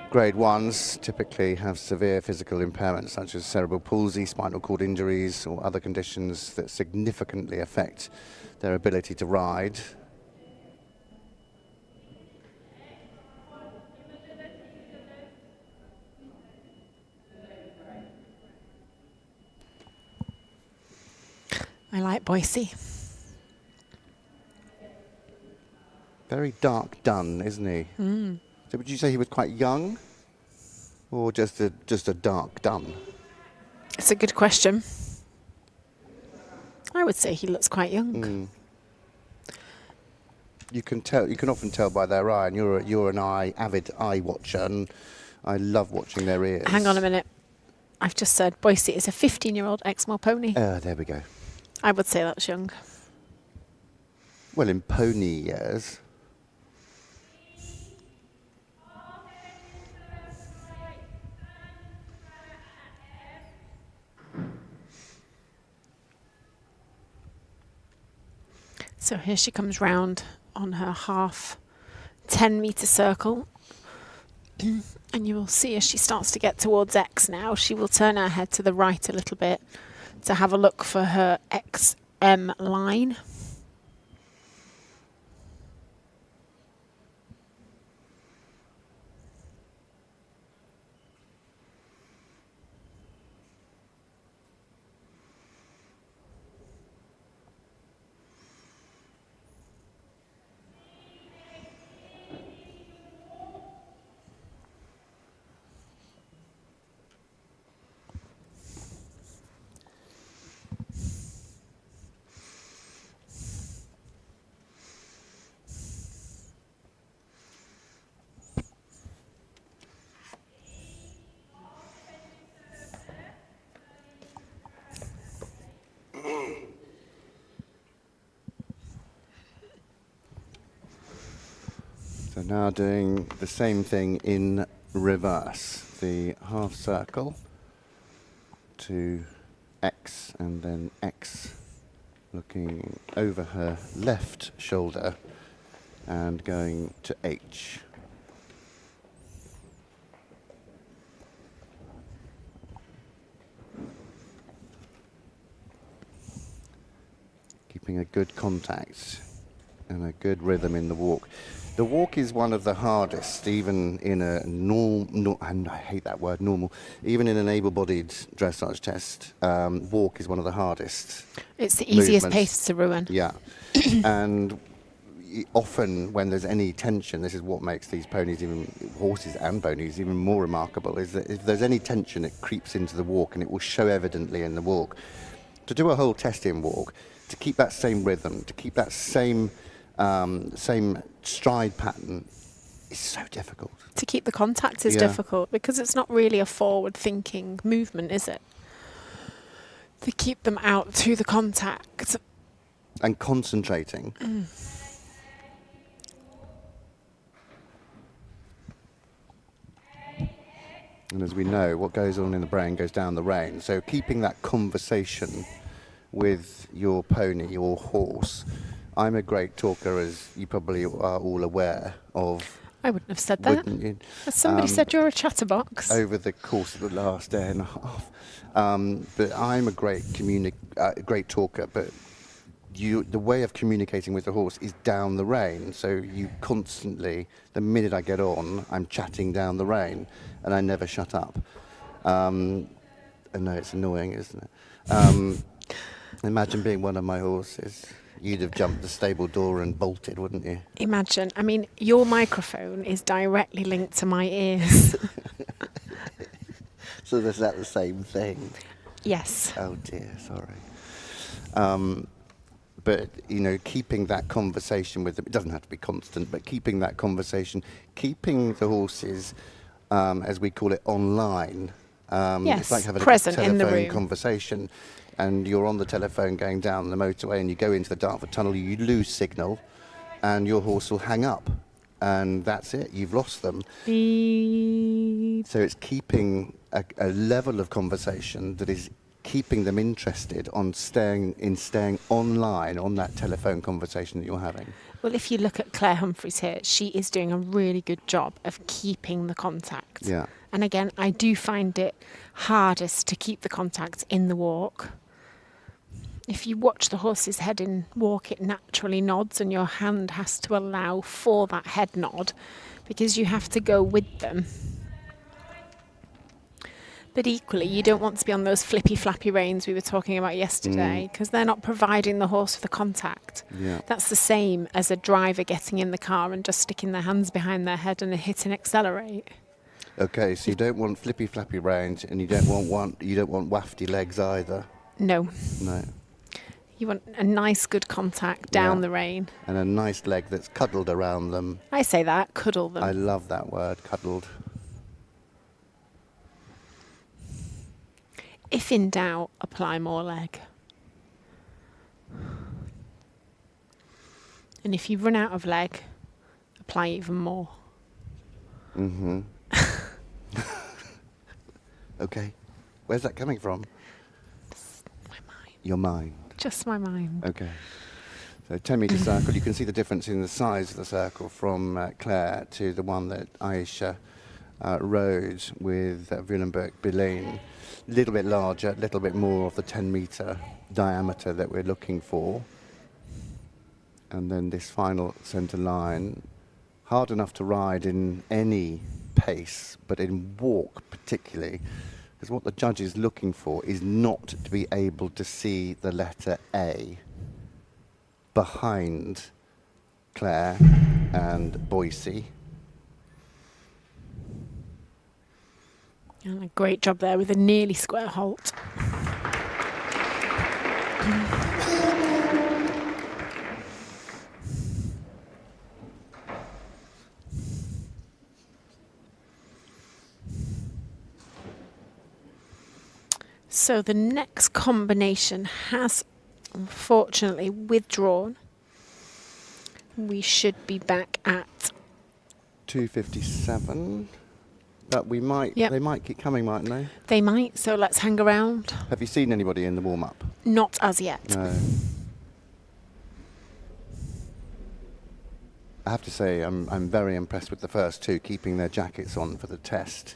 grade 1s typically have severe physical impairments such as cerebral palsy, spinal cord injuries, or other conditions that significantly affect their ability to ride. I like Boise. Very dark dun, isn't he? Mm. So would you say he was quite young? Or just a dark dun? It's a good question. I would say he looks quite young. Mm. You can tell. You can often tell by their eye, and you're an avid eye watcher, and I love watching their ears. Hang on a minute. I've just said Boise is a 15-year-old Exmoor pony. There we go. I would say that's young. Well, in pony years. So here she comes round on her half 10-metre circle. And you will see as she starts to get towards X now, she will turn her head to the right a little bit to have a look for her XM line. So now doing the same thing in reverse. The half circle to X and then X, looking over her left shoulder and going to H. Keeping a good contact and a good rhythm in the walk. The walk is one of the hardest, even in a and I hate that word, normal, even in an able-bodied dressage test, walk is one of the hardest. It's the easiest movements. pace to ruin. Yeah. And often when there's any tension, this is what makes these ponies, even horses and ponies, even more remarkable, is that if there's any tension, it creeps into the walk and it will show evidently in the walk. To do a whole testing walk, to keep that same rhythm, to keep that same stride pattern is so difficult. To keep the contact is difficult because it's not really a forward-thinking movement, is it? To keep them out to the contact. And concentrating. And as we know, what goes on in the brain goes down the rein. So keeping that conversation with your pony, your horse. I'm a great talker, as you probably are all aware of. I wouldn't have said that. Wouldn't you? As somebody said you're a chatterbox. Over the course of the last day and a half. But I'm a great talker, but the way of communicating with the horse is down the rein. So you constantly, the minute I get on, I'm chatting down the rein, and I never shut up. I know it's annoying, isn't it? Imagine being one of my horses. You'd have jumped the stable door and bolted, wouldn't you? Imagine. I mean, your microphone is directly linked to my ears. So is that the same thing? Yes. Oh dear, sorry. But, you know, keeping that conversation with them, it doesn't have to be constant, but keeping that conversation, keeping the horses, as we call it, online. Yes, it's like having present a telephone in the room. Conversation. And you're on the telephone going down the motorway and you go into the Dartford Tunnel, you lose signal and your horse will hang up. And that's it, you've lost them. Beep. So it's keeping a level of conversation that is keeping them interested on staying online on that telephone conversation that you're having. Well, if you look at Claire Humphreys here, she is doing a really good job of keeping the contact. Yeah. And again, I do find it hardest to keep the contact in the walk. If you watch the horse's head in walk, it naturally nods and your hand has to allow for that head nod because you have to go with them. But equally, you don't want to be on those flippy, flappy reins we were talking about yesterday, because they're not providing the horse with the contact. Yeah. That's the same as a driver getting in the car and just sticking their hands behind their head and hit and accelerate. Okay, so you don't want flippy, flappy reins, and you don't want wafty legs either. No. No. You want a nice, good contact down the rein. And a nice leg that's cuddled around them. I say that, cuddle them. I love that word, cuddled. If in doubt, apply more leg. And if you run out of leg, apply even more. Mm-hmm. Okay. Where's that coming from? My mind. Your mind. Just my mind. Okay. So 10 metre circle, you can see the difference in the size of the circle from Claire to the one that Aisha rode with Vulenberg-Billane. A little bit larger, a little bit more of the 10 metre diameter that we're looking for. And then this final centre line, hard enough to ride in any pace, but in walk particularly, because what the judge is looking for is not to be able to see the letter A behind Claire and Boise. And a great job there with a nearly square halt. So the next combination has unfortunately withdrawn. We should be back at 2:57. But we might, they might keep coming, mightn't they? They might, so let's hang around. Have you seen anybody in the warm-up? Not as yet. No. I have to say, I'm very impressed with the first two, keeping their jackets on for the test.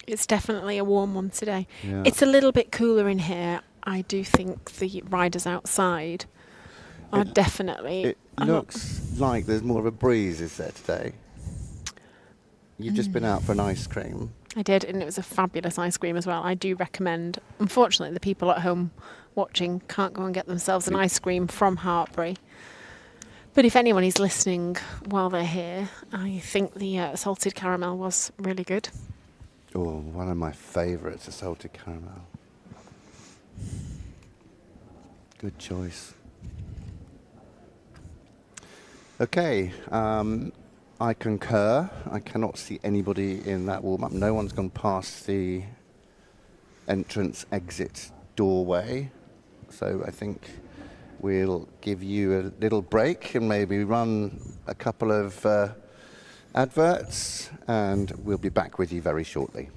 It's definitely a warm one today. Yeah. It's a little bit cooler in here. I do think the riders outside are definitely... It looks like there's more of a breeze, is there, today? You've just been out for an ice cream. I did, and it was a fabulous ice cream as well. I do recommend. Unfortunately, the people at home watching can't go and get themselves an ice cream from Hartbury. But if anyone is listening while they're here, I think the salted caramel was really good. Oh, one of my favourites, a salted caramel. Good choice. Okay, I concur. I cannot see anybody in that warm-up. No one's gone past the entrance exit doorway. So I think we'll give you a little break and maybe run a couple of adverts, and we'll be back with you very shortly.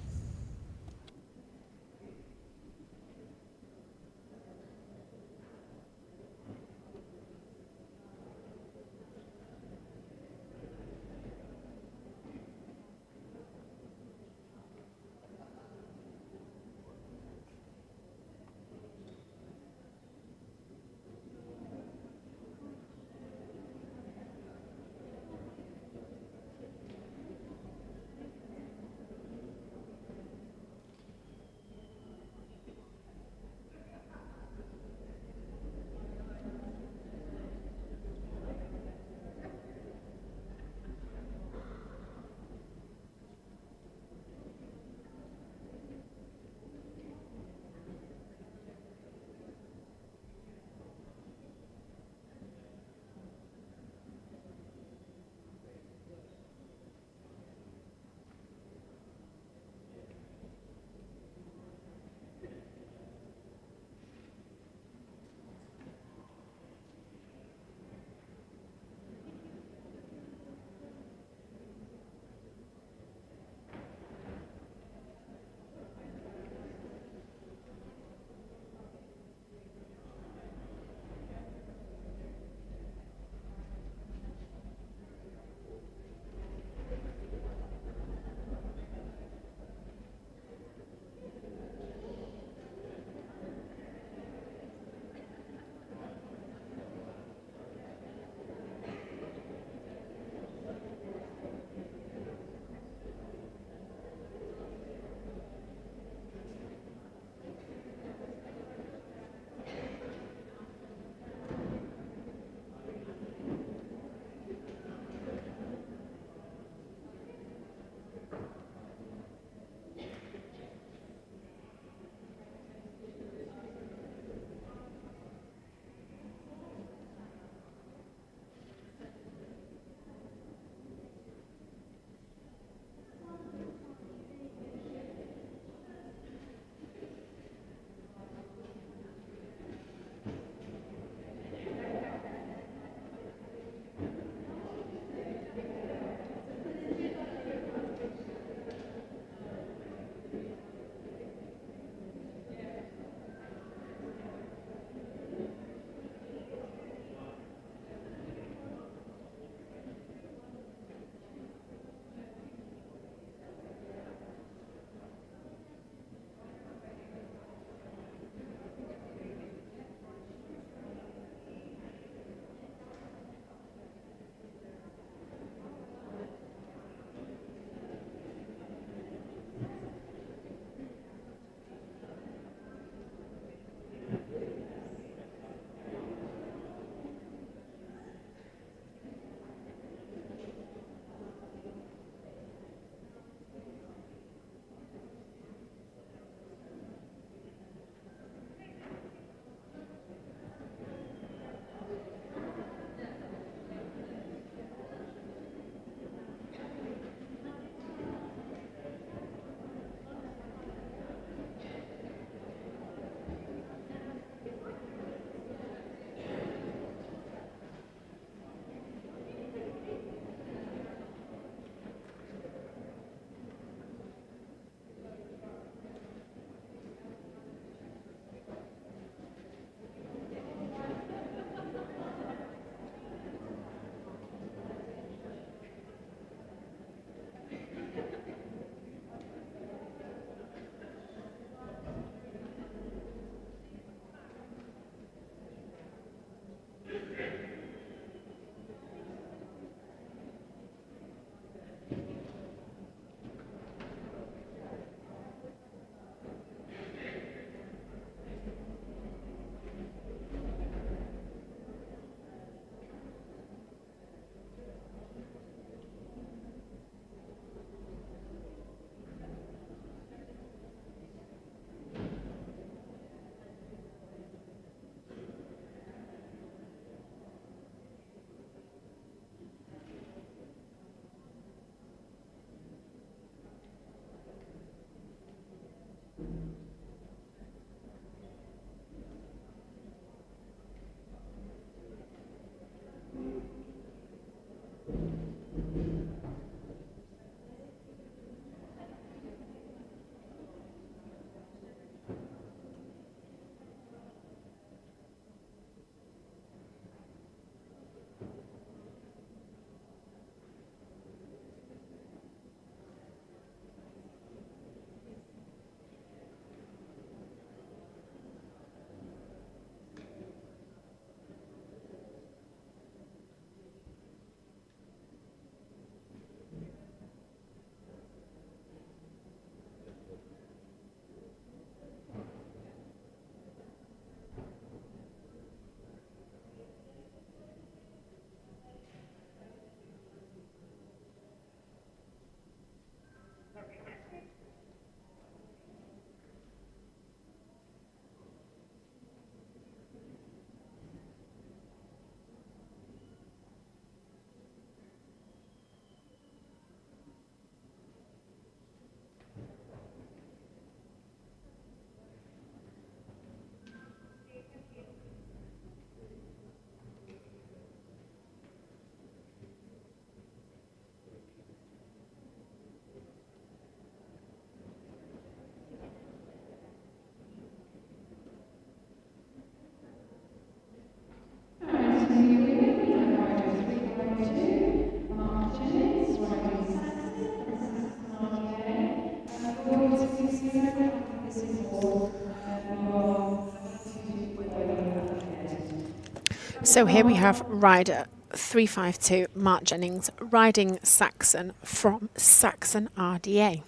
So here we have rider 352, Mark Jennings, riding Saxon from Saxon RDA.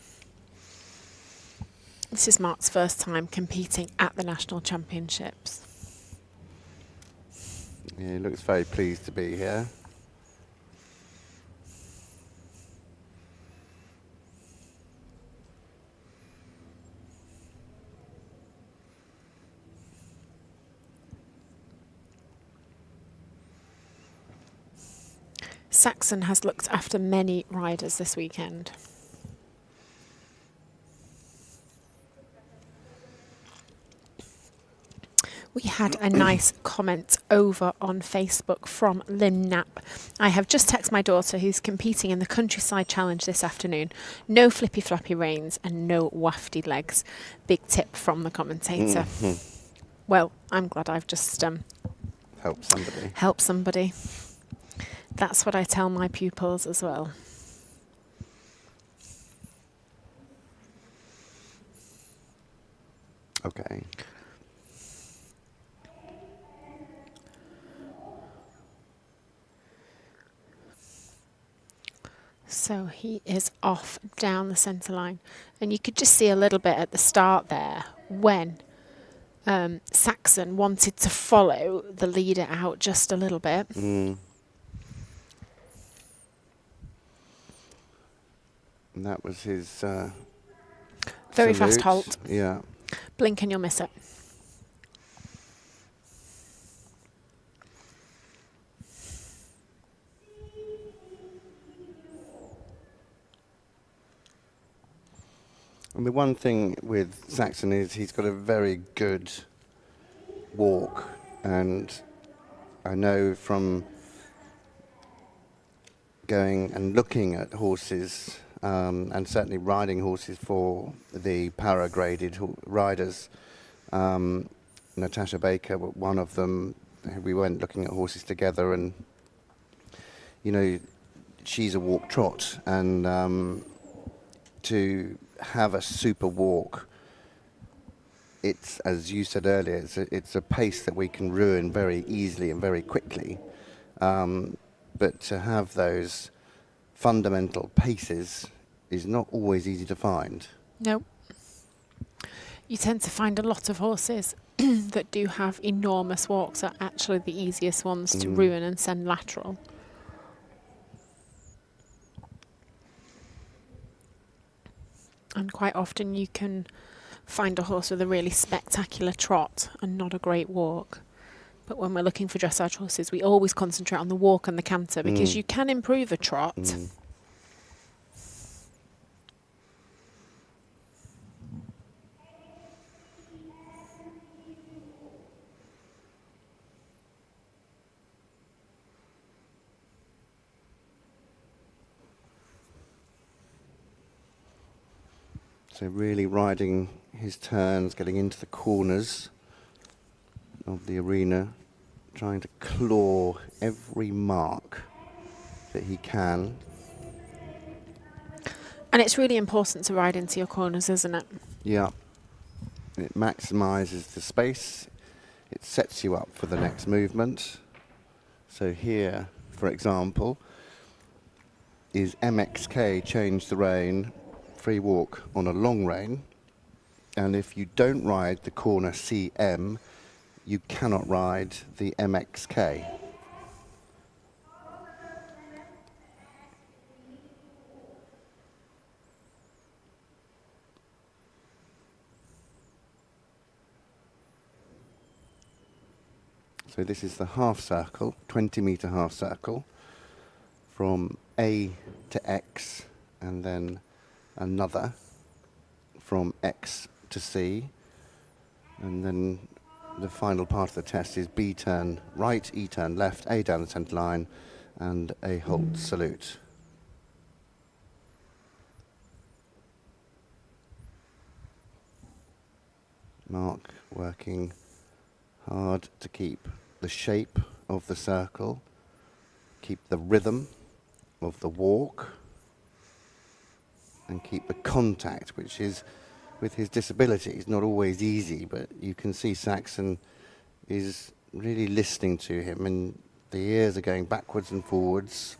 This is Mark's first time competing at the National Championships. Yeah, he looks very pleased to be here. Saxon has looked after many riders this weekend. We had a nice comment over on Facebook from Lynn Knapp. I have just texted my daughter who's competing in the Countryside Challenge this afternoon. No flippy floppy reins and no wafty legs. Big tip from the commentator. Mm-hmm. Well, I'm glad I've just helped somebody. Helped somebody. That's what I tell my pupils as well. Okay. So he is off down the centre line. And you could just see a little bit at the start there when Saxon wanted to follow the leader out just a little bit. Mm. And that was his very salute. fast halt. Yeah. Blink and you'll miss it. And the one thing with Saxon is he's got a very good walk, and I know from going and looking at horses and certainly riding horses for the para-graded riders, Natasha Baker, one of them, we went looking at horses together, and you know, she's a walk trot, and to have a super walk, it's, as you said earlier, it's a pace that we can ruin very easily and very quickly, but to have those fundamental paces is not always easy to find. No. You tend to find a lot of horses that do have enormous walks are actually the easiest ones to ruin and send lateral. And quite often you can find a horse with a really spectacular trot and not a great walk. But when we're looking for dressage horses, we always concentrate on the walk and the canter because you can improve a trot. So really riding his turns, getting into the corners of the arena, trying to claw every mark that he can. And it's really important to ride into your corners, isn't it? Yeah. It maximises the space. It sets you up for the next movement. So here, for example, is MXK change the rein, free walk on a long rein, and if you don't ride the corner CM, you cannot ride the MXK. So this is the half circle, 20-metre half circle, from A to X, and then another from X to C, and then the final part of the test is B turn right, E turn left, A down the centre line, and a halt salute. Mark working hard to keep the shape of the circle, keep the rhythm of the walk, and keep the contact, which is, with his disability, is not always easy, but you can see Saxon is really listening to him, and the ears are going backwards and forwards.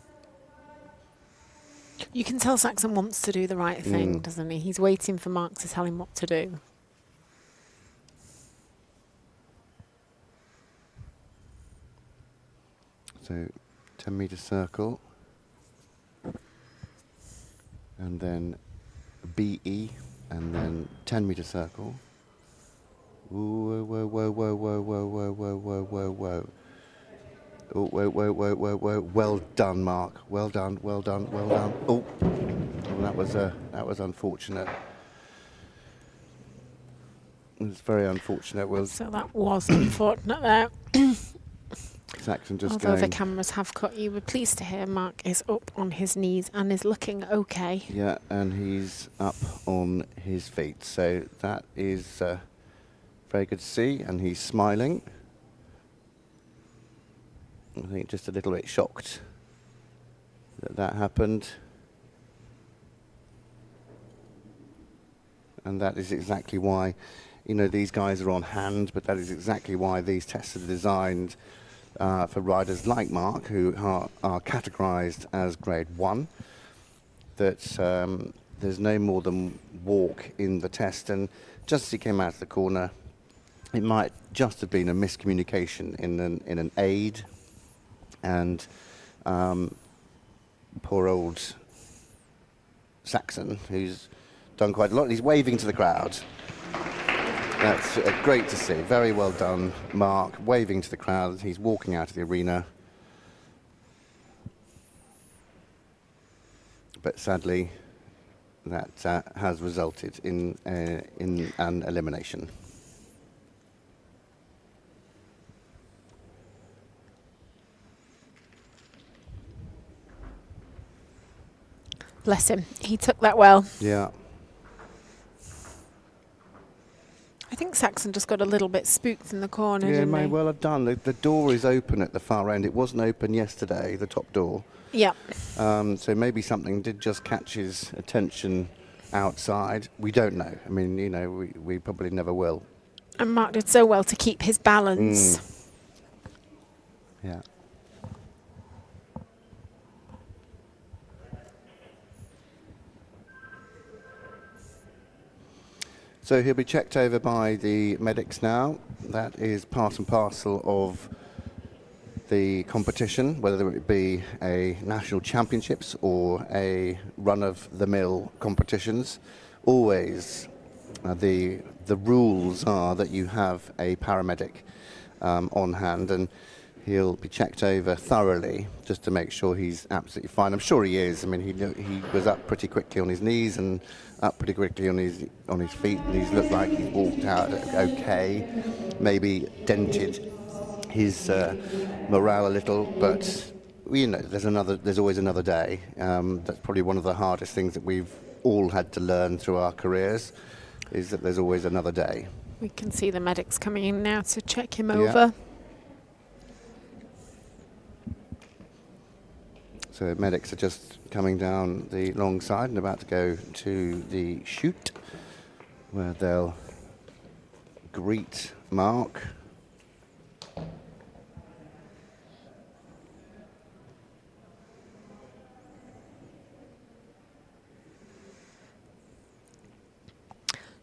You can tell Saxon wants to do the right thing, doesn't he? He's waiting for Mark to tell him what to do. So 10-metre circle, and then BE, and then 10-metre circle. Whoa, whoa, whoa, whoa, whoa, whoa, whoa, whoa, whoa, whoa, whoa. Oh, whoa, whoa, whoa, whoa, whoa. Well done, Mark. Well done, well done, well done. Oh, that was unfortunate. It was very unfortunate. So that was unfortunate there. Saxon just Although the going. cameras have caught you, we're pleased to hear Mark is up on his knees and is looking okay. Yeah, and he's up on his feet. So that is very good to see, and he's smiling. I think just a little bit shocked that happened. And that is exactly why, you know, these guys are on hand, but that is exactly why these tests are designed for riders like Mark, who are categorised as grade 1, that there's no more than walk in the test. And just as he came out of the corner, it might just have been a miscommunication in an aid. And poor old Saxon, who's done quite a lot, he's waving to the crowd. That's great to see. Very well done, Mark, waving to the crowd. He's walking out of the arena. But sadly, that has resulted in an elimination. Bless him. He took that well. Yeah. I think Saxon just got a little bit spooked in the corner, Yeah, didn't may he? well have done. The door is open at the far end. It wasn't open yesterday, the top door. Yeah. So maybe something did just catch his attention outside. We don't know. I mean, you know, we probably never will. And Mark did so well to keep his balance. Yeah. So he'll be checked over by the medics now. That is part and parcel of the competition, whether it be a national championships or a run-of-the-mill competitions. Always the rules are that you have a paramedic on hand, and he'll be checked over thoroughly just to make sure he's absolutely fine. I'm sure he is. I mean, he was up pretty quickly on his knees and up pretty quickly on his feet, and he's looked like he's walked out okay. Maybe dented his morale a little, but you know, there's always another day. That's probably one of the hardest things that we've all had to learn through our careers, is that there's always another day. We can see the medics coming in now to check him over. So medics are just coming down the long side and about to go to the chute, where they'll greet Mark.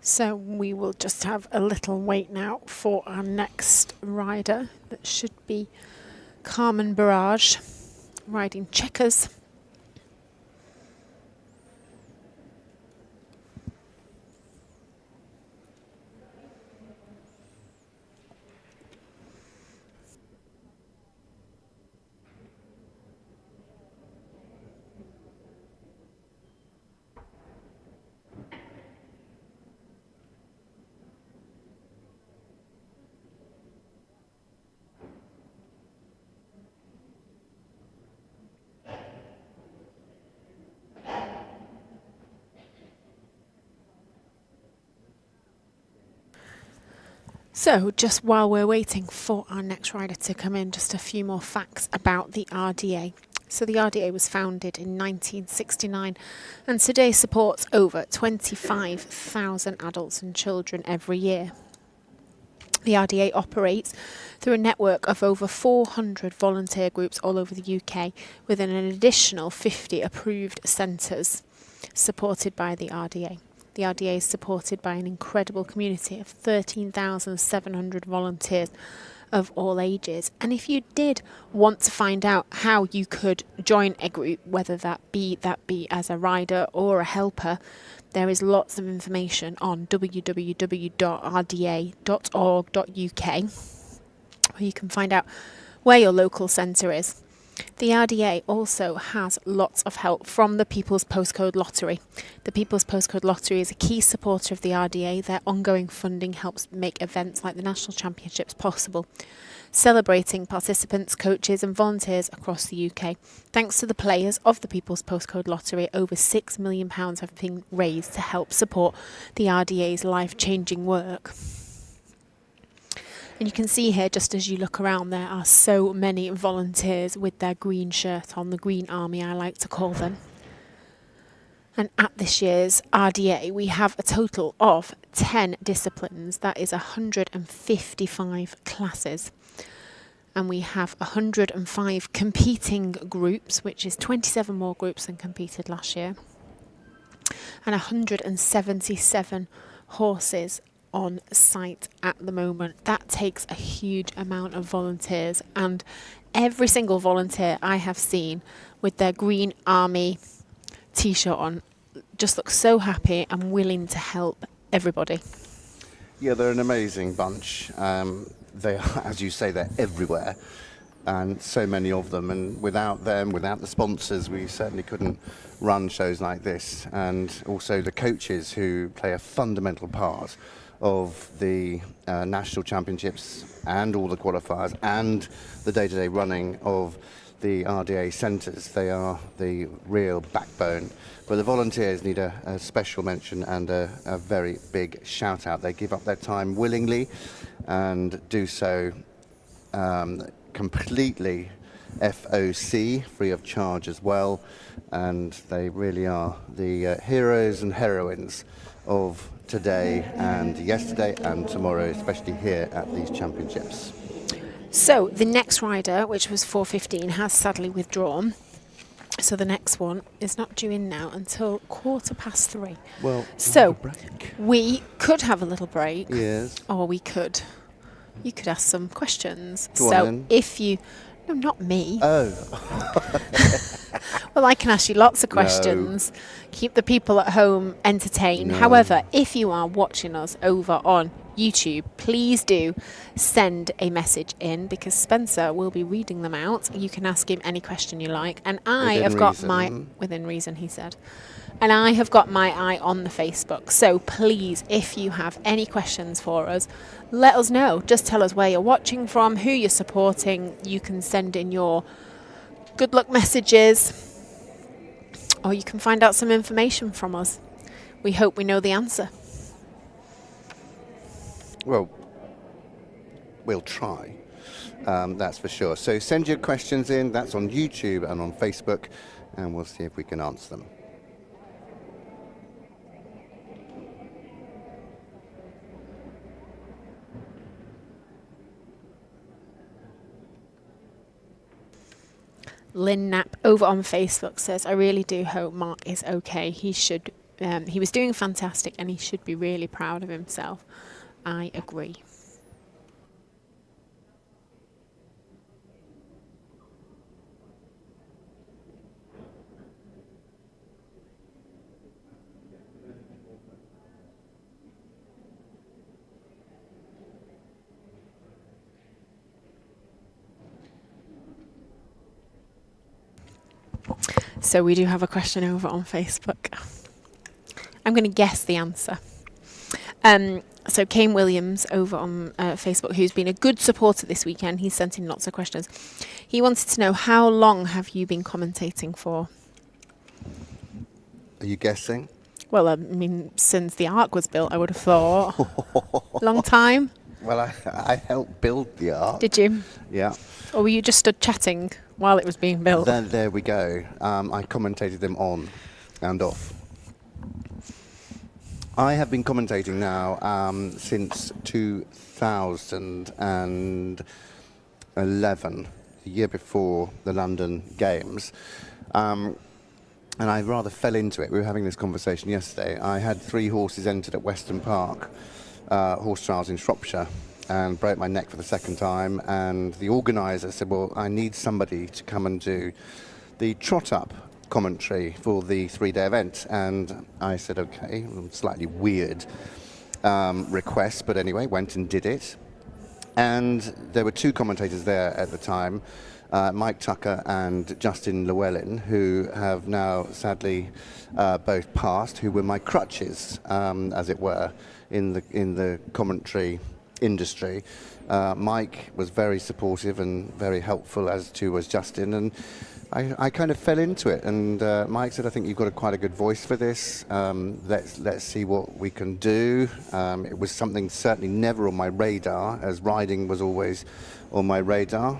So we will just have a little wait now for our next rider. That should be Carmen Barrage, riding checkers. So just while we're waiting for our next rider to come in, just a few more facts about the RDA. So the RDA was founded in 1969 and today supports over 25,000 adults and children every year. The RDA operates through a network of over 400 volunteer groups all over the UK, with an additional 50 approved centres supported by the RDA. The RDA is supported by an incredible community of 13,700 volunteers of all ages. And if you did want to find out how you could join a group, whether that be as a rider or a helper, there is lots of information on www.rda.org.uk, where you can find out where your local centre is. The RDA also has lots of help from the People's Postcode Lottery. The People's Postcode Lottery is a key supporter of the RDA. Their ongoing funding helps make events like the National Championships possible, celebrating participants, coaches and volunteers across the UK. Thanks to the players of the People's Postcode Lottery, over £6 million have been raised to help support the RDA's life-changing work. And you can see here, just as you look around, there are so many volunteers with their green shirt on, the Green Army I like to call them. And at this year's RDA, we have a total of 10 disciplines. That is 155 classes. And we have 105 competing groups, which is 27 more groups than competed last year. And 177 horses on site at the moment. That takes a huge amount of volunteers, and every single volunteer I have seen with their Green Army t-shirt on just looks so happy and willing to help everybody. Yeah, they're an amazing bunch. They are, as you say, they're everywhere, and so many of them, and without them, without the sponsors, we certainly couldn't run shows like this. And also the coaches who play a fundamental part of the national championships and all the qualifiers and the day-to-day running of the RDA centres. They are the real backbone. But the volunteers need a special mention and a very big shout out. They give up their time willingly and do so completely FOC, free of charge as well. And they really are the heroes and heroines of today and yesterday and tomorrow, especially here at these championships. So the next rider, which was 4:15, has sadly withdrawn. So the next one is not due in now until 3:15. Well, so we could have a little break. Yes. Or you could ask some questions. Go so on then. if you, no, not me. Oh. Well, I can ask you lots of questions. No. Keep the people at home entertained. No. However, if you are watching us over on YouTube, please do send a message in, because Spencer will be reading them out. You can ask him any question you like. And I have got my, within reason, he said. And I have got my eye on the Facebook. So please, if you have any questions for us, let us know. Just tell us where you're watching from, who you're supporting. You can send in your good luck messages, or you can find out some information from us. We hope we know the answer. Well, we'll try, that's for sure. So send your questions in, that's on YouTube and on Facebook, and we'll see if we can answer them. Lynn Knapp over on Facebook says, I really do hope Mark is okay. He was doing fantastic and he should be really proud of himself. I agree. So we do have a question over on Facebook. I'm going to guess the answer. So Kane Williams over on Facebook, who's been a good supporter this weekend, he's sent in lots of questions. He wanted to know, how long have you been commentating for? Are you guessing? Well, I mean, since the Ark was built, I would have thought. Long time? Well, I helped build the Ark. Did you? Yeah. Or were you just stood chatting while it was being built? There we go. I commentated them on and off. I have been commentating now since 2011, the year before the London Games. And I rather fell into it. We were having this conversation yesterday. I had 3 horses entered at Weston Park, horse trials in Shropshire, and broke my neck for the 2nd time. And the organiser said, well, I need somebody to come and do the trot-up commentary for the 3-day event. And I said, okay, slightly weird request, but anyway, went and did it. And there were 2 commentators there at the time, Mike Tucker and Justin Llewellyn, who have now sadly both passed, who were my crutches, as it were, in the commentary industry. Mike was very supportive and very helpful, as too was Justin, and I kind of fell into it. And Mike said, I think you've got quite a good voice for this. Let's see what we can do. It was something certainly never on my radar, as riding was always on my radar.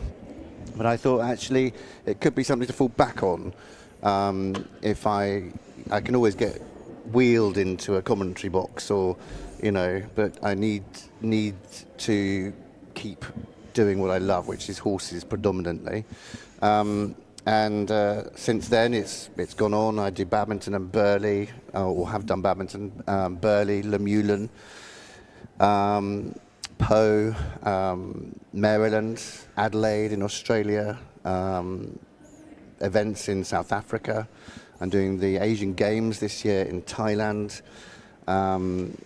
But I thought actually it could be something to fall back on. If I can always get wheeled into a commentary box, or but I need to keep doing what I love, which is horses predominantly. And since then it's gone on. I do badminton and Burghley, or have done badminton, Burghley, Lemulin, Poe, Maryland, Adelaide in Australia, events in South Africa. I'm doing the Asian Games this year in Thailand, and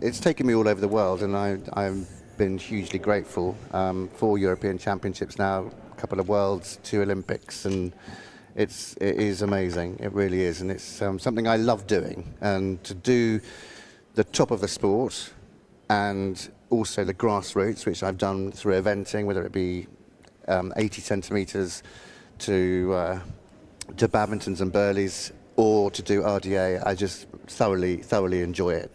it's taken me all over the world, and I've been hugely grateful. 4 European Championships now, a couple of Worlds, 2 Olympics, and it is amazing. It really is, and it's something I love doing. And to do the top of the sport and also the grassroots, which I've done through eventing, whether it be 80 centimetres to badmintons and Burghleys, or to do RDA, I just thoroughly enjoy it.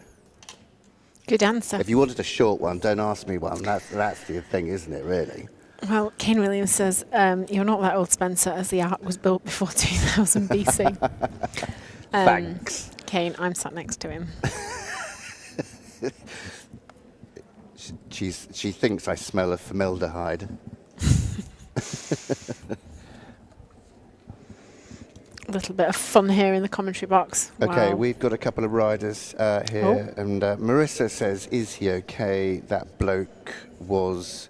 Good answer. If you wanted a short one, don't ask me one. That's the thing, isn't it, really? Well, Kane Williams says, you're not that old, Spencer, as the ark was built before 2000 BC. Thanks. Kane, I'm sat next to him. She thinks I smell of formaldehyde. A little bit of fun here in the commentary box. Okay, wow. We've got a couple of riders here, and Marissa says, "Is he okay? That bloke was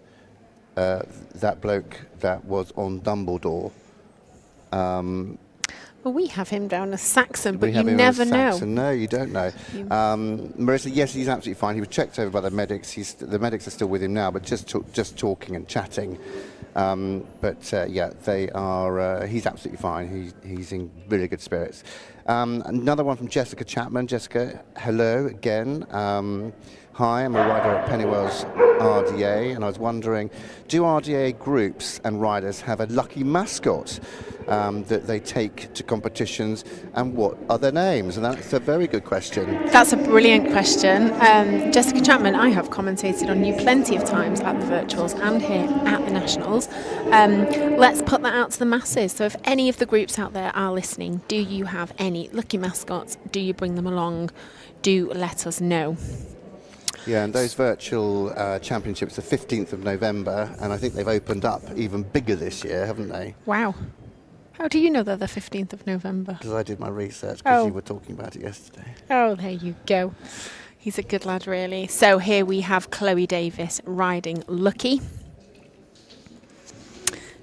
on Dumbledore." Well, we have him down as Saxon, but We you have him never as know. Saxon. No, you don't know. Marissa, yes, he's absolutely fine. He was checked over by the medics. The medics are still with him now, but just talking and chatting. Yeah, they are. He's absolutely fine. He's in really good spirits. Another one from Jessica Chapman. Jessica, hello again. Hi, I'm a rider at Pennywell's RDA, and I was wondering, do RDA groups and riders have a lucky mascot that they take to competitions, and what are their names? And that's a very good question. That's a brilliant question. Jessica Chapman, I have commentated on you plenty of times at the virtuals and here at the nationals. Let's put that out to the masses. So if any of the groups out there are listening, do you have any lucky mascots? Do you bring them along? Do let us know. Yeah, and those virtual championships are 15th of November, and I think they've opened up even bigger this year, haven't they? Wow. How do you know they're the 15th of November? Because I did my research, because you were talking about it yesterday. Oh, there you go. He's a good lad, really. So here we have Chloe Davis riding Lucky.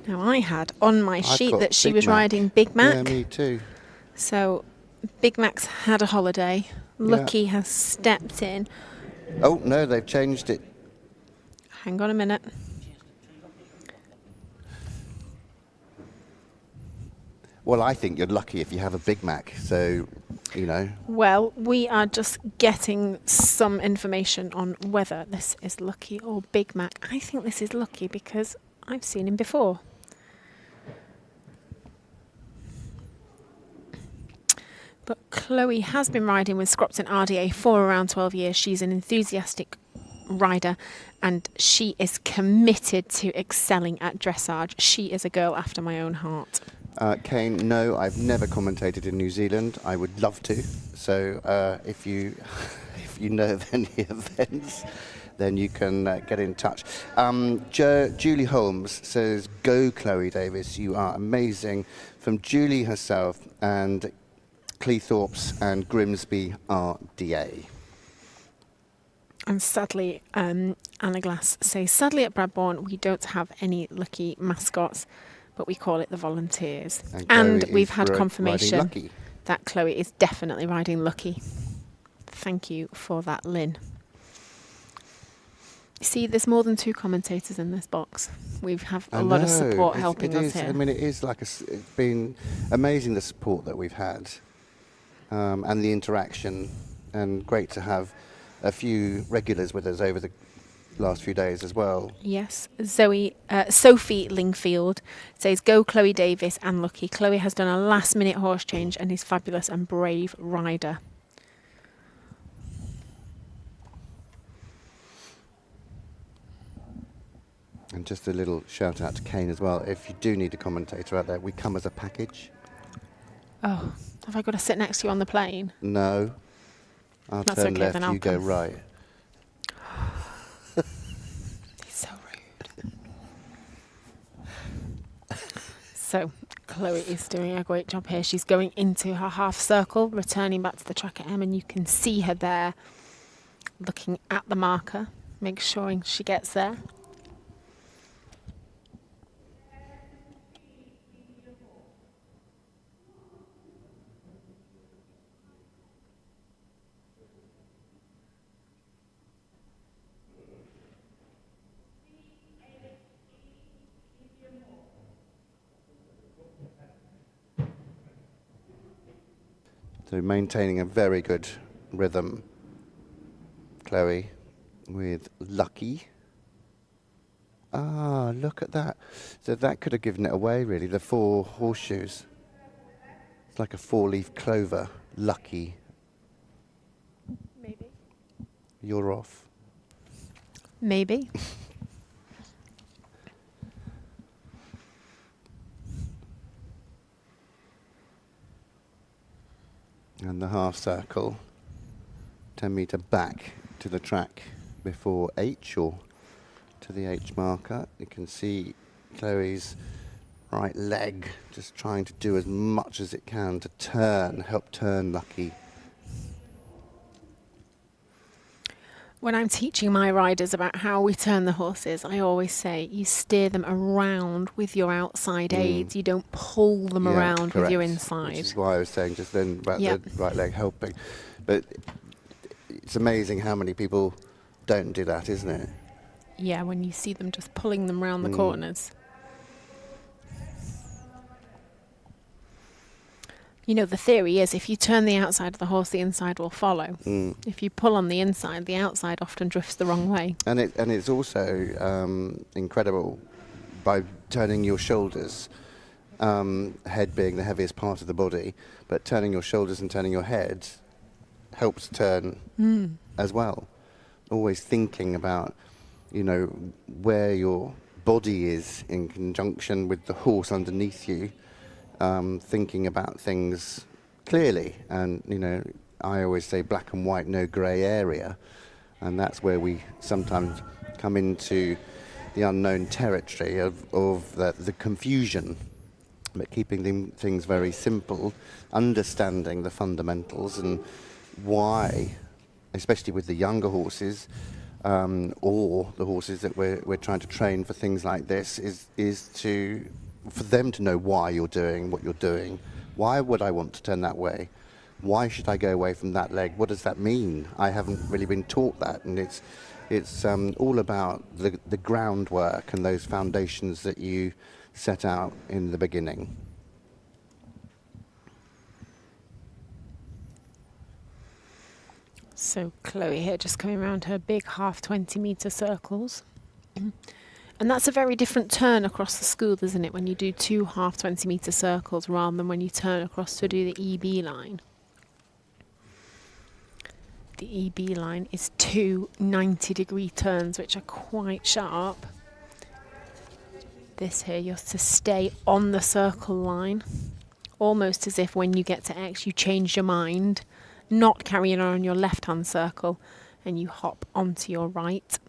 Now, I had on my sheet that she was riding Big Mac. Yeah, me too. So Big Mac's had a holiday. Lucky has stepped in. Oh, no, they've changed it. Hang on a minute. Well, I think you're lucky if you have a Big Mac, so, you know. Well, we are just getting some information on whether this is Lucky or Big Mac. I think this is Lucky because I've seen him before. But Chloe has been riding with Scropton RDA for around 12 years. She's an enthusiastic rider and she is committed to excelling at dressage. She is a girl after my own heart. Kane, no, I've never commentated in New Zealand. I would love to. So if you know of any events, then you can get in touch. Julie Holmes says, "Go, Chloe Davis, you are amazing." From Julie herself and Cleethorpes and Grimsby RDA. And sadly, Anna Glass says, sadly at Bradbourne we don't have any lucky mascots, but we call it the Volunteers. And we've had confirmation that Chloe is definitely riding Lucky. Thank you for that, Lynn. See, there's more than 2 commentators in this box. We have a lot of support helping us here. I mean, it is like it's been amazing, the support that we've had, and the interaction, and great to have a few regulars with us over the last few days as well. Yes, Sophie Lingfield says, "Go Chloe Davis and Lucky. Chloe has done a last-minute horse change and is fabulous and brave rider." And just a little shout out to Kane as well. If you do need a commentator out there, we come as a package. Oh, have I got to sit next to you on the plane? No. I'll That's turn okay, left, then I'll you go come. right. He's so rude. So, Chloe is doing a great job here. She's going into her half circle, returning back to the track at M, and you can see her there looking at the marker, make sure she gets there. So maintaining a very good rhythm, Chloe, with Lucky. Ah, look at that. So that could have given it away, really, the 4 horseshoes. It's like a 4-leaf clover, Lucky. Maybe. You're off. Maybe. And the half circle, 10 metre back to the track before H, or to the H marker. You can see Chloe's right leg just trying to do as much as it can to turn, help turn Lucky. When I'm teaching my riders about how we turn the horses, I always say you steer them around with your outside aids. You don't pull them around with your inside. Which is why I was saying just then about the right leg helping. But it's amazing how many people don't do that, isn't it? Yeah, when you see them just pulling them round the corners. You know, the theory is if you turn the outside of the horse, the inside will follow. If you pull on the inside, the outside often drifts the wrong way. And it's also incredible by turning your shoulders, head being the heaviest part of the body, but turning your shoulders and turning your head helps turn as well. Always thinking about, you know, where your body is in conjunction with the horse underneath you. Thinking about things clearly, and you know, I always say black and white, no grey area, and that's where we sometimes come into the unknown territory of the confusion, but keeping things very simple, understanding the fundamentals and why, especially with the younger horses, or the horses that we're trying to train for things like this, is for them to know why you're doing what you're doing. Why would I want to turn that way? Why should I go away from that leg? What does that mean? I haven't really been taught that, and it's all about the groundwork and those foundations that you set out in the beginning. So Chloe here just coming around her big half 20-metre circles. And that's a very different turn across the school, isn't it, when you do 2 half 20-metre circles rather than when you turn across to do the EB line. The EB line is 2 90-degree turns, which are quite sharp. this here, you're to stay on the circle line, almost as if when you get to X you change your mind, not carrying on your left hand circle, and you hop onto your right.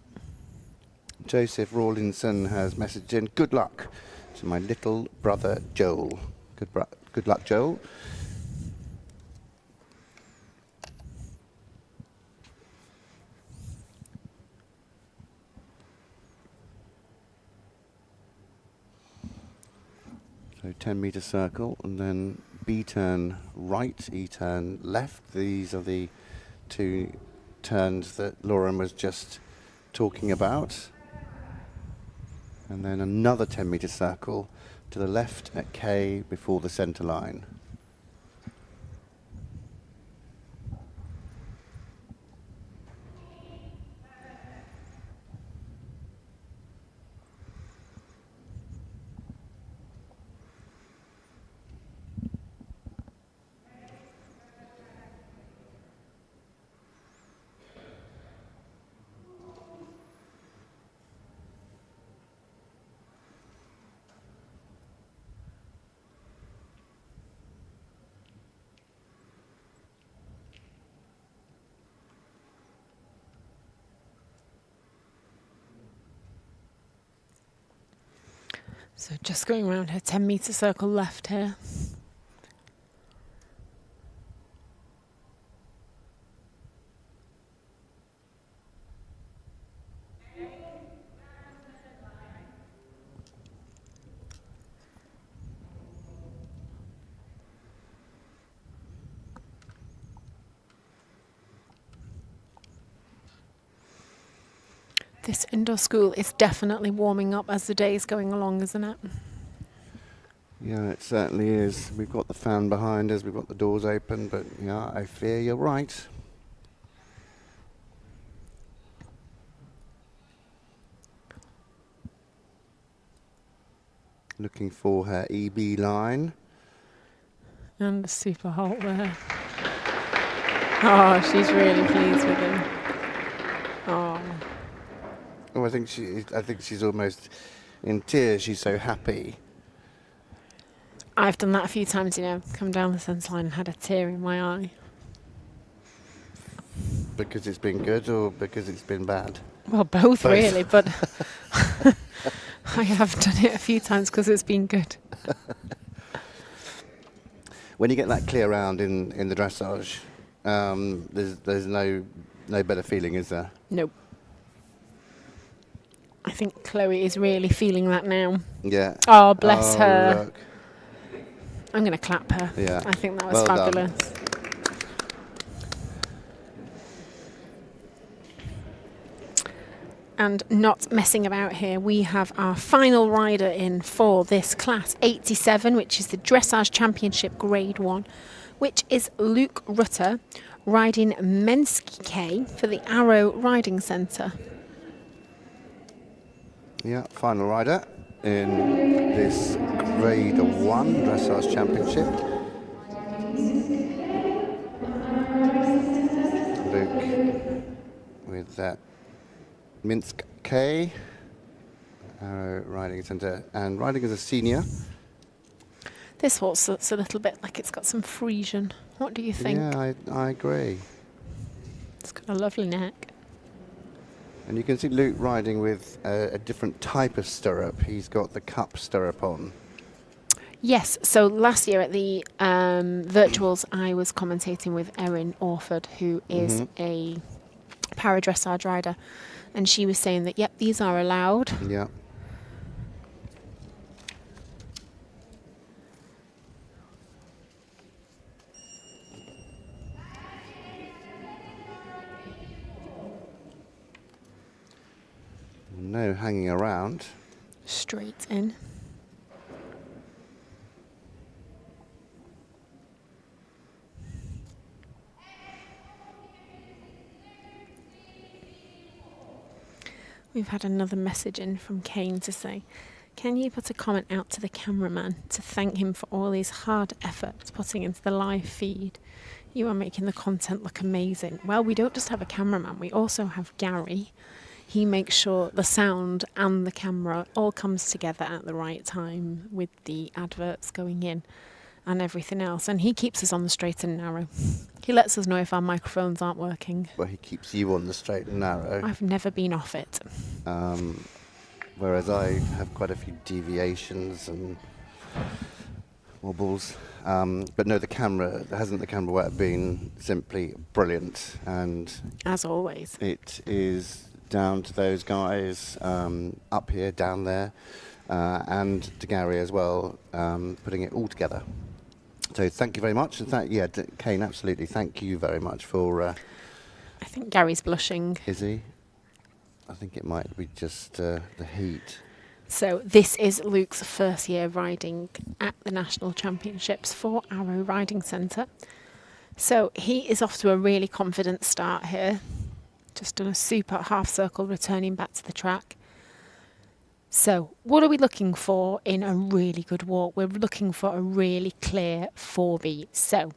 Joseph Rawlinson has messaged in, good luck to my little brother Joel. Good luck, Joel. So 10-metre circle, and then B turn right, E turn left. These are the two turns that Lauren was just talking about. And then another 10-metre circle to the left at K before the centre line. So just going around her 10-metre circle left here. This indoor school is definitely warming up as the day is going along, isn't it? Yeah, it certainly is. We've got the fan behind us, we've got the doors open, but yeah, I fear you're right. Looking for her EB line. And the super halt there. Oh, she's really pleased with him. Oh. Oh, I think she's almost in tears. She's so happy. I've done that a few times, you know, come down the centre line and had a tear in my eye. Because it's been good or because it's been bad? Well, both. Really, but I have done it a few times because it's been good. When you get that clear round in the dressage, there's no better feeling, is there? Nope. I think Chloe is really feeling that now. Yeah. Oh, bless her. Look. I'm going to clap her. Yeah. I think that was well fabulous. Done. And not messing about here, we have our final rider in for this class 87, which is the Dressage Championship Grade 1, which is Luke Rutter, riding Menski K for the Arrow Riding Centre. Yeah, final rider in this Grade 1 Dressage Championship. Luke with that Minsk K, Arrow Riding Centre, and riding as a senior. This horse looks a little bit like it's got some Frisian. What do you think? Yeah, I agree. It's got a lovely neck. And you can see Luke riding with a different type of stirrup. He's got the cup stirrup on. Yes, so last year at the virtuals, I was commentating with Erin Orford, who is a para-dressage rider, and she was saying that, yep, these are allowed. Yeah. No hanging around. Straight in. We've had another message in from Kane to say, can you put a comment out to the cameraman to thank him for all his hard efforts putting into the live feed? You are making the content look amazing. Well, we don't just have a cameraman, we also have Gary. he makes sure the sound and the camera all comes together at the right time with the adverts going in and everything else. And he keeps us on the straight and narrow. He lets us know if our microphones aren't working. Well, he keeps you on the straight and narrow. I've never been off it. Whereas I have quite a few deviations and wobbles. But no, the camera work been simply brilliant, and as always, it is down to those guys up here, down there, and to Gary as well, putting it all together. So thank you very much, and Kane, absolutely, thank you very much for. I think Gary's blushing. Is he? I think it might be just the heat. So this is Luke's first year riding at the National Championships for Arrow Riding Centre. So he is off to a really confident start here. Just done a super half circle returning back to the track. So what are we looking for in a really good walk? We're looking for a really clear 4-beat. So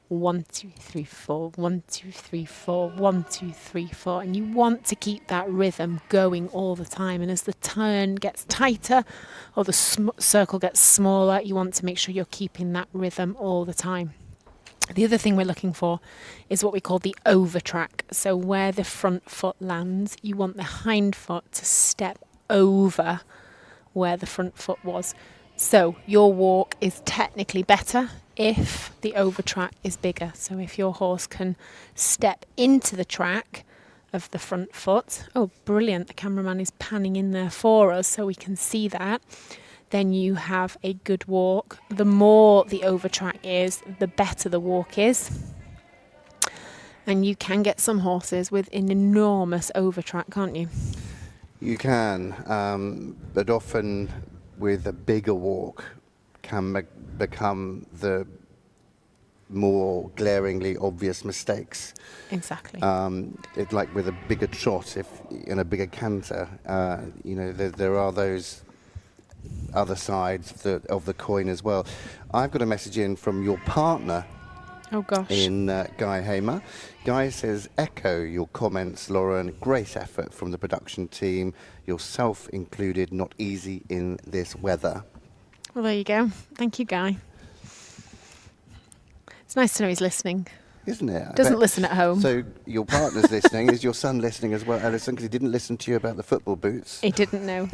1, 2, 3, 4, 1, 2, 3, 4, 1, 2, 3, 4. And you want to keep that rhythm going all the time. And as the turn gets tighter or the circle gets smaller, you want to make sure you're keeping that rhythm all the time. The other thing we're looking for is what we call the over track. So where the front foot lands, you want the hind foot to step over where the front foot was. So your walk is technically better if the over track is bigger. So if your horse can step into the track of the front foot, oh brilliant, the cameraman is panning in there for us so we can see that, then you have a good walk. The more the over track is, the better the walk is. And you can get some horses with an enormous over track, can't you? You can, but often with a bigger walk can become the more glaringly obvious mistakes. Exactly. It's like with a bigger trot, if in a bigger canter, there are those other sides of the coin as well. I've got a message in from your partner. Oh gosh. In Guy Hamer. Guy says, echo your comments, Lauren. Great effort from the production team, yourself included. Not easy in this weather. Well, there you go. Thank you, Guy. It's nice to know he's listening. Isn't it? Doesn't listen at home. So your partner's listening. Is your son listening as well, Alison? Because he didn't listen to you about the football boots. He didn't know.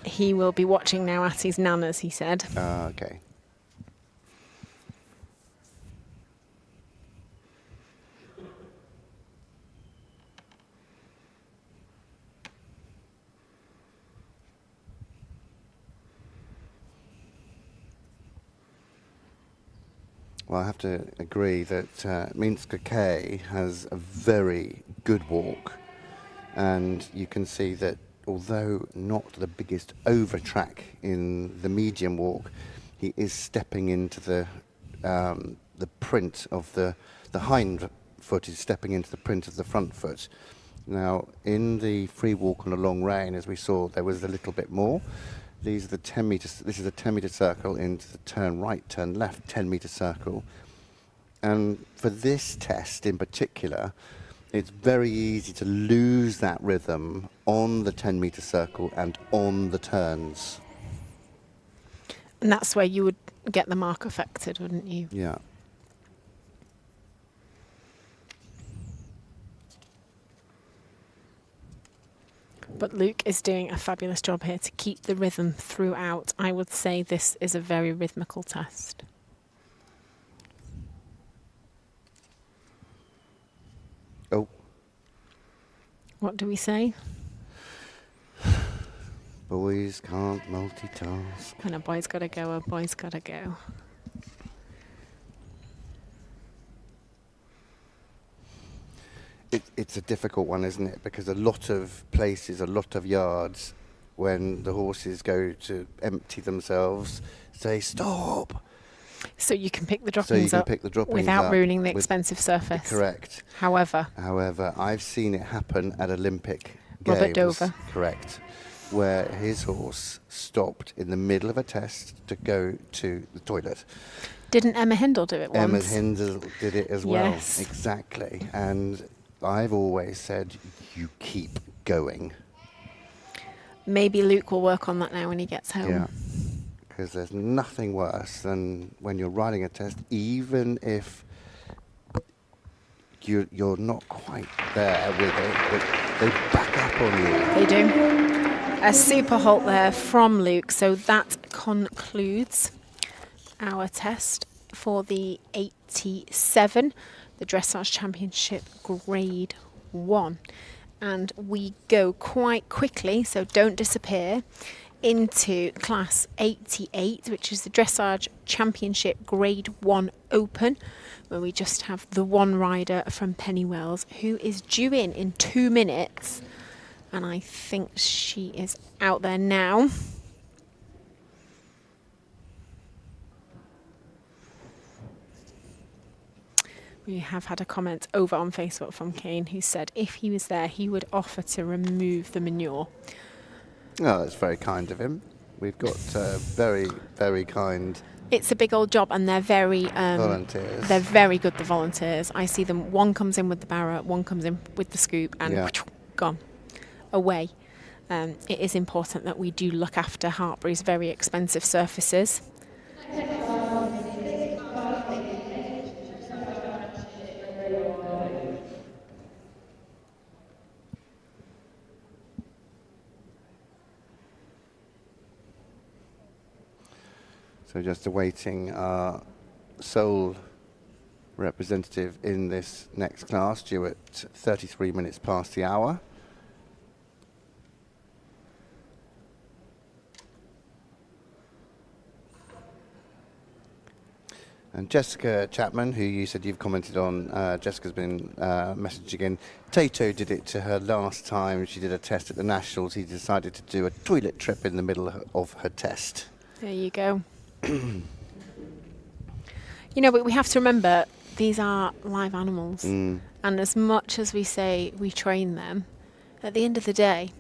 He will be watching now at his nana's, he said. Okay. Well, I have to agree that Minsk K has a very good walk, and you can see that although not the biggest over track in the medium walk, he is stepping into the print of the hind foot is stepping into the print of the front foot. Now, in the free walk on a long rein, as we saw, there was a little bit more. These are the 10 meters. This is a 10-meter circle into the turn right, turn left, 10-meter circle. And for this test in particular, it's very easy to lose that rhythm on the 10-meter circle and on the turns. And that's where you would get the mark affected, wouldn't you? Yeah. But Luke is doing a fabulous job here to keep the rhythm throughout. I would say this is a very rhythmical test. Oh. What do we say? Boys can't multitask. And a boy's got to go, a boy's got to go. It's a difficult one, isn't it? Because a lot of places, a lot of yards, when the horses go to empty themselves, say stop. So you can pick the droppings up without ruining the expensive surface. Correct. However, I've seen it happen at Olympic Robert Games. Dover. Correct. Where his horse stopped in the middle of a test to go to the toilet. Didn't Emma Hindle do it once? Emma Hindle did it as well. Yes. Exactly. And I've always said you keep going. Maybe Luke will work on that now when he gets home. Yeah, because there's nothing worse than when you're riding a test, even if you're not quite there with it, but they back up on you. They do. A super halt there from Luke, so that concludes our test for the 87, the Dressage Championship Grade 1. And we go quite quickly, so don't disappear, into class 88, which is the Dressage Championship Grade 1 Open, where we just have the one rider from Pennywells who is due in 2 minutes. And I think she is out there now. We have had a comment over on Facebook from Kane who said if he was there, he would offer to remove the manure. Oh, that's very kind of him. We've got very, very kind... It's a big old job, and they're very... volunteers. They're very good, the volunteers. I see them, one comes in with the barrow, one comes in with the scoop, and gone. Away. It is important that we do look after Hartbury's very expensive surfaces. So just awaiting our sole representative in this next class, due at 33 minutes past the hour. And Jessica Chapman, who you said you've commented on, Jessica's been messaging in. Tato did it to her last time she did a test at the Nationals. He decided to do a toilet trip in the middle of her test. There you go. You know, but we have to remember these are live animals, and as much as we say we train them, at the end of the day,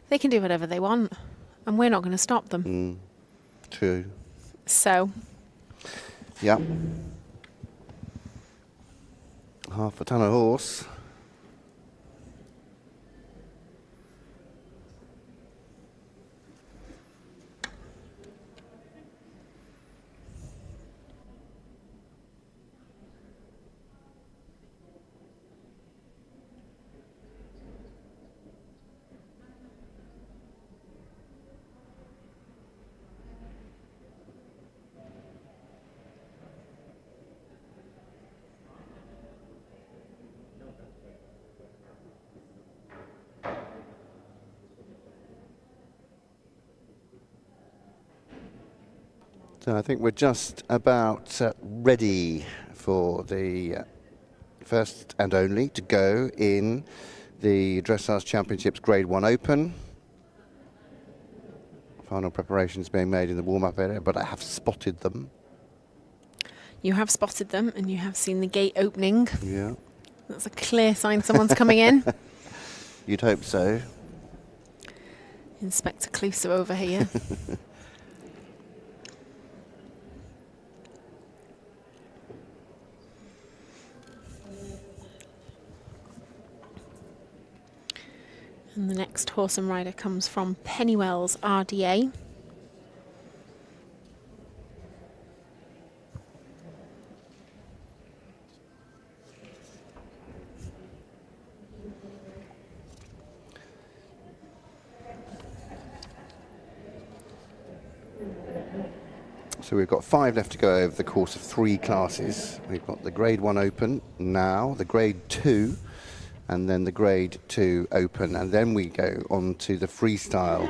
they can do whatever they want, and we're not going to stop them. True. So. Yeah. Half a ton of horse. So I think we're just about ready for the first and only to go in the Dressage Championships Grade 1 Open. Final preparations being made in the warm-up area, but I have spotted them. You have spotted them, and you have seen the gate opening. Yeah. That's a clear sign someone's coming in. You'd hope so. Inspector Clouseau over here. And the next horse and rider comes from Pennywells RDA. So we've got 5 left to go over the course of 3 classes. We've got the Grade 1 Open now, the Grade 2, and then the Grade 2 Open, and then we go on to the freestyle.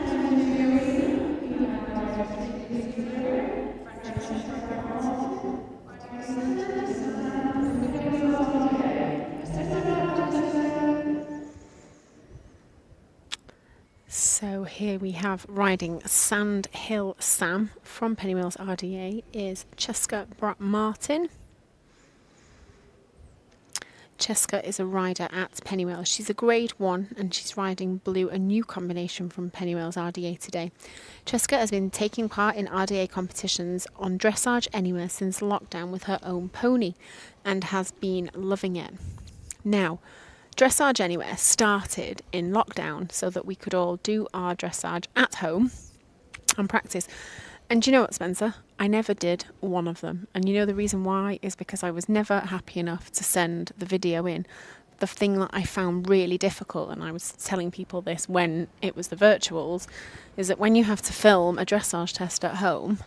So here we have riding Sandhill Sam from Pennywells RDA is Cheska Martin. Cheska is a rider at Pennywells. She's a Grade 1 and she's riding blue, a new combination from Pennywells RDA today. Cheska has been taking part in RDA competitions on dressage anywhere since lockdown with her own pony and has been loving it. Now, Dressage Anywhere started in lockdown so that we could all do our dressage at home and practice. And do you know what, Spencer? I never did one of them. And you know the reason why is because I was never happy enough to send the video in. The thing that I found really difficult, and I was telling people this when it was the virtuals, is that when you have to film a dressage test at home,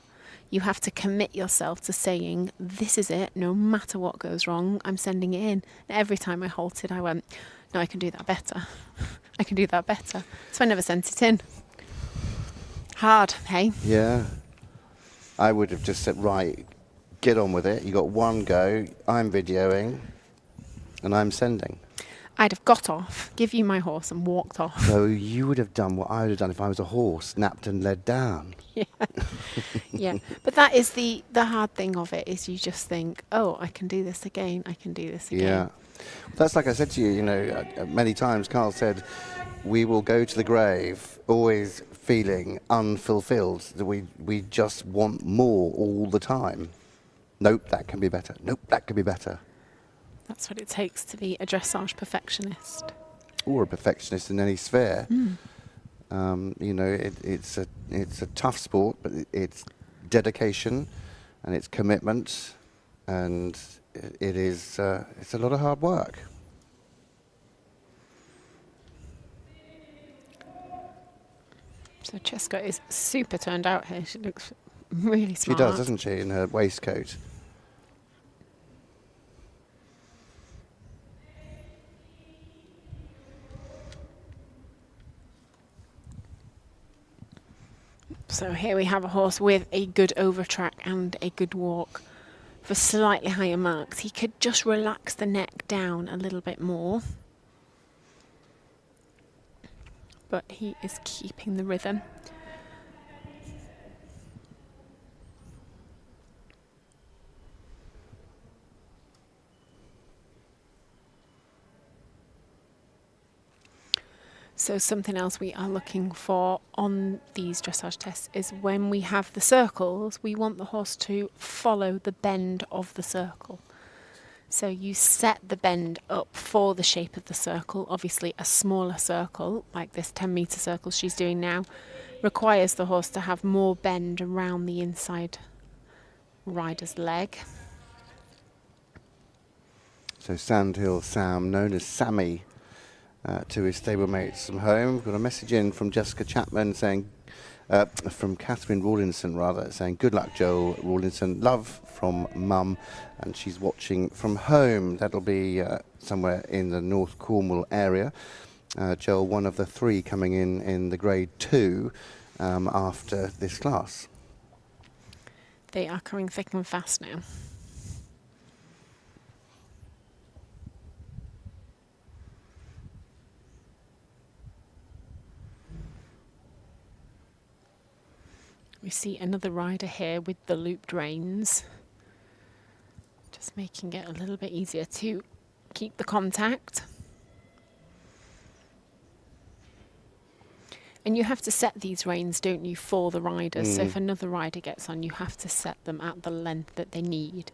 you have to commit yourself to saying, this is it, no matter what goes wrong, I'm sending it in. And every time I halted, I went, no, I can do that better. I can do that better. So I never sent it in. Hard, hey? Yeah. I would have just said, right, get on with it. You got one go, I'm videoing, and I'm sending. I'd have got off, give you my horse and walked off. So you would have done what I would have done if I was a horse, napped and led down. Yeah. Yeah. But that is the hard thing of it, is you just think, oh, I can do this again, I can do this again. Yeah. That's like I said to you, you know, many times Carl said, we will go to the grave always feeling unfulfilled, that we just want more all the time. Nope, that can be better. Nope, that could be better. That's what it takes to be a dressage perfectionist. Or a perfectionist in any sphere. Mm. You know, it's a tough sport, but it's dedication and it's commitment, and it's a lot of hard work. So Cheska is super turned out here. She looks really smart. She does, doesn't she, in her waistcoat? So here we have a horse with a good overtrack and a good walk. For slightly higher marks, he could just relax the neck down a little bit more. But he is keeping the rhythm. So something else we are looking for on these dressage tests is when we have the circles, we want the horse to follow the bend of the circle. So you set the bend up for the shape of the circle. Obviously a smaller circle, like this 10-metre circle she's doing now, requires the horse to have more bend around the inside rider's leg. So Sandhill Sam, known as Sammy, to his stablemates from home. We've got a message in from Jessica Chapman saying, from Catherine Rawlinson rather, saying, good luck Joel Rawlinson, love from Mum, and she's watching from home. That'll be somewhere in the North Cornwall area. Joel, one of the 3 coming in the grade 2 after this class. They are coming thick and fast now. We see another rider here with the looped reins, just making it a little bit easier to keep the contact. And you have to set these reins, don't you, for the riders. So if another rider gets on, you have to set them at the length that they need,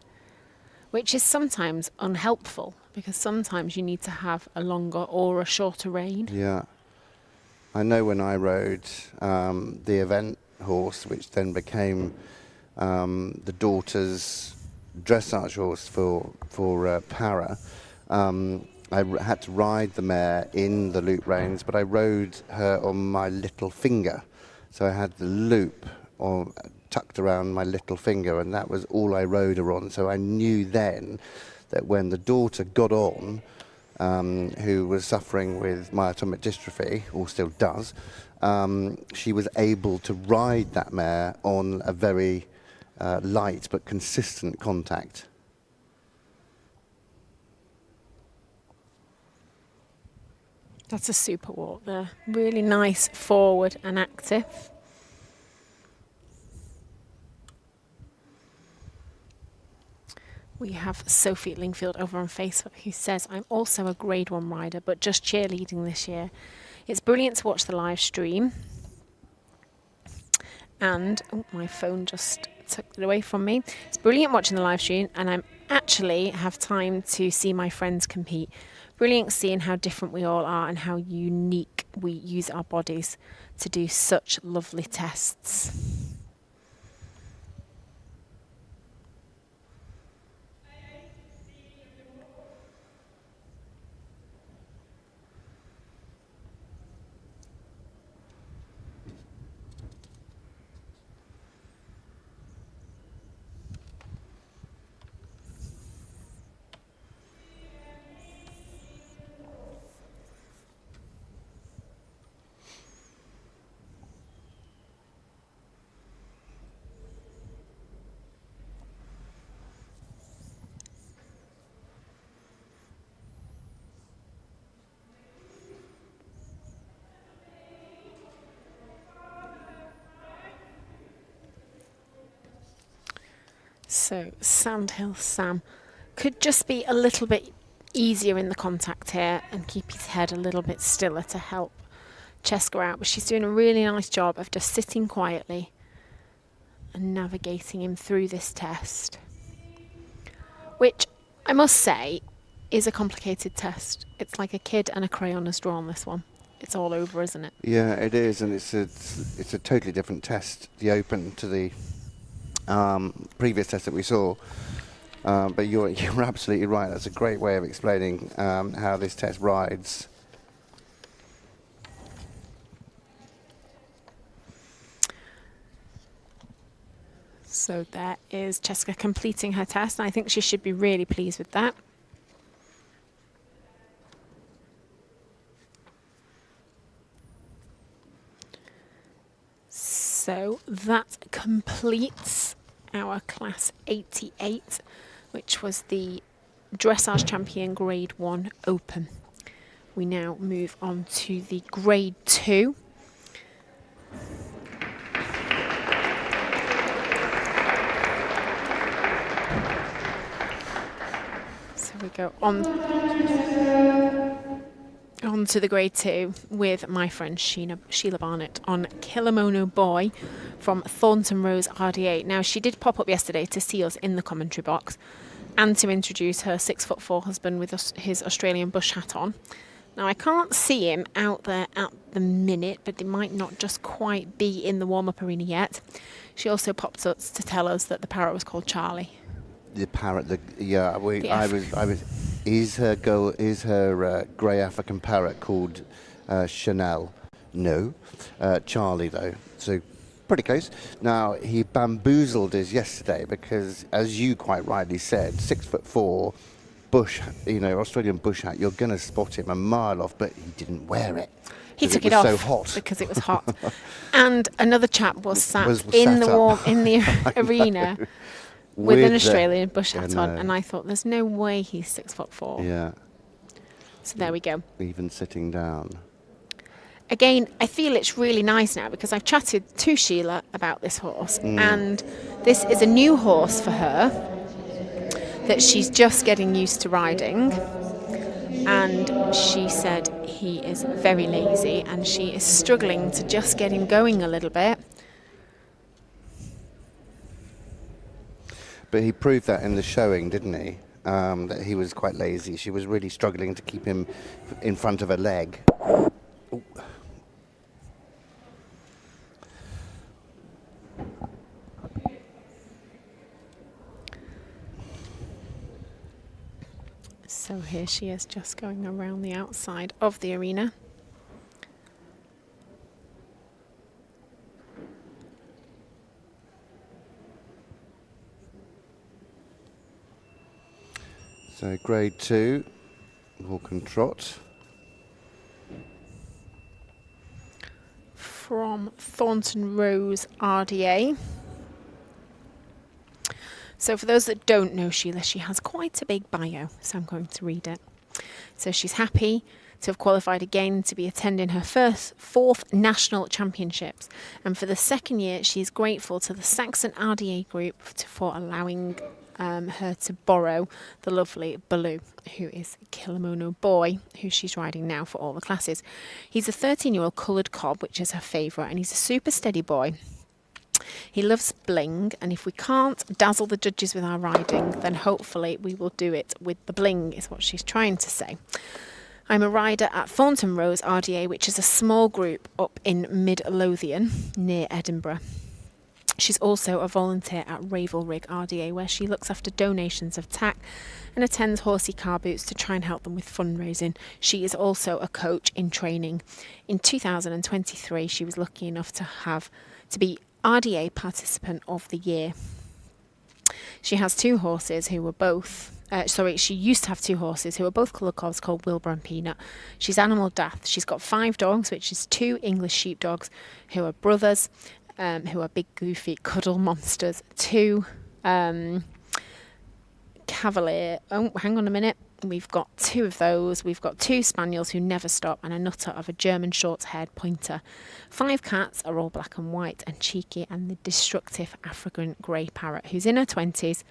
which is sometimes unhelpful because sometimes you need to have a longer or a shorter rein. Yeah. I know when I rode the event horse, which then became the daughter's dressage horse for Para. I had to ride the mare in the loop reins, but I rode her on my little finger. So I had the loop tucked around my little finger, and that was all I rode her on. So I knew then that when the daughter got on, who was suffering with myotonic dystrophy, or still does, she was able to ride that mare on a very light but consistent contact. That's a super walk there. Really nice, forward and active. We have Sophie Lingfield over on Facebook who says, I'm also a grade 1 rider, but just cheerleading this year. It's brilliant to watch the live stream. And, oh, my phone just took it away from me. It's brilliant watching the live stream, and I actually have time to see my friends compete. brilliant seeing how different we all are and how unique we use our bodies to do such lovely tests. So Sandhill Sam could just be a little bit easier in the contact here and keep his head a little bit stiller to help Cheska out. But she's doing a really nice job of just sitting quietly and navigating him through this test, which I must say is a complicated test. It's like a kid and a crayon has drawn this one. It's all over, isn't it? Yeah, it is, and it's a totally different test, the Open, to the previous test that we saw. But you're absolutely right. That's a great way of explaining how this test rides. So there is Cheska completing her test, and I think she should be really pleased with that. So that completes our Class 88, which was the Dressage Champion Grade 1 Open. We now move on to the Grade 2. So we go on to the Grade 2 with my friend Sheila Barnett on Kimono Boy from Thornton Rose RDA. Now, she did pop up yesterday to see us in the commentary box and to introduce her 6'4" husband with his Australian bush hat on. Now, I can't see him out there at the minute, but they might not just quite be in the warm-up arena yet. She also popped up to tell us that the parrot was called Charlie. The parrot, Is her grey African parrot called Chanel? No. Charlie, though. So, pretty close. Now, he bamboozled us yesterday because, as you quite rightly said, 6'4", bush, Australian bush hat, you're going to spot him a mile off, but he didn't wear it. He took it off so hot. because it was hot. And another chap was sat in the arena with an Australian bush hat on, and I thought, there's no way he's 6'4". Yeah. So there we go. Even sitting down. Again, I feel it's really nice now because I've chatted to Sheila about this horse, and this is a new horse for her that she's just getting used to riding. And she said he is very lazy and she is struggling to just get him going a little bit. But he proved that in the showing, didn't he? That he was quite lazy. She was really struggling to keep him in front of her leg. Ooh. So here she is just going around the outside of the arena. So Grade 2, walk and trot. From Thornton Rose RDA. So for those that don't know Sheila, she has quite a big bio, so I'm going to read it. So she's happy to have qualified again to be attending her fourth national championships. And for the second year, she is grateful to the Saxon RDA group for allowing her to borrow the lovely Baloo, who is Kimono Boy, who she's riding now for all the classes. He's a 13-year-old coloured cob, which is her favourite, and he's a super steady boy. He loves bling, and if we can't dazzle the judges with our riding, then hopefully we will do it with the bling, is what she's trying to say. I'm a rider at Thornton Rose RDA, which is a small group up in Mid Lothian near Edinburgh. She's also a volunteer at Ravelrig RDA, where she looks after donations of tack and attends horsey car boots to try and help them with fundraising. She is also a coach in training. In 2023, she was lucky enough to be RDA Participant of the Year. She has two horses who were both... she used to have two horses who were both colour cobs called Wilbur and Peanut. She's animal daft. She's got 5 dogs, which is 2 English sheepdogs who are brothers, who are big, goofy, cuddle monsters. 2 Cavalier... Oh, hang on a minute. We've got 2 of those. We've got 2 spaniels who never stop and a nutter of a German short-haired pointer. 5 cats are all black and white and cheeky, and the destructive African grey parrot who's in her 20s.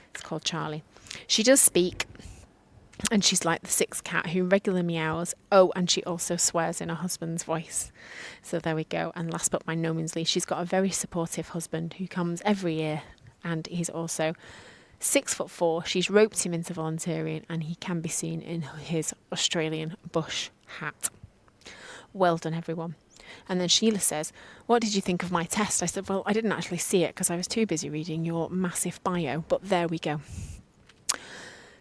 It's called Charlie. She does speak, and she's like the 6th cat who regularly meows. Oh, and she also swears in her husband's voice. So there we go. And last but by no means least, she's got a very supportive husband who comes every year, and he's also 6'4". She's roped him into volunteering, and he can be seen in his Australian bush hat. Well done, everyone. And then Sheila says, what did you think of my test? I said, well, I didn't actually see it because I was too busy reading your massive bio, but there we go.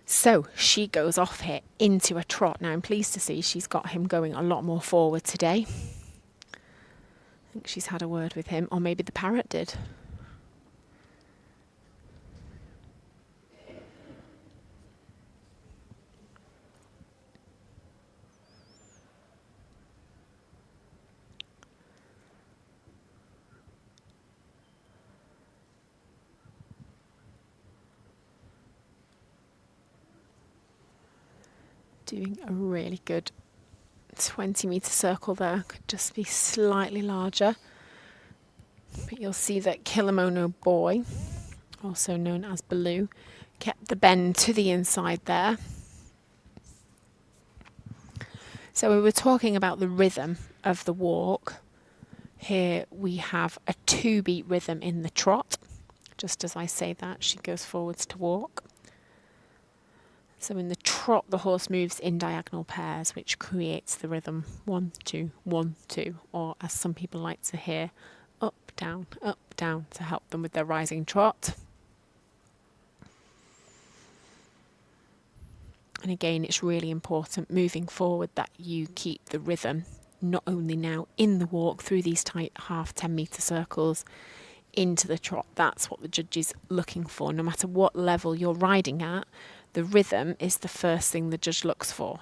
So she goes off here into a trot. Now I'm pleased to see she's got him going a lot more forward today. I think she's had a word with him, or maybe the parrot did. Doing a really good 20-metre circle there. Could just be slightly larger. But you'll see that Killamono Boy, also known as Baloo, kept the bend to the inside there. So we were talking about the rhythm of the walk. Here we have a 2-beat rhythm in the trot. Just as I say that, she goes forwards to walk. So in the trot, the horse moves in diagonal pairs, which creates the rhythm 1, 2, 1, 2, or as some people like to hear, up, down, to help them with their rising trot. And again, it's really important moving forward that you keep the rhythm, not only now in the walk through these tight half 10-metre circles into the trot. That's what the judge is looking for. No matter what level you're riding at, the rhythm is the first thing the judge looks for.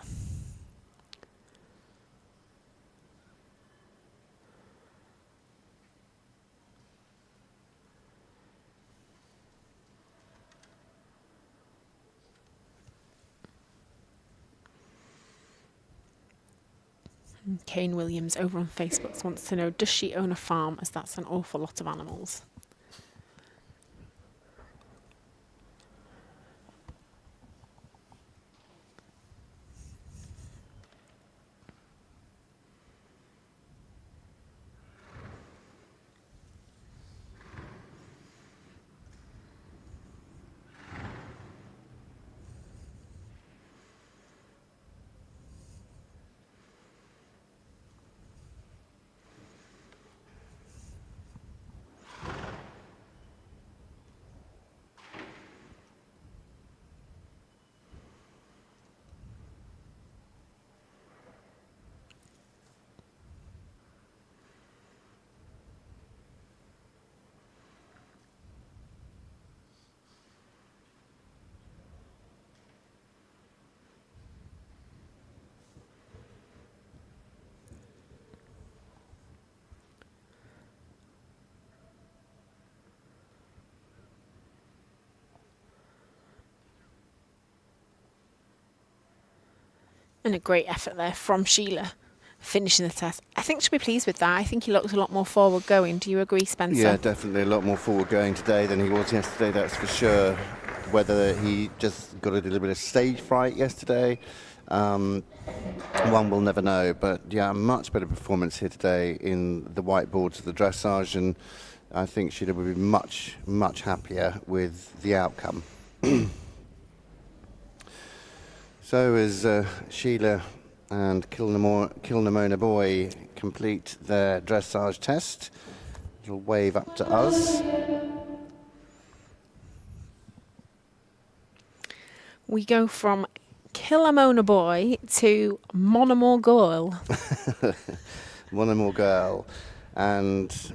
And Kane Williams over on Facebook wants to know, does she own a farm, as that's an awful lot of animals? And a great effort there from Sheila, finishing the test. I think she'll be pleased with that. I think he looked a lot more forward going. Do you agree, Spencer? Yeah, definitely a lot more forward going today than he was yesterday, that's for sure. Whether he just got a little bit of stage fright yesterday, one will never know. But yeah, a much better performance here today in the whiteboards of the dressage, and I think she'd have been much, much happier with the outcome. So as Sheila and Kilnamona Boy complete their dressage test, it'll wave up to us. We go from Kilnamona Boy to Monomore Girl. Monomore Girl. And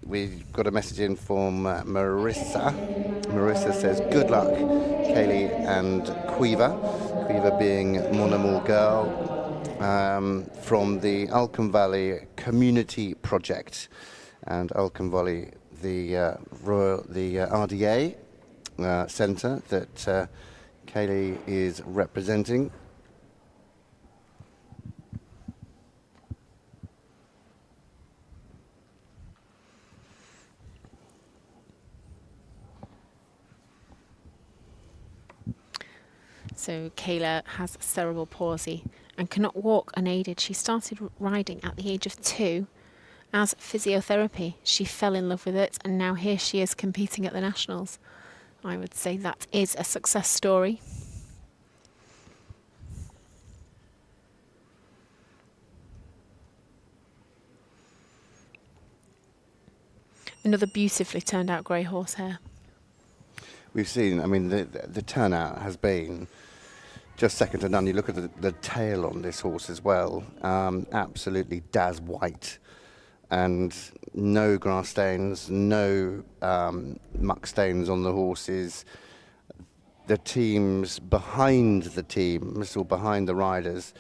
we got a message in from Marissa. Marissa says, good luck, Kaylee and Quiver. Quiver being Monomore Girl, from the Alcombe Valley Community Project. And Alcombe Valley, the RDA centre that Kaylee is representing. So Kayla has cerebral palsy and cannot walk unaided. She started riding at the age of 2 as physiotherapy. She fell in love with it, and now here she is competing at the Nationals. I would say that is a success story. Another beautifully turned out grey horsehair. We've seen, I mean, the turnout has been just second to none. You look at the tail on this horse as well, absolutely daz white, and no grass stains, no muck stains on the horses. The teams behind the teams, or behind the riders,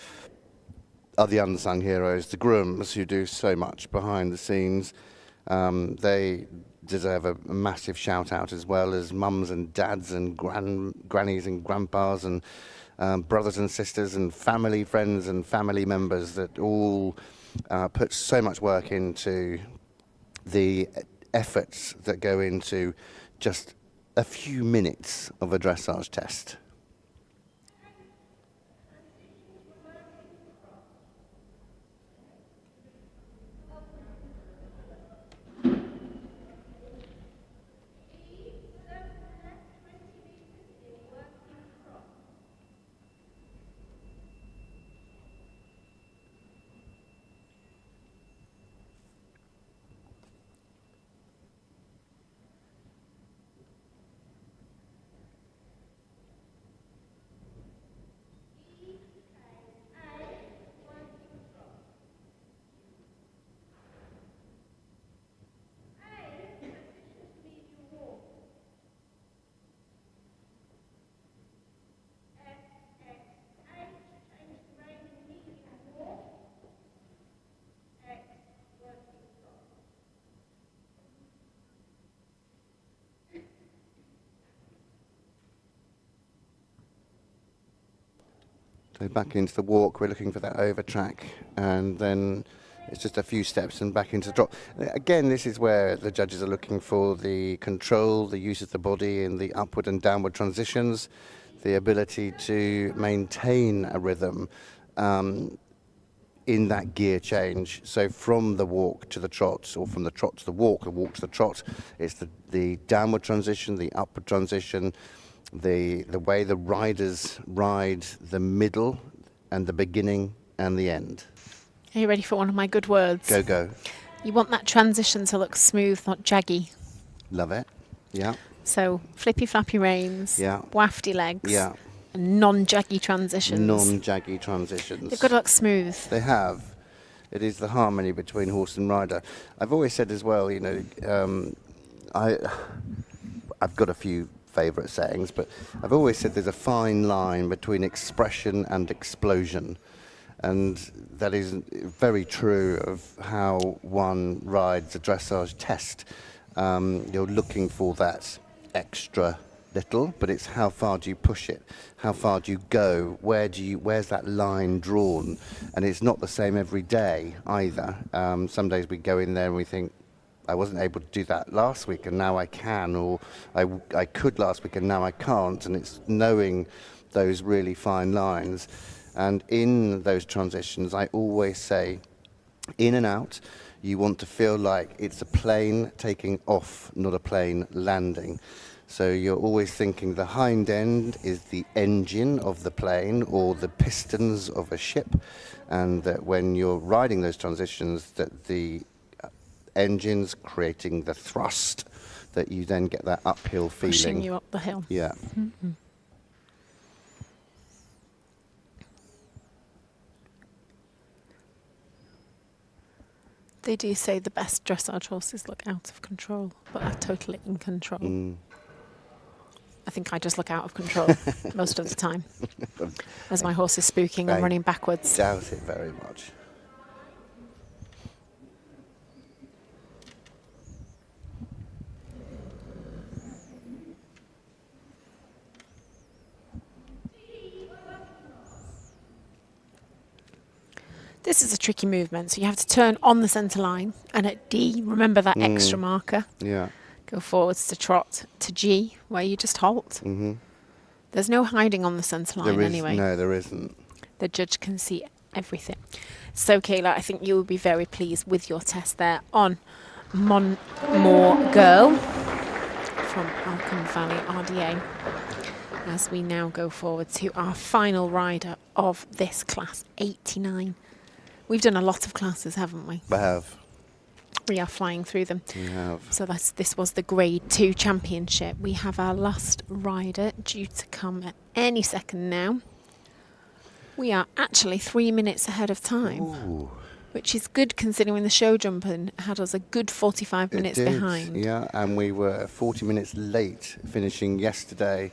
are the unsung heroes, the grooms who do so much behind the scenes. They deserve a massive shout out, as well as mums and dads and grannies and grandpas and brothers and sisters and family friends and family members that all put so much work into the efforts that go into just a few minutes of a dressage test. So back into the walk, we're looking for that over track, and then it's just a few steps and back into the drop. Again, this is where the judges are looking for the control, the use of the body in the upward and downward transitions, the ability to maintain a rhythm in that gear change. So from the walk to the trot, or from the trot to the walk to the trot, it's the downward transition, the upward transition, the way the riders ride the middle and the beginning and the end. Are you ready for one of my good words? Go. You want that transition to look smooth, not jaggy. Love it. Yeah. So flippy flappy reins, yeah, wafty legs, yeah, and non-jaggy transitions. Non-jaggy transitions. They've got to look smooth. They have. It is the harmony between horse and rider. I've always said as well, you know, I've got a few favourite sayings, but I've always said there's a fine line between expression and explosion, and that is very true of how one rides a dressage test. You're looking for that extra little, but it's how far do you push it, how far do you go, where's that line drawn, and it's not the same every day either. Some days we go in there and we think, I wasn't able to do that last week and now I can, or I could last week and now I can't, and it's knowing those really fine lines. And in those transitions, I always say, in and out, You want to feel like it's a plane taking off, not a plane landing. So you're always thinking the hind end is the engine of the plane or the pistons of a ship, and that when you're riding those transitions, that the engine's creating the thrust, that you then get that uphill feeling. Pushing you up the hill. Yeah. Mm-hmm. They do say the best dressage horses look out of control, but are totally in control. Mm. I think I just look out of control most of the time, as my horse is spooking and running backwards. Doubt it very much. This is a tricky movement, so you have to turn on the centre line, and at D, remember that extra marker. Yeah. Go forwards to trot to G, where you just halt. Mm-hmm. There's no hiding on the centre line anyway. No, there isn't. The judge can see everything. So, Kayla, I think you will be very pleased with your test there on Monmore Girl from Alcombe Valley RDA. As we now go forward to our final rider of this class, 89. We've done a lot of classes, haven't we? We have. We are flying through them. We have. So this was the Grade 2 Championship. We have our last rider due to come at any second now. We are actually 3 minutes ahead of time. Ooh. Which is good considering the show jumping had us a good 45 minutes behind. Yeah, and we were 40 minutes late finishing yesterday.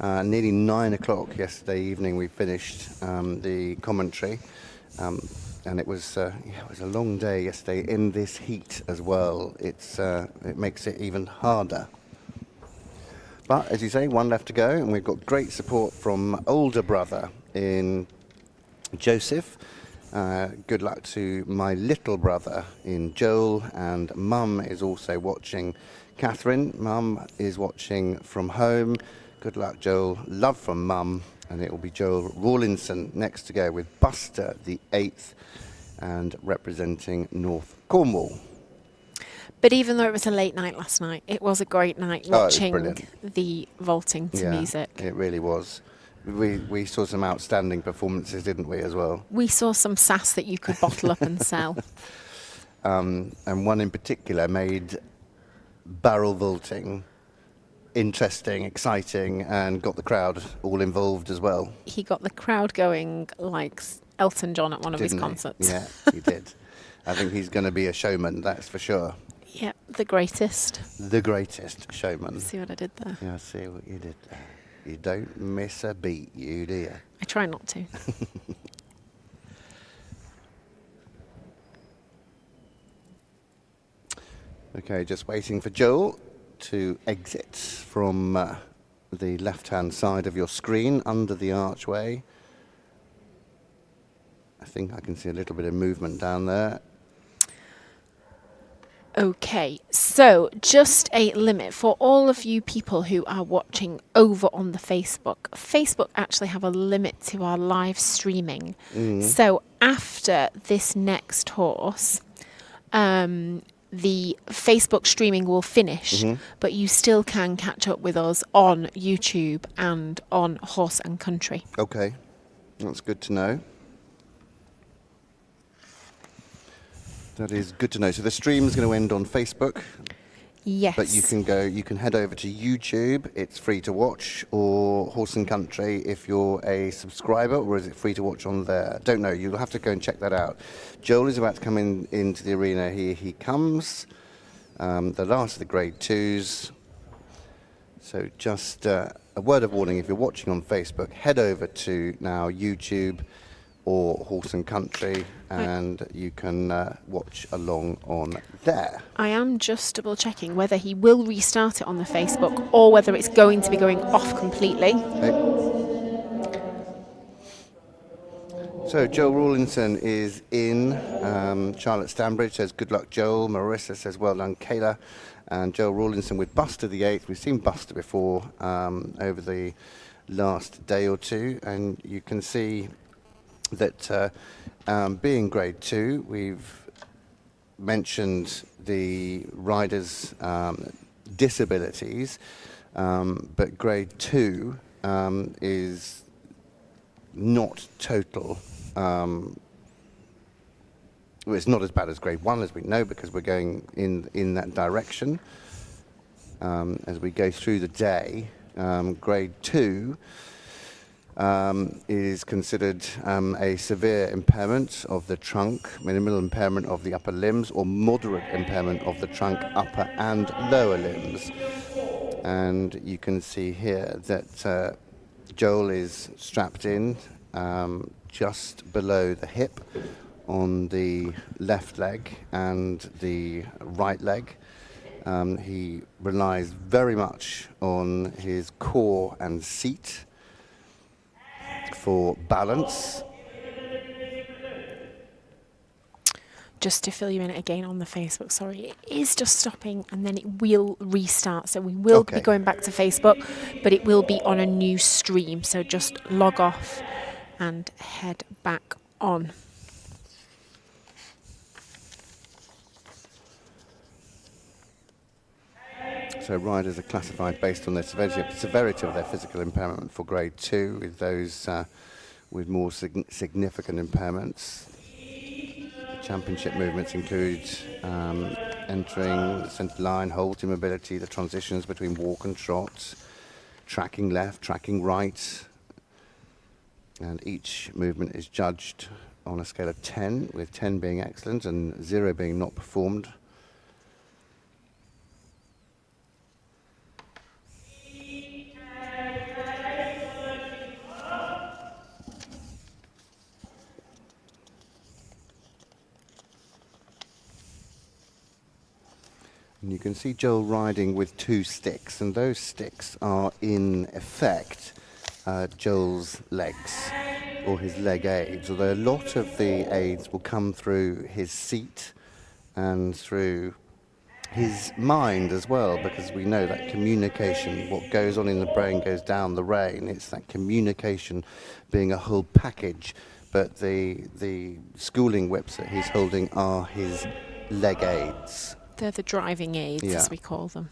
Nearly 9 o'clock yesterday evening we finished the commentary. And it was a long day yesterday in this heat as well. It makes it even harder. But as you say, one left to go, and we've got great support from older brother in Joseph. Good luck to my little brother in Joel, and Mum is also watching. Catherine, Mum is watching from home. Good luck, Joel. Love from Mum. And it will be Joel Rawlinson next to go with Buster the 8th and representing North Cornwall. But even though it was a late night last night, it was a great night watching the vaulting to music. It really was. We saw some outstanding performances, didn't we, as well? We saw some sass that you could bottle up and sell. And one in particular made barrel vaulting interesting, exciting, and got the crowd all involved as well. He got the crowd going like Elton John at one of his concerts. Yeah, he did. I think he's going to be a showman, that's for sure. Yeah, the greatest. The greatest showman. See what I did there? Yeah, I see what you did there. You don't miss a beat, you, do you? I try not to. Okay, just waiting for Joel to exit from the left-hand side of your screen under the archway. I think I can see a little bit of movement down there. Okay, so just a limit for all of you people who are watching over on the Facebook. Facebook actually have a limit to our live streaming. So after this next horse, the Facebook streaming will finish, but you still can catch up with us on YouTube and on Horse and Country. Okay, that's good to know. That is good to know. So the stream's going to end on Facebook. Yes. But you can head over to YouTube. It's free to watch, or Horse and Country if you're a subscriber, or is it free to watch on there? Don't know. You'll have to go and check that out. Joel is about to come into the arena. Here he comes. The last of the Grade 2s. So just a word of warning, if you're watching on Facebook, head over to now YouTube or Horse and Country, and you can watch along on there. I am just double checking whether he will restart it on the Facebook or whether it's going to be going off completely. So Joel Rawlinson is in. Charlotte Stanbridge says good luck, Joel. Marissa says well done, Kayla. And Joel Rawlinson with Buster the 8th. We've seen Buster before over the last day or two, and you can see that being Grade 2, we've mentioned the riders' disabilities, but grade 2 is not total. Well, it's not as bad as grade 1, as we know, because we're going in that direction. As we go through the day, grade 2 is considered a severe impairment of the trunk, minimal impairment of the upper limbs, or moderate impairment of the trunk, upper and lower limbs. And you can see here that Joel is strapped in just below the hip on the left leg and the right leg. He relies very much on his core and seat for balance. Just to fill you in again on the Facebook, sorry, it is just stopping and then it will restart. So we will be going back to Facebook, but it will be on a new stream. So just log off and head back on. So riders are classified based on their severity of their physical impairment for grade 2, with those with more significant impairments. The championship movements include entering the centre line, halting mobility, the transitions between walk and trot, tracking left, tracking right, and each movement is judged on a scale of 10, with 10 being excellent and 0 being not performed. And you can see Joel riding with 2 sticks, and those sticks are in effect Joel's legs, or his leg aids, although a lot of the aids will come through his seat and through his mind as well, because we know that communication, what goes on in the brain goes down the rein. It's that communication being a whole package, but the schooling whips that he's holding are his leg aids. They're the driving aids, as we call them.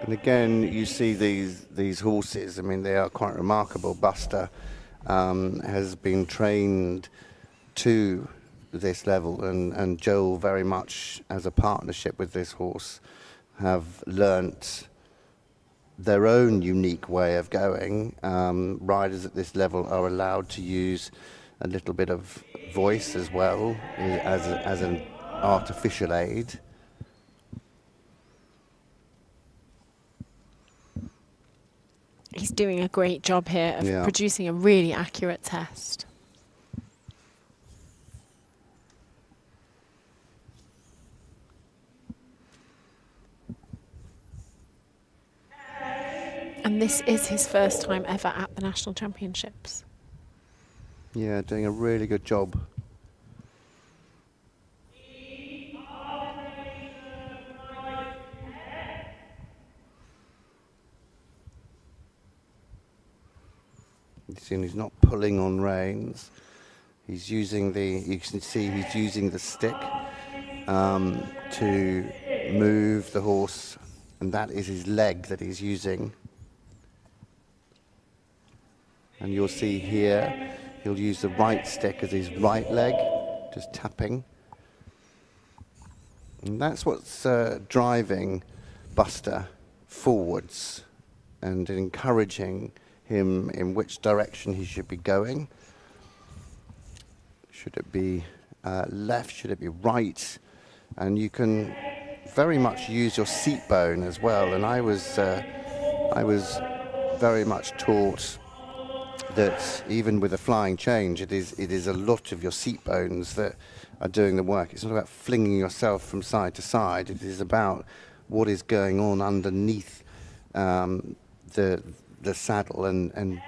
And again, you see these horses. I mean, they are quite remarkable. Buster has been trained to this level, and Joel, very much as a partnership with this horse, have learnt their own unique way of going. Riders at this level are allowed to use a little bit of voice as well as an artificial aid. He's doing a great job here of producing a really accurate test. And this is his first time ever at the National Championships. Yeah, doing a really good job. You see, he's not pulling on reins. He's using you can see he's using the stick to move the horse, and that is his leg that he's using. And you'll see here, he'll use the right stick as his right leg, just tapping. And that's what's driving Buster forwards and encouraging him in which direction he should be going. Should it be left? Should it be right? And you can very much use your seat bone as well. And I was very much taught that even with a flying change, it is a lot of your seat bones that are doing the work. It's not about flinging yourself from side to side. It is about what is going on underneath the saddle and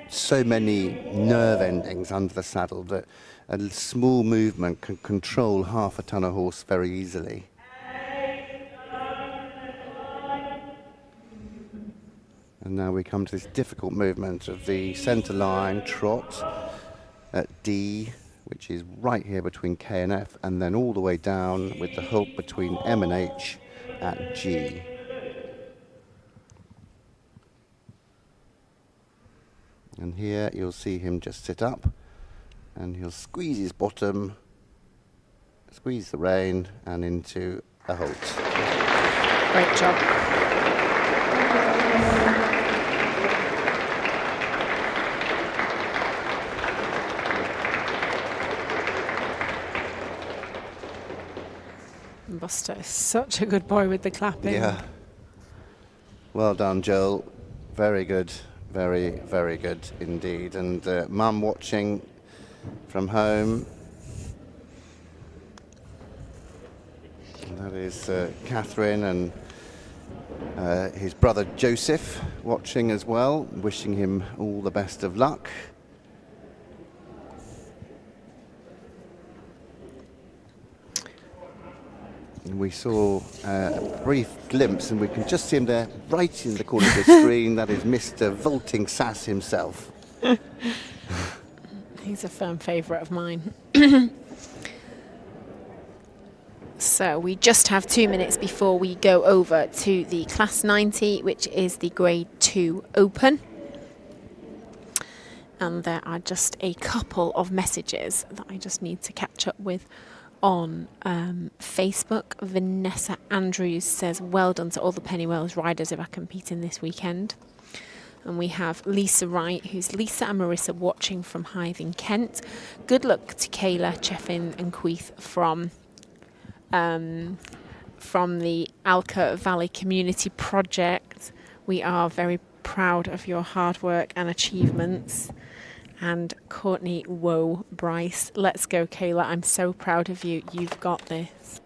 so many nerve endings under the saddle that a small movement can control half a ton of horse very easily. And now we come to this difficult movement of the centre line trot at D, which is right here between K and F, and then all the way down with the hook between M and H at G. And here you'll see him just sit up and he'll squeeze his bottom, squeeze the rein and into a halt. Great job. Buster is such a good boy with the clapping. Yeah. Well done, Joel. Very good. Very, very good indeed. And Mum watching from home. And that is Catherine and his brother Joseph watching as well, wishing him all the best of luck. We saw a brief glimpse, and we can just see him there right in the corner of the screen. That is Mr. Vaulting Sass himself. He's a firm favourite of mine. So we just have 2 minutes before we go over to the Class 90, which is the Grade 2 Open. And there are just a couple of messages that I just need to catch up with on Facebook. Vanessa Andrews says, well done to all the Pennywells riders who are competing this weekend. And we have Lisa Wright, who's Lisa and Marissa watching from Hythe in Kent. Good luck to Kayla, Chefin and Queeth from the Alka Valley Community Project. We are very proud of your hard work and achievements. And Courtney, whoa, Bryce. Let's go, Kayla. I'm so proud of you. You've got this.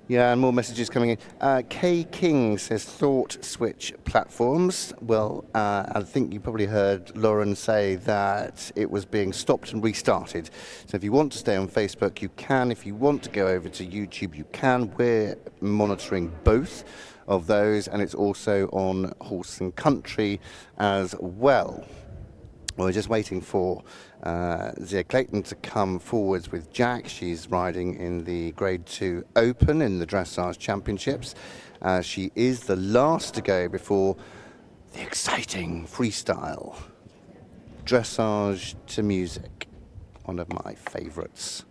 Yeah, and more messages coming in. Kay King says thought switch platforms. Well, I think you probably heard Lauren say that it was being stopped and restarted. So if you want to stay on Facebook, you can. If you want to go over to YouTube, you can. We're monitoring both of those, and it's also on Horse and Country as well. We're just waiting for Zia Clayton to come forwards with Jack. She's riding in the Grade 2 Open in the Dressage Championships. She is the last to go before the exciting freestyle. Dressage to music, one of my favourites.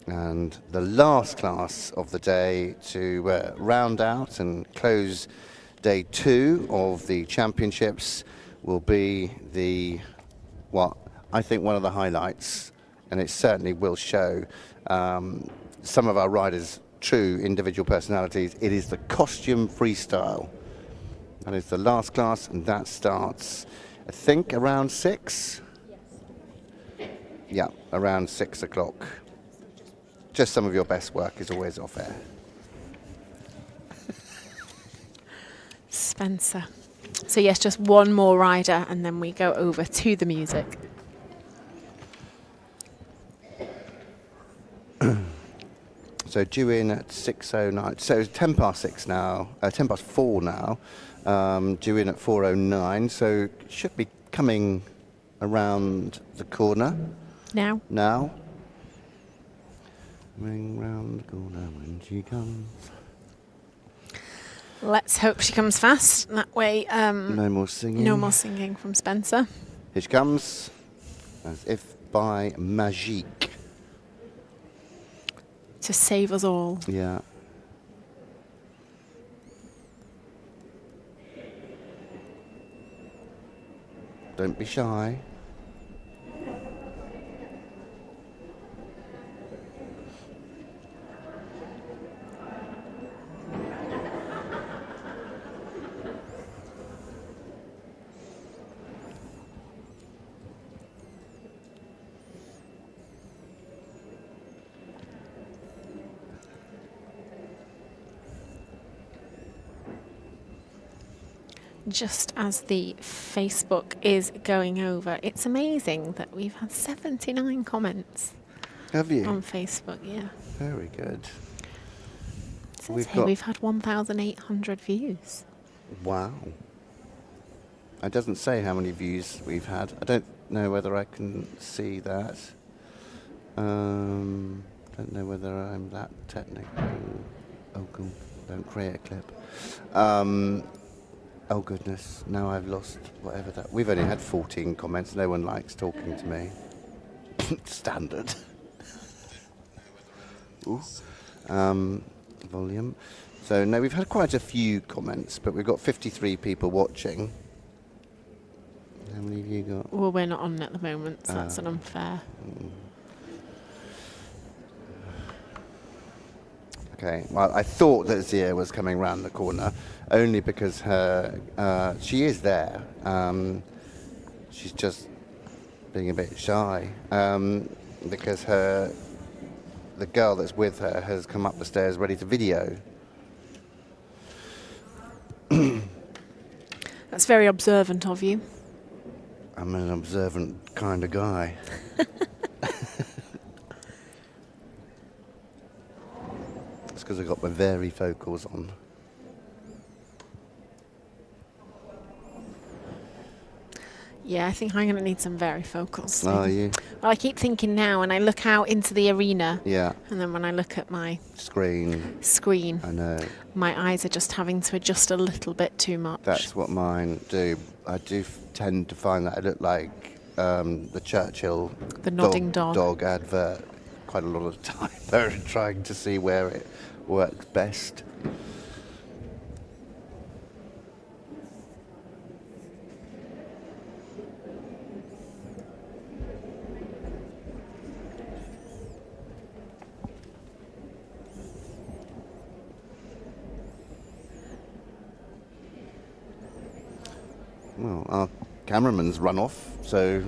And the last class of the day to round out and close day 2 of the championships will be I think one of the highlights, and it certainly will show some of our riders' true individual personalities. It is the costume freestyle. That is the last class, and that starts, I think, around 6? Yes. Yeah, around 6 o'clock. Just some of your best work is always off air. Spencer. So yes, just one more rider and then we go over to the music. So due in at 6:09. So it's 10 past 6 now, 10 past 4 now. Due in at 4:09. So should be coming around the corner. Now. Ring round the corner when she comes. Let's hope she comes fast. That way, no more singing. No more singing from Spencer. Here she comes, as if by magique. To save us all. Yeah. Don't be shy. Just as the Facebook is going over, it's amazing that we've had 79 comments. Have you? On Facebook, yeah. Very good. It says here we've had 1,800 views. Wow. It doesn't say how many views we've had. I don't know whether I can see that. Don't know whether I'm that technical. Oh, cool. Don't create a clip. Oh goodness, now I've lost whatever that... We've only had 14 comments, no one likes talking to me. Standard. Ooh. Volume. So no, we've had quite a few comments, but we've got 53 people watching. How many have you got? Well, we're not on at the moment, so that's an unfair. Okay, well, I thought that Zia was coming round the corner, only because she is there. She's just being a bit shy, because the girl that's with her has come up the stairs ready to video. That's very observant of you. I'm an observant kind of guy. It's because I've got my varifocals on. Yeah, I think I'm going to need some varifocals. Are you? Well, I keep thinking now when I look out into the arena. Yeah. And then when I look at my screen. I know. My eyes are just having to adjust a little bit too much. That's what mine do. I do tend to find that I look like the Churchill nodding dog advert quite a lot of the time. Trying to see where it works best. Well, our cameraman's run off, so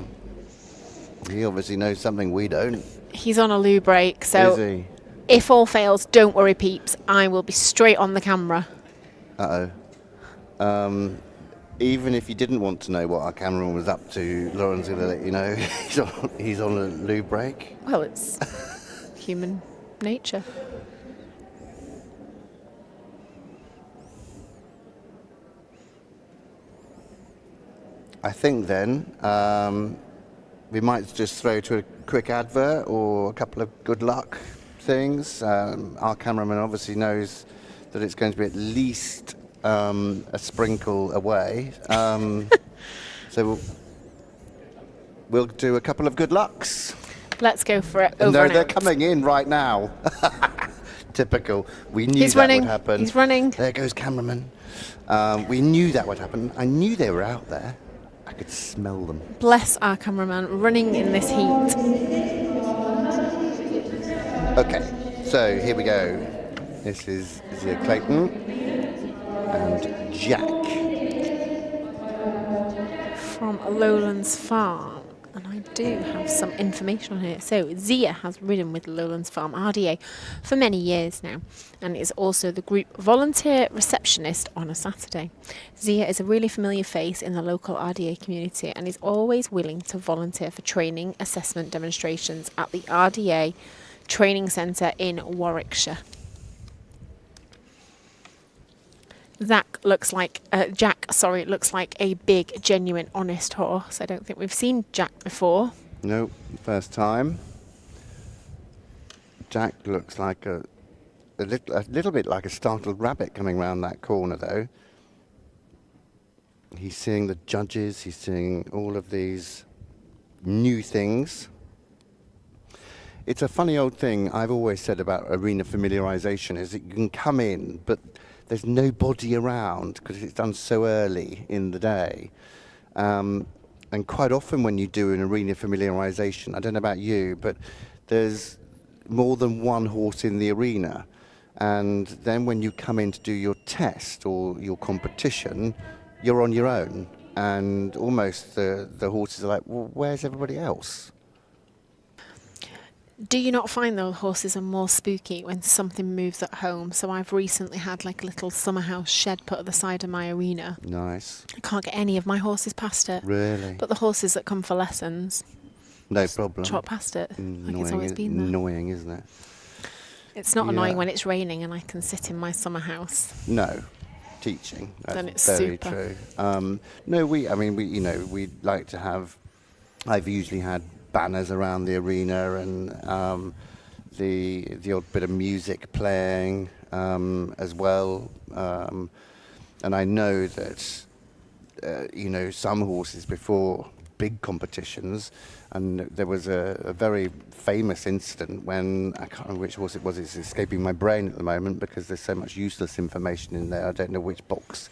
he obviously knows something we don't. He's on a loo break, so Is he? If all fails, don't worry, peeps. I will be straight on the camera. Uh-oh. Even if you didn't want to know what our cameraman was up to, Lauren's going to let you know he's on a loo break. Well, it's human nature. I think then we might just throw to a quick advert or a couple of good luck things. Our cameraman obviously knows that it's going to be at least a sprinkle away. So we'll do a couple of good lucks. Let's go for it. And they're coming in right now. Typical. We knew that would happen. He's running. There goes cameraman. We knew that would happen. I knew they were out there. I could smell them. Bless our cameraman, running in this heat. Okay, so here we go. This is Zia Clayton and Jack. From Lowlands Farm. And I do have some information on here. So Zia has ridden with Lowlands Farm RDA for many years now and is also the group volunteer receptionist on a Saturday. Zia is a really familiar face in the local RDA community and is always willing to volunteer for training assessment demonstrations at the RDA Training Centre in Warwickshire. Jack looks like a big, genuine, honest horse. I don't think we've seen Jack before. Nope, first time. Jack looks like a little bit like a startled rabbit coming round that corner, though. He's seeing the judges. He's seeing all of these new things. It's a funny old thing I've always said about arena familiarisation is that you can come in, but there's nobody around because it's done so early in the day. And And quite often when you do an arena familiarisation, I don't know about you, but there's more than one horse in the arena. And then when you come in to do your test or your competition, you're on your own. And almost the horses are like, well, where's everybody else? Do you not find those horses are more spooky when something moves at home? So I've recently had like a little summer house shed put at the side of my arena. Nice. I can't get any of my horses past it. Really? But the horses that come for lessons, no problem. trot past it. Annoying, like it's always been there. Annoying, isn't it? It's not Yeah. annoying when it's raining and I can sit in my summer house. No, teaching. That's Then it's very super. true. No, we like to have. I've usually had banners around the arena and the odd bit of music playing as well. And I know that some horses before big competitions, and there was a very famous incident when, I can't remember which horse it was, it's escaping my brain at the moment because there's so much useless information in there. I don't know which box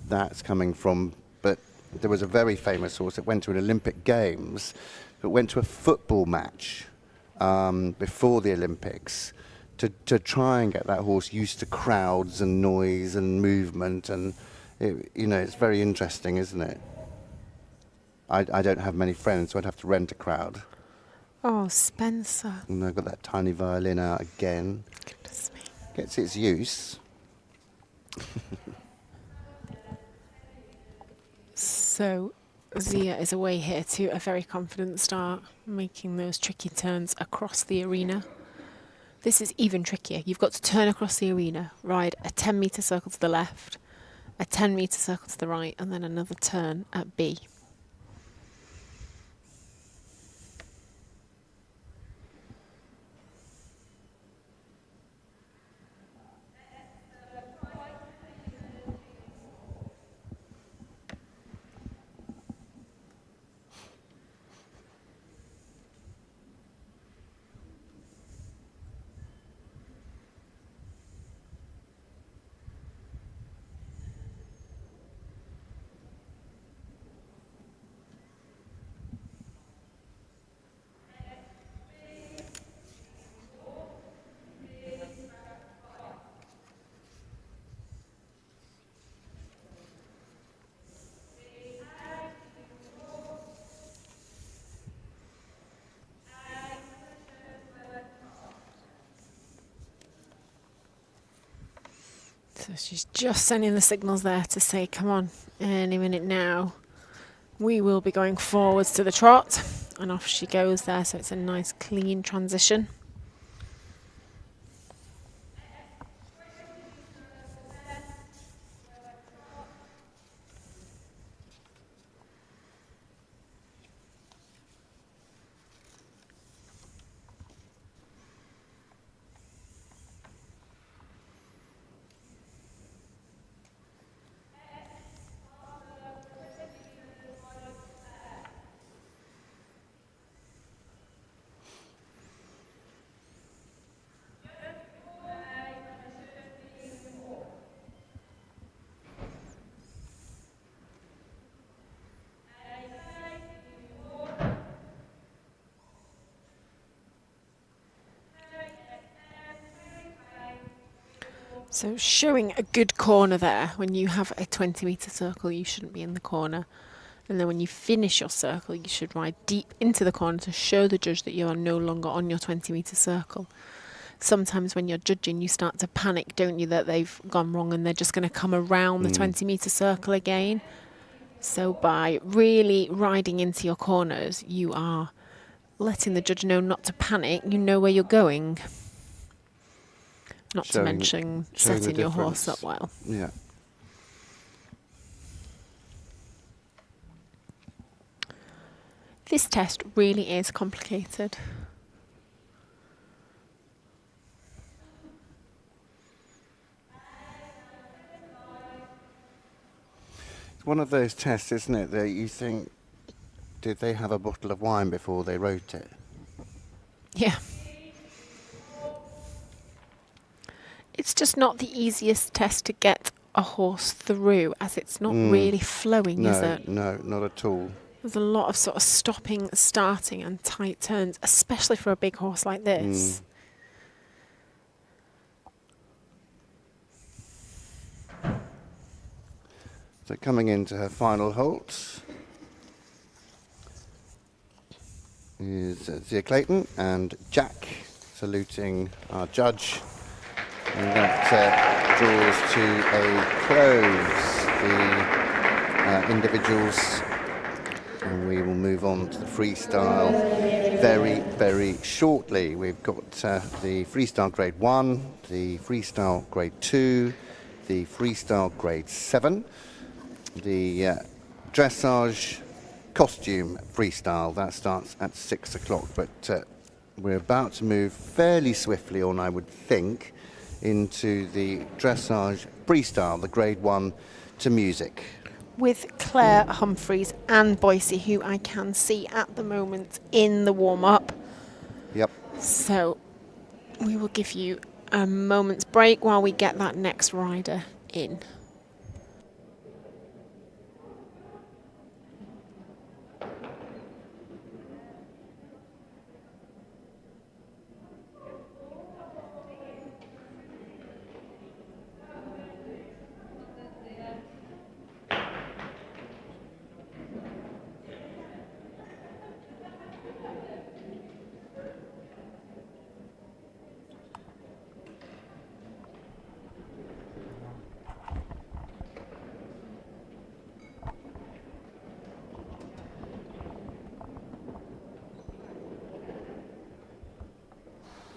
that's coming from, but there was a very famous horse that went to an Olympic Games, but went to a football match before the Olympics to try and get that horse used to crowds and noise and movement, and it's very interesting, isn't it? I don't have many friends, so I'd have to rent a crowd. Oh, Spencer. And I've got that tiny violin out again. Goodness me. Gets its use. So Zia is away here to a very confident start, making those tricky turns across the arena. This is even trickier. You've got to turn across the arena, ride a 10-metre circle to the left, a 10-metre circle to the right, and then another turn at B. So she's just sending the signals there to say, come on, any minute now. We will be going forwards to the trot. And off she goes there, so it's a nice clean transition. So showing a good corner there. When you have a 20-metre circle, you shouldn't be in the corner. And then when you finish your circle, you should ride deep into the corner to show the judge that you are no longer on your 20-metre circle. Sometimes when you're judging, you start to panic, don't you, that they've gone wrong and they're just going to come around the 20-metre circle again. So by really riding into your corners, you are letting the judge know not to panic. You know where you're going. Not to mention setting your horse up well. Yeah. This test really is complicated. It's one of those tests, isn't it, that you think, did they have a bottle of wine before they wrote it? Yeah. It's just not the easiest test to get a horse through, as it's not really flowing, is it? No, not at all. There's a lot of sort of stopping, starting and tight turns, especially for a big horse like this. So coming into her final halt is Zia Clayton and Jack saluting our judge. And that draws to a close the individuals. And we will move on to the freestyle very, very shortly. We've got the freestyle grade 1, the freestyle grade 2, the freestyle grade 7, the dressage costume freestyle. That starts at 6 o'clock, but we're about to move fairly swiftly on, I would think, into the dressage freestyle, the grade 1 to music. With Claire Humphreys and Boise, who I can see at the moment in the warm-up. Yep. So we will give you a moment's break while we get that next rider in.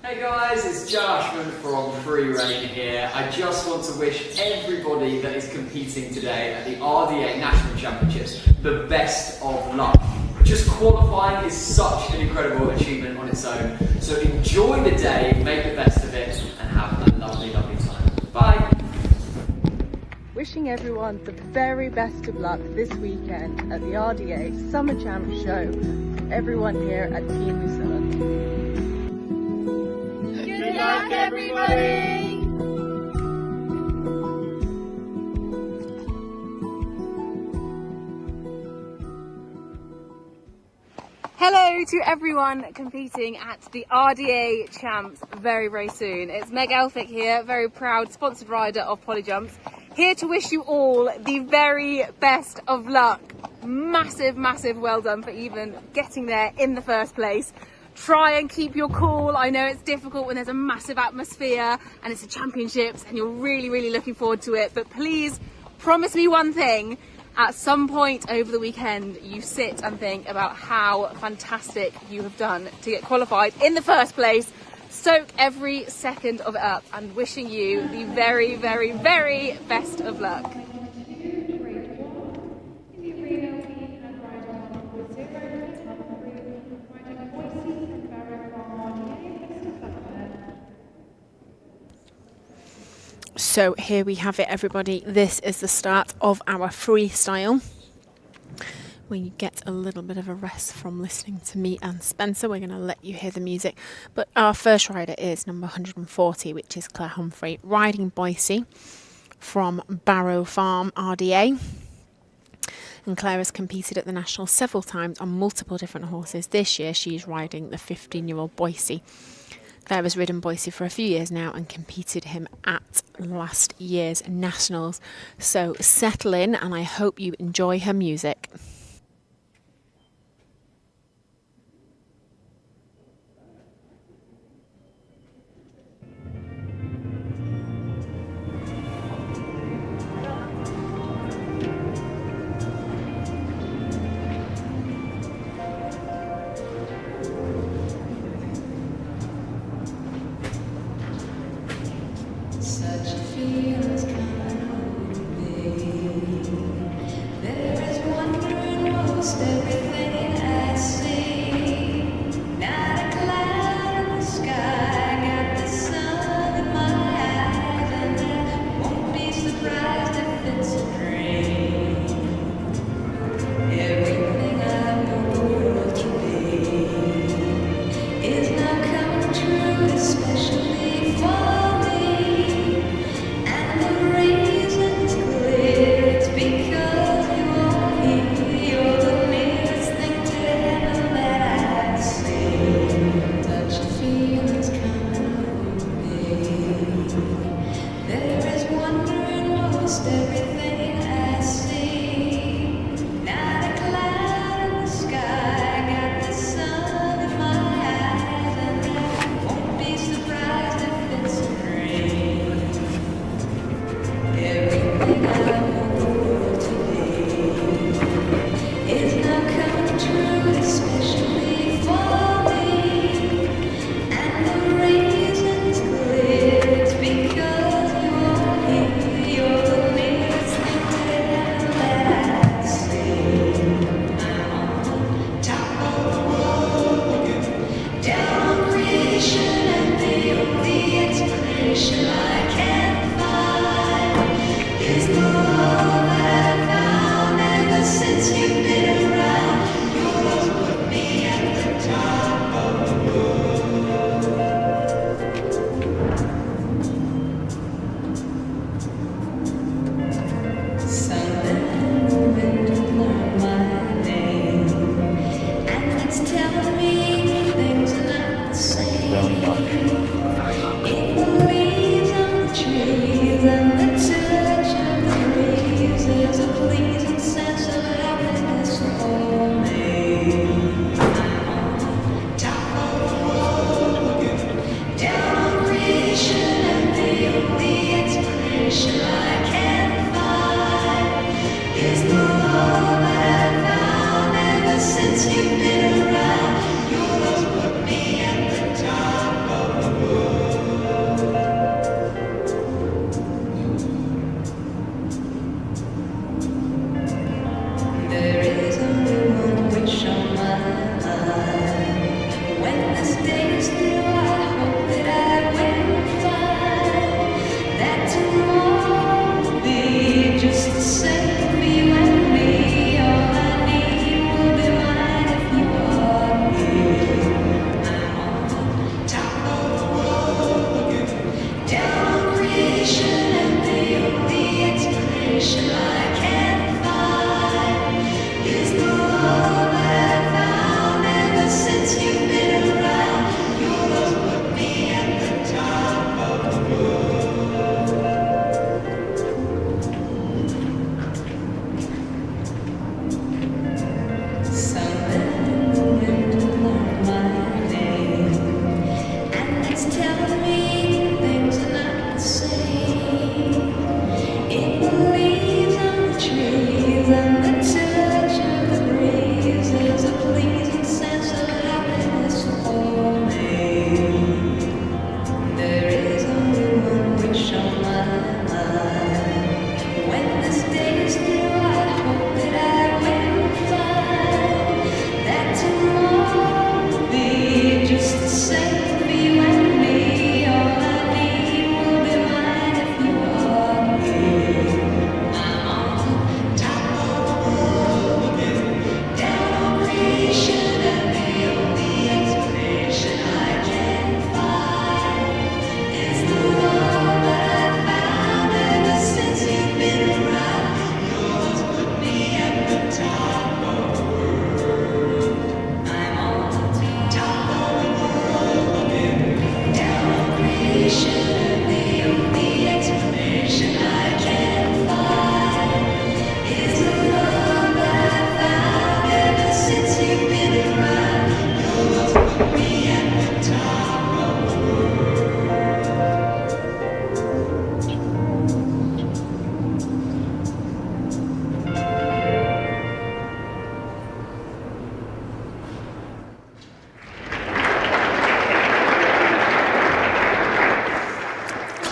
Hey guys, it's Joshman from Free Rein here. I just want to wish everybody that is competing today at the RDA National Championships the best of luck. Just qualifying is such an incredible achievement on its own. So enjoy the day, make the best of it, and have a lovely, lovely time. Bye! Wishing everyone the very best of luck this weekend at the RDA Summer Champ Show from everyone here at Team New Zealand. Good luck, everybody! Hello to everyone competing at the RDA Champs very, very soon. It's Meg Elphick here, very proud sponsored rider of Polyjumps, here to wish you all the very best of luck. Massive, massive well done for even getting there in the first place. Try and keep your cool. I know it's difficult when there's a massive atmosphere and it's a championships and you're really, really looking forward to it. But please promise me one thing. At some point over the weekend, you sit and think about how fantastic you have done to get qualified in the first place. Soak every second of it up and wishing you the very, very, very best of luck. So here we have it, everybody. This is the start of our freestyle. When you get a little bit of a rest from listening to me and Spencer, we're going to let you hear the music. But our first rider is number 140, which is Claire Humphrey, riding Boise from Barrow Farm RDA. And Claire has competed at the Nationals several times on multiple different horses. This year she's riding the 15-year-old Boise. Claire has ridden Boise for a few years now and competed him at last year's Nationals. So settle in and I hope you enjoy her music. Such a feeling's coming over me. There is wonder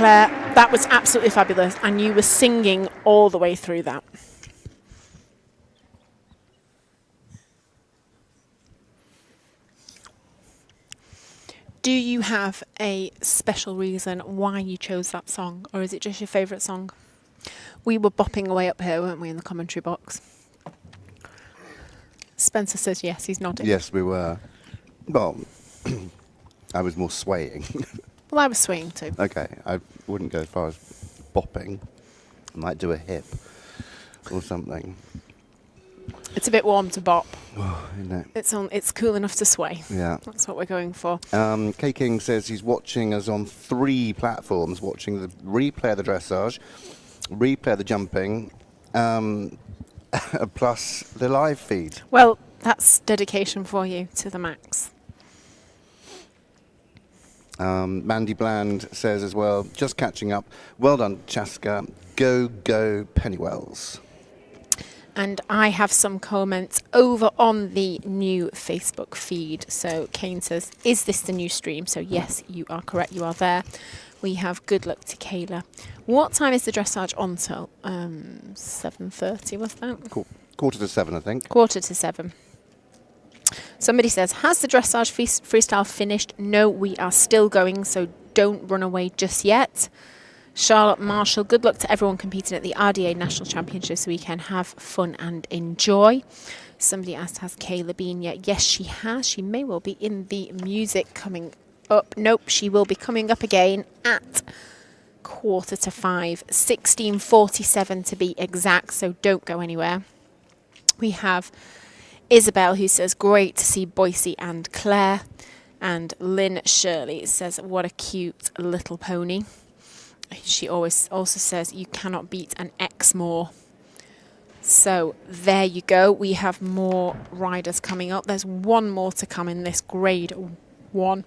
Claire, that was absolutely fabulous, and you were singing all the way through that. Do you have a special reason why you chose that song, or is it just your favourite song? We were bopping away up here, weren't we, in the commentary box? Spencer says yes, he's nodding. Yes, we were. Well, I was more swaying. Well, I was swaying too. Okay, I wouldn't go as far as bopping. I might do a hip or something. It's a bit warm to bop. Oh, isn't it? It's cool enough to sway. Yeah. That's what we're going for. K King says he's watching us on 3 platforms, watching the replay of the dressage, replay of the jumping, plus the live feed. Well, that's dedication for you to the max. Mandy Bland says as well, just catching up. Well done, Chaska. Go, go, Pennywells. And I have some comments over on the new Facebook feed. So Kane says, is this the new stream? So yes, you are correct. You are there. We have good luck to Kayla. What time is the dressage on till? 7:30 was that? Quarter to 7, I think. Quarter to 7. Somebody says, has the dressage freestyle finished? No, we are still going, so don't run away just yet. Charlotte Marshall, good luck to everyone competing at the RDA National Championships weekend. Have fun and enjoy. Somebody asked, has Kayla been yet? Yes, she has. She may well be in the music coming up. Nope, she will be coming up again at 4:45, 16:47 to be exact, so don't go anywhere. We have Isabelle, who says, great to see Boise and Claire. And Lynn Shirley says, what a cute little pony. She always also says, you cannot beat an Exmoor. So there you go. We have more riders coming up. There's one more to come in this grade 1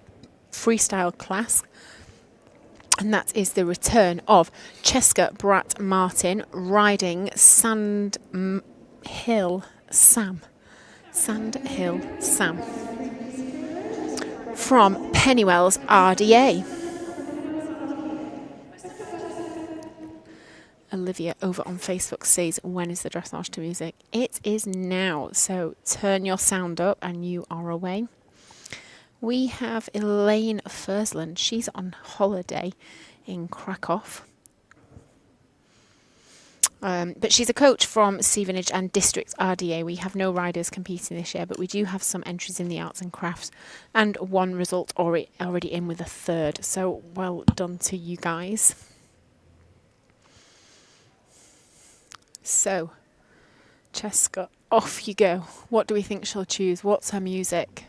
freestyle class. And that is the return of Cheska Bratt Martin riding Sandhill Sam. Sandhill Sam. From Pennywells RDA. Olivia over on Facebook says, when is the dressage to music? It is now, so turn your sound up and you are away. We have Elaine Fursland. She's on holiday in Krakow. But she's a coach from Stevenage and District RDA. We have no riders competing this year, but we do have some entries in the arts and crafts and one result already in with a third. So well done to you guys. So, Cheska, off you go. What do we think she'll choose? What's her music?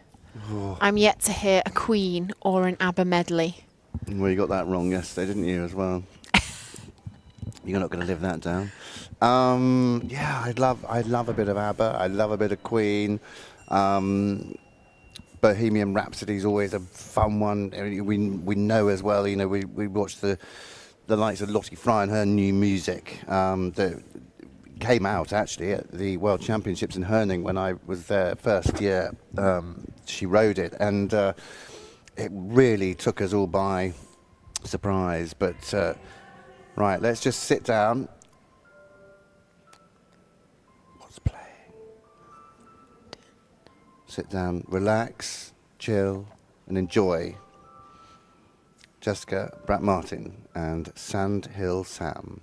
Oh. I'm yet to hear a Queen or an ABBA medley. Well, you got that wrong yesterday, didn't you, as well? You're not going to live that down. Yeah, I'd love a bit of ABBA. I love a bit of Queen. Bohemian Rhapsody is always a fun one. I mean, we know as well. You know, we watched the likes of Lottie Fry and her new music that came out actually at the World Championships in Herning when I was there first year. She rode it, and it really took us all by surprise. But right, let's just sit down. What's playing? Sit down, relax, chill, and enjoy. Cheska Bratt Martin and Sandhill Sam.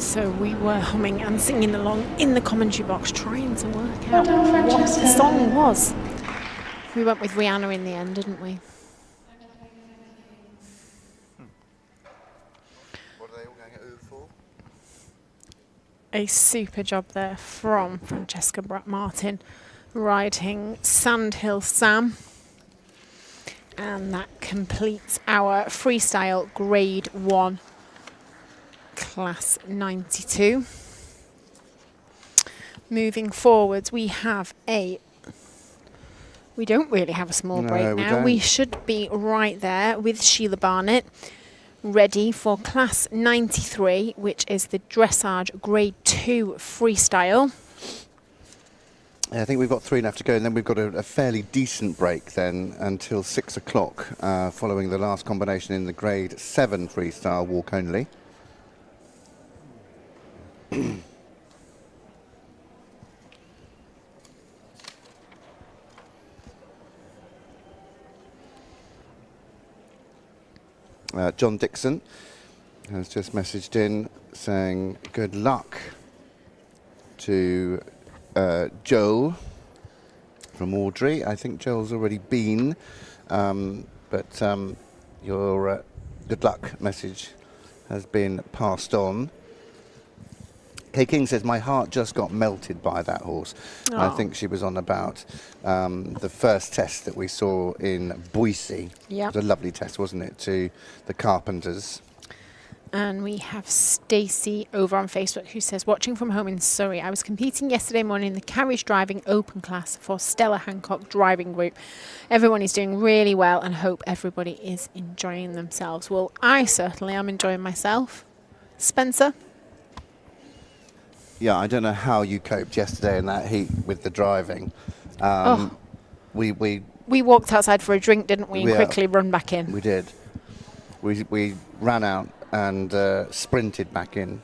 So we were humming and singing along in the commentary box, trying to work out what the song was. We went with Rihanna in the end, didn't we? What are they all going at Ooh for? A super job there from Francesca Martin, riding Sandhill Sam. And that completes our freestyle grade 1 class 92. Moving forwards, we don't really have a small break now. We should be right there with Sheila Barnett, ready for class 93, which is the Dressage grade 2 freestyle. I think we've got 3 left to go, and then we've got a fairly decent break then until 6 o'clock, following the last combination in the grade 7 freestyle walk only. John Dixon has just messaged in saying good luck to Joel from Audrey. I think Joel's already been, but your good luck message has been passed on. Kay King says, my heart just got melted by that horse. I think she was on about the first test that we saw in Boise. Yeah. It was a lovely test, wasn't it, to the Carpenters. And we have Stacey over on Facebook who says, watching from home in Surrey, I was competing yesterday morning in the carriage driving open class for Stella Hancock driving group. Everyone is doing really well and hope everybody is enjoying themselves. Well, I certainly am enjoying myself. Spencer? Yeah, I don't know how you coped yesterday in that heat with the driving. We walked outside for a drink, didn't we, and quickly run back in. We did. We ran out and sprinted back in.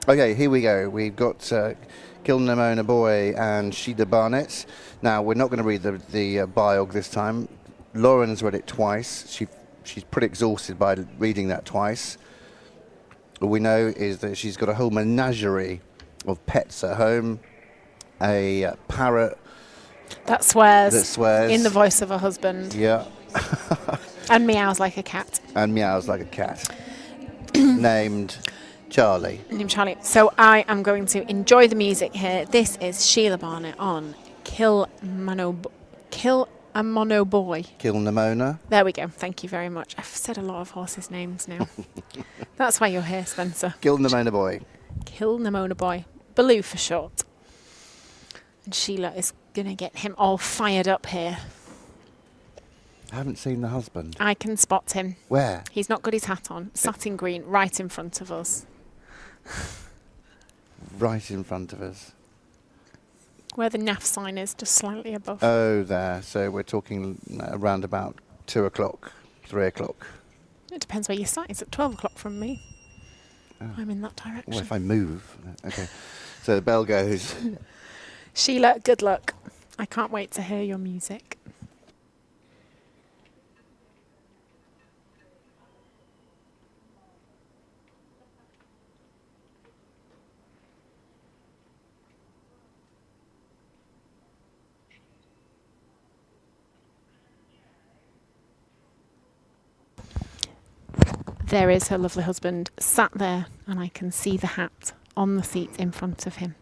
Okay, here we go. We've got Kilnamona Boy and Sheila Barnett. Now, we're not going to read the biog this time. Lauren's read it twice. She's pretty exhausted by reading that twice. All we know is that she's got a whole menagerie of pets at home. A parrot that swears in the voice of her husband. Yeah. And meows like a cat. Named Charlie. So I am going to enjoy the music here. This is Sheila Barnett on Kilnamona Boy. Kilnamona. There we go. Thank you very much. I've said a lot of horses' names now. That's why you're here, Spencer. Kilnamona Boy. Kilnamona Boy. Baloo for short. And Sheila is going to get him all fired up here. I haven't seen the husband. I can spot him. Where? He's not got his hat on. Satin green, right in front of us. Right in front of us. Where the NAF sign is, just slightly above. Oh, there. So we're talking around about 2 o'clock, 3 o'clock. It depends where you sat. It's at 12 o'clock from me. Oh. I'm in that direction. Well, if I move. Okay. So the bell goes. Sheila, good luck. I can't wait to hear your music. There is her lovely husband sat there, and I can see the hat on the seat in front of him.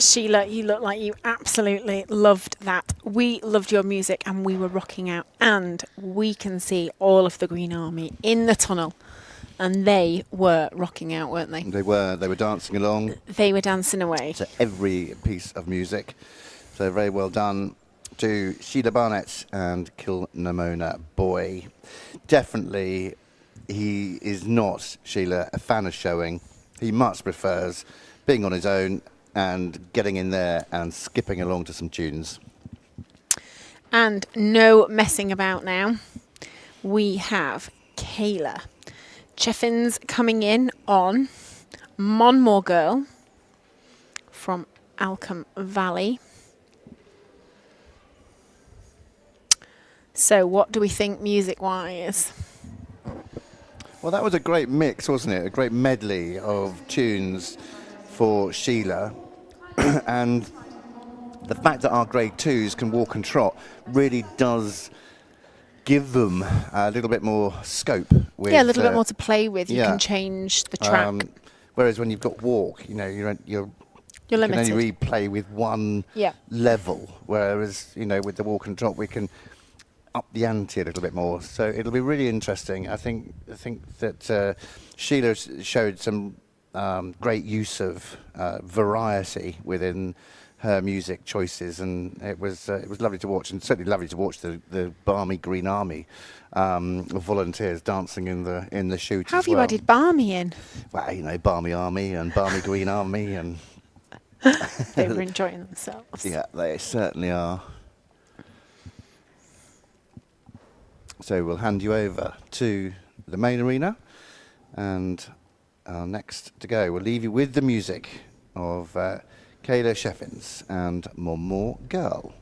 Sheila, you look like you absolutely loved that. We loved your music and we were rocking out, and we can see all of the Green Army in the tunnel, and they were rocking out, weren't they? They were dancing along. They were dancing away to every piece of music. So very well done to Sheila Barnett and Kilnamona Boy. Definitely, he is not, Sheila, a fan of showing. He much prefers being on his own and getting in there and skipping along to some tunes. And no messing about now. We have Kayla Cheffins coming in on Monmore Girl from Alcombe Valley. So what do we think music-wise? Well, that was a great mix, wasn't it? A great medley of tunes for Sheila. And the fact that our grade 2s can walk and trot really does give them a little bit more scope. With, yeah, a little bit more to play with. You can change the track. Whereas when you've got walk, you know, you're limited. You can only really play with one level. Whereas, you know, with the walk and trot, we can up the ante a little bit more. So it'll be really interesting. I think that Sheila showed some great use of variety within her music choices, and it was lovely to watch, and certainly lovely to watch the Barmy Green Army of volunteers dancing in the shoot. How as have you well. added Barmy in? Well, you know, Barmy Army and Barmy Green Army, and they were enjoying themselves. Yeah, they certainly are. So we'll hand you over to the main arena, and our next to go, we'll leave you with the music of Kayla Cheffins and Monmore Girl.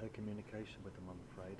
No communication with them, I'm afraid.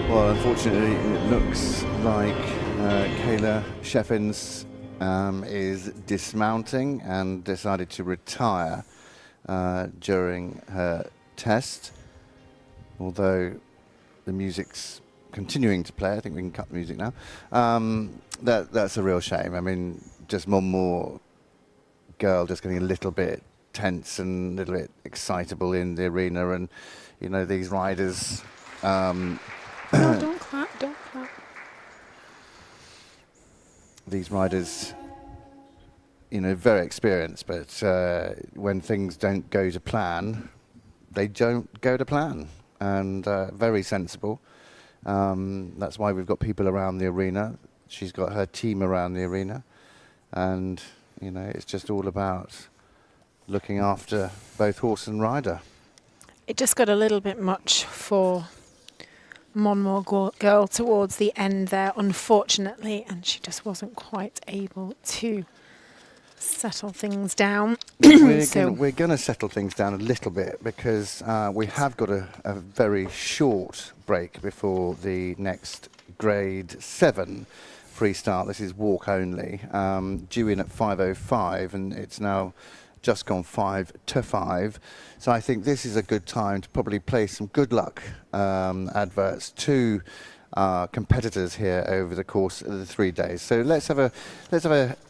Well, unfortunately, it looks like Kayla Jef is dismounting and decided to retire during her test. Although the music's continuing to play, I think we can cut the music now. That's a real shame. I mean, just one more girl just getting a little bit tense and a little bit excitable in the arena, and you know, these riders. No, don't clap, don't clap. These riders, you know, very experienced, but when things don't go to plan, they don't go to plan, and very sensible. That's why we've got people around the arena. She's got her team around the arena, and you know, it's just all about looking after both horse and rider. It just got a little bit much for Monmore girl towards the end there, unfortunately, and she just wasn't quite able to settle things down. We're going to settle things down a little bit because we have got a very short break before the next grade 7 freestyle. This is walk only, due in at 5:05, and it's now just gone 5 to 5. So I think this is a good time to probably play some good luck adverts to competitors here over the course of the 3 days. So let's have a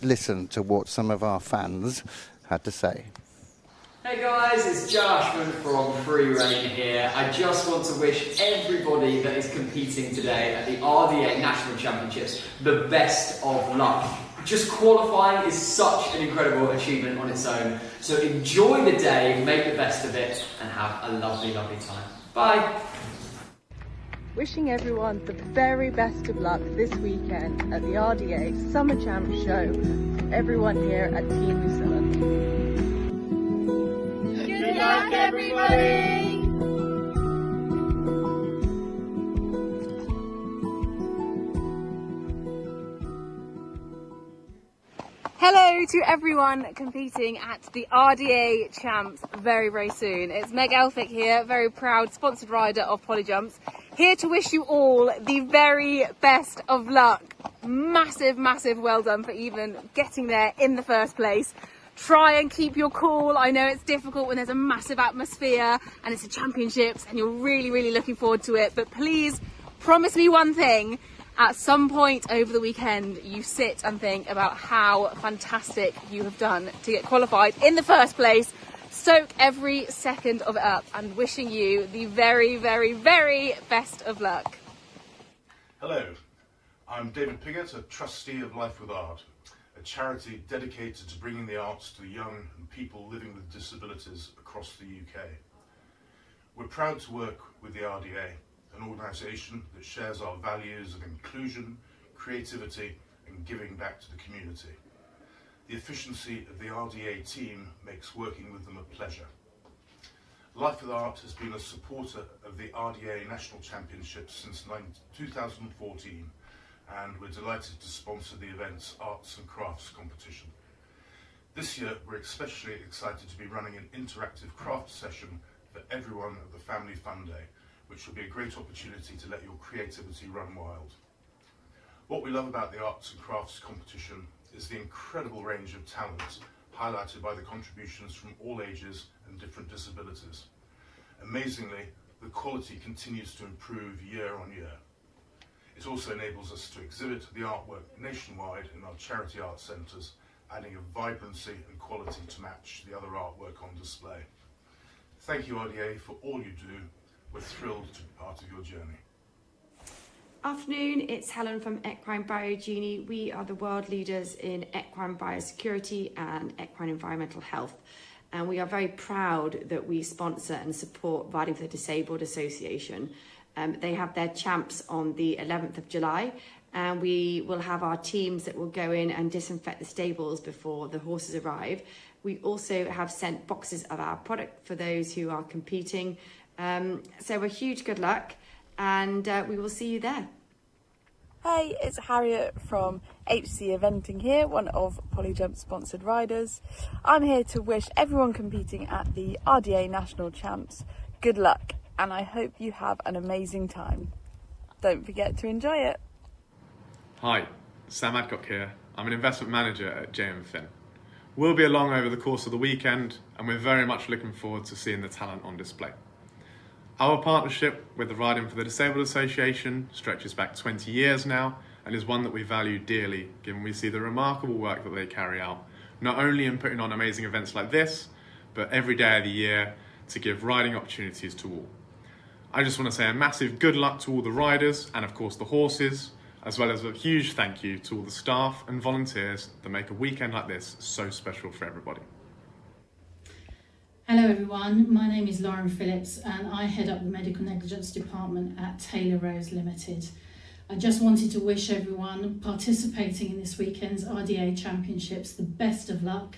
listen to what some of our fans had to say. Hey guys, it's Joshman from Free Rein here. I just want to wish everybody that is competing today at the RDA National Championships the best of luck. Just qualifying is such an incredible achievement on its own. So enjoy the day, make the best of it, and have a lovely, lovely time. Bye. Wishing everyone the very best of luck this weekend at the RDA Summer Champ Show from everyone here at Team New Zealand. Good luck, everybody! Hello to everyone competing at the RDA Champs very, very soon. It's Meg Elphick here, very proud sponsored rider of Polyjumps, here to wish you all the very best of luck. Massive, massive well done for even getting there in the first place. Try and keep your cool. I know it's difficult when there's a massive atmosphere and it's the championships and you're really, really looking forward to it, but please promise me one thing. At some point over the weekend, you sit and think about how fantastic you have done to get qualified in the first place. Soak every second of it up, and wishing you the very, very, very best of luck. Hello, I'm David Piggott, a trustee of Life with Art, a charity dedicated to bringing the arts to the young and people living with disabilities across the UK. We're proud to work with the RDA, an organisation that shares our values of inclusion, creativity and giving back to the community. The efficiency of the RDA team makes working with them a pleasure. Life with Art has been a supporter of the RDA National Championships since 2014, and we're delighted to sponsor the event's Arts and Crafts competition. This year we're especially excited to be running an interactive craft session for everyone at the Family Fun Day, which will be a great opportunity to let your creativity run wild. What we love about the Arts and Crafts competition is the incredible range of talent highlighted by the contributions from all ages and different disabilities. Amazingly, the quality continues to improve year on year. It also enables us to exhibit the artwork nationwide in our charity art centres, adding a vibrancy and quality to match the other artwork on display. Thank you, RDA, for all you do. We're thrilled to be part of your journey. Afternoon, it's Helen from Equine Biogenie. We are the world leaders in equine biosecurity and equine environmental health. And we are very proud that we sponsor and support Riding for the Disabled Association. They have their champs on the 11th of July, and we will have our teams that will go in and disinfect the stables before the horses arrive. We also have sent boxes of our product for those who are competing. So a huge good luck, and we will see you there. Hey, it's Harriet from HC Eventing here, one of Polyjump sponsored riders. I'm here to wish everyone competing at the RDA National Champs good luck, and I hope you have an amazing time. Don't forget to enjoy it. Hi, Sam Adcock here. I'm an investment manager at JM Fin. We'll be along over the course of the weekend, and we're very much looking forward to seeing the talent on display. Our partnership with the Riding for the Disabled Association stretches back 20 years now, and is one that we value dearly, given we see the remarkable work that they carry out, not only in putting on amazing events like this, but every day of the year to give riding opportunities to all. I just want to say a massive good luck to all the riders and of course the horses, as well as a huge thank you to all the staff and volunteers that make a weekend like this so special for everybody. Hello everyone, my name is Lauren Phillips and I head up the Medical Negligence Department at Taylor Rose Limited. I just wanted to wish everyone participating in this weekend's RDA Championships the best of luck.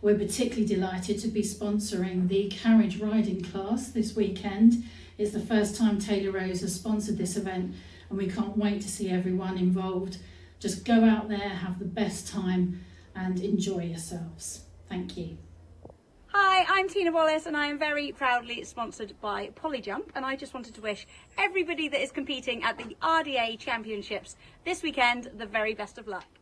We're particularly delighted to be sponsoring the carriage riding class this weekend. It's the first time Taylor Rose has sponsored this event and we can't wait to see everyone involved. Just go out there, have the best time and enjoy yourselves. Thank you. Hi, I'm Tina Wallace and I am very proudly sponsored by Polyjump, and I just wanted to wish everybody that is competing at the RDA Championships this weekend the very best of luck.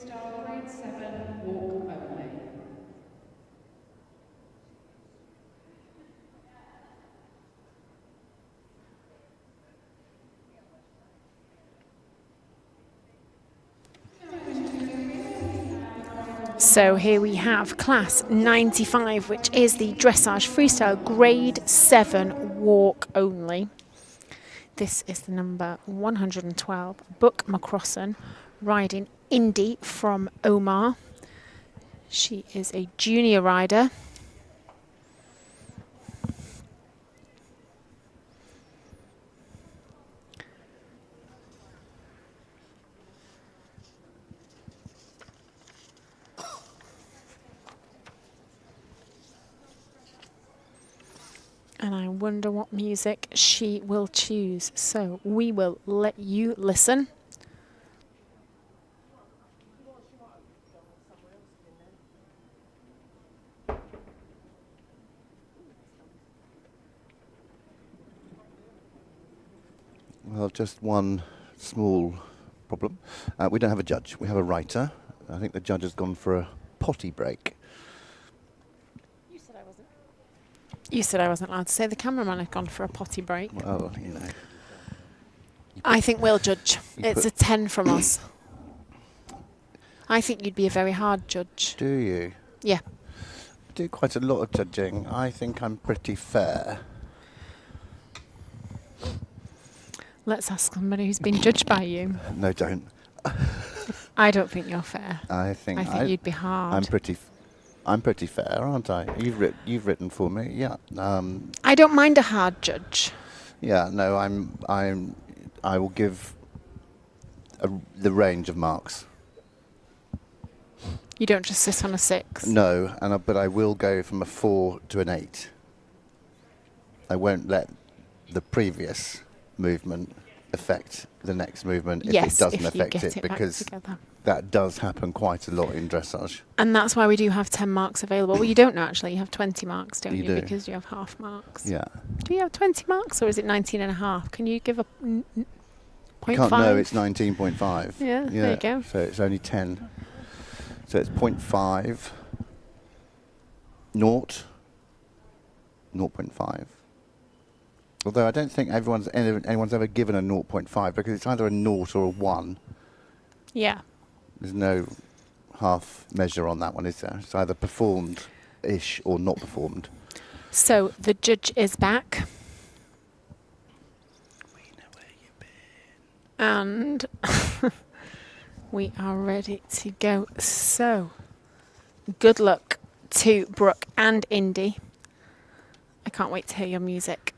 freestyle grade 7 walk only. So here we have class 95, which is the dressage freestyle grade 7 walk only. This is the number 112, Book McCrossan, riding Indy from Omar. She is a junior rider. And I wonder what music she will choose. So we will let you listen. Well, just one small problem. We don't have a judge. We have a writer. I think the judge has gone for a potty break. You said I wasn't allowed to say the cameraman had gone for a potty break. Well, you know. I think we'll judge. It's a 10 from us. I think you'd be a very hard judge. Do you? Yeah. I do quite a lot of judging. I think I'm pretty fair. Let's ask somebody who's been judged by you. No, don't. I don't think you're fair. I think you'd be hard. I'm pretty fair, aren't I? You've written for me, yeah. I don't mind a hard judge. Yeah, no, I will give the range of marks. You don't just sit on a 6. No, but I will go from a 4 to an 8. I won't let the previous movement affect the next movement if it doesn't affect it, because that does happen quite a lot in dressage. And that's why we do have 10 marks available. Well, you don't know, actually. You have 20 marks, don't you? You do. Because you have half marks. Yeah. Do you have 20 marks, or is it 19.5? Can you give a 0.5? Can't know, it's 19.5. Yeah, there you go. So it's only 10. So it's 0.5, 0.5. Although I don't think anyone's ever given a 0.5, because it's either a 0 or a 1. Yeah. There's no half measure on that one, is there? It's either performed-ish or not performed. So the judge is back. We know where you've been. And we are ready to go. So good luck to Brooke and Indy. I can't wait to hear your music.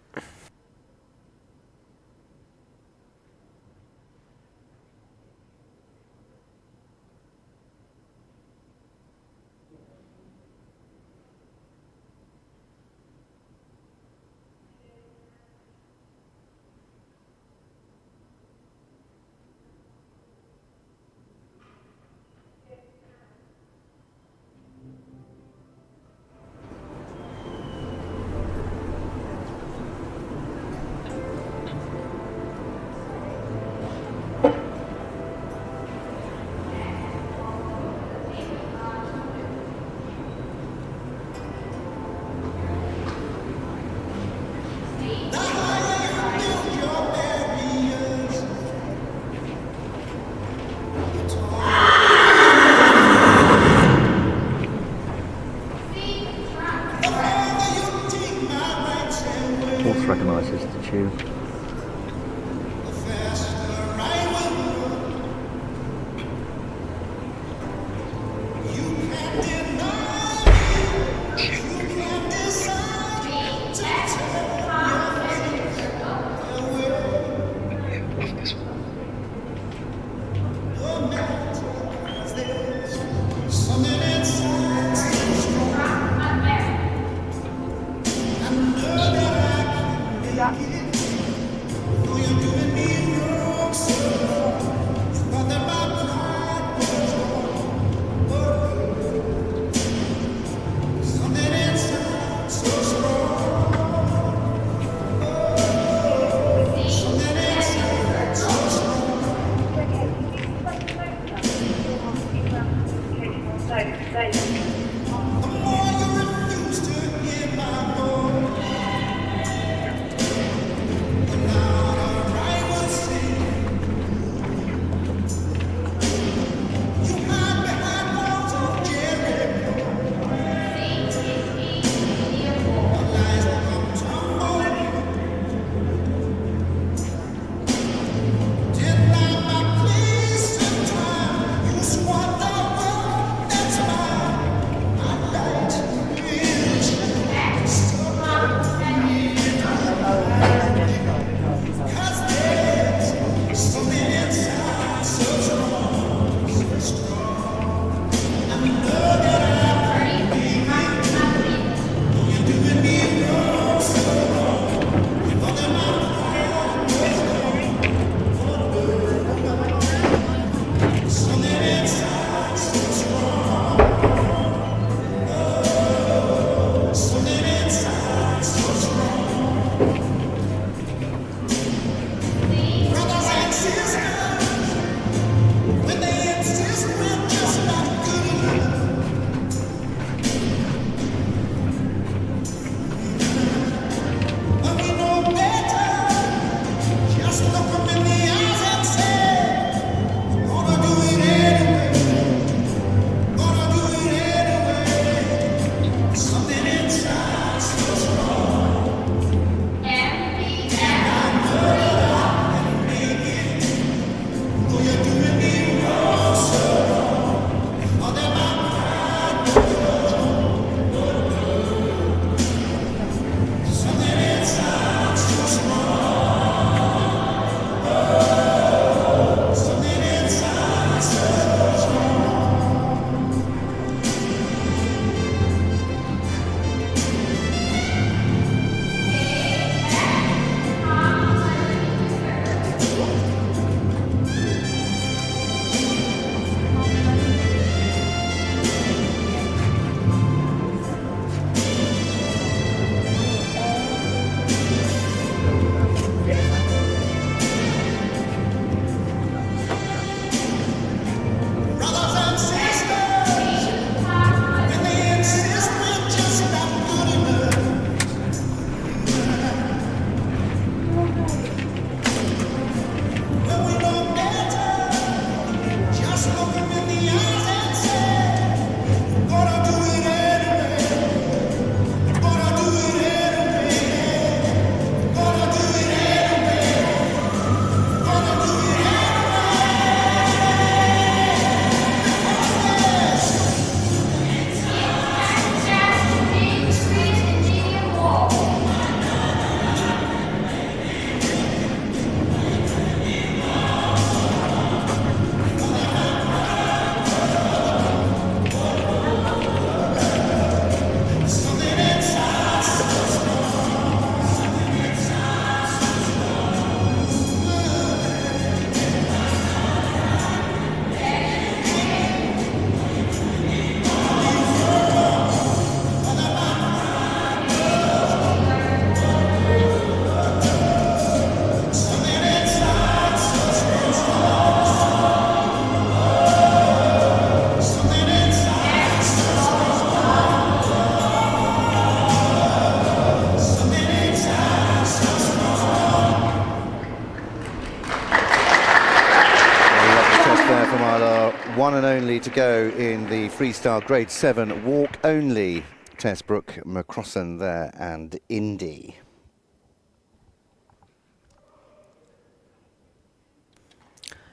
Our one and only to go in the freestyle grade 7 walk only. Tess Brooke McCrossan there and Indy.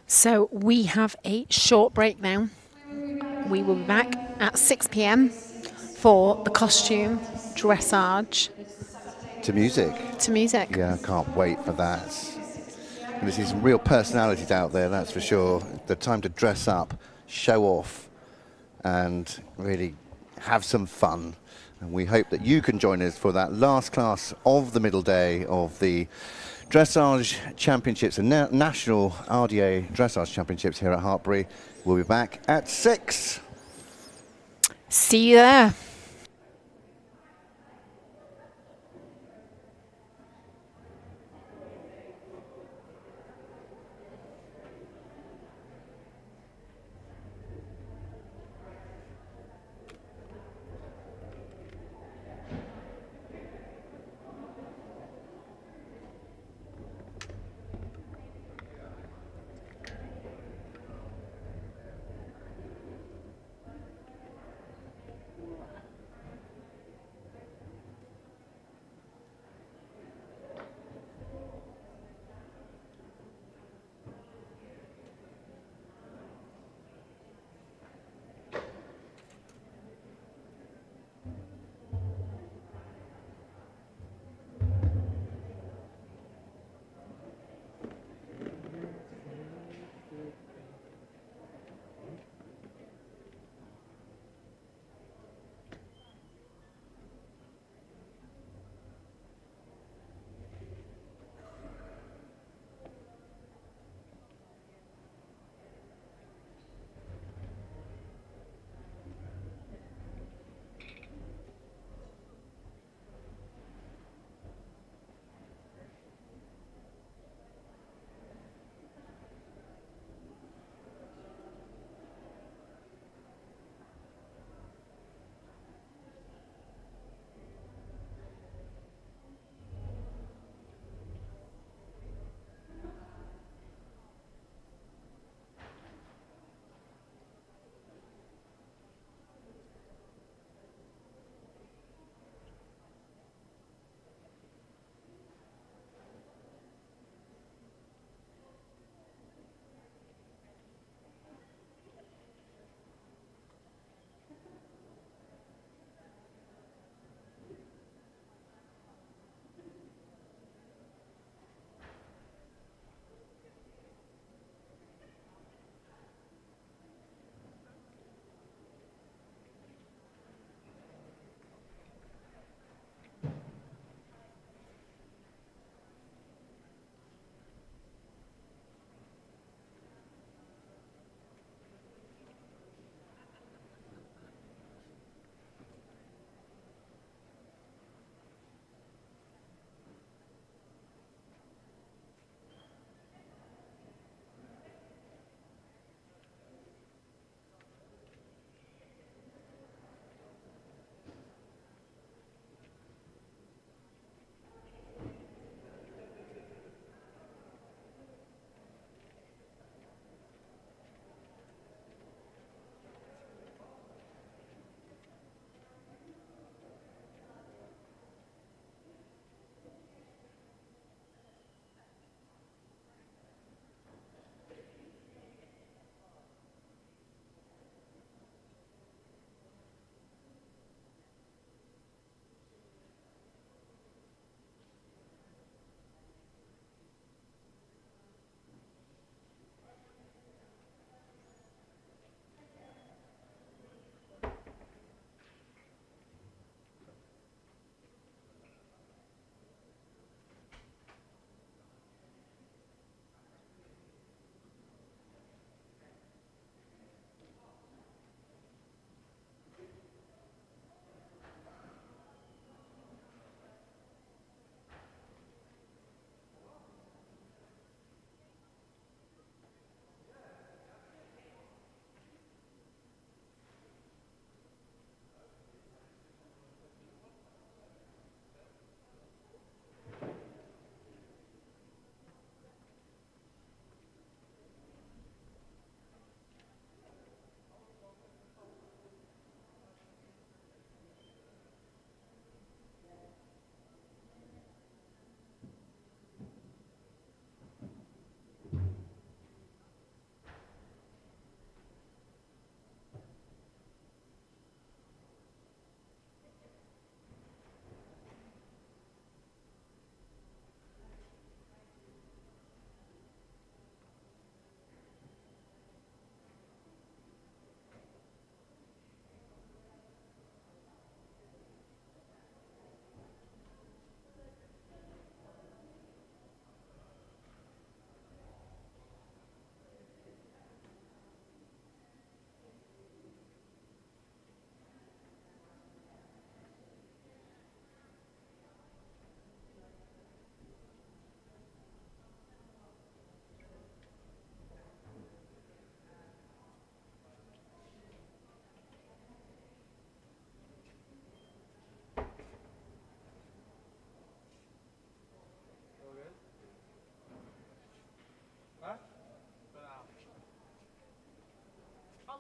So we have a short break now. We will be back at 6 p.m. for the costume dressage. To music. To music. Yeah, I can't wait for that. Going to see some real personalities out there, that's for sure. The time to dress up, show off, and really have some fun. And we hope that you can join us for that last class of the middle day of the Dressage Championships, the National RDA Dressage Championships here at Hartpury. We'll be back at 6. See you there.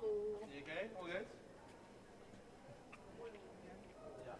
Hello. You okay? All good? Yeah.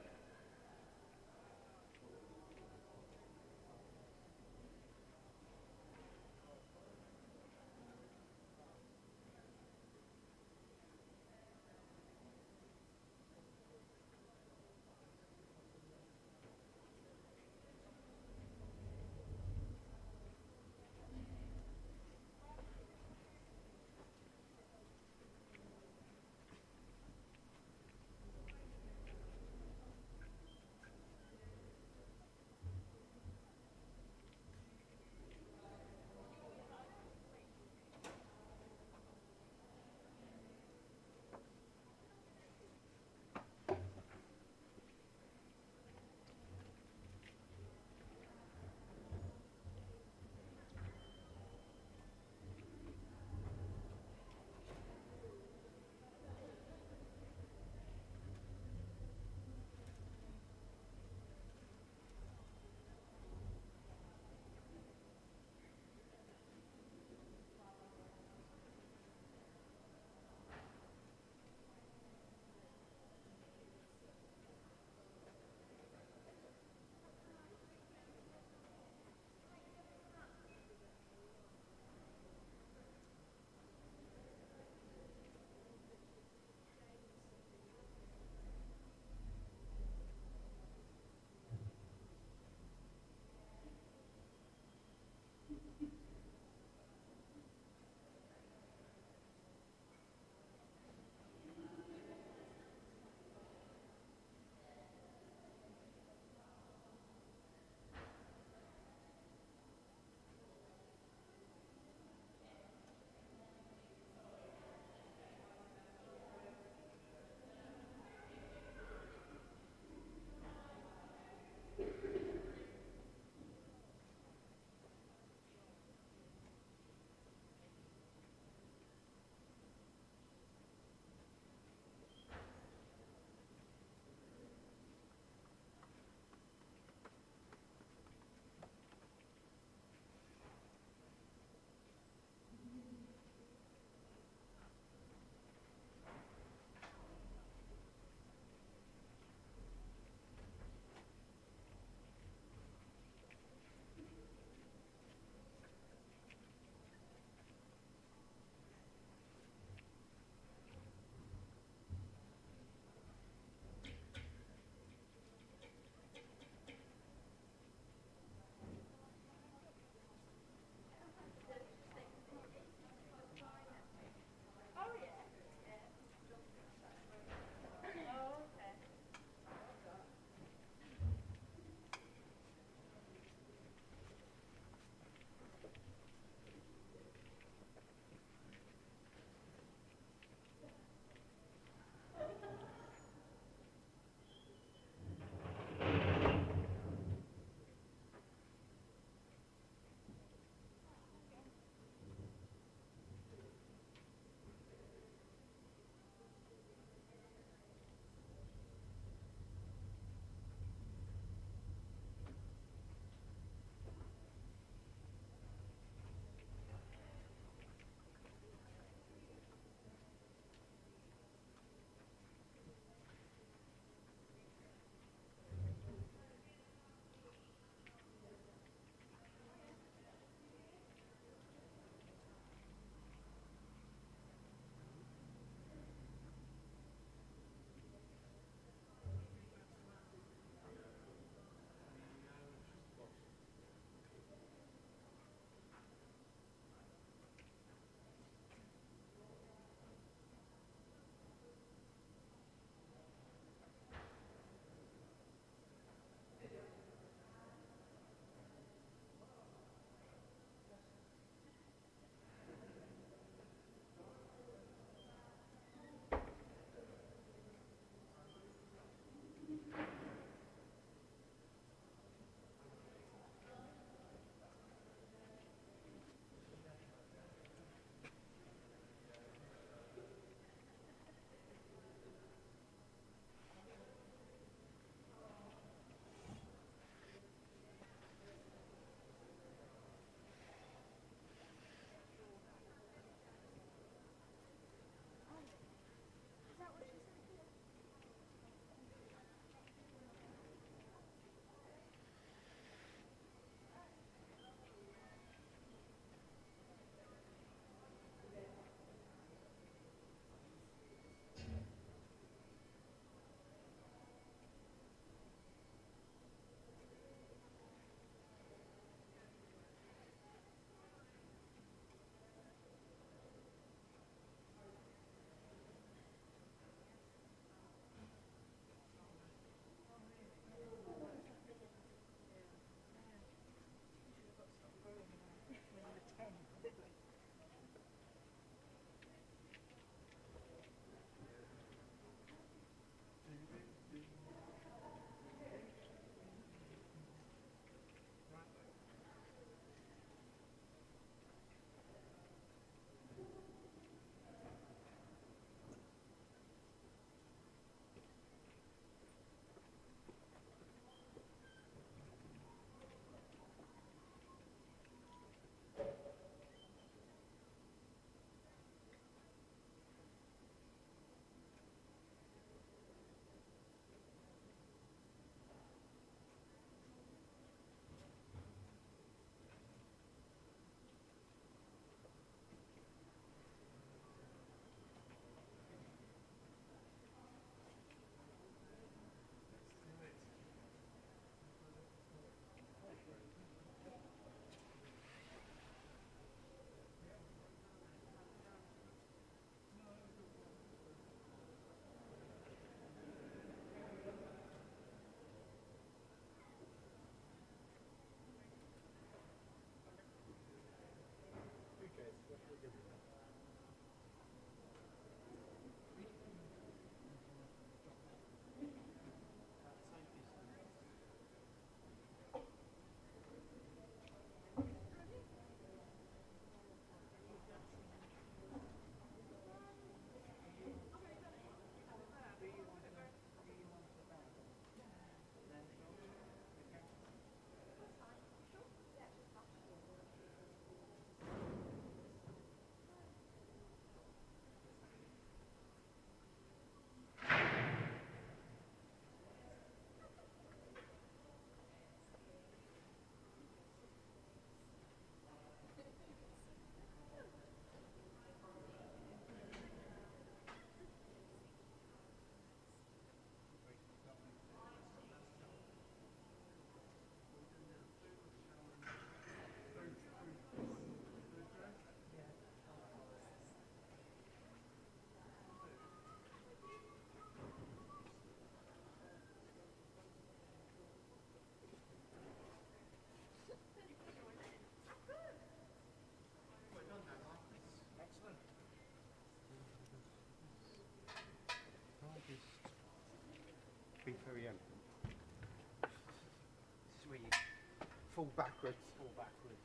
Pull backwards. Pull backwards.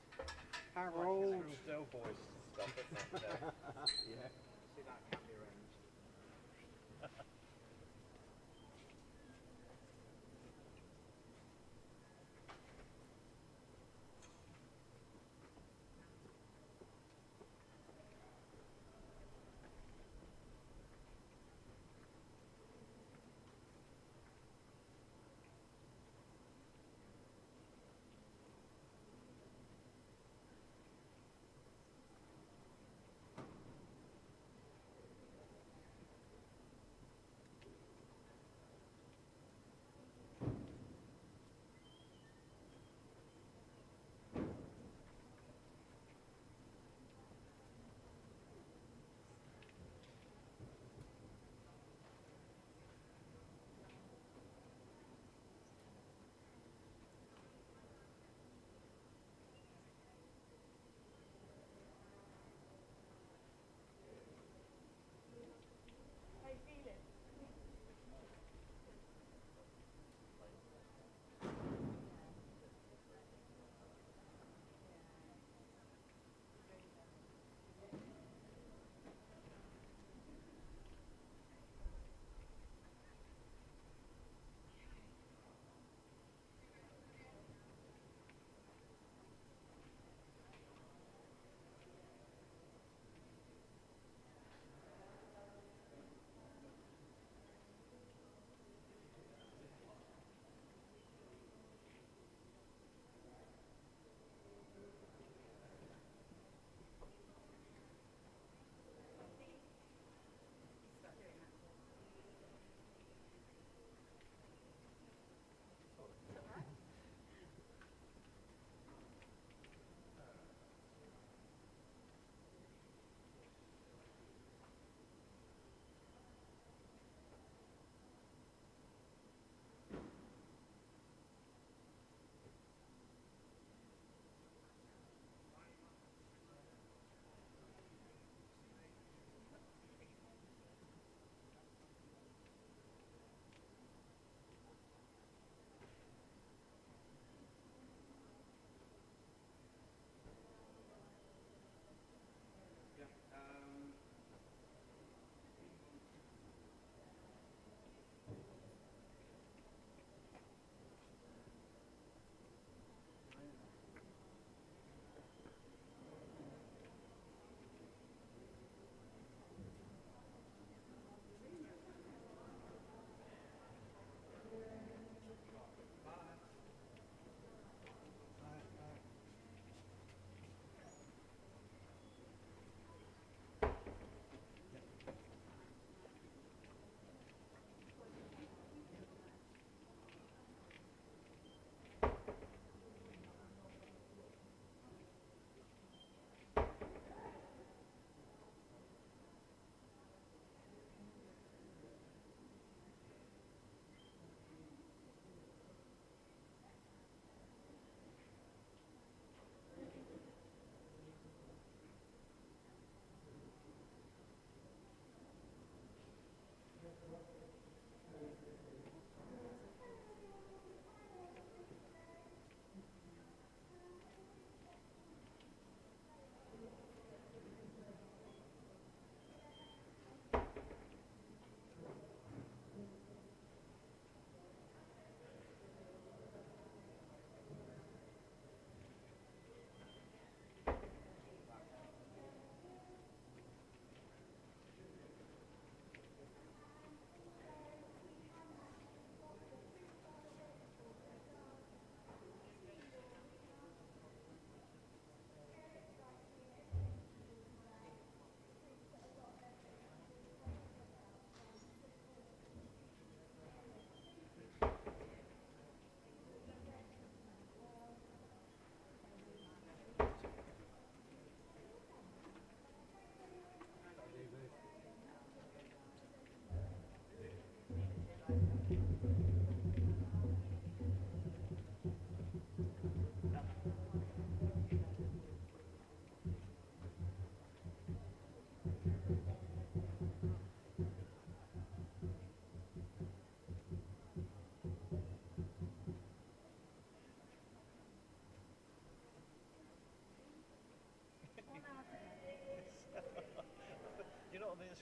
Harold. Doughboys stuff, isn't it? Yeah. See that can be arranged.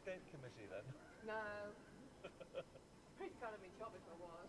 escape committee then? No. Pretty kind of my job if I was.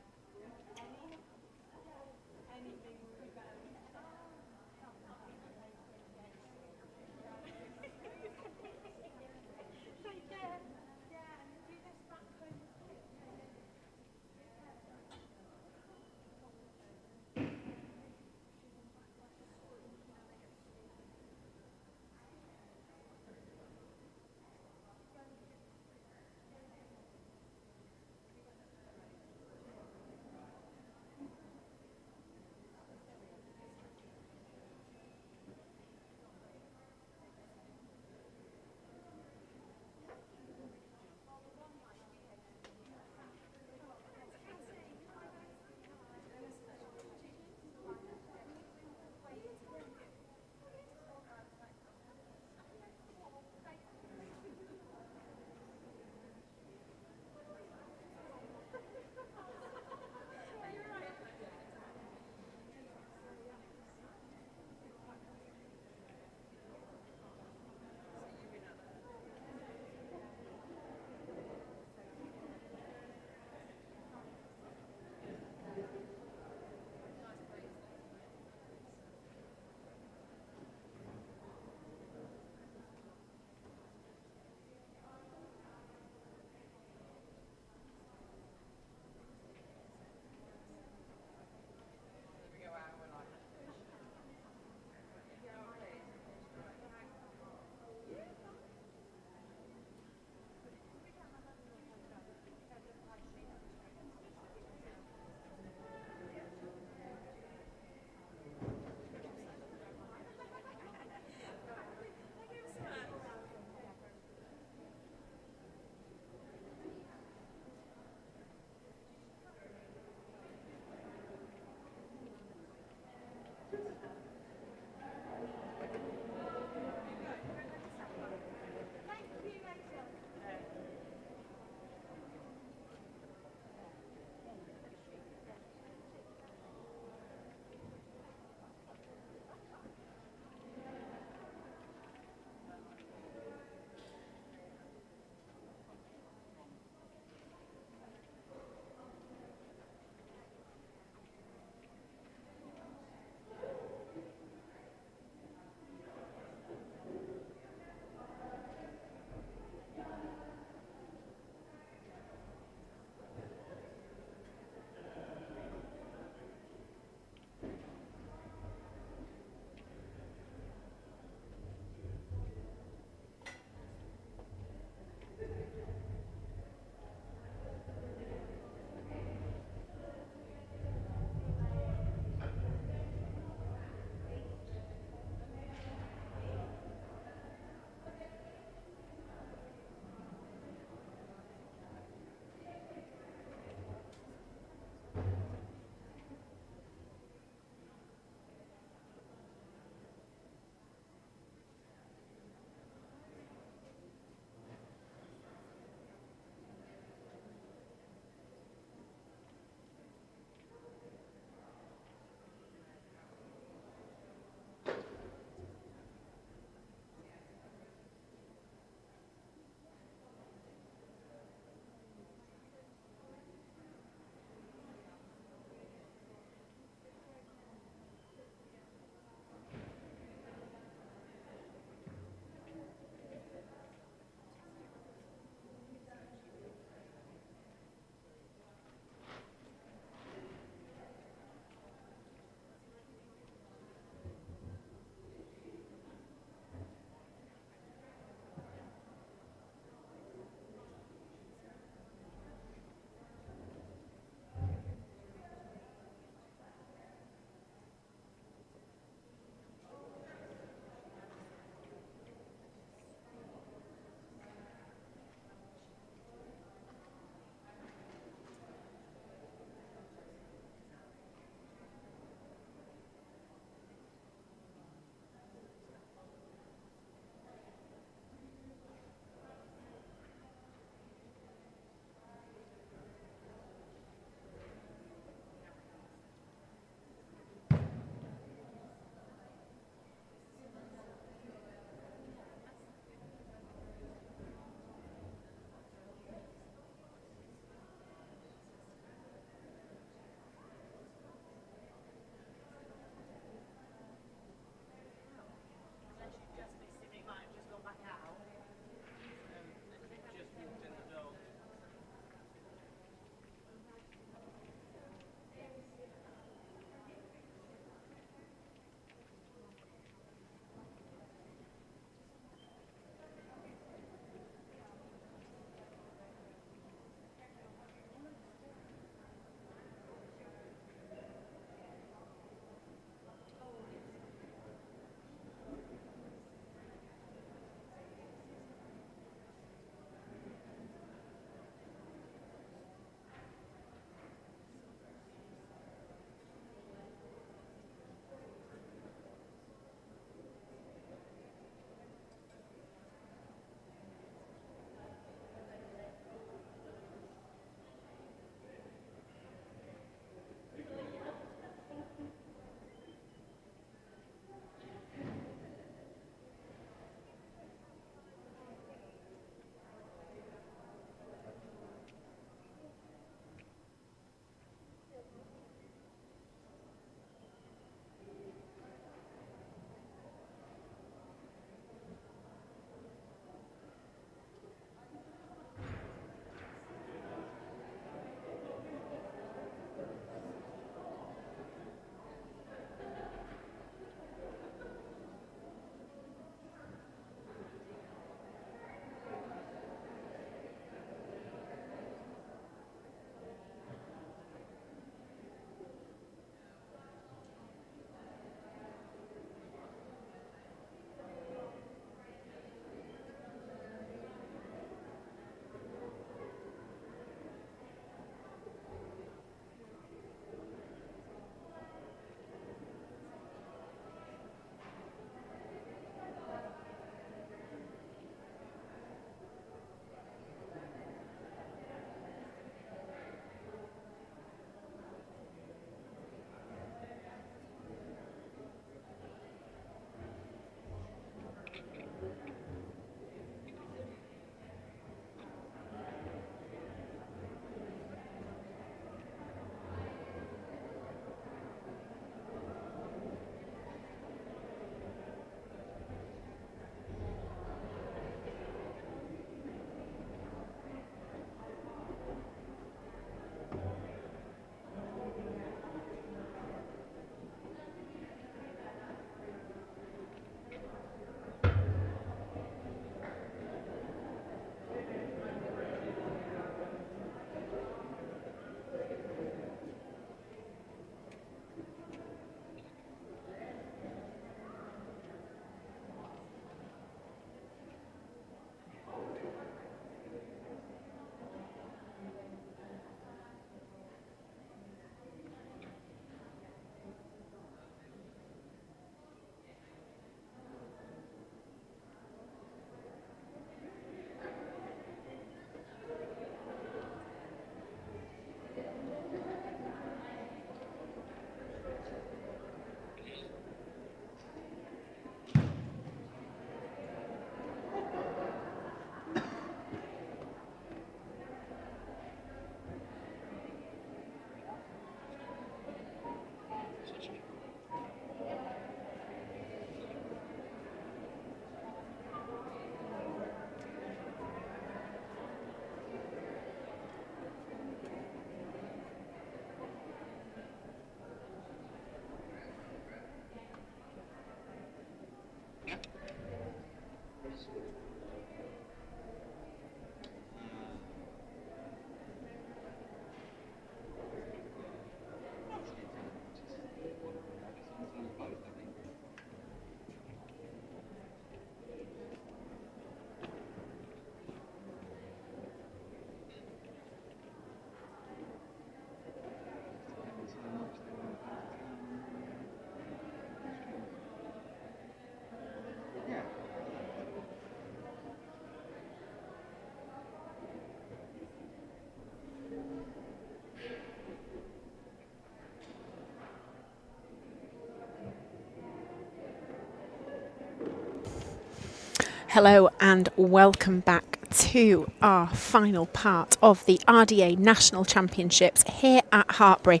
Hello and welcome back to our final part of the RDA National Championships here at Hartpury,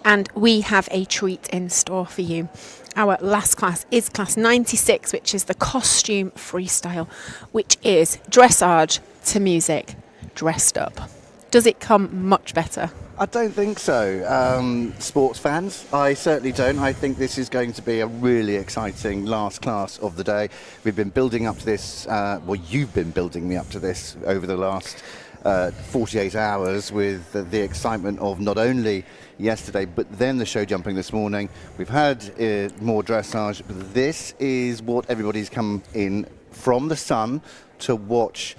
and we have a treat in store for you. Our last class is class 96, which is the costume freestyle, which is dressage to music, dressed up. Does it come much better? I don't think so. Sports fans, I certainly don't. I think this is going to be a really exciting last class of the day. We've been building up to this, well, you've been building me up to this over the last 48 hours with the excitement of not only yesterday, but then the show jumping this morning. We've had more dressage, but this is what everybody's come in from the sun to watch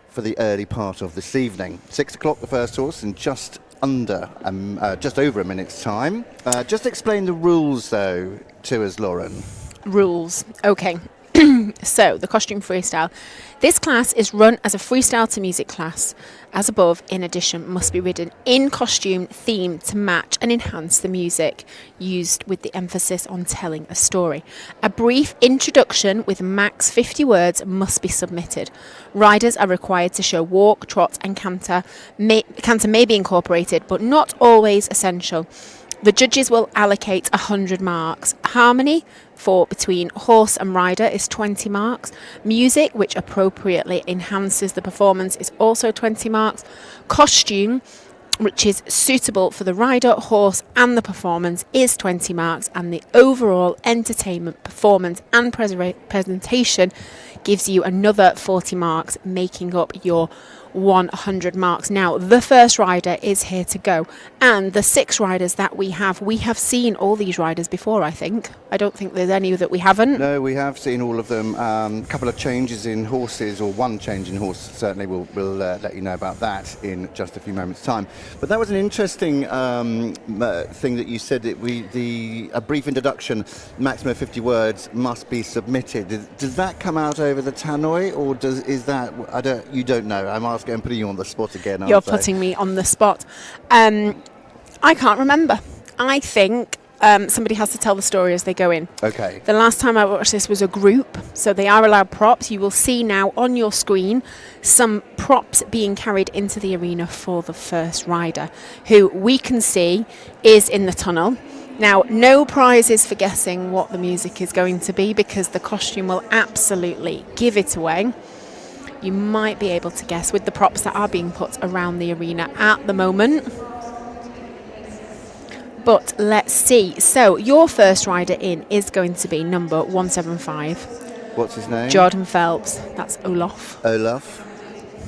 for the early part of this evening. 6 o'clock the first horse in just over a minute's time. Just explain the rules though to us, Lauren. Rules, okay. So the costume freestyle. This class is run as a freestyle to music class. As above, in addition, must be ridden in costume theme to match and enhance the music used, with the emphasis on telling a story. A brief introduction with max 50 words must be submitted. Riders are required to show walk, trot and canter. Canter may be incorporated, but not always essential. The judges will allocate 100 marks. Harmony for between horse and rider is 20 marks. Music, which appropriately enhances the performance, is also 20 marks. Costume, which is suitable for the rider, horse and the performance, is 20 marks. And the overall entertainment, performance and presentation gives you another 40 marks, making up your 100 marks. Now, the first rider is here to go, and the 6 riders that we have seen all these riders before, I think. I don't think there's any that we haven't. No, we have seen all of them. A couple of changes in horses, or one change in horse, certainly. We'll let you know about that in just a few moments' time. But that was an interesting thing that you said, that a brief introduction, maximum of 50 words, must be submitted. Does that come out over the tannoy, or you don't know? I'm putting you on the spot again. You're putting me on the spot. I can't remember. I think somebody has to tell the story as they go in. Okay. The last time I watched this was a group, so they are allowed props. You will see now on your screen some props being carried into the arena for the first rider, who we can see is in the tunnel. Now, no prizes for guessing what the music is going to be, because the costume will absolutely give it away. You might be able to guess with the props that are being put around the arena at the moment. But let's see. So your first rider in is going to be number 175. What's his name? Jordan Phelps. That's Olaf.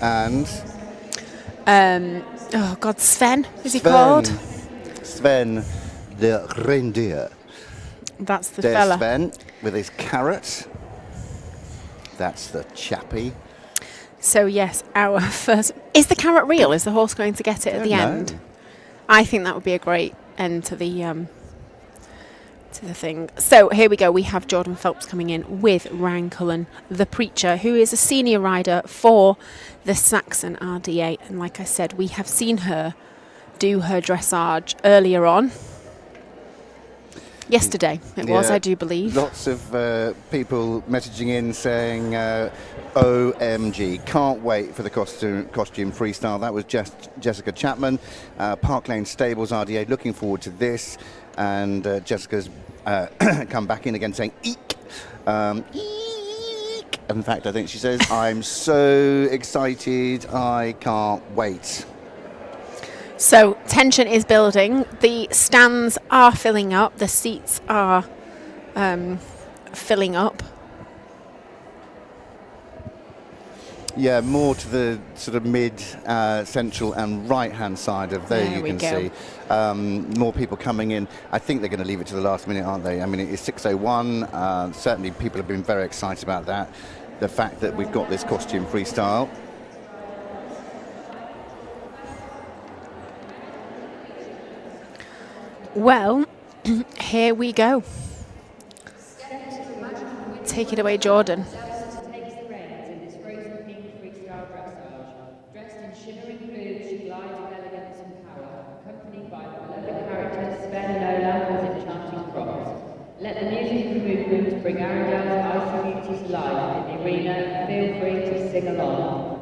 And? Sven, is he called? Sven the reindeer. That's the There's fella. Sven with his carrot. That's the chappie. So yes, our first... Is the carrot real? Is the horse going to get it at the end? I think that would be a great end to the thing. So here we go. We have Jordan Phelps coming in with Ryan Cullen, the preacher, who is a senior rider for the Saxon RDA. And like I said, we have seen her do her dressage earlier on. Yesterday it was, I do believe. Lots of people messaging in saying, OMG, can't wait for the costume freestyle. That was Jessica Chapman, Park Lane Stables RDA, looking forward to this. And Jessica's come back in again saying, eek. Eek. In fact, I think she says, I'm so excited, I can't wait. So tension is building. The stands are filling up. The seats are filling up. Yeah, more to the sort of mid, central and right-hand side of there you can see. More people coming in. I think they're going to leave it to the last minute, aren't they? I mean, it is 6:01. Certainly people have been very excited about that. The fact that we've got this costume freestyle. Well, here we go. Take it away, Jordan. Dressed in shimmering blue, she glides with elegance and power, accompanied by the beloved characters Sven and Olaf as enchanting props. Let the music movement to bring Arundel's Icy Beauty to life in the arena, feel free to sing along.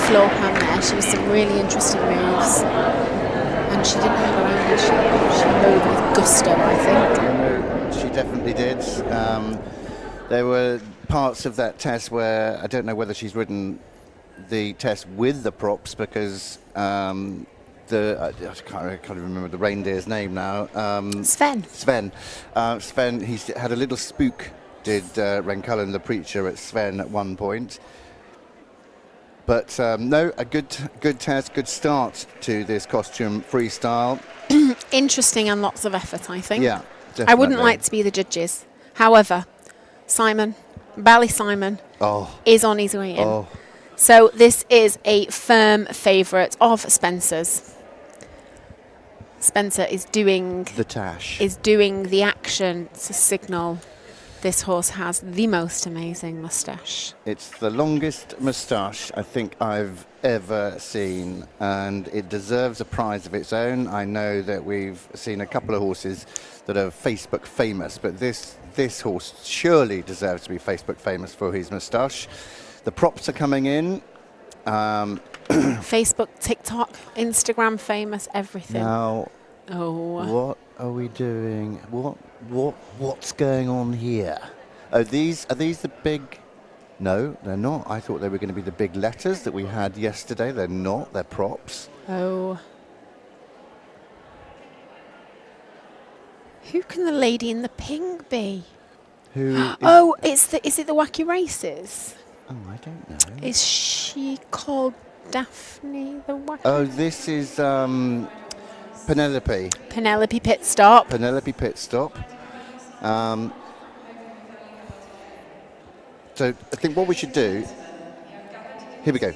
floor plan there. She was some really interesting moves. And she didn't hang around. She rode with gusto, I think. No, she definitely did. There were parts of that test where I don't know whether she's ridden the test with the props because I can't remember the reindeer's name now. Sven. Sven, he had a little spook, did Rencullen the preacher at Sven at one point. But no, a good test, good start to this costume freestyle. Interesting and lots of effort, I think. Yeah, definitely. I wouldn't like to be the judges. However, Bally Simon is on his way in. Oh. So this is a firm favourite of Spencer's. Spencer is doing the tash. Is doing the action to signal this horse has the most amazing moustache. It's the longest moustache I think I've ever seen, and it deserves a prize of its own. I know that we've seen a couple of horses that are Facebook famous, but this horse surely deserves to be Facebook famous for his moustache. The props are coming in. Facebook, TikTok, Instagram famous, everything. Now, what are we doing? What's going on here? Are these the big? No, they're not. I thought they were going to be the big letters that we had yesterday. They're not. They're props. Oh. Who can the lady in the pink be? Is it the Wacky Races? Oh, I don't know. Is she called Daphne the Wacky? Oh, this is Penelope. Penelope Pit Stop. So I think what we should do. Here we go.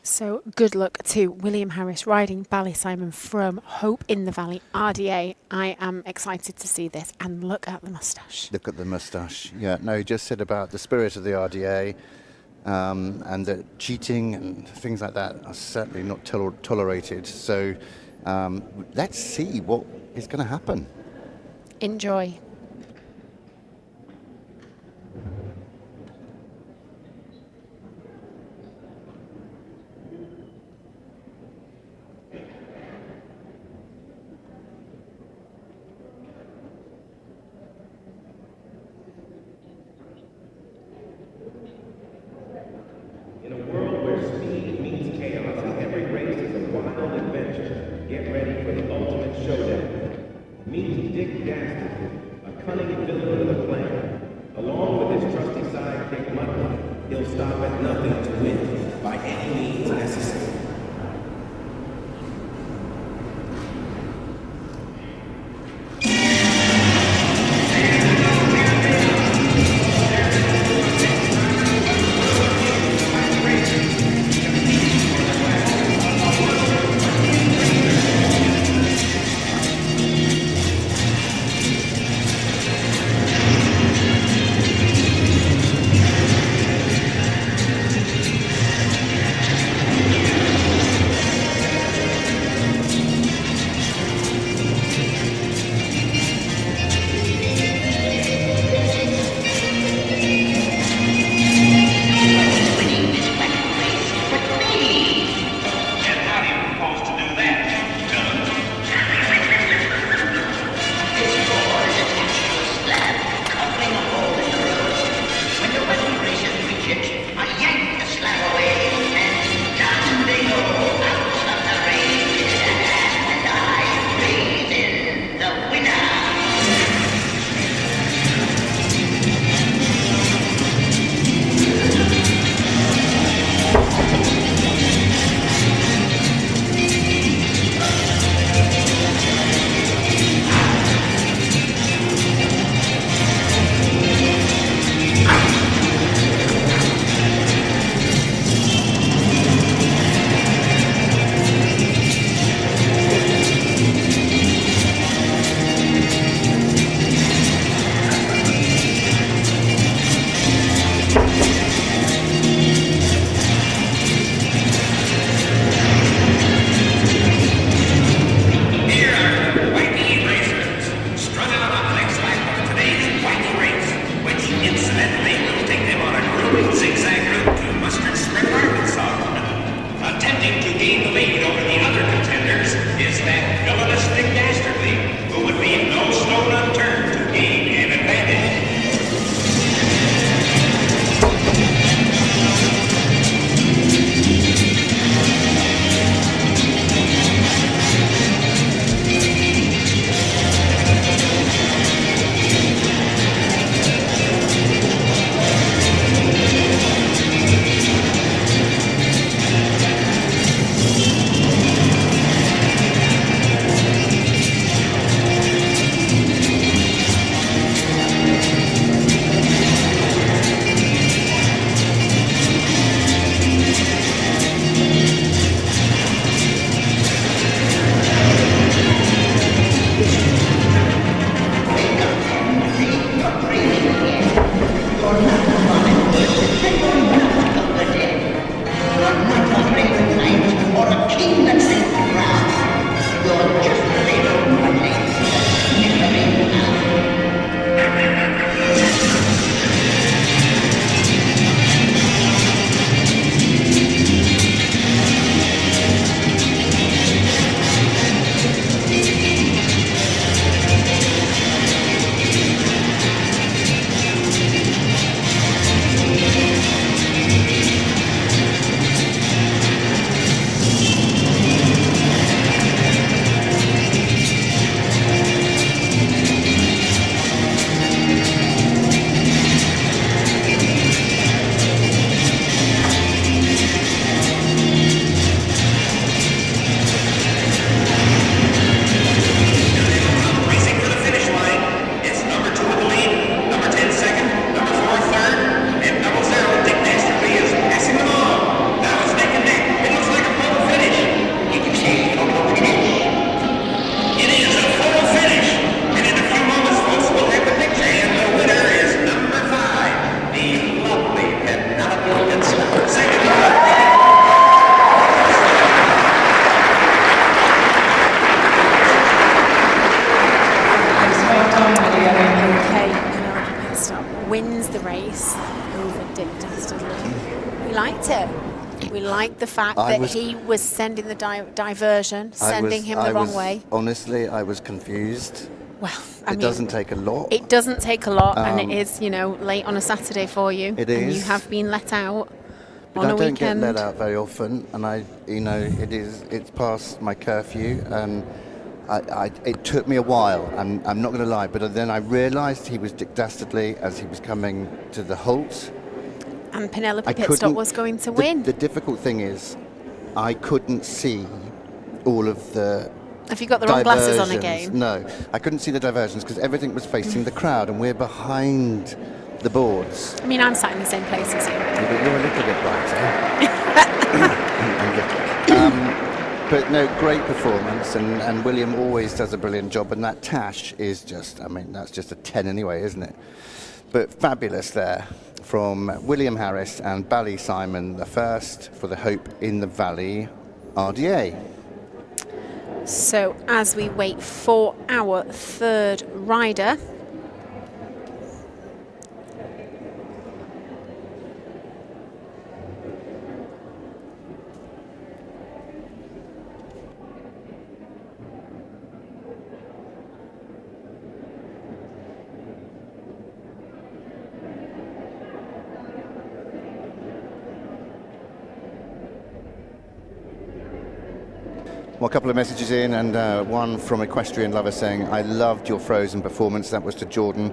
So good luck to William Harris riding Bally Simon from Hope in the Valley RDA. I am excited to see this, and look at the moustache. Look at the moustache. Yeah, no, he just said about the spirit of the RDA and that cheating and things like that are certainly not tolerated. So let's see what is going to happen. Enjoy. Incidentally, we'll take them on a grueling zigzag route to Mustard Spring, Arkansas. Attempting to gain the lead over the other contenders is that villainous Dick Dastardly, who would leave no stone unturned to gain an advantage. The fact that he was sending the diversion, sending him the wrong way. Honestly, I was confused. Well, it doesn't take a lot. It doesn't take a lot, and it is, late on a Saturday for you. It and is. You have been let out but on a don't weekend. Get let out very often, and it's past my curfew, and it took me a while. I'm not going to lie, but then I realised he was Dick Dastardly as he was coming to the halt. And Penelope Pitstop was going to win. The difficult thing is, I couldn't see all of the. Have you got the wrong glasses on again? No, I couldn't see the diversions because everything was facing the crowd, and we're behind the boards. I mean, I'm sat in the same place as you. Yeah, you're a little bit brighter. But no, great performance, and William always does a brilliant job, and that Tash is just, that's just a 10 anyway, isn't it? But fabulous there from William Harris and Bally Simon, the first for the Hope in the Valley RDA. So as we wait for our third rider, Well, a couple of messages in, and one from Equestrian Lover saying, I loved your Frozen performance. That was to Jordan.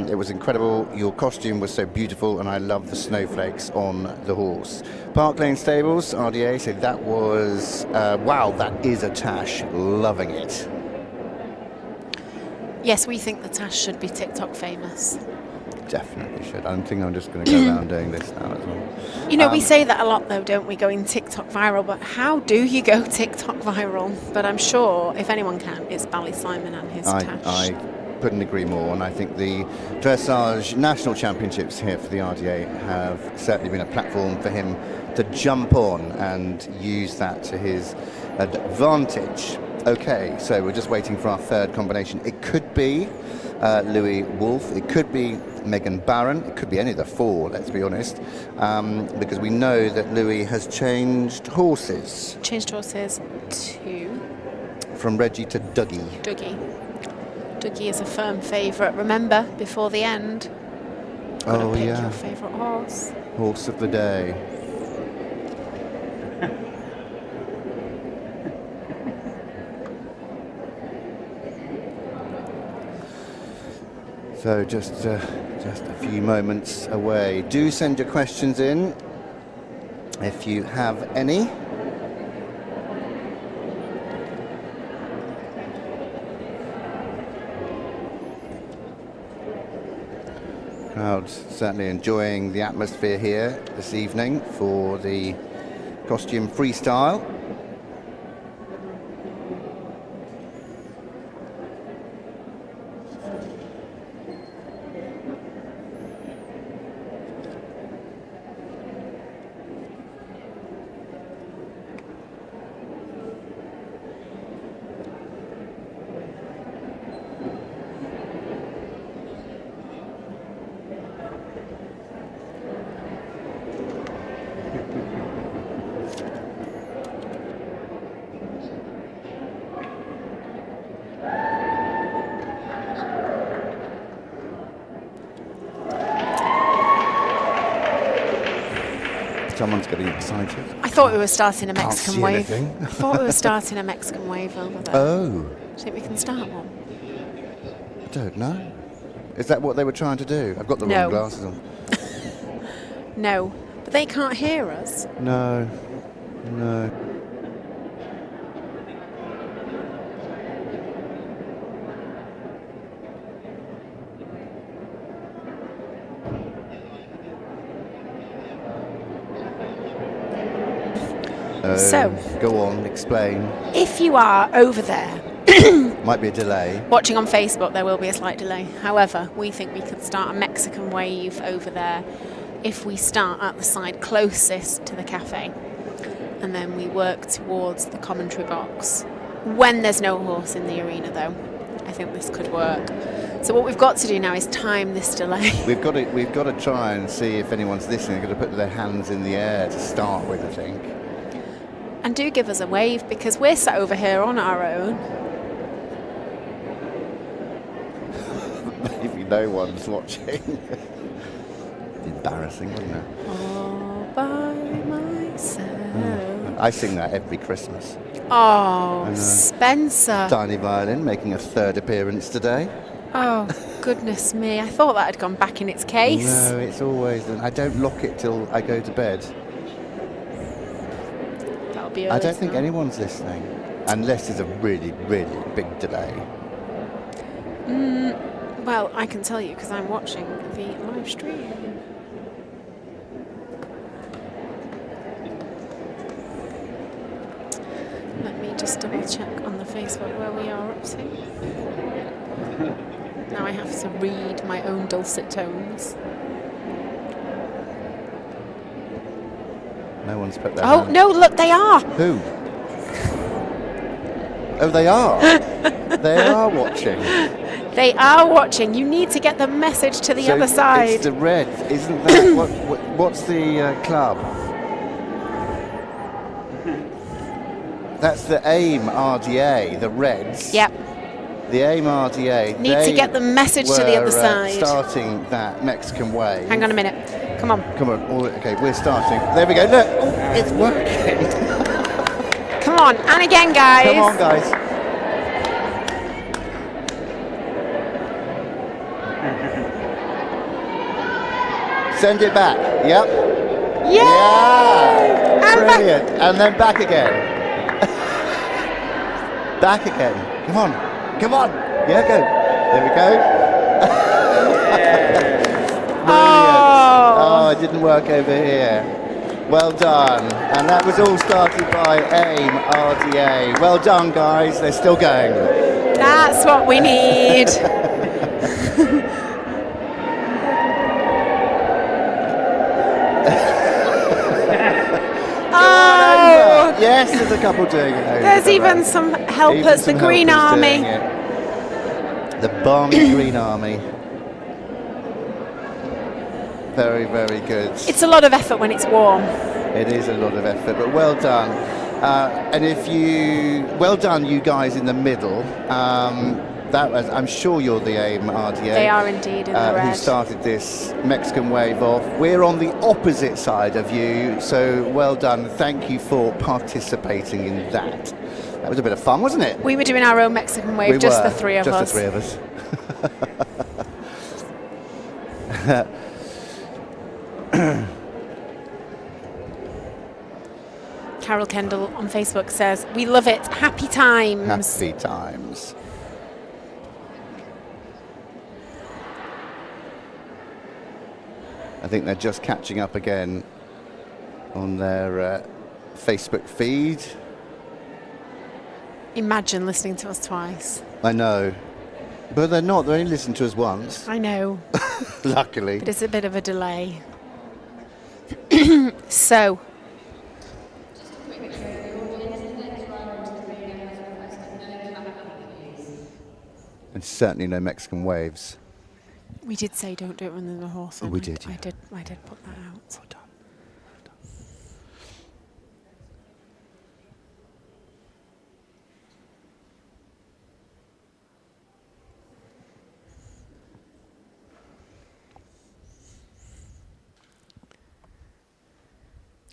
It was incredible. Your costume was so beautiful, and I love the snowflakes on the horse. Park Lane Stables, RDA, said that was, wow, that is a Tash. Loving it. Yes, we think the Tash should be TikTok famous. Definitely should. I think I'm just going to go around doing this now as well. You know, we say that a lot though, don't we, going TikTok viral, but how do you go TikTok viral? But I'm sure if anyone can, it's Bally Simon and his Tash. I couldn't agree more, and I think the Dressage National Championships here for the RDA have certainly been a platform for him to jump on and use that to his advantage. Okay, so we're just waiting for our third combination. It could be Louis Wolf, it could be Megan Barron. It could be any of the four, let's be honest, because we know that Louis has changed horses. Changed horses to From Reggie to Dougie. Dougie is a firm favourite. Remember, before the end, gotta pick yeah. your favourite horse. Horse of the day. So just a few moments away. Do send your questions in if you have any. Crowd's certainly enjoying the atmosphere here this evening for the costume freestyle. Someone's getting excited. I thought we were starting a Can't Mexican see wave. anything. I thought we were starting a Mexican wave over there. Oh. Do you think we can start one? I don't know. Is that what they were trying to do? I've got the No. wrong glasses on. No, but they can't hear us. No. No. So, go on, explain. if you are over there Might be a delay. watching on Facebook, there will be a slight delay. However, we think we could start a Mexican wave over there if we start at the side closest to the cafe, and then we work towards the commentary box. When there's no horse in the arena, though, I think this could work. So what we've got to do now is time this delay. We've got to try and see if anyone's listening. They've got to put their hands in the air to start with, I think. And do give us a wave, because we're sat over here on our own. Maybe no one's watching. Embarrassing, wasn't it? All by myself. I sing that every Christmas. Oh, I know. Spencer. Tiny violin making a third appearance today. Oh, goodness me. I thought that had gone back in its case. No, it's always. I don't lock it till I go to bed. That'll be I early don't think tonight. anyone's listening, unless there's a really, really big delay. Well, I can tell you because I'm watching the live stream. Let me just double check on the Facebook where we are up to. Now I have to read my own dulcet tones. No one's put their Oh, hand. no, look, they are. Who? Oh, they are. They are watching. They are watching. You need to get the message to the So other side. It's the red, isn't that? What's the club? That's the AIM RDA, the Reds. Yep. The AIM RDA. Need to they get the message to the other were, side. Starting that Mexican wave. Hang on a minute. Come on. Come on. Okay, we're starting. There we go. Look, it's working. Come on. And again, guys. Come on, guys. Send it back. Yep. Yay! Yeah. And Brilliant. And then back again. Back again. Come on. Come on. Yeah, go. There we go. Brilliant. Oh, it didn't work over here. Well done. And that was all started by AIM RDA. Well done, guys. They're still going. That's what we need. Oh, yes, there's a couple doing it. over there's the even road. some Even helpers, some the Green helpers Army. doing it. The balmy Green Army. Very, very good. It's a lot of effort when it's warm. It is a lot of effort, but well done. Well done, you guys in the middle. That was, I'm sure you're the AIM RDA. They are indeed in the red. Who started this Mexican wave off. We're on the opposite side of you, so well done. Thank you for participating in that. That was a bit of fun, wasn't it? We were doing our own Mexican wave, just the three of us. Just the three of us. Carol Kendall on Facebook says, "We love it. Happy times." Happy times. I think they're just catching up again on their Facebook feed. Imagine listening to us twice. I know. But they're not. They only listen to us once. I know. Luckily. But it's a bit of a delay. So. And certainly no Mexican waves. We did say don't do it when there's a horse. Oh, we did, yeah. I did put that out. Well done.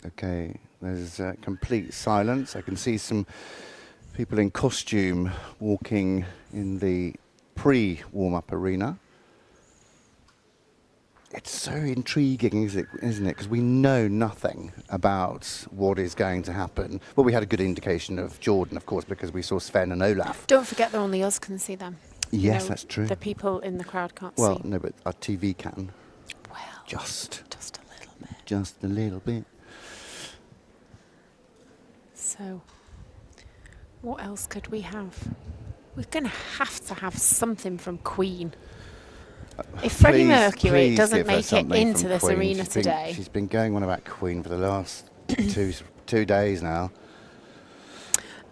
Okay, there's complete silence. I can see some people in costume walking in the pre-warm-up arena. It's so intriguing, isn't it? Because we know nothing about what is going to happen. Well, we had a good indication of Jordan, of course, because we saw Sven and Olaf. Don't forget that only us can see them. Yes, You know, that's true. The people in the crowd can't see. Well, no, but our TV can. Well, just a little bit. Just a little bit. So, what else could we have? We're going to have something from Queen. If Freddie Mercury doesn't make it into this arena today. She's been going on about Queen for the last two days now.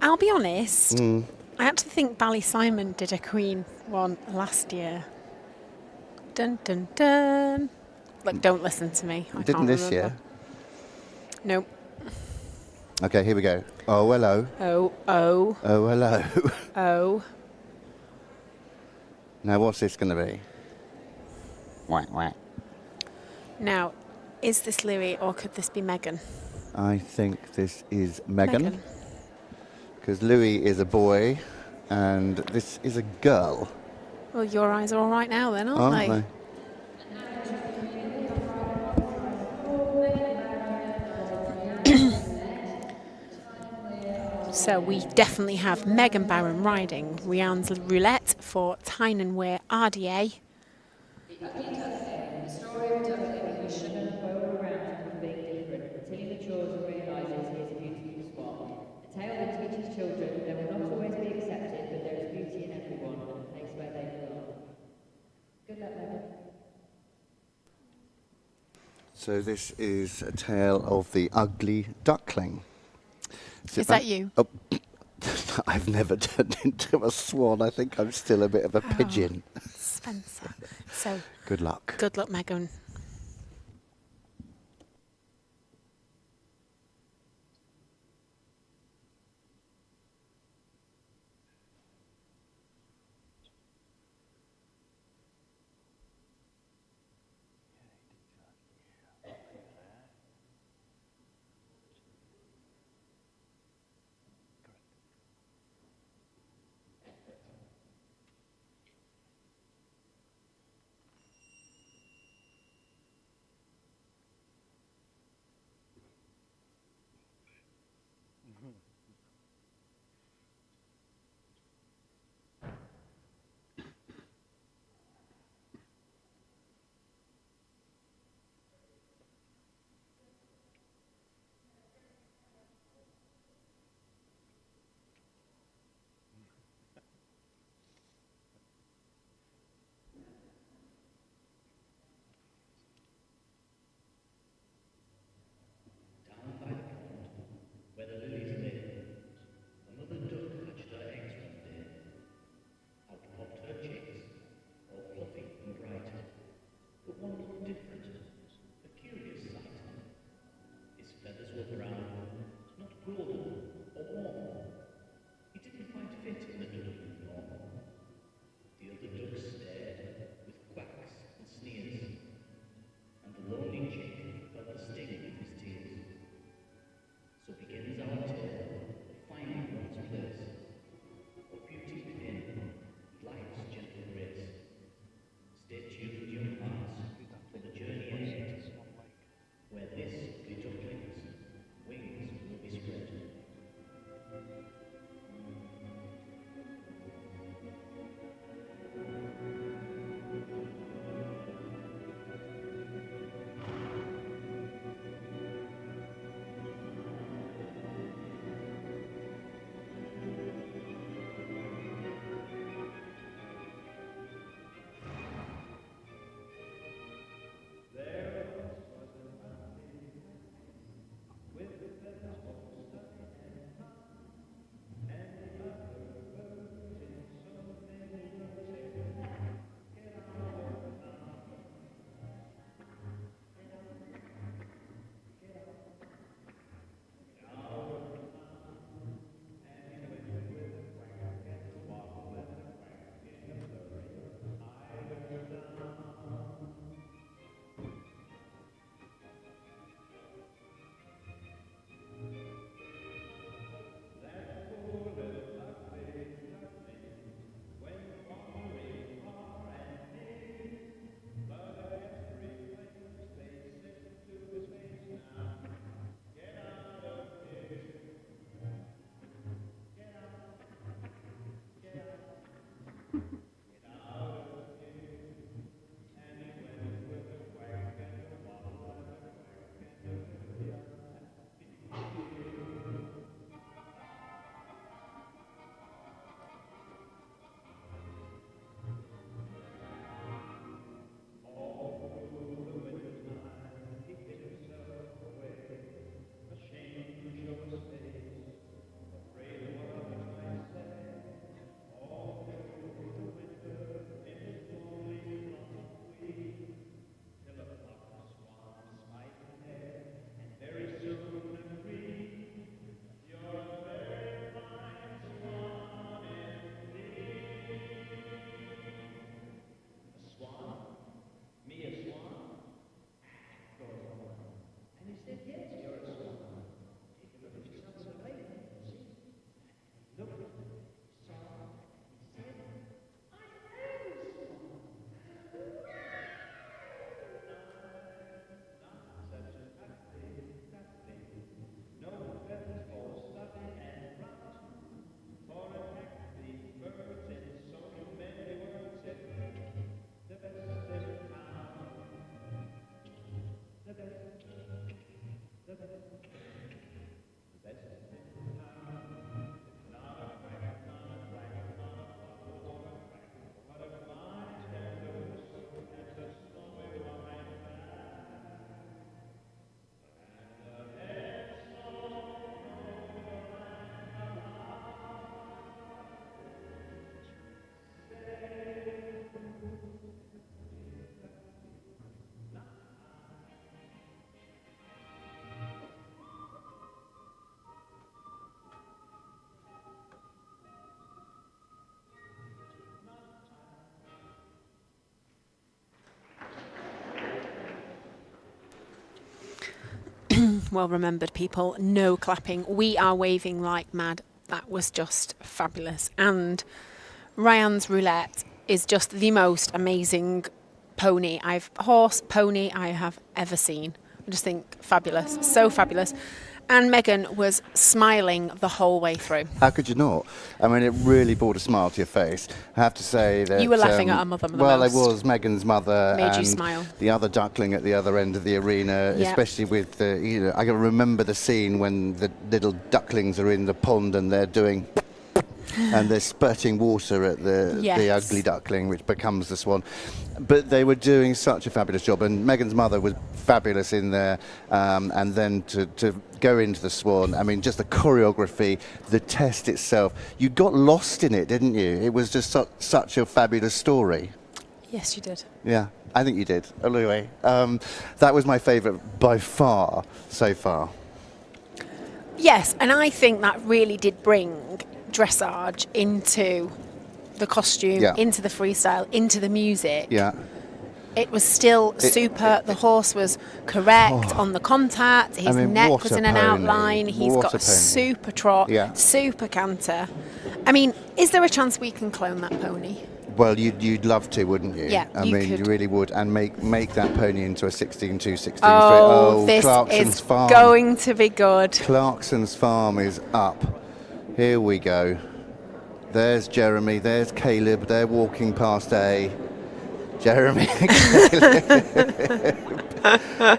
I'll be honest, I actually think Ballysimon did a Queen one last year. Dun dun dun. Look, don't listen to me. I Didn't can't this remember. year? Nope. Okay, here we go. Oh, hello. Oh, oh. Oh, hello. Oh. Now, what's this going to be? Whack, whack. Now, is this Louis or could this be Megan? I think this is Megan. Because Louis is a boy and this is a girl. Well, your eyes are all right now then, aren't they? So we definitely have Megan Barron riding Rianne's Roulette for Tynanweir RDA. The story of Dublin is shouldn't go around from being different until he matures and realises he is a beautiful swan. A tale that teaches children they will not always be accepted, but there is beauty in everyone and a place where they belong. Good luck, Megan. So this is a tale of the ugly duckling. Is that you? Oh, I've never turned into a swan. I think I'm still a bit of a pigeon. Spencer. So good luck. Good luck, Megan. Well remembered, people. No clapping. We are waving like mad. That was just fabulous. And Ryan's Roulette is just the most amazing horse pony I have ever seen. I just think fabulous. So fabulous. And Megan was smiling the whole way through. How could you not? I mean, it really brought a smile to your face. I have to say that... You were laughing at our mother the Well, most. I was. Megan's mother Made you and smile. the other duckling at the other end of the arena, Yep. especially with the... I can remember the scene when the little ducklings are in the pond and they're doing... and they're spurting water at the ugly duckling, which becomes the swan. But they were doing such a fabulous job, and Megan's mother was fabulous in there. And then to go into the swan, I mean, just the choreography, the test itself. You got lost in it, didn't you? It was just such a fabulous story. Yes, you did. Yeah, I think you did. Anyway, that was my favourite by far so far. Yes, and I think that really did bring dressage into the costume, into the freestyle, into the music. Yeah. It was still super. The horse was correct on the contact. His neck was in an outline. He's got a super trot, super canter. I mean, is there a chance we can clone that pony? Well, you'd love to, wouldn't you? Yeah, you really would, and make that pony into a 16-2, 16 Oh, this Clarkson's is Farm. going to be good. Clarkson's Farm is up. Here we go. There's Jeremy, there's Caleb, they're walking past A. Jeremy and Caleb.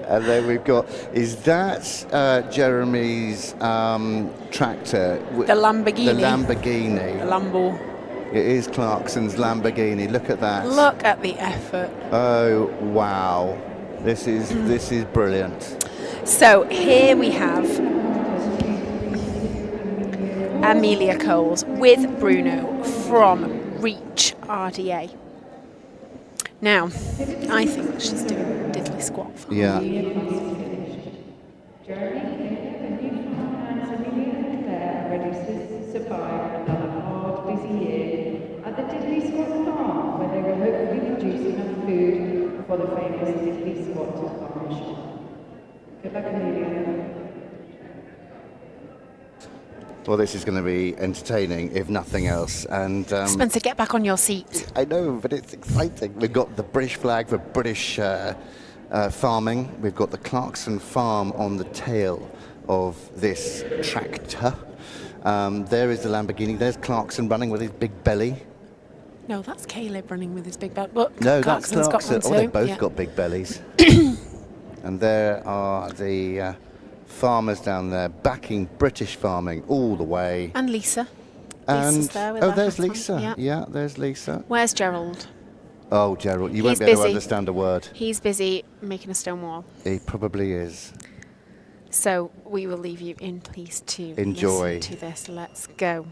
And then we've got, is that Jeremy's tractor? The Lamborghini. The Lamborghini. The Lambo. It is Clarkson's Lamborghini. Look at that. Look at the effort. Oh, wow. This is brilliant. So here we have Amelia Coles with Bruno from Reach RDA. Now, I think she's doing a diddly squat for Yeah. Survived another hard, busy year at the Diddley Squat Farm, where they will hopefully produce enough food for the famous Diddley Squat farm shop. Good luck, Amelia. Well, this is going to be entertaining, if nothing else. And Spencer, get back on your seat. I know, but it's exciting. We've got the British flag for British farming. We've got the Clarkson Farm on the tail of this tractor. There is the Lamborghini. There's Clarkson running with his big belly. No, that's Caleb running with his big belt. Look, No, Clarkson's that's Clarkson. got one Oh, too. they both got big bellies. And there are the farmers down there backing British farming all the way. And Lisa. And Lisa's there with her there's hat on. Lisa. Yeah, there's Lisa. Where's Gerald? Oh, Gerald, you won't He's be able to busy. understand a word. He's busy making a stone wall. He probably is. So we will leave you in peace to Enjoy. listen to this. Let's go.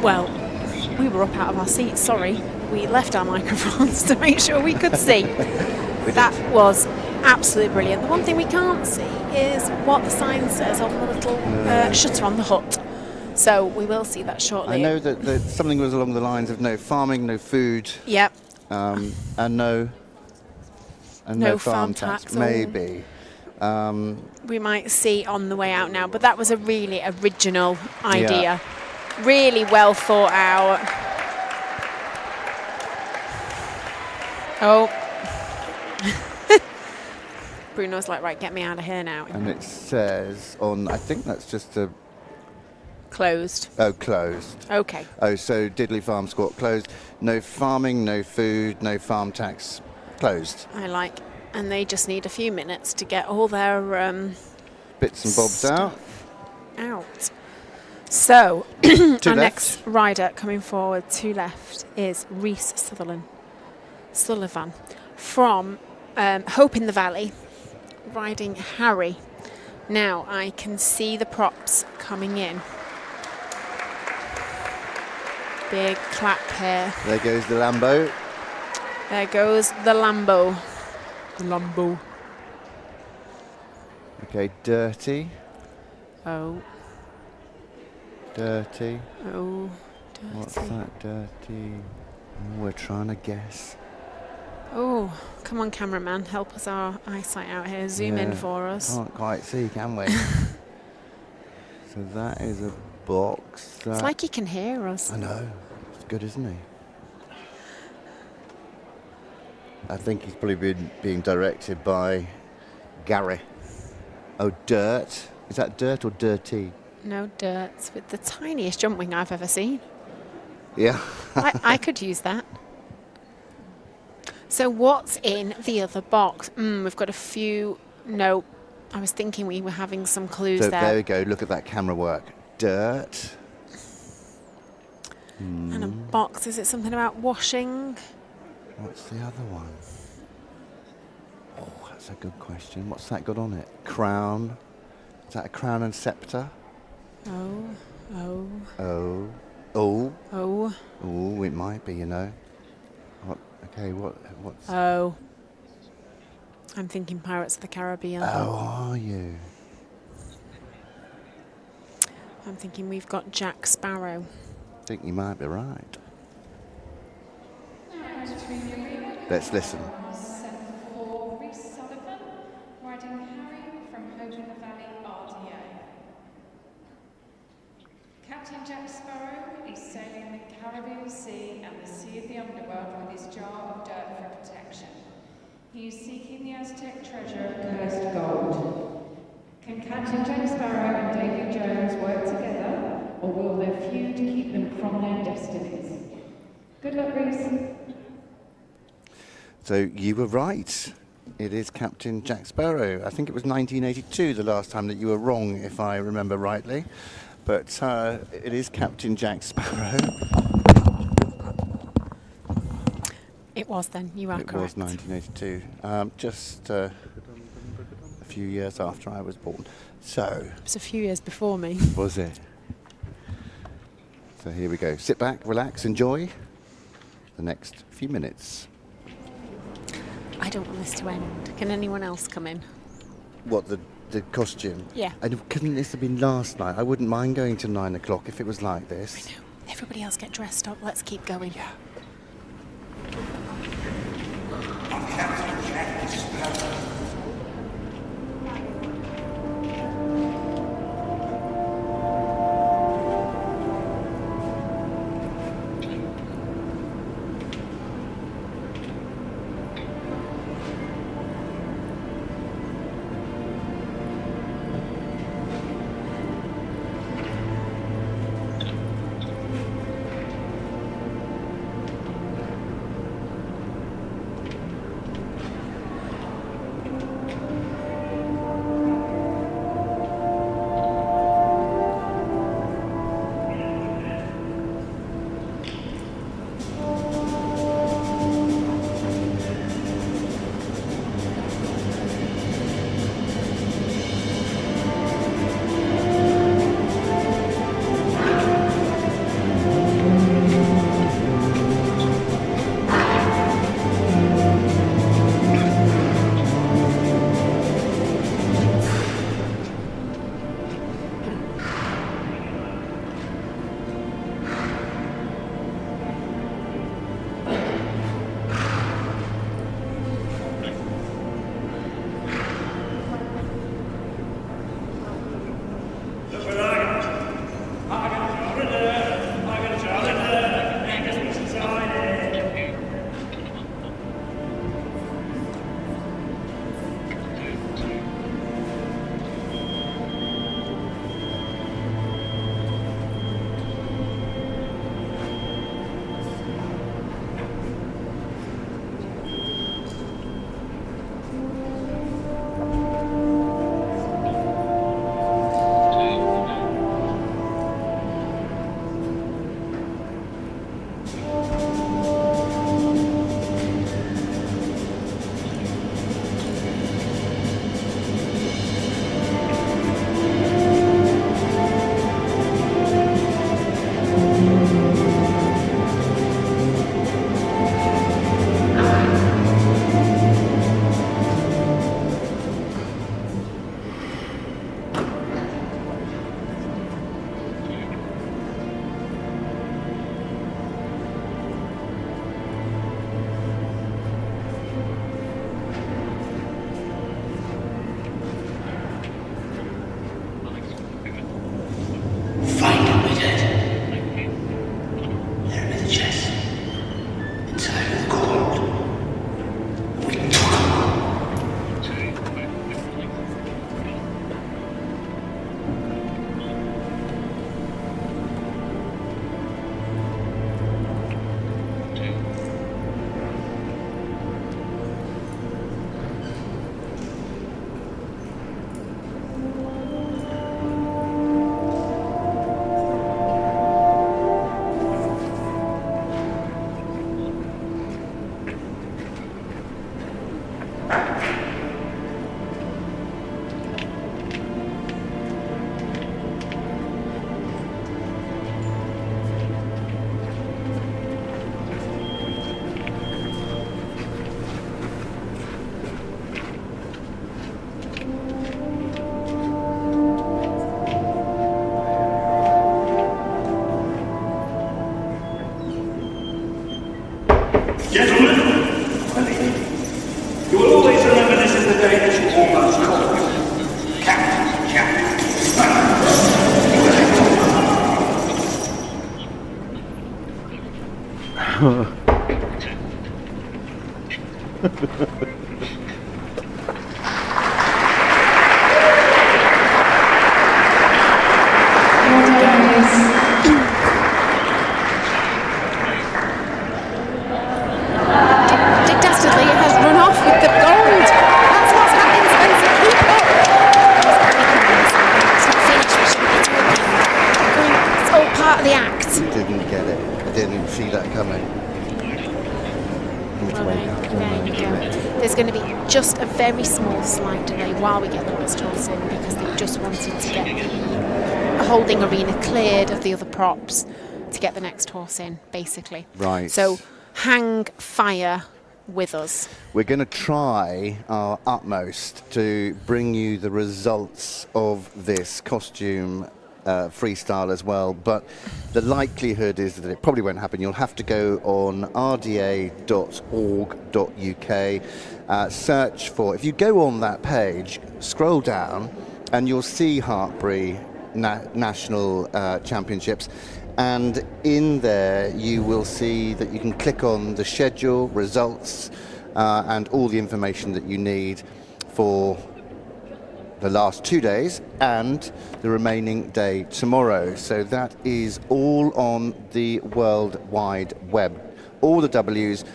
Well, we were up out of our seats, sorry. We left our microphones to make sure we could see. That was absolutely brilliant. The one thing we can't see is what the sign says on the little shutter on the hut. So we will see that shortly. I know that something was along the lines of no farming, no food. Yep. And no farm tax. Maybe. We might see on the way out now, but that was a really original idea. Yeah. Really well thought out. Oh. Bruno's like, right, get me out of here now. And it says on, I think that's just a... Closed. Oh, closed. Okay. Oh, so Diddley Farm Squat closed. No farming, no food, no farm tax closed. I like. And they just need a few minutes to get all their Bits and bobs out. So, our left. next rider coming forward to left is Reese Sullivan from Hope in the Valley, riding Harry. Now I can see the props coming in. Big clap here. There goes the Lambo. There goes the Lambo. The Lambo. Okay, dirty. Oh. Dirty. Oh, dirty. What's that, dirty? Oh, we're trying to guess. Oh, come on, cameraman, help us our eyesight out here. Zoom in for us. Can't quite see, can we? So that is a box. It's like he can hear us. I know. It's good, isn't he? I think he's probably being directed by Gary. Oh, dirt. Is that dirt or dirty? No, dirt. With the tiniest jump wing I've ever seen. Yeah. I could use that. So what's in the other box? We've got a few. No, I was thinking we were having some clues So there. there we go. Look at that camera work. Dirt. And a box. Is it something about washing? What's the other one? Oh, that's a good question. What's that got on it? Crown. Is that a crown and scepter? Oh. Oh. Oh. Oh. Oh, it might be, you know. What? Okay, what's... Oh. I'm thinking Pirates of the Caribbean. Oh, are you? I'm thinking we've got Jack Sparrow. I think you might be right. Let's listen. 7-4, Reese Sullivan, riding Harry from Hope in the Valley, RDA. Captain Jack Sparrow is sailing the Caribbean Sea and the Sea of the Underworld with his jar of dirt for protection. He is seeking the Aztec treasure of cursed gold. Can Captain Jack Sparrow and David Jones work together, or will their feud keep them from their destinies? Good luck, Reese. So you were right. It is Captain Jack Sparrow. I think it was 1982 the last time that you were wrong, if I remember rightly. But it is Captain Jack Sparrow. It was then, you are correct. It was 1982. Just a few years after I was born. So. It was a few years before me. Was it? So here we go. Sit back, relax, enjoy the next few minutes. I don't want this to end. Can anyone else come in? What, the costume? Yeah. And couldn't this have been last night? I wouldn't mind going to 9 o'clock if it was like this. I know. Everybody else get dressed up. Let's keep going. Yeah. Just a very small slight delay while we get the last horse in, because they just wanted to get the holding arena cleared of the other props to get the next horse in, basically. Right. So hang fire with us. We're going to try our utmost to bring you the results of this costume freestyle as well, but the likelihood is that it probably won't happen. You'll have to go on rda.org.uk, search for, if you go on that page, scroll down and you'll see Hartbury National Championships, and in there you will see that you can click on the schedule, results, and all the information that you need for the last 2 days and the remaining day tomorrow. So that is all on the World Wide Web. All the w's.rda.org.uk.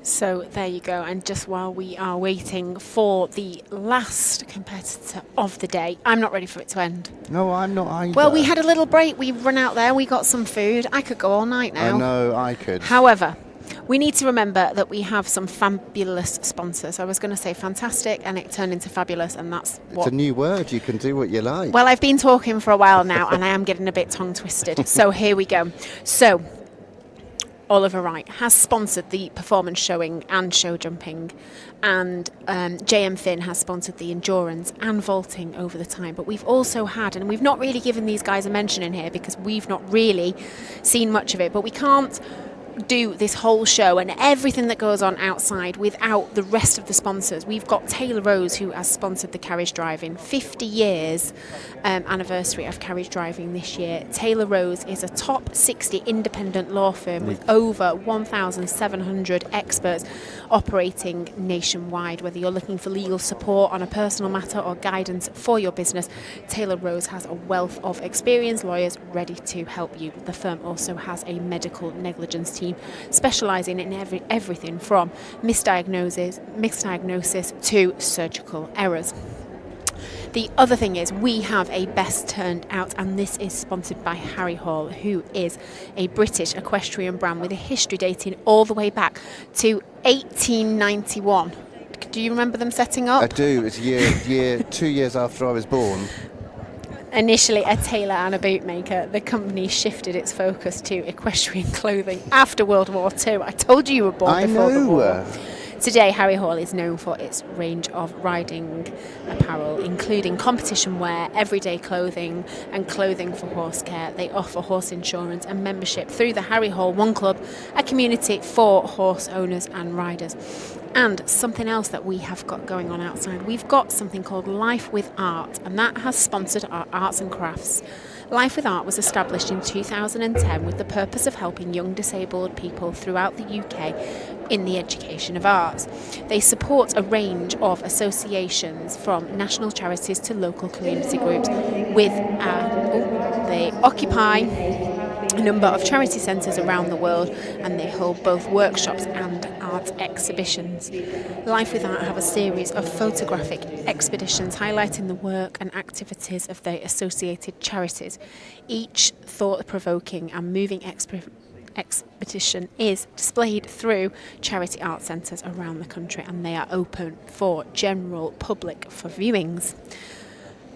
So there you go. And just while we are waiting for the last competitor of the day, I'm not ready for it to end. No, I'm not either. Well, we had a little break. We run out there. We got some food. I could go all night now. I know, I could. However, we need to remember that we have some fabulous sponsors. I was going to say fantastic, and it turned into fabulous, and that's what... It's a new word. You can do what you like. Well, I've been talking for a while now, and I am getting a bit tongue-twisted. So here we go. So Oliver Wright has sponsored the performance showing and show jumping, and JM Finn has sponsored the endurance and vaulting over the time. But we've also had, and we've not really given these guys a mention in here because we've not really seen much of it, but we can't do this whole show and everything that goes on outside without the rest of the sponsors. We've got Taylor Rose, who has sponsored the carriage driving. 50 years anniversary of carriage driving this year. Taylor Rose is a top 60 independent law firm with over 1,700 experts operating nationwide. Whether you're looking for legal support on a personal matter or guidance for your business, Taylor Rose has a wealth of experienced lawyers ready to help you. The firm also has a medical negligence team specialising in everything from misdiagnosis to surgical errors. The other thing is we have a best turned out, and this is sponsored by Harry Hall, who is a British equestrian brand with a history dating all the way back to 1891. Do you remember them setting up? I do. It's 2 years after I was born. Initially a tailor and a bootmaker, the company shifted its focus to equestrian clothing after World War II. I told you were born before the war. Today, Harry Hall is known for its range of riding apparel, including competition wear, everyday clothing, and clothing for horse care. They offer horse insurance and membership through the Harry Hall One Club, a community for horse owners and riders. And something else that we have got going on outside, we've got something called Life with Art, and that has sponsored our arts and crafts Life with Art was established in 2010 with the purpose of helping young disabled people throughout the UK in the education of arts. They support a range of associations from national charities to local community groups they occupy a number of charity centres around the world, and they hold both workshops and art exhibitions. Life with Art have a series of photographic expeditions highlighting the work and activities of their associated charities. Each thought-provoking and moving expedition is displayed through charity art centres around the country, and they are open for general public for viewings.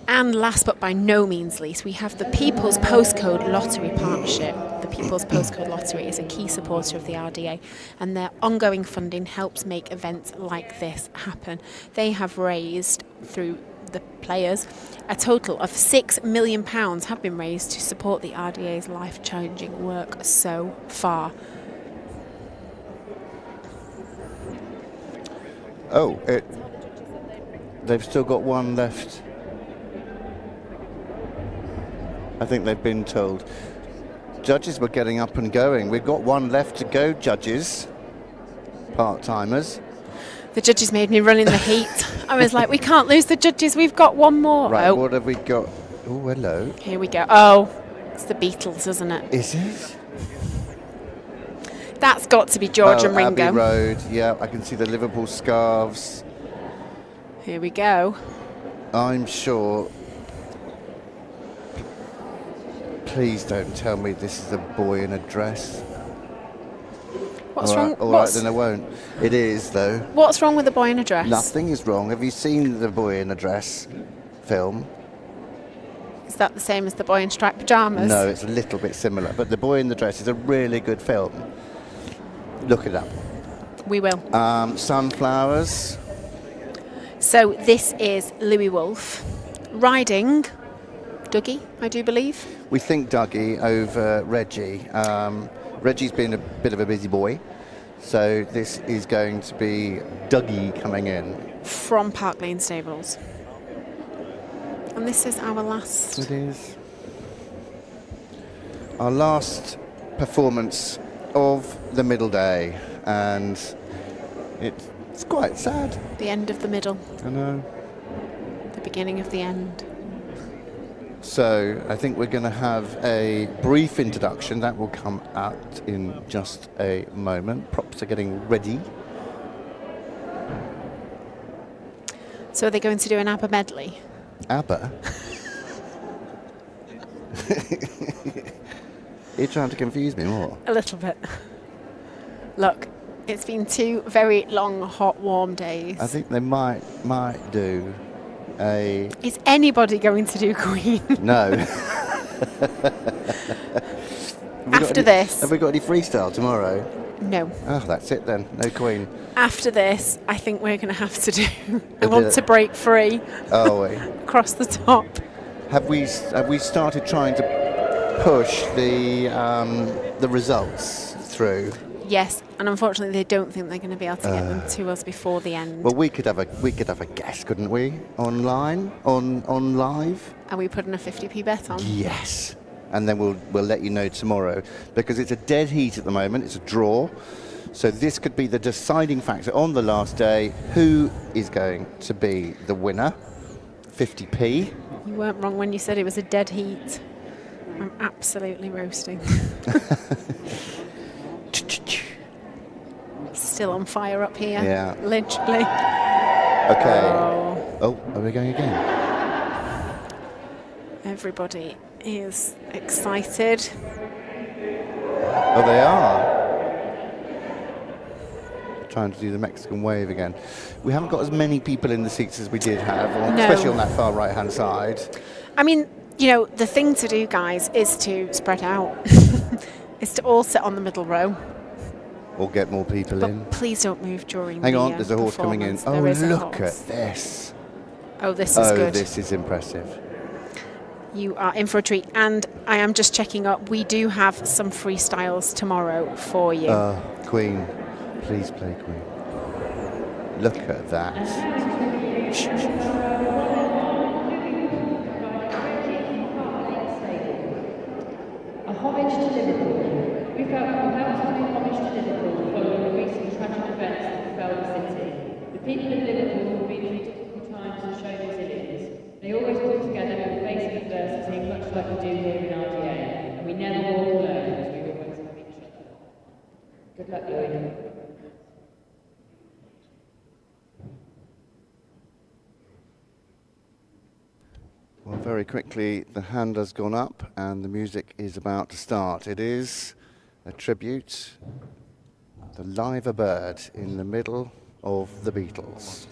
And last but by no means least, we have the People's Postcode Lottery Partnership. The People's Postcode Lottery is a key supporter of the RDA, and their ongoing funding helps make events like this happen. They have raised, through the players, a total of £6 million have been raised to support the RDA's life-changing work so far. Oh, they've still got one left. I think they've been told. Judges were getting up and going. We've got one left to go, judges. Part-timers. The judges made me run in the heat. I was like, we can't lose the judges. We've got one more. Right, what have we got? Oh, hello. Here we go. Oh, it's the Beatles, isn't it? Is it? That's got to be George and Ringo. Abbey Road. Yeah, I can see the Liverpool scarves. Here we go. I'm sure. Please don't tell me this is a boy in a dress. What's wrong? All right, then I won't. It is, though. What's wrong with the boy in a dress? Nothing is wrong. Have you seen the Boy in a Dress film? Is that the same as the Boy in Striped Pyjamas? No, it's a little bit similar. But the Boy in the Dress is a really good film. Look it up. We will. Sunflowers. So this is Louis Wolfe riding Dougie, I do believe. We think Dougie over Reggie. Reggie's been a bit of a busy boy, so this is going to be Dougie coming in. From Park Lane Stables. And this is our last... It is. Our last performance of the middle day, and it's quite sad. The end of the middle. I know. The beginning of the end. So I think we're going to have a brief introduction that will come out in just a moment. Props are getting ready. So are they going to do an ABBA medley? ABBA? You're trying to confuse me more. A little bit. Look, it's been 2 very long, hot, warm days. I think they might do a... Is anybody going to do Queen? No. After this... Have we got any freestyle tomorrow? No. Oh, that's it then. No Queen. After this, I think we're going to have to do... I want to break free. Oh, wait. Across the top. Have we started trying to push the results through? Yes, and unfortunately they don't think they're going to be able to get them to us before the end. Well, we could have a guess, couldn't we? Online, on live. Are we putting a 50p bet on? Yes, and then we'll let you know tomorrow, because it's a dead heat at the moment. It's a draw, so this could be the deciding factor on the last day. Who is going to be the winner? 50p. You weren't wrong when you said it was a dead heat. I'm absolutely roasting. Still on fire up here. Yeah. Literally. Okay. Oh, are we going again? Everybody is excited. Oh, they are. Trying to do the Mexican wave again. We haven't got as many people in the seats as we did have, especially on that far right-hand side. I mean, you know, the thing to do, guys, is to spread out. Is to all sit on the middle row. Or get more people in. Please don't move during Hang on, there's a horse coming in. Oh, look at this. Oh, this is good. Oh, this is impressive. You are in for a treat. And I am just checking up. We do have some freestyles tomorrow for you. Queen. Please play Queen. Look at that. people in Liverpool have been through difficult times and shown resilience. They always pull together in the face of adversity, much like we do here in RDA, and we never walk alone because we always have each other. Good luck, Lloyd. Well, very quickly, the hand has gone up and the music is about to start. It is a tribute, the live bird in the middle of the Beatles.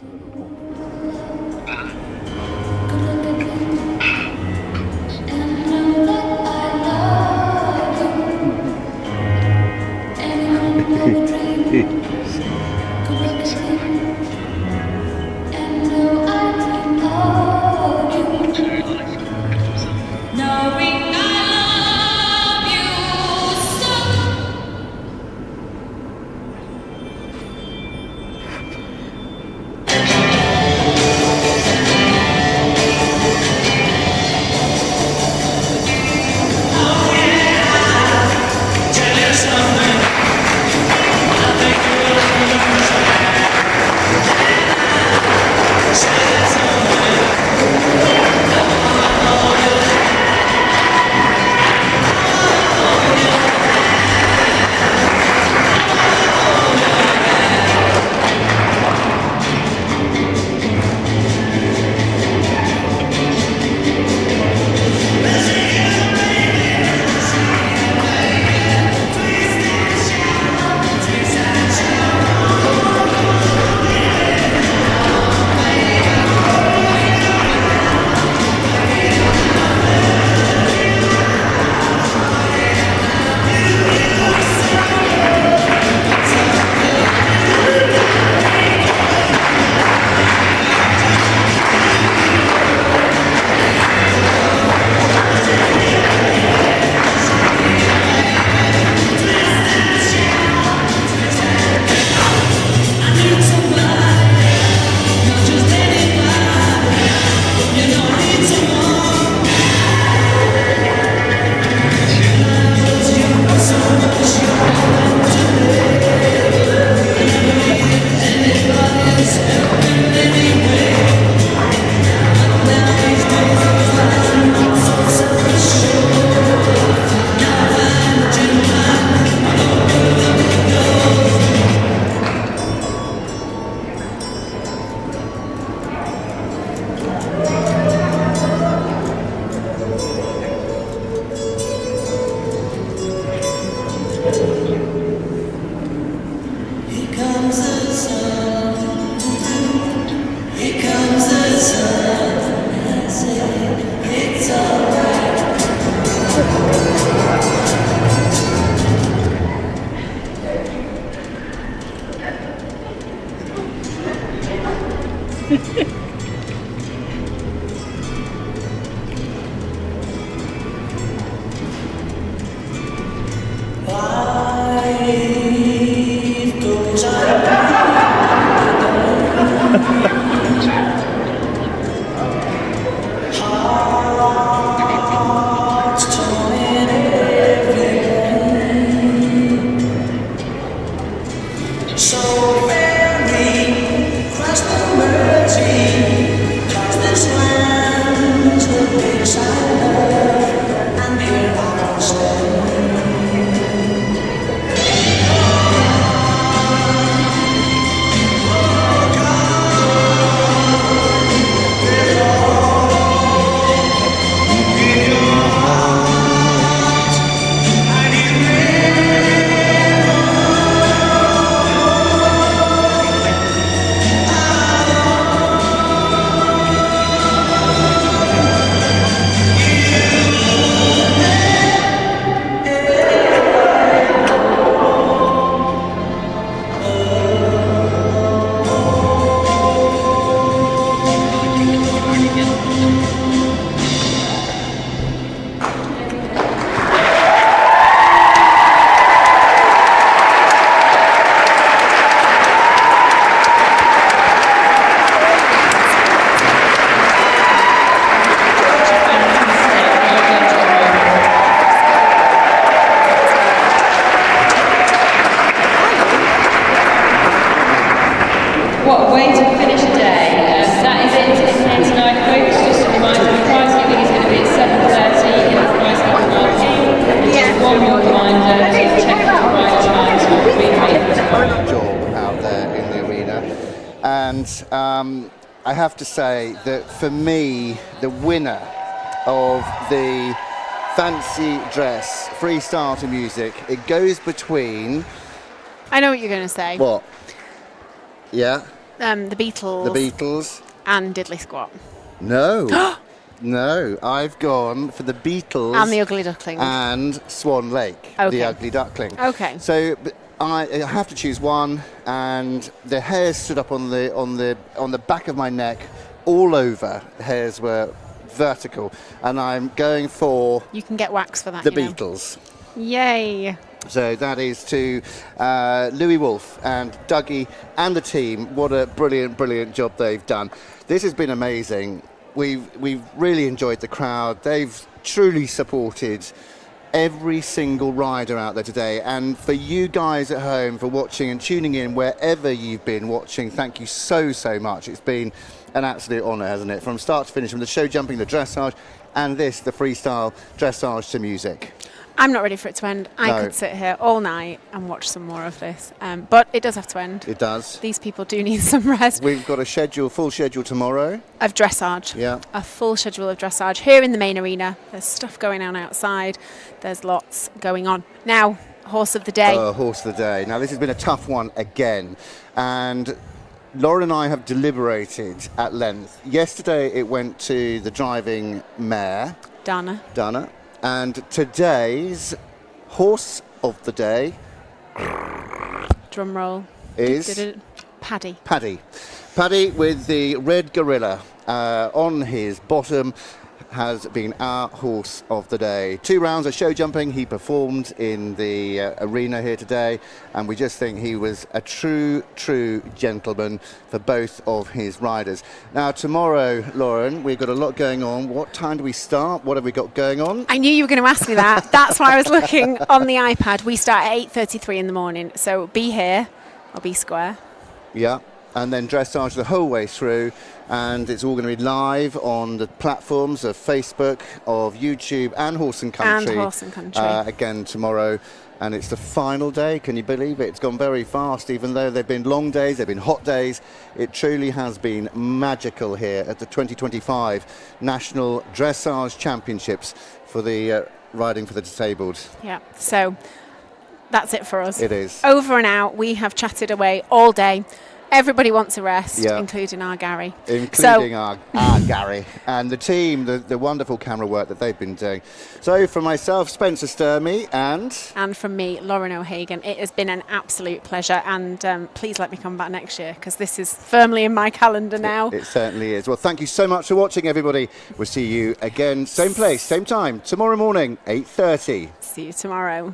what a way to finish a day. That is it here tonight, folks. Just a reminder, the prize giving is going to be at 7:30 in the prize giving arcade. And just one more reminder to check out the prize charts on free job out there in the arena. And I have to say that for me, the winner of the fancy dress freestyle to music, it goes between... I know what you're going to say. What? Yeah? The Beatles. The Beatles. And Diddley Squat. No. No, I've gone for the Beatles. And the Ugly Duckling. And Swan Lake, Okay. the Ugly Duckling. Okay. So I have to choose one, and the hairs stood up on the back of my neck, all over. The hairs were vertical, and I'm going for... You can get wax for that, the you know. Beatles. Yay. So that is to Louis Wolfe and Dougie and the team. What a brilliant, brilliant job they've done. This has been amazing. We've really enjoyed the crowd. They've truly supported every single rider out there today. And for you guys at home for watching and tuning in wherever you've been watching, thank you so, so much. It's been an absolute honour, hasn't it? From start to finish, from the show jumping, the dressage, and this, the freestyle dressage to music. I'm not ready for it to end. I No. could sit here all night and watch some more of this. But it does have to end. It does. These people do need some rest. We've got a full schedule tomorrow. Of dressage. Yeah. A full schedule of dressage here in the main arena. There's stuff going on outside. There's lots going on. Now, horse of the day. Horse of the day. Now, this has been a tough one again. And Lauren and I have deliberated at length. Yesterday, it went to the driving mare. Dana. And today's horse of the day... Drum roll. Is... Paddy. Paddy with the red gorilla on his bottom has been our horse of the day. 2 rounds of show jumping. He performed in the arena here today, and we just think he was a true gentleman for both of his riders. Now, tomorrow, Lauren, we've got a lot going on. What time do we start? What have we got going on? I knew you were going to ask me that. That's why I was looking on the iPad. We start at 8:33 in the morning, so be here or be square. Yeah, and then dressage the whole way through, and it's all going to be live on the platforms of Facebook, of YouTube, and Horse and Country. And Horse and Country. Again tomorrow, and it's the final day. Can you believe it? It's gone very fast, even though they've been long days, they've been hot days. It truly has been magical here at the 2025 National Dressage Championships for the riding for the disabled. Yeah, so that's it for us. It is. Over and out. We have chatted away all day. Everybody wants a rest, Yeah. including our Gary. Including our Gary and the team, the wonderful camera work that they've been doing. So from myself, Spencer Sturmey, And from me, Lauren O'Hagan, it has been an absolute pleasure, and please let me come back next year, because this is firmly in my calendar now. It certainly is. Well, thank you so much for watching, everybody. We'll see you again, same place, same time, tomorrow morning, 8:30. See you tomorrow.